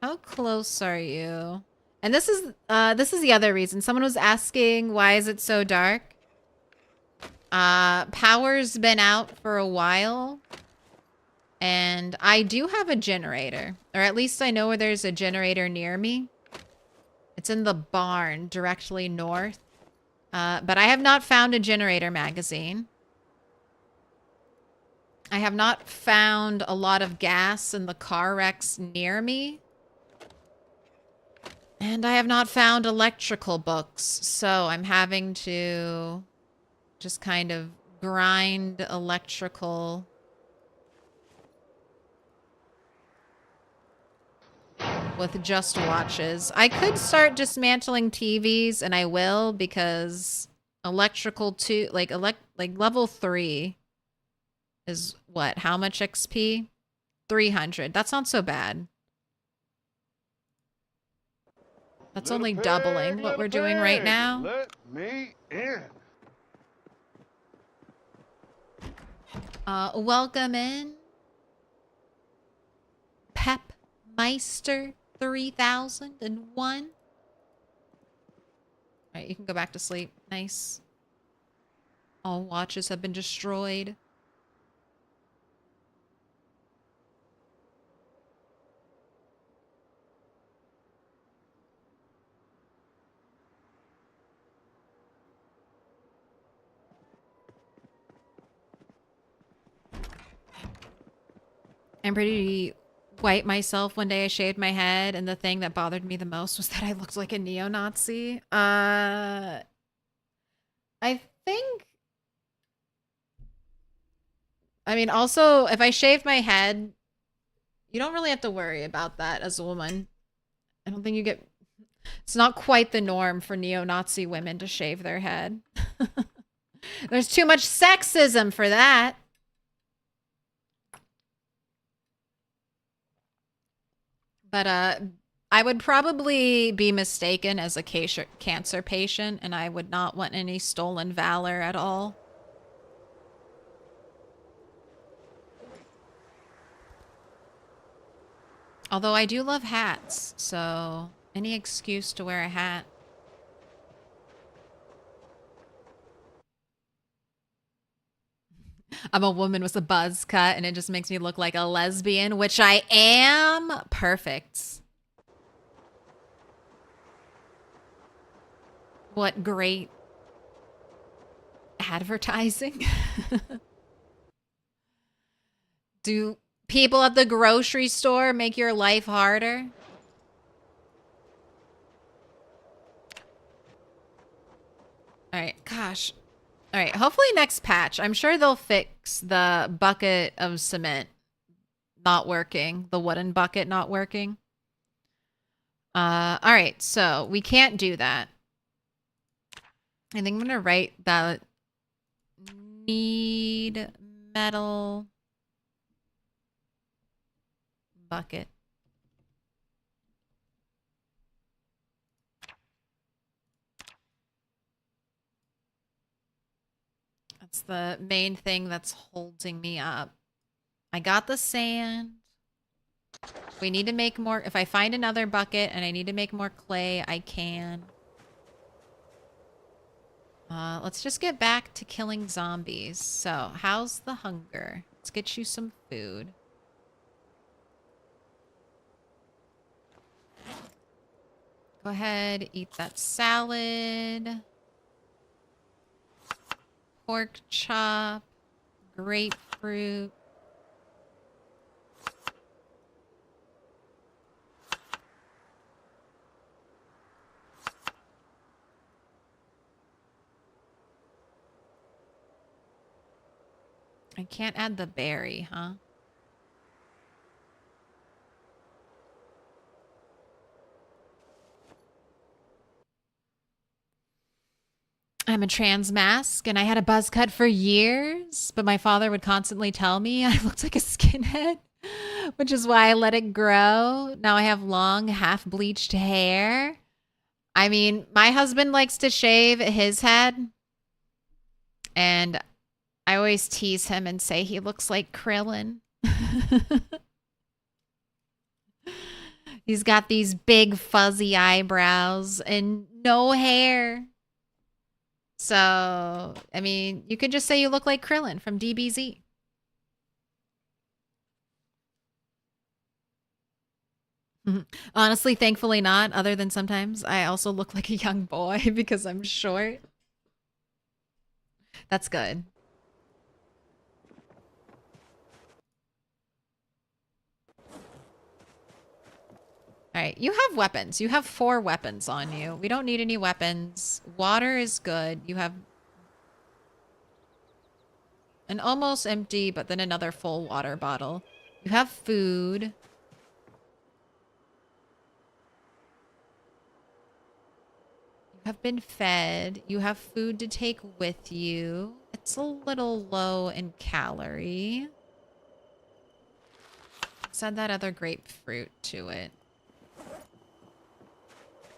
How close are you? And this is the other reason. Someone was asking, why is it so dark? Power's been out for a while. And I do have a generator. Or at least I know where there's a generator near me. It's in the barn directly north. But I have not found a generator magazine. I have not found a lot of gas in the car wrecks near me. And I have not found electrical books. So I'm having to just kind of grind electrical... with just watches. I could start dismantling TVs, and I will, because electrical 2, like level 3 is what? How much XP? 300. That's not so bad. That's only doubling what we're doing right now. Let me in. Welcome in, Pep Meister 3001. Alright, you can go back to sleep. Nice. All watches have been destroyed. I'm pretty white myself. One day I shaved my head, and the thing that bothered me the most was that I looked like a neo-Nazi. I think... I mean, also, if I shave my head, you don't really have to worry about that as a woman. I don't think you get... It's not quite the norm for neo-Nazi women to shave their head. There's too much sexism for that. But I would probably be mistaken as a cancer patient, and I would not want any stolen valor at all. Although I do love hats, so any excuse to wear a hat. I'm a woman with a buzz cut, and it just makes me look like a lesbian, which I am. Perfect. What great advertising. Do people at the grocery store make your life harder? All right, gosh. All right, hopefully next patch. I'm sure they'll fix the bucket of cement not working, the wooden bucket not working. All right, so we can't do that. I think I'm going to write that need metal bucket. That's the main thing that's holding me up. I got the sand. We need to make more. If I find another bucket and I need to make more clay, I can. Let's just get back to killing zombies. So, how's the hunger? Let's get you some food. Go ahead, eat that salad. Pork chop. Grapefruit. I can't add the berry, huh? I'm a trans mask and I had a buzz cut for years, but my father would constantly tell me I looked like a skinhead, which is why I let it grow. Now I have long, half bleached hair. I mean, my husband likes to shave his head, and I always tease him and say he looks like Krillin. He's got these big fuzzy eyebrows and no hair. So, I mean, you could just say you look like Krillin from DBZ. Honestly, thankfully not, other than sometimes I also look like a young boy because I'm short. That's good. All right, you have weapons. You have 4 weapons on you. We don't need any weapons. Water is good. You have an almost empty, but then another full water bottle. You have food. You have been fed. You have food to take with you. It's a little low in calorie. Let's add that other grapefruit to it.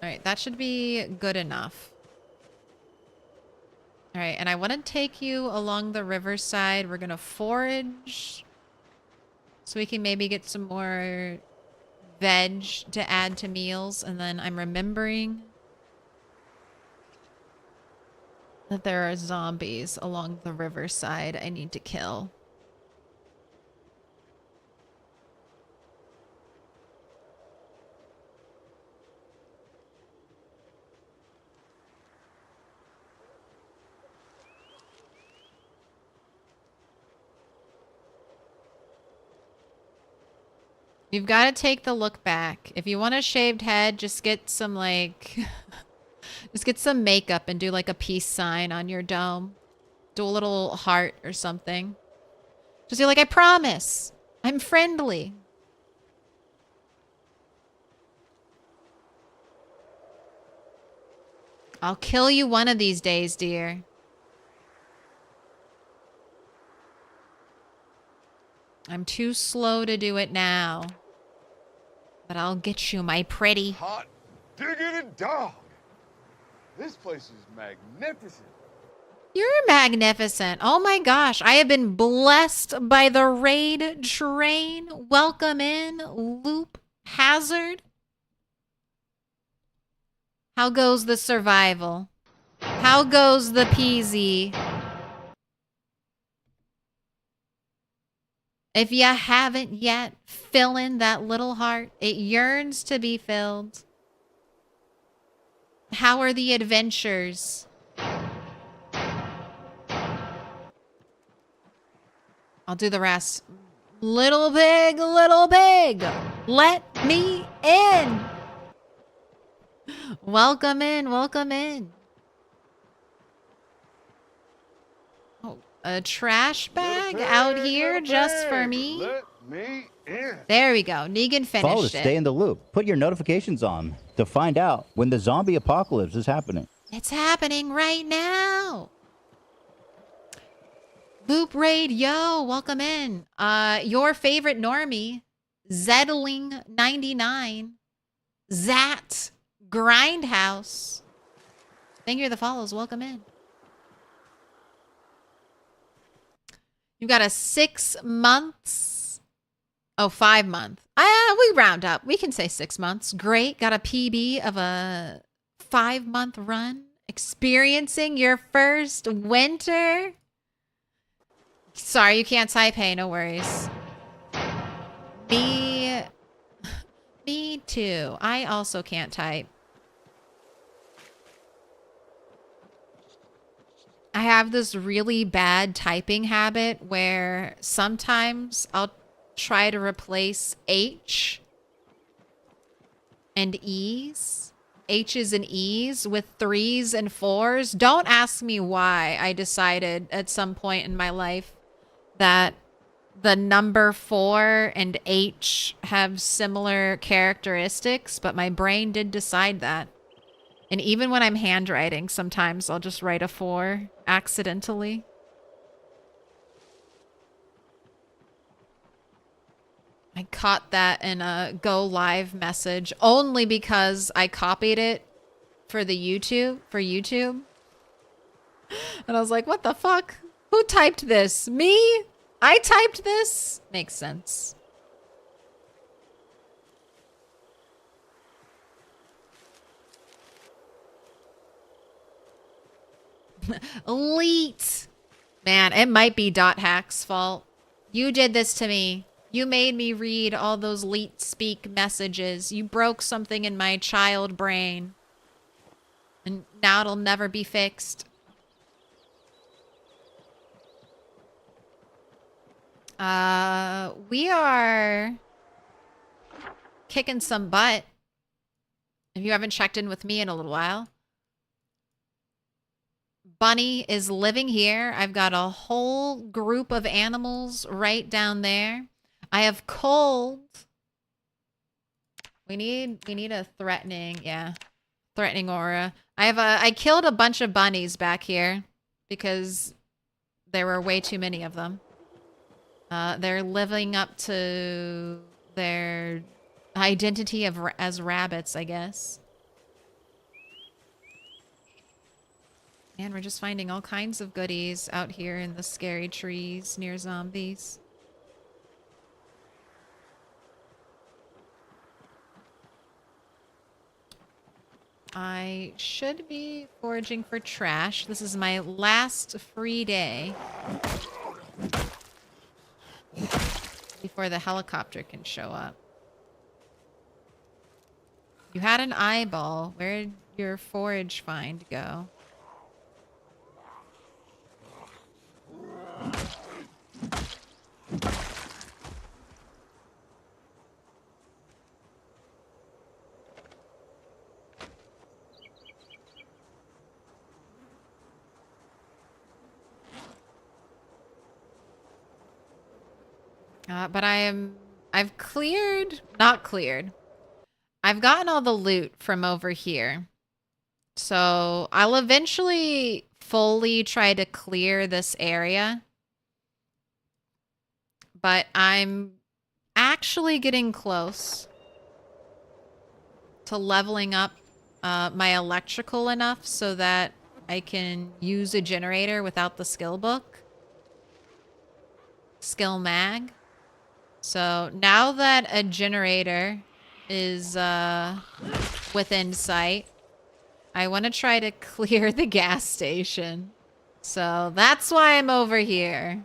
All right, that should be good enough. All right, and I want to take you along the riverside. We're going to forage so we can maybe get some more veg to add to meals. And then I'm remembering that there are zombies along the riverside I need to kill. You've got to take the look back. If you want a shaved head, just get some like, just get some makeup and do like a peace sign on your dome. Do a little heart or something. Just be like, I promise, I'm friendly. I'll kill you one of these days, dear. I'm too slow to do it now. But I'll get you, my pretty. Hot diggity dog. This place is magnificent. You're magnificent. Oh my gosh. I have been blessed by the raid train. Welcome in, Loop Hazard. How goes the survival? How goes the PZ? If you haven't yet, fill in that little heart. It yearns to be filled. How are the adventures? I'll do the rest. Little pig, let me in. Welcome in, welcome in. Oh, a trash bag out here just for me. Let me in. There we go. Negan Follow to finished stay it. in the loop. Put your notifications on to find out when the zombie apocalypse is happening. It's happening right now. Loop Raid, yo, welcome in. Your favorite normie, Zedling99, Zat, Grindhouse. Thank you for the follows. Welcome in. You got a 6 months. Oh, 5 month. We round up. We can say 6 months. Great. Got a PB of a 5 month run. Experiencing your first winter? Sorry, you can't type. Hey, no worries. Me too. I also can't type. I have this really bad typing habit where sometimes I'll try to replace H and E's, H's and E's with 3's and 4's. Don't ask me why I decided at some point in my life that the number 4 and H have similar characteristics, but my brain did decide that. And even when I'm handwriting, sometimes I'll just write a 4 accidentally. I caught that in a go live message only because I copied it for YouTube. And I was like, what the fuck? Who typed this? Me? I typed this? Makes sense. Elite. Man, it might be .hack's fault. You did this to me. You made me read all those leet speak messages. You broke something in my child brain. And now it'll never be fixed. We are kicking some butt. If you haven't checked in with me in a little while. Bunny is living here. I've got a whole group of animals right down there. I have cold. We need a threatening, threatening aura. I killed a bunch of bunnies back here because there were way too many of them. They're living up to their identity as rabbits, I guess. Man, we're just finding all kinds of goodies out here in the scary trees near zombies. I should be foraging for trash. This is my last free day before the helicopter can show up. You had an eyeball. Where'd your forage find go? But I've not cleared. I've gotten all the loot from over here. So I'll eventually fully try to clear this area. But I'm actually getting close to leveling up my electrical enough so that I can use a generator without the skill book. Skill mag. So now that a generator is within sight, I want to try to clear the gas station. So that's why I'm over here.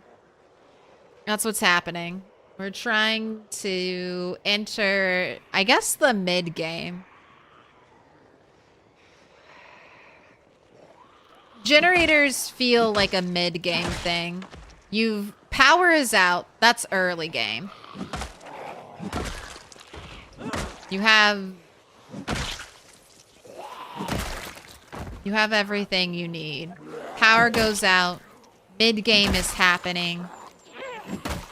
That's what's happening. We're trying to enter, I guess, the mid game. Generators feel like a mid game thing. Power is out. That's early game. You have everything you need. Power goes out. Mid game is happening.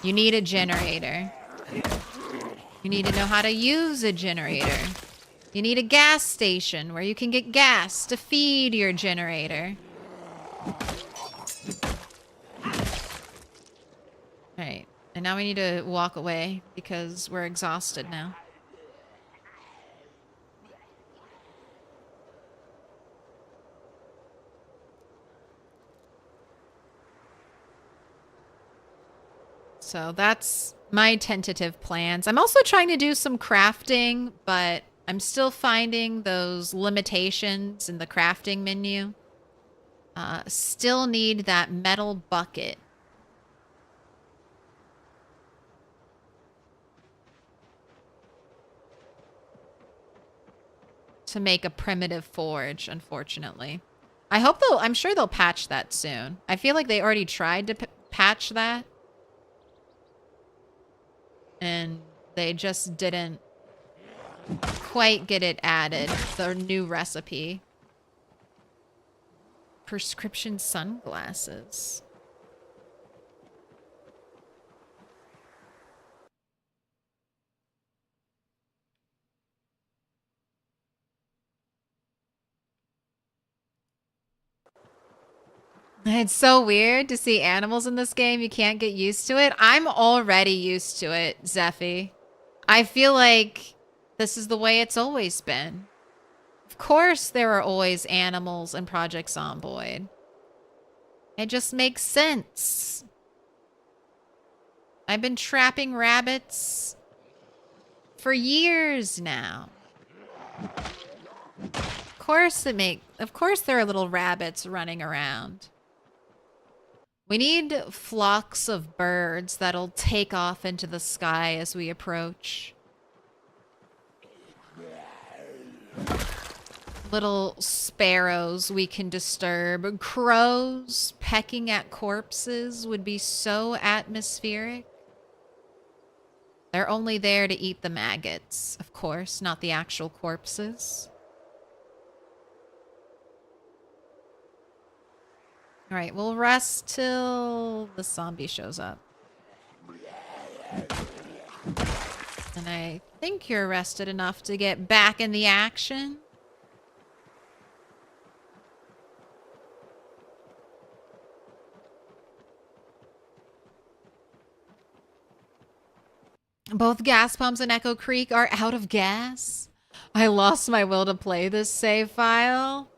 You need a generator. You need to know how to use a generator. You need a gas station where you can get gas to feed your generator. Alright, and now we need to walk away because we're exhausted now. So that's my tentative plans. I'm also trying to do some crafting, but I'm still finding those limitations in the crafting menu. Still need that metal bucket. To make a primitive forge, unfortunately. I'm sure they'll patch that soon. I feel like they already tried to patch that. And they just didn't quite get it added, the new recipe. Prescription sunglasses. It's so weird to see animals in this game. You can't get used to it. I'm already used to it, Zeffy. I feel like this is the way it's always been. Of course there are always animals in Project Zomboid. It just makes sense. I've been trapping rabbits for years now. Of course there are little rabbits running around. We need flocks of birds that'll take off into the sky as we approach. Little sparrows we can disturb. Crows pecking at corpses would be so atmospheric. They're only there to eat the maggots, of course, not the actual corpses. All right, we'll rest till the zombie shows up. And I think you're rested enough to get back in the action. Both gas pumps in Echo Creek are out of gas. I lost my will to play this save file.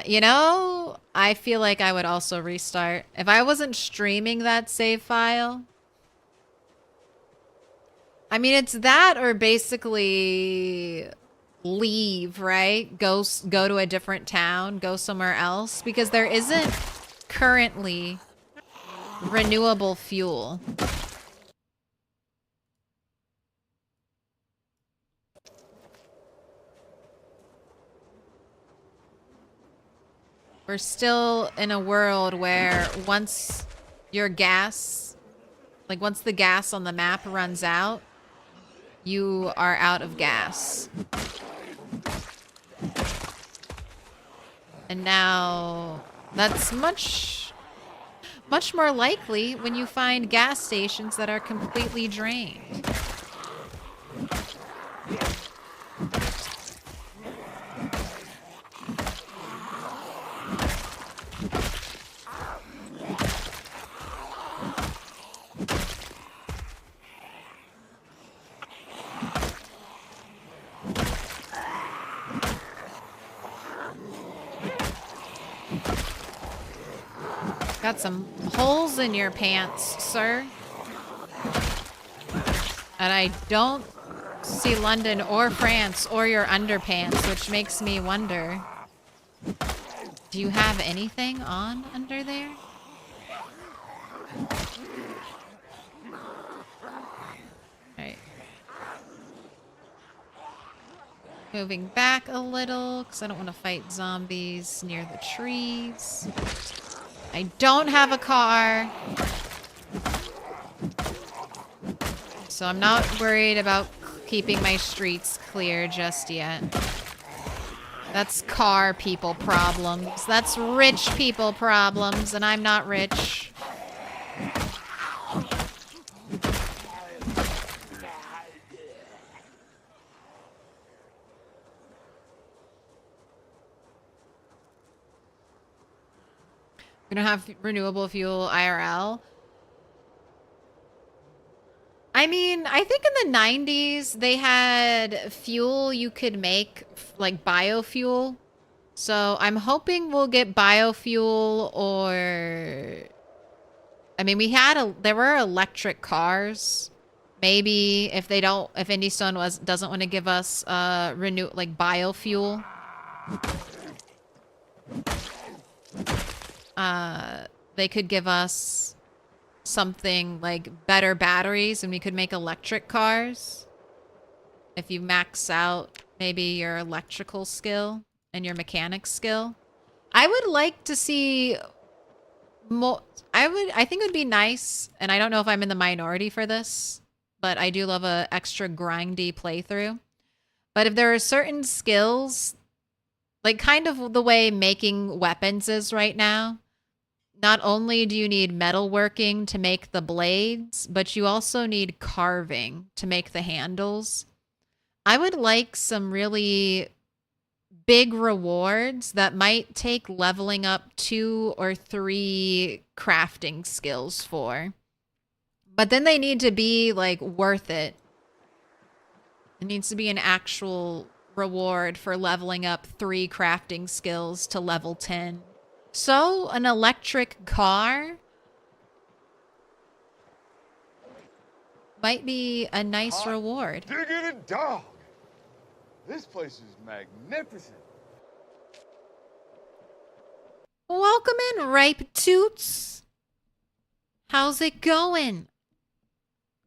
You know, I feel like I would also restart. If I wasn't streaming that save file. I mean, it's that or basically leave, right? Go to a different town, go somewhere else. Because there isn't currently renewable fuel. We're still in a world where once your gas, like once the gas on the map runs out, you are out of gas. And now that's much more likely when you find gas stations that are completely drained. Got some holes in your pants, sir. And I don't see London or France or your underpants, which makes me wonder. Do you have anything on under there? Alright. Moving back a little, because I don't want to fight zombies near the trees. I don't have a car. So I'm not worried about keeping my streets clear just yet. That's car people problems. That's rich people problems, and I'm not rich. We don't have renewable fuel IRL. I mean, I think in the 90s, they had fuel you could make, like biofuel. So I'm hoping we'll get biofuel or... I mean, there were electric cars Maybe if IndyStone doesn't want to give us biofuel, they could give us something like better batteries, and we could make electric cars. If you max out maybe your electrical skill and your mechanic skill. I would like to see more. I think it would be nice, and I don't know if I'm in the minority for this, but I do love a extra grindy playthrough. But if there are certain skills, like kind of the way making weapons is right now, not only do you need metalworking to make the blades, but you also need carving to make the handles. I would like some really big rewards that might take leveling up 2 or 3 crafting skills for. But then they need to be like worth it. It needs to be an actual reward for leveling up 3 crafting skills to level 10. So, an electric car might be a nice reward. Digging dog. This place is magnificent. Welcome in, Ripe Toots. How's it going?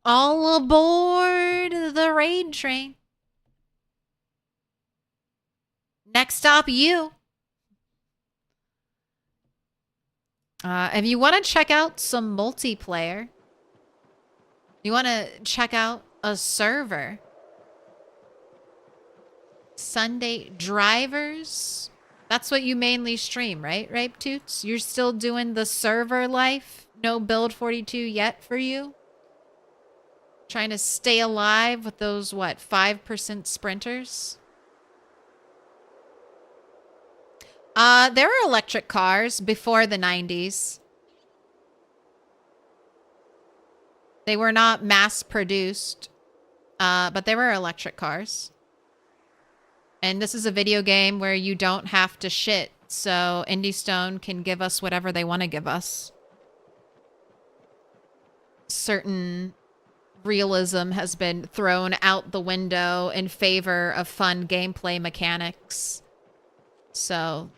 All aboard the raid train. Next stop, you. If you want to check out some multiplayer, you want to check out a server, Sunday Drivers. That's what you mainly stream, right? Ripe Toots? You're still doing the server life? No build 42 yet for you? Trying to stay alive with those, what, 5% sprinters? There were electric cars before the 90s. They were not mass produced, but they were electric cars. And this is a video game where you don't have to shit, so IndyStone can give us whatever they want to give us. Certain realism has been thrown out the window in favor of fun gameplay mechanics. So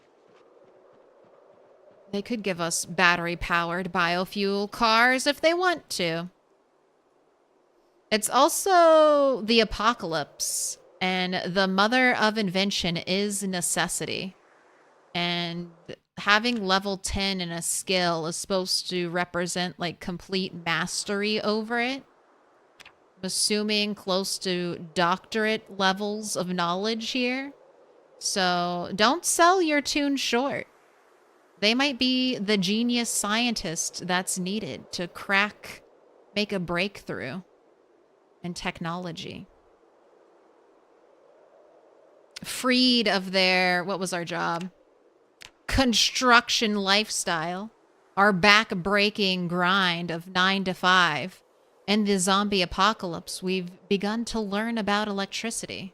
they could give us battery-powered biofuel cars if they want to. It's also the apocalypse, and the mother of invention is necessity. And having level 10 in a skill is supposed to represent like complete mastery over it. I'm assuming close to doctorate levels of knowledge here. So don't sell your tune short. They might be the genius scientist that's needed to make a breakthrough in technology. Freed of their, what was our job? Construction lifestyle, our back-breaking grind of 9 to 5. In the zombie apocalypse, we've begun to learn about electricity.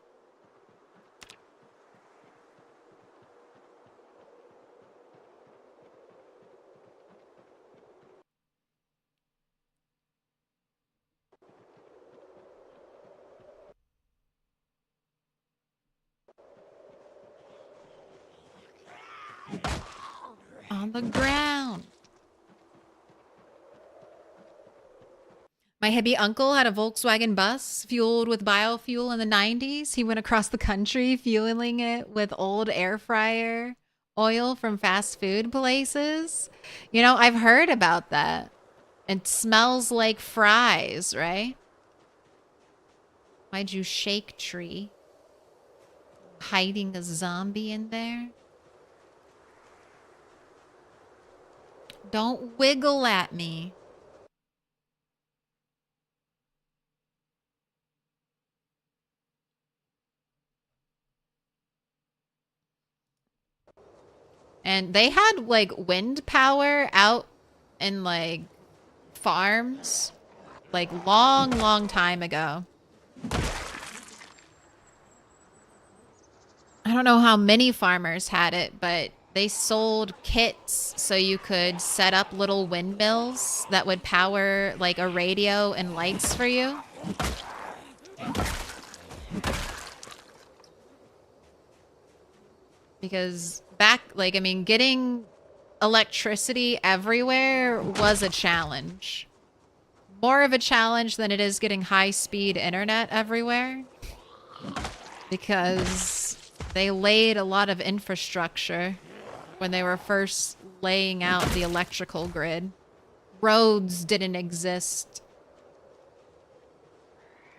On the ground. My hippie uncle had a Volkswagen bus fueled with biofuel in the 90s. He went across the country fueling it with old air fryer oil from fast food places. You know, I've heard about that. It smells like fries, right? Why'd you shake, tree? Hiding a zombie in there? Don't wiggle at me. And they had like wind power out in like farms like long time ago. I don't know how many farmers had it, but they sold kits so you could set up little windmills that would power like a radio and lights for you. Because I mean, getting electricity everywhere was a challenge. More of a challenge than it is getting high-speed internet everywhere. Because they laid a lot of infrastructure when they were first laying out the electrical grid. Roads didn't exist.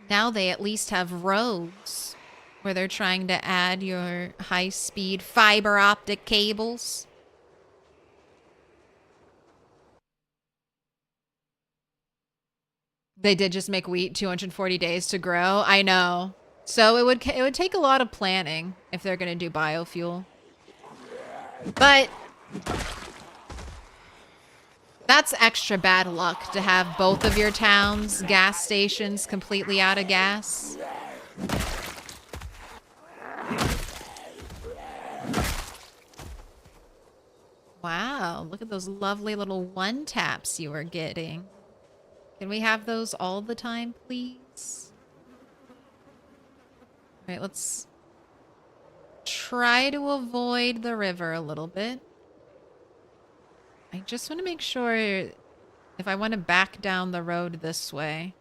Now they at least have roads where they're trying to add your high-speed fiber optic cables. They did just make wheat 240 days to grow. I know. So it would take a lot of planning if they're going to do biofuel. But that's extra bad luck to have both of your towns' gas stations completely out of gas. Wow, look at those lovely little one taps you were getting. Can we have those all the time, please? All right, let's try to avoid the river a little bit. I just want to make sure if I want to back down the road this way,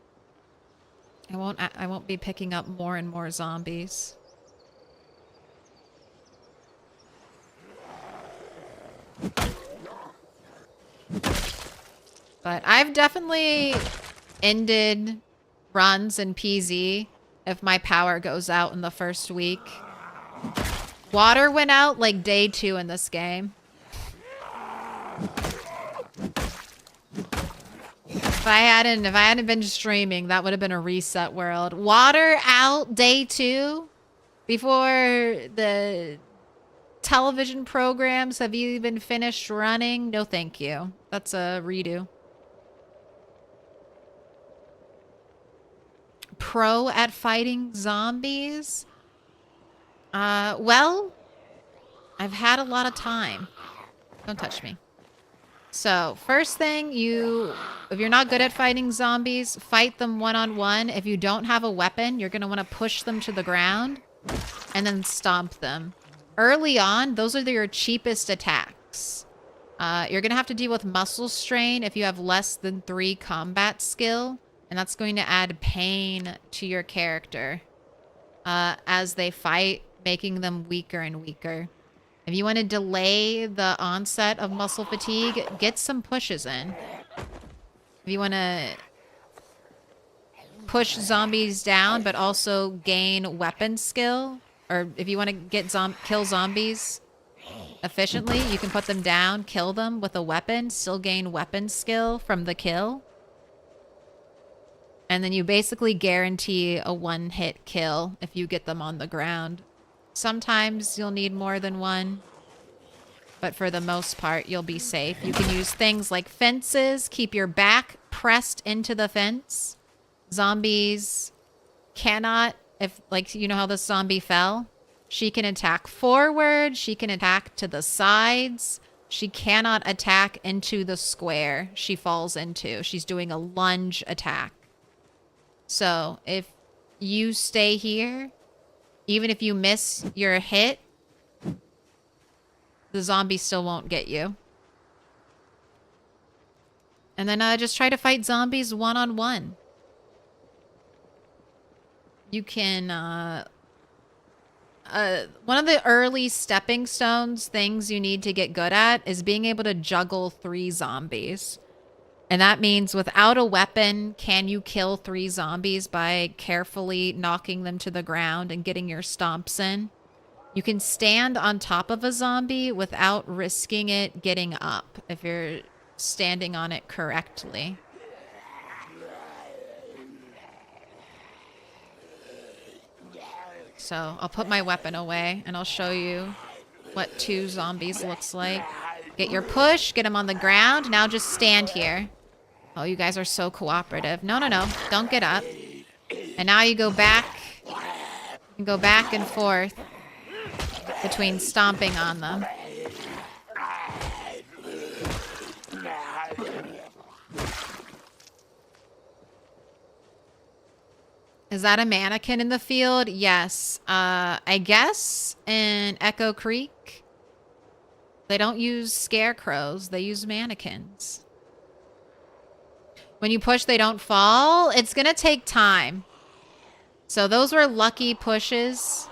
I won't be picking up more and more zombies. But I've definitely ended runs in PZ if my power goes out in the first week. Water went out like day 2 in this game. If I hadn't been streaming, that would have been a reset world. Water out day 2 before the television programs have even finished running. No, thank you. That's a redo. Pro at fighting zombies? Well, I've had a lot of time. Don't touch me. So, first thing, if you're not good at fighting zombies, fight them one-on-one. If you don't have a weapon, you're going to want to push them to the ground and then stomp them. Early on, those are your cheapest attacks. You're going to have to deal with muscle strain if you have less than 3 combat skill, and that's going to add pain to your character as they fight, making them weaker and weaker. If you want to delay the onset of muscle fatigue, get some pushes in. If you want to push zombies down, but also gain weapon skill, or if you want to kill zombies efficiently, you can put them down, kill them with a weapon, still gain weapon skill from the kill. And then you basically guarantee a one-hit kill if you get them on the ground. Sometimes you'll need more than one, but for the most part, you'll be safe. You can use things like fences, keep your back pressed into the fence. Zombies cannot, you know how this zombie fell? She can attack forward, she can attack to the sides. She cannot attack into the square she falls into. She's doing a lunge attack. So if you stay here, even if you miss your hit, the zombie still won't get you. And then just try to fight zombies one-on-one. You can, one of the early stepping stones things you need to get good at is being able to juggle 3 zombies. And that means without a weapon, can you kill 3 zombies by carefully knocking them to the ground and getting your stomps in? You can stand on top of a zombie without risking it getting up if you're standing on it correctly. So I'll put my weapon away and I'll show you what 2 zombies looks like. Get your push, get them on the ground. Now just stand here. Oh, you guys are so cooperative. No, don't get up. And now you go back. You can go back and forth between stomping on them. Is that a mannequin in the field? Yes. I guess in Echo Creek, they don't use scarecrows. They use mannequins. When you push, they don't fall. It's going to take time. So those were lucky pushes.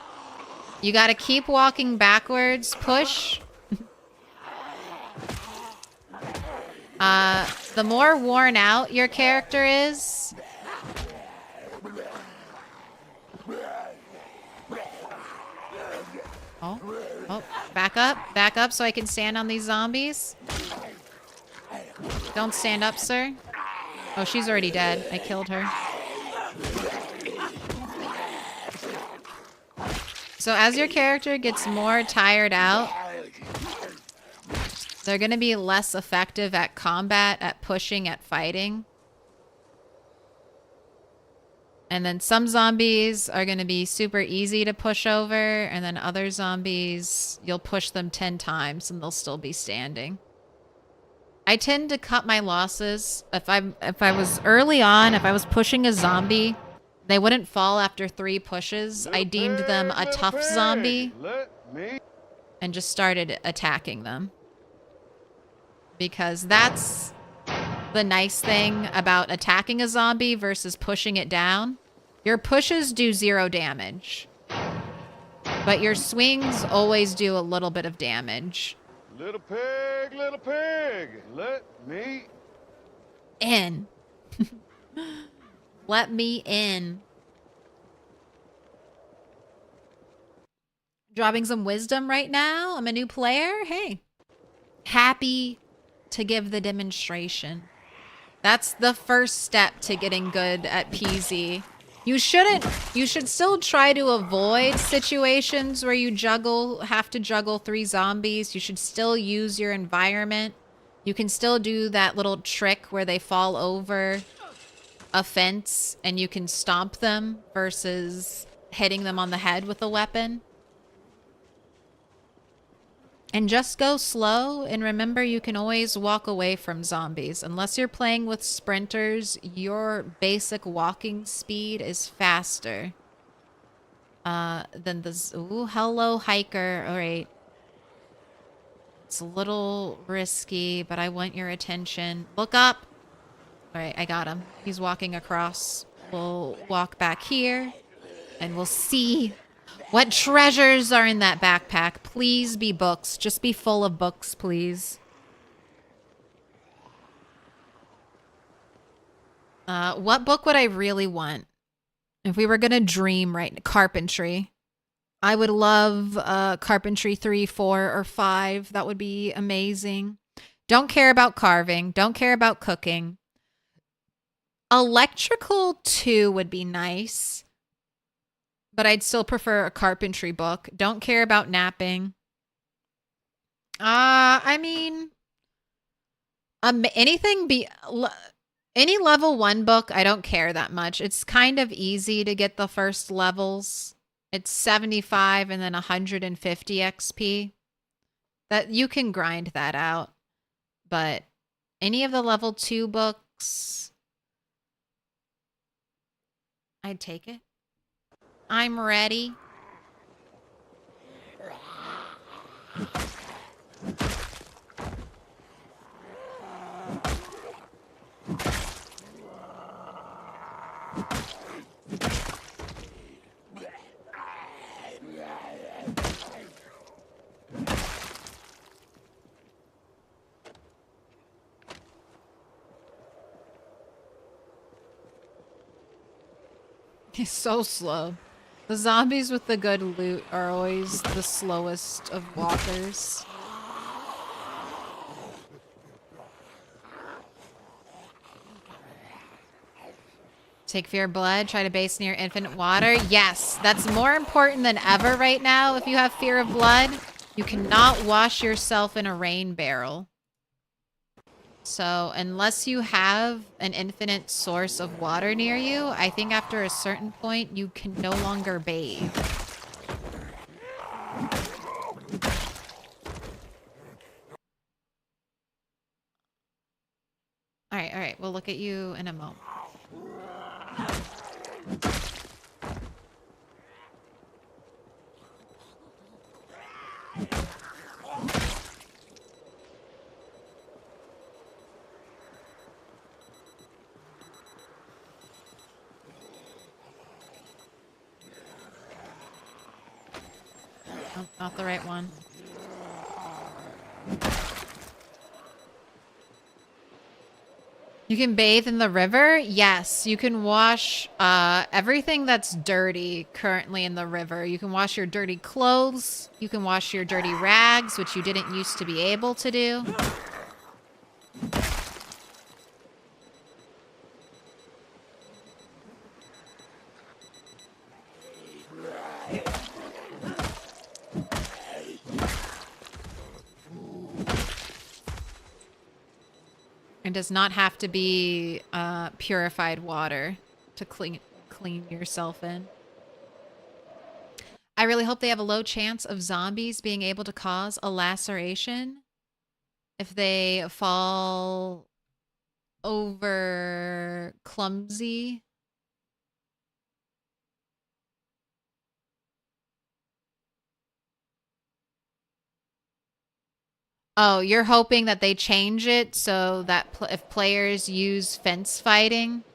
You got to keep walking backwards. Push. The more worn out your character is... Oh, back up so I can stand on these zombies. Don't stand up, sir. Oh, she's already dead. I killed her. So as your character gets more tired out, they're going to be less effective at combat, at pushing, at fighting. And then some zombies are going to be super easy to push over, and then other zombies, you'll push them 10 times and they'll still be standing. I tend to cut my losses. If I was early on, if I was pushing a zombie, they wouldn't fall after 3 pushes. I deemed them a tough zombie and just started attacking them. Because that's the nice thing about attacking a zombie versus pushing it down. Your pushes do 0 damage. But your swings always do a little bit of damage. Little pig, let me in. Let me in. Dropping some wisdom right now. I'm a new player. Hey. Happy to give the demonstration. That's the first step to getting good at PZ. You should still try to avoid situations where you have to juggle 3 zombies. You should still use your environment. You can still do that little trick where they fall over a fence and you can stomp them versus hitting them on the head with a weapon. And just go slow, and remember you can always walk away from zombies. Unless you're playing with sprinters, your basic walking speed is faster than the... Ooh, hello, hiker. All right. It's a little risky, but I want your attention. Look up. All right, I got him. He's walking across. We'll walk back here, and we'll see... what treasures are in that backpack? Please be books. Just be full of books, please. What book would I really want? If we were going to dream, right? Carpentry. I would love Carpentry 3, 4, or 5. That would be amazing. Don't care about carving. Don't care about cooking. Electrical 2 would be nice. But I'd still prefer a carpentry book. Don't care about napping. I mean, any level 1 book, I don't care that much. It's kind of easy to get the first levels. It's 75 and then 150 XP. That you can grind that out. But any of the level 2 books, I'd take it. I'm ready. He's so slow. The zombies with the good loot are always the slowest of walkers. Take fear blood, try to base near infinite water. Yes, that's more important than ever right now if you have fear of blood. You cannot wash yourself in a rain barrel. So unless you have an infinite source of water near you, I think after a certain point, you can no longer bathe. All right. We'll look at you in a moment. Not the right one. You can bathe in the river? Yes, you can wash everything that's dirty currently in the river. You can wash your dirty clothes. You can wash your dirty rags, which you didn't used to be able to do. It does not have to be purified water to clean yourself in. I really hope they have a low chance of zombies being able to cause a laceration if they fall over clumsy. Oh, you're hoping that they change it so that if players use fence fighting,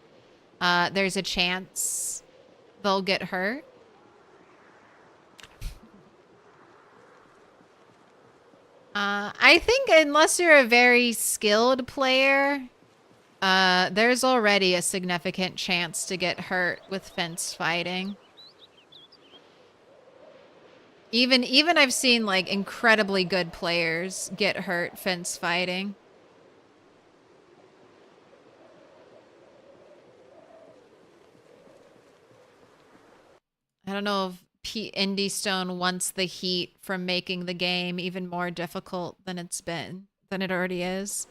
there's a chance they'll get hurt? I think unless you're a very skilled player, there's already a significant chance to get hurt with fence fighting. Even I've seen like incredibly good players get hurt fence fighting. I don't know if Indie Stone wants the heat from making the game even more difficult than than it already is.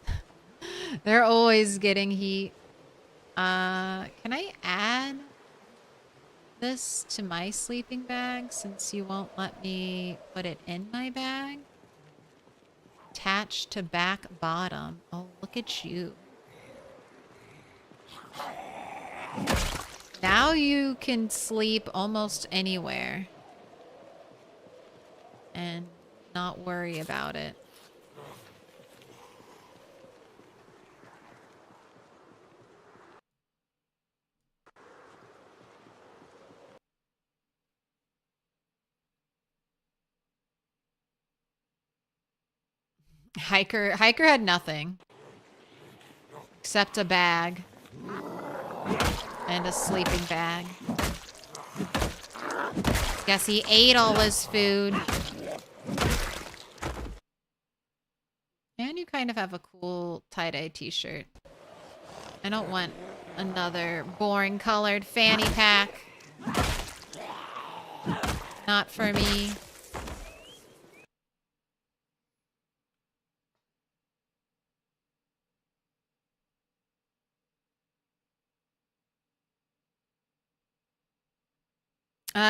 They're always getting heat. Can I add this to my sleeping bag since you won't let me put it in my bag? Attached to back bottom. Oh, look at you. Now you can sleep almost anywhere and not worry about it. Hiker had nothing except a bag and a sleeping bag. Guess he ate all his food. And you kind of have a cool tie-dye t-shirt. I don't want another boring colored fanny pack. Not for me.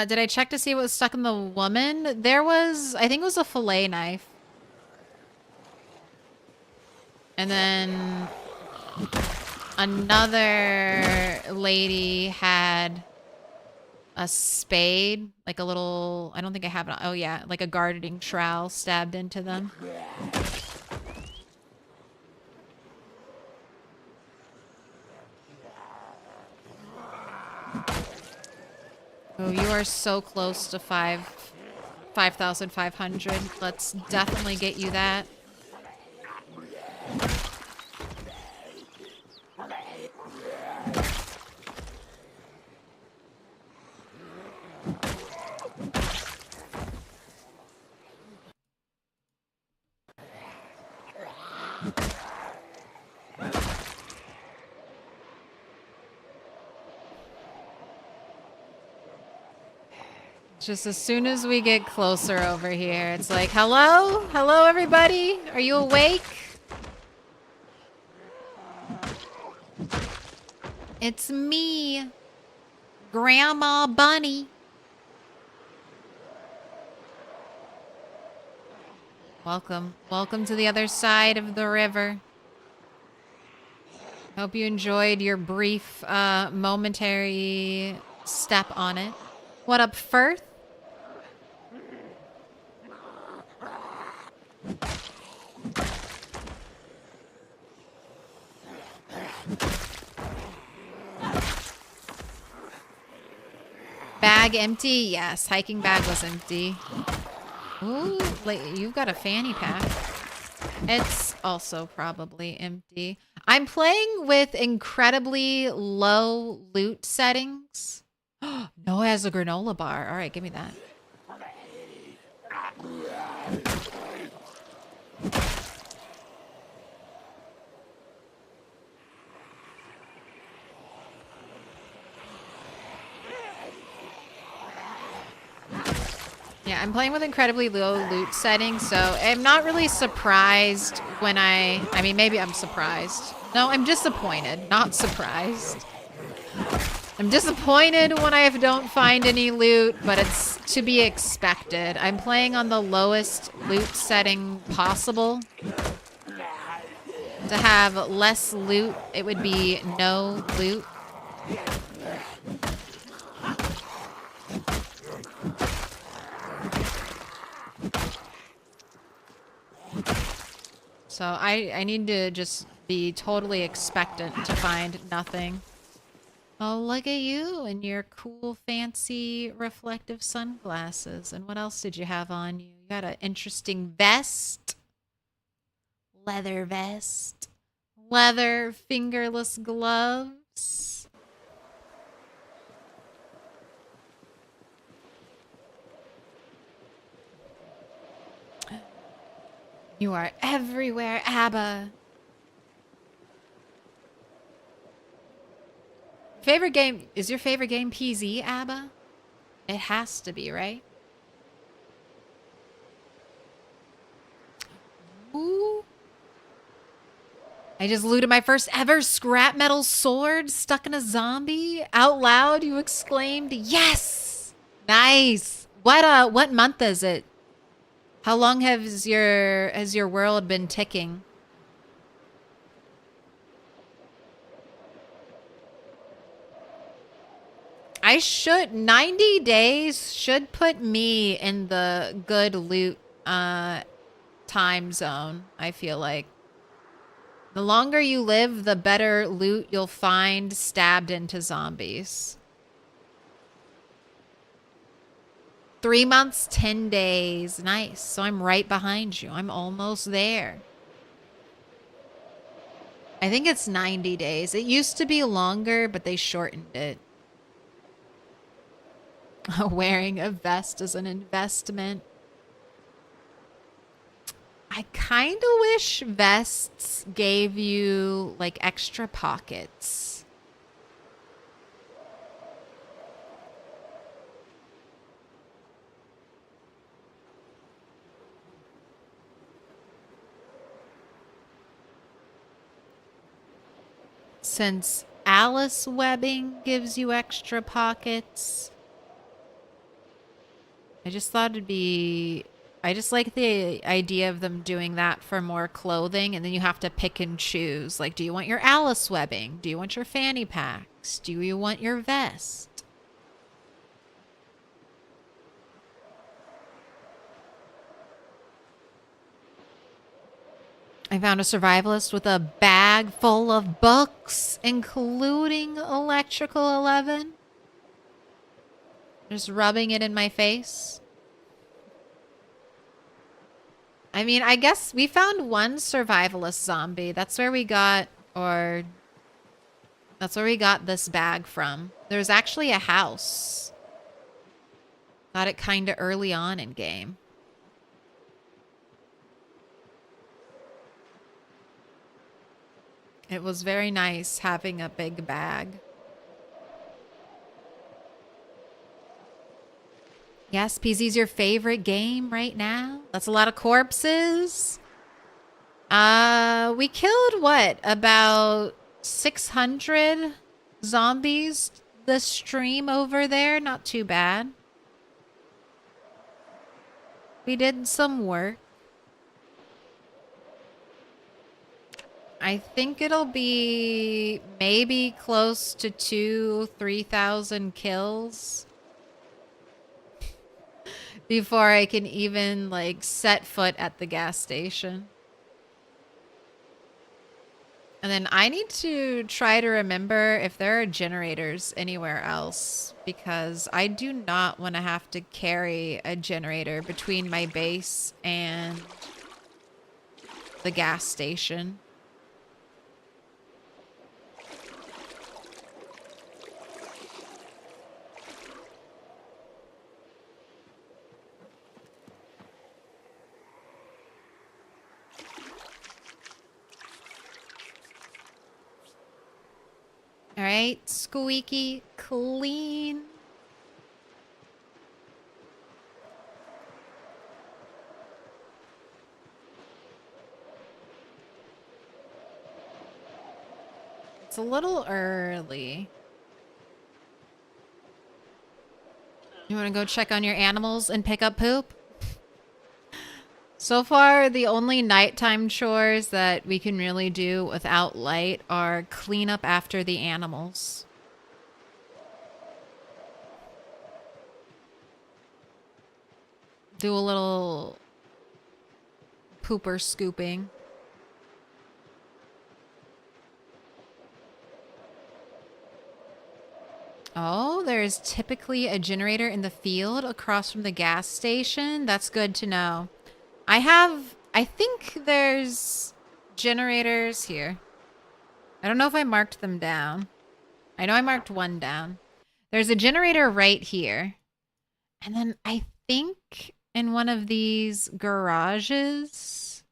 Did I check to see what was stuck in the woman? There was, I think it was a fillet knife. And then another lady had a spade, like a little, I don't think I have it. Oh yeah, like a gardening trowel stabbed into them. Oh, you are so close to 5,500. Let's definitely get you that. Just as soon as we get closer over here, it's like, hello? Hello, everybody? Are you awake? It's me, Grandma Bunny. Welcome. Welcome to the other side of the river. Hope you enjoyed your brief, momentary step on it. What up, Firth? Bag empty? Yes, hiking bag was empty. Ooh, like, you've got a fanny pack. It's also probably empty. I'm playing with incredibly low loot settings. No, it has a granola bar. All right, give me that. Yeah, I'm playing with incredibly low loot settings, so I'm not really surprised when I mean, maybe I'm surprised. No, I'm disappointed, not surprised. I'm disappointed when I don't find any loot, but it's to be expected. I'm playing on the lowest loot setting possible. To have less loot, it would be no loot. So I need to just be totally expectant to find nothing. Oh, look at you and your cool, fancy, reflective sunglasses. And what else did you have on you? You got an interesting vest. Leather vest. Leather fingerless gloves. You are everywhere, Abba. Favorite game, is your favorite game PZ, Abba? It has to be, right? Ooh. I just looted my first ever scrap metal sword stuck in a zombie. Out loud, you exclaimed, yes! Nice. What month is it? How long has your world been ticking? I should 90 days should put me in the good loot time zone, I feel like. The longer you live, the better loot you'll find stabbed into zombies. 3 months, 10 days. Nice. So I'm right behind you. I'm almost there. I think it's 90 days. It used to be longer, but they shortened it. Wearing a vest is an investment. I kind of wish vests gave you, like, extra pockets. Since Alice webbing gives you extra pockets, I just thought it'd be... I just like the idea of them doing that for more clothing, and then you have to pick and choose. Like, do you want your Alice webbing? Do you want your fanny packs? Do you want your vest? I found a survivalist with a bag full of books, including Electrical 11. Just rubbing it in my face. I mean, I guess we found one survivalist zombie. That's where we got, that's where we got this bag from. There's actually a house. Got it kind of early on in game. It was very nice having a big bag. Yes, PZ's your favorite game right now? That's a lot of corpses. We killed, what, about 600 zombies this stream over there? Not too bad. We did some work. I think it'll be maybe close to 3,000 kills before I can even, like, set foot at the gas station. And then I need to try to remember if there are generators anywhere else, because I do not want to have to carry a generator between my base and the gas station. All right, squeaky clean. It's a little early. You want to go check on your animals and pick up poop? So far, the only nighttime chores that we can really do without light are clean up after the animals. Do a little pooper scooping. Oh, there's typically a generator in the field across from the gas station. That's good to know. I think there's generators here. I don't know if I marked them down. I know I marked one down. There's a generator right here. And then I think in one of these garages,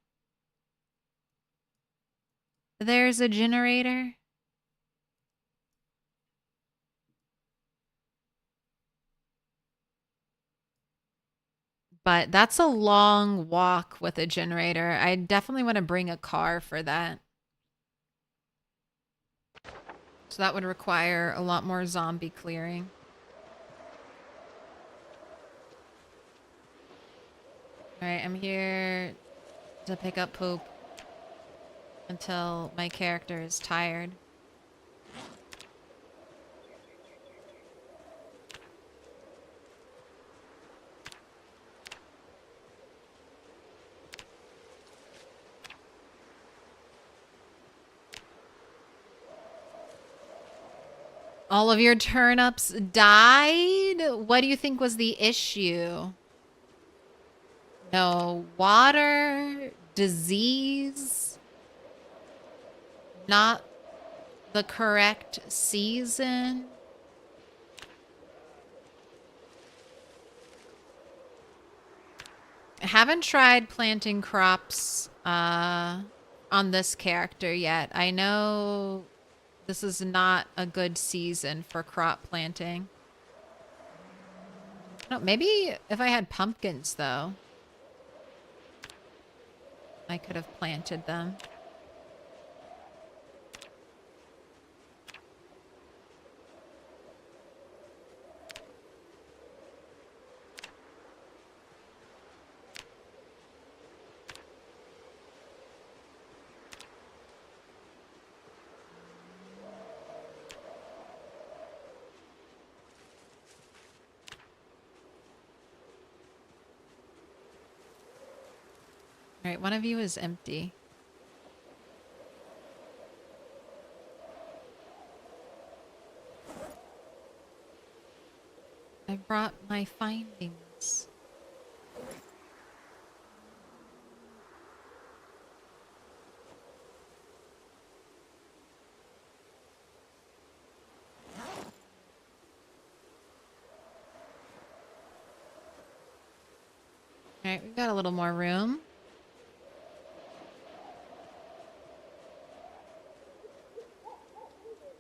there's a generator. But that's a long walk with a generator. I definitely want to bring a car for that. So that would require a lot more zombie clearing. Alright, I'm here to pick up poop until my character is tired. All of your turnips died? What do you think was the issue? No water, disease, not the correct season. I haven't tried planting crops on this character yet. I know this is not a good season for crop planting. No, maybe if I had pumpkins, though, I could have planted them. All right, one of you is empty. I brought my findings. All right, we've got a little more room.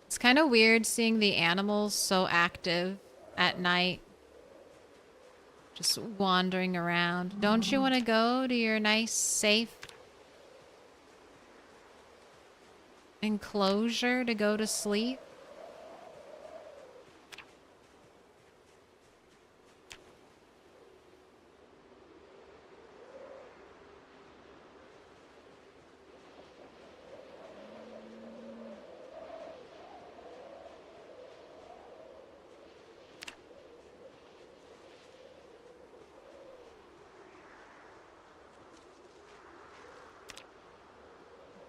It's kind of weird seeing the animals so active at night. Just wandering around. Don't you want to go to your nice, safe enclosure to go to sleep?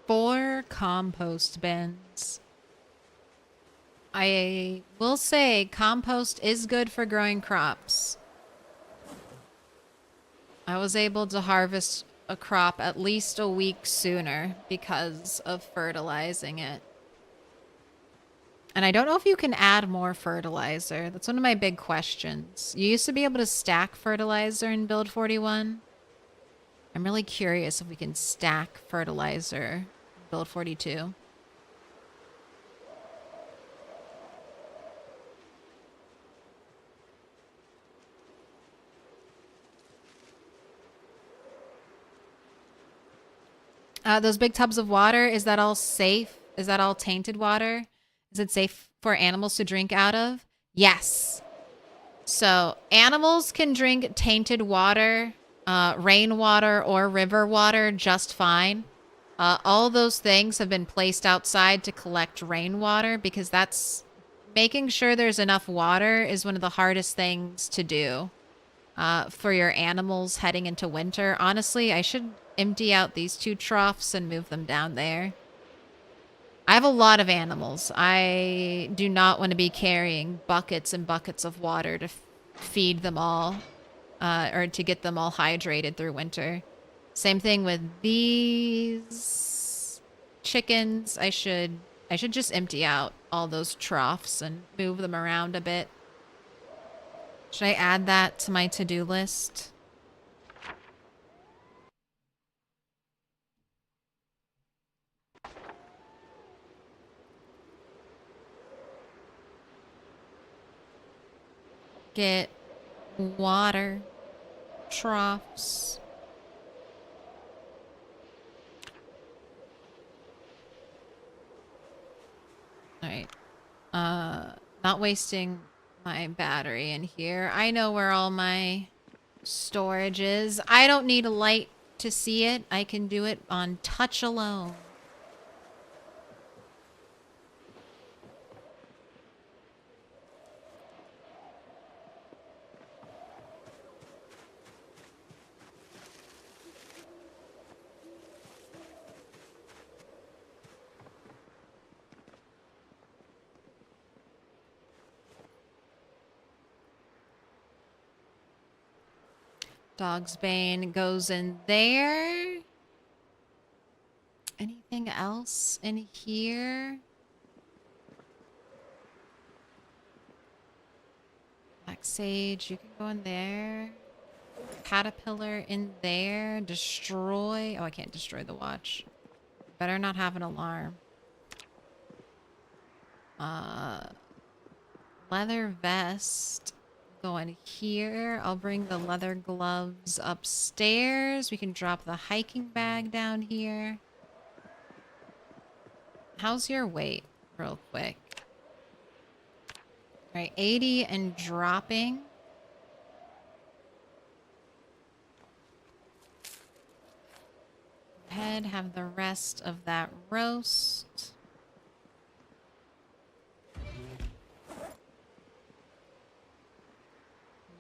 4 compost bins. I will say compost is good for growing crops. I was able to harvest a crop at least a week sooner because of fertilizing it. And I don't know if you can add more fertilizer. That's one of my big questions. You used to be able to stack fertilizer in Build 41. I'm really curious if we can stack fertilizer in Build 42. Those big tubs of water, is that all safe? Is that all tainted water? Is it safe for animals to drink out of? Yes. So animals can drink tainted water, rainwater or river water just fine. All those things have been placed outside to collect rainwater because that's making sure there's enough water is one of the hardest things to do for your animals heading into winter. Honestly, I should empty out these 2 troughs and move them down there. I have a lot of animals. I do not want to be carrying buckets and buckets of water to feed them all or to get them all hydrated through winter. Same thing with these chickens. I should just empty out all those troughs and move them around a bit. Should I add that to my to-do list? Get water troughs. All right. Not wasting my battery in here. I know where all my storage is. I don't need a light to see it. I can do it on touch alone. Dog's Bane goes in there. Anything else in here? Black Sage, you can go in there. Caterpillar in there. Destroy. Oh, I can't destroy the watch. Better not have an alarm. Leather vest. Go in here. I'll bring the leather gloves upstairs. We can drop the hiking bag down here. How's your weight? Real quick. All right, 80 and dropping. Go ahead, have the rest of that roast.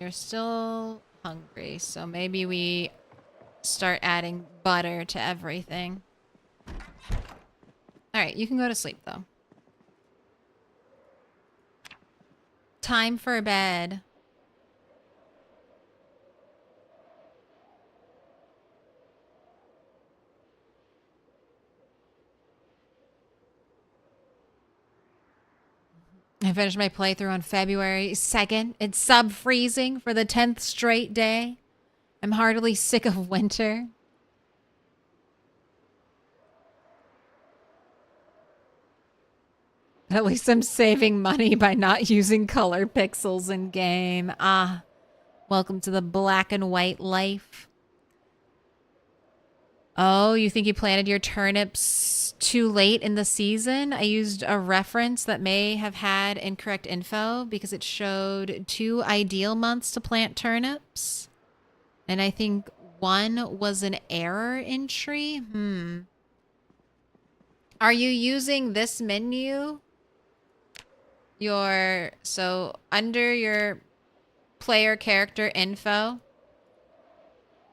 You're still hungry, so maybe we start adding butter to everything. All right, you can go to sleep, though. Time for bed. I finished my playthrough on February 2nd. It's sub-freezing for the 10th straight day. I'm heartily sick of winter. At least I'm saving money by not using color pixels in game. Ah, welcome to the black and white life. Oh, you think you planted your turnips too late in the season? I used a reference that may have had incorrect info because it showed 2 ideal months to plant turnips. And I think one was an error entry. Are you using this menu? So under your player character info,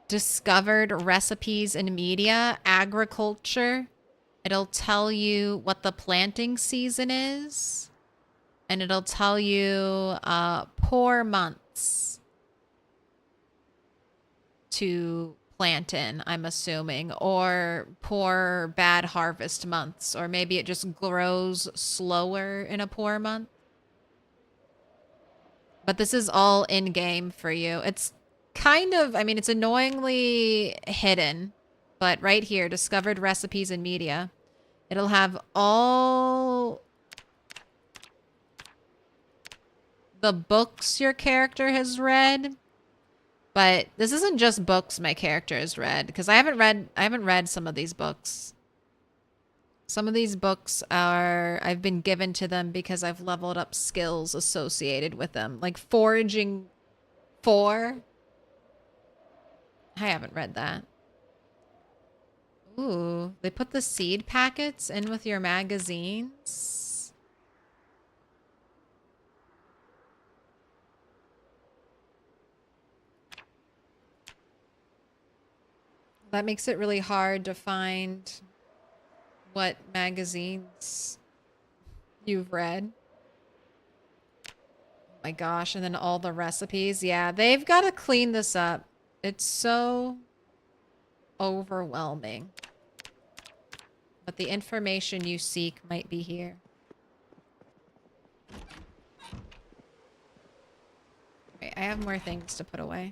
discovered recipes and media, agriculture, It'll tell you what the planting season is. And it'll tell you poor months to plant in, I'm assuming. Or poor bad harvest months. Or maybe it just grows slower in a poor month. But this is all in-game for you. It's kind of, I mean, it's annoyingly hidden. But right here, discovered recipes and media. It'll have all the books your character has read. But this isn't just books my character has read. Because I haven't read some of these books. Some of these books I've been given to them because I've leveled up skills associated with them. Like Foraging 4. I haven't read that. Ooh, they put the seed packets in with your magazines. That makes it really hard to find what magazines you've read. Oh my gosh, and then all the recipes. Yeah, they've got to clean this up. It's so overwhelming. But the information you seek might be here. Wait, I have more things to put away.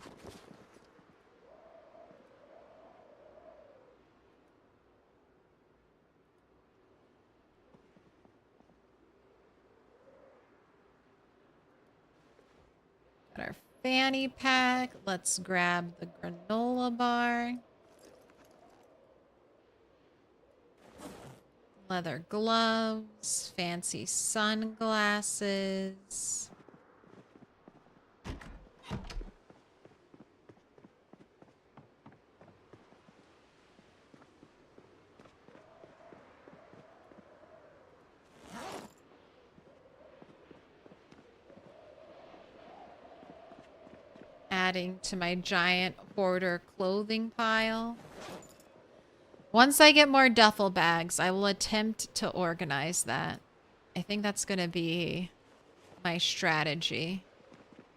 Got our fanny pack. Let's grab the granola bar. Leather gloves. Fancy sunglasses. Adding to my giant hoarder clothing pile. Once I get more duffel bags, I will attempt to organize that. I think that's going to be my strategy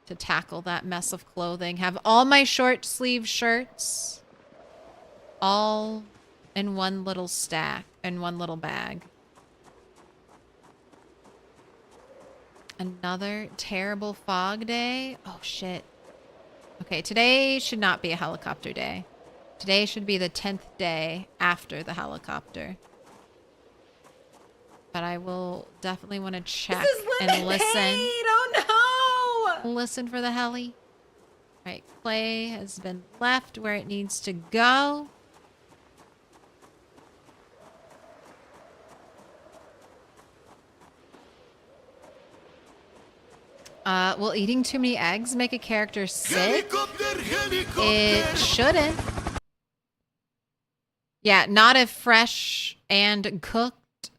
to tackle that mess of clothing. Have all my short sleeve shirts all in one little stack, in one little bag. Another terrible fog day. Oh, shit. Okay, today should not be a helicopter day. Today should be the 10th day after the helicopter. But I will definitely want to check and listen. Oh no! Listen for the heli. Right, clay has been left where it needs to go. Will eating too many eggs make a character sick? It shouldn't. Yeah, not if fresh and cooked.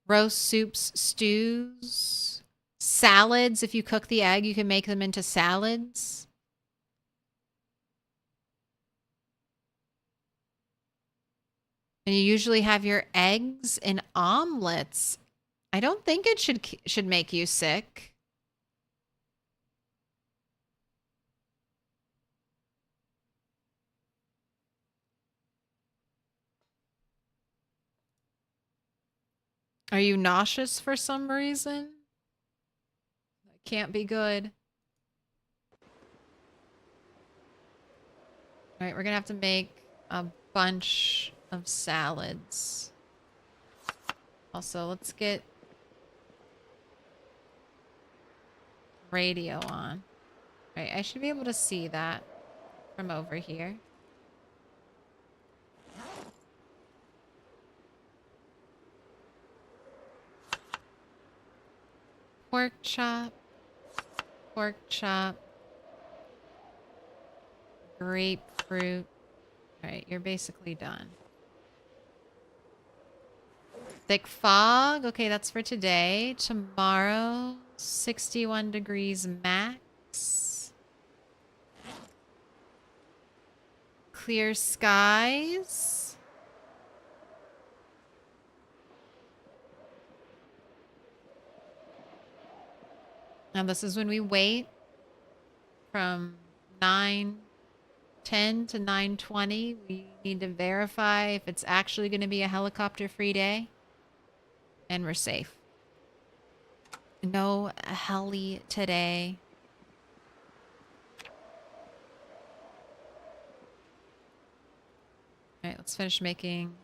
Roast soups, stews, salads. If you cook the egg, you can make them into salads. And you usually have your eggs in omelets. I don't think it should make you sick. Are you nauseous for some reason? That can't be good. All right, we're gonna have to make a bunch of salads. Also, let's get radio on. All right, I should be able to see that from over here. Pork chop, grapefruit. All right, you're basically done. Thick fog. Okay, that's for today. Tomorrow, 61 degrees max. Clear skies. Now this is when we wait from 9:10 to 9:20. We need to verify if it's actually going to be a helicopter-free day. And we're safe. No heli today. All right, let's finish making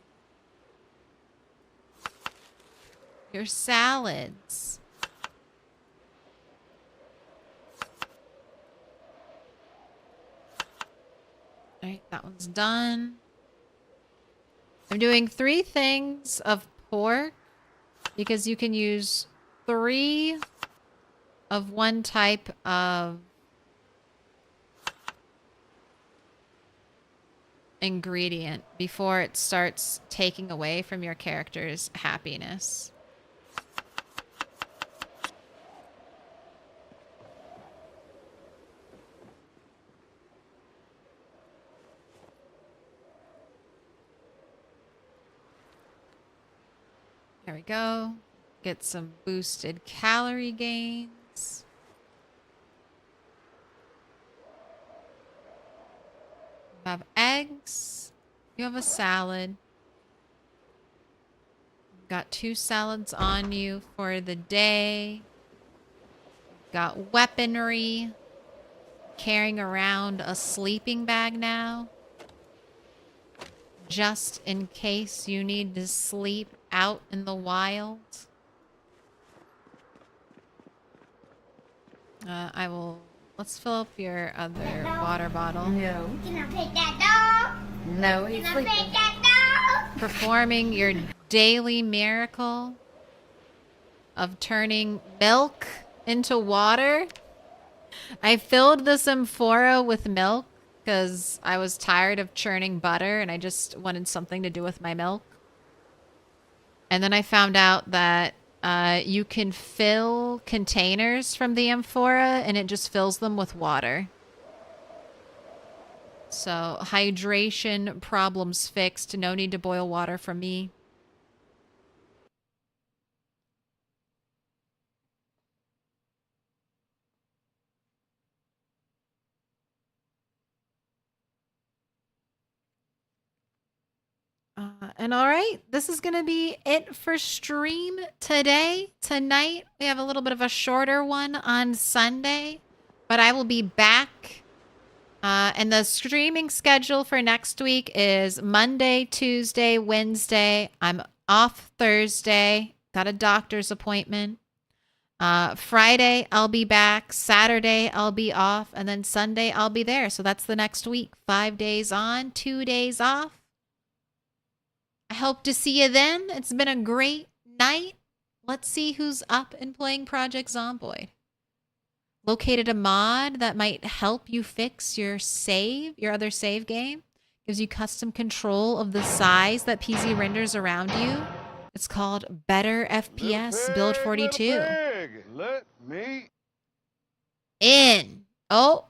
your salads. All right, that one's done. I'm doing 3 things of pork because you can use 3 of one type of ingredient before it starts taking away from your character's happiness. There we go. Get some boosted calorie gains. You have eggs. You have a salad. You've got 2 salads on you for the day. You've got weaponry. Carrying around a sleeping bag now. Just in case you need to sleep out in the wild. Let's fill up your other water bottle. No. Can I pet that dog? No, he's Can I sleeping. pet that dog? Performing your daily miracle of turning milk into water. I filled this amphora with milk because I was tired of churning butter and I just wanted something to do with my milk. And then I found out that you can fill containers from the amphora and it just fills them with water. So hydration problems fixed. No need to boil water for me. And all right, this is going to be it for stream today. Tonight, we have a little bit of a shorter one on Sunday, but I will be back. And the streaming schedule for next week is Monday, Tuesday, Wednesday. I'm off Thursday. Got a doctor's appointment. Friday, I'll be back. Saturday, I'll be off. And then Sunday, I'll be there. So that's the next week. 5 days on, 2 days off. I hope to see you then. It's been a great night. Let's see who's up and playing Project Zomboid. Located a mod that might help you fix your other save game. Gives you custom control of the size that PZ renders around you. It's called Better FPS Build 42. Let me In. Oh,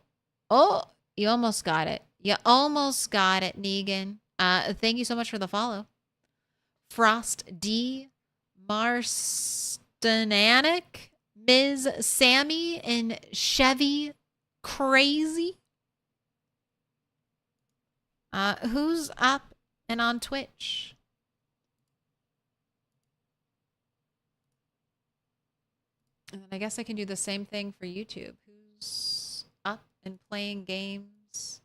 you almost got it. You almost got it, Negan. Thank you so much for the follow. Frost D, Marstananik, Ms. Sammy, and Chevy Crazy. Who's up and on Twitch? And then I guess I can do the same thing for YouTube. Who's up and playing games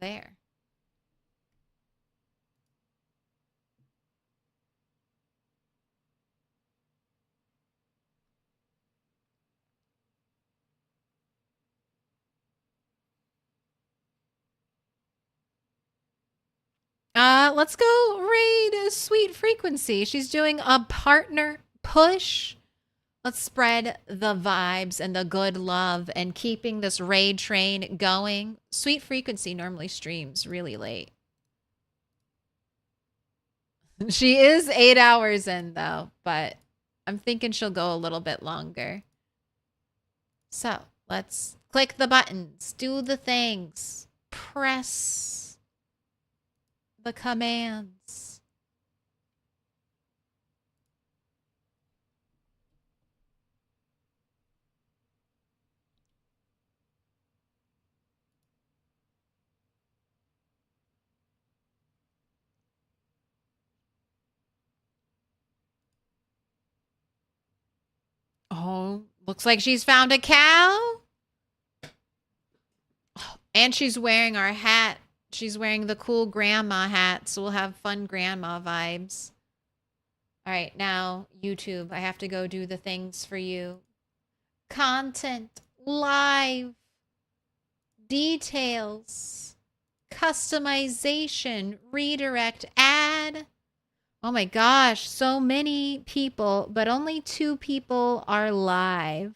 there? Let's go raid Sweet Frequency. She's doing a partner push. Let's spread the vibes and the good love and keeping this raid train going. Sweet Frequency normally streams really late. She is 8 hours in though, but I'm thinking she'll go a little bit longer. So let's click the buttons, do the things, press the commands. Looks like she's found a cow. And she's wearing our hat. She's wearing the cool grandma hat, so we'll have fun grandma vibes. All right, now, YouTube, I have to go do the things for you. Content, live, details, customization, redirect, ad. Oh my gosh, so many people, but only 2 people are live.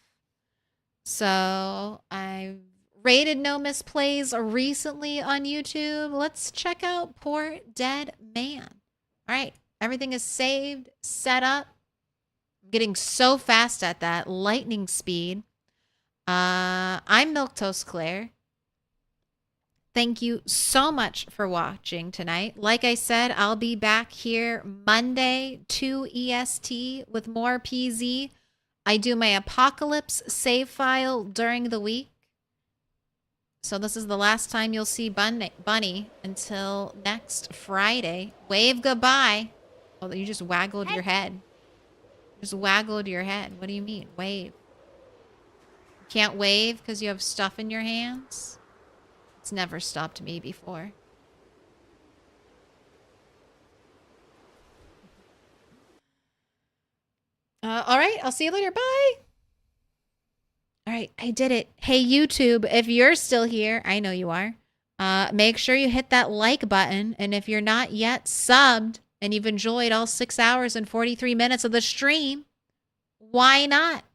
So I've rated no misplays recently on YouTube. Let's check out Poor Dead Man. All right, everything is saved, set up. I'm getting so fast at that, lightning speed. I'm Milquetoast Claire. Thank you so much for watching tonight. Like I said, I'll be back here Monday, 2 EST with more PZ. I do my Apocalypse save file during the week. So this is the last time you'll see Bunny until next Friday. Wave goodbye. Oh, you just waggled your head. Just waggled your head. What do you mean? Wave. You can't wave because you have stuff in your hands? It's never stopped me before. All right, I'll see you later. Bye. All right, I did it. Hey, YouTube, if you're still here, I know you are, make sure you hit that like button. And if you're not yet subbed and you've enjoyed all 6 hours and 43 minutes of the stream, why not?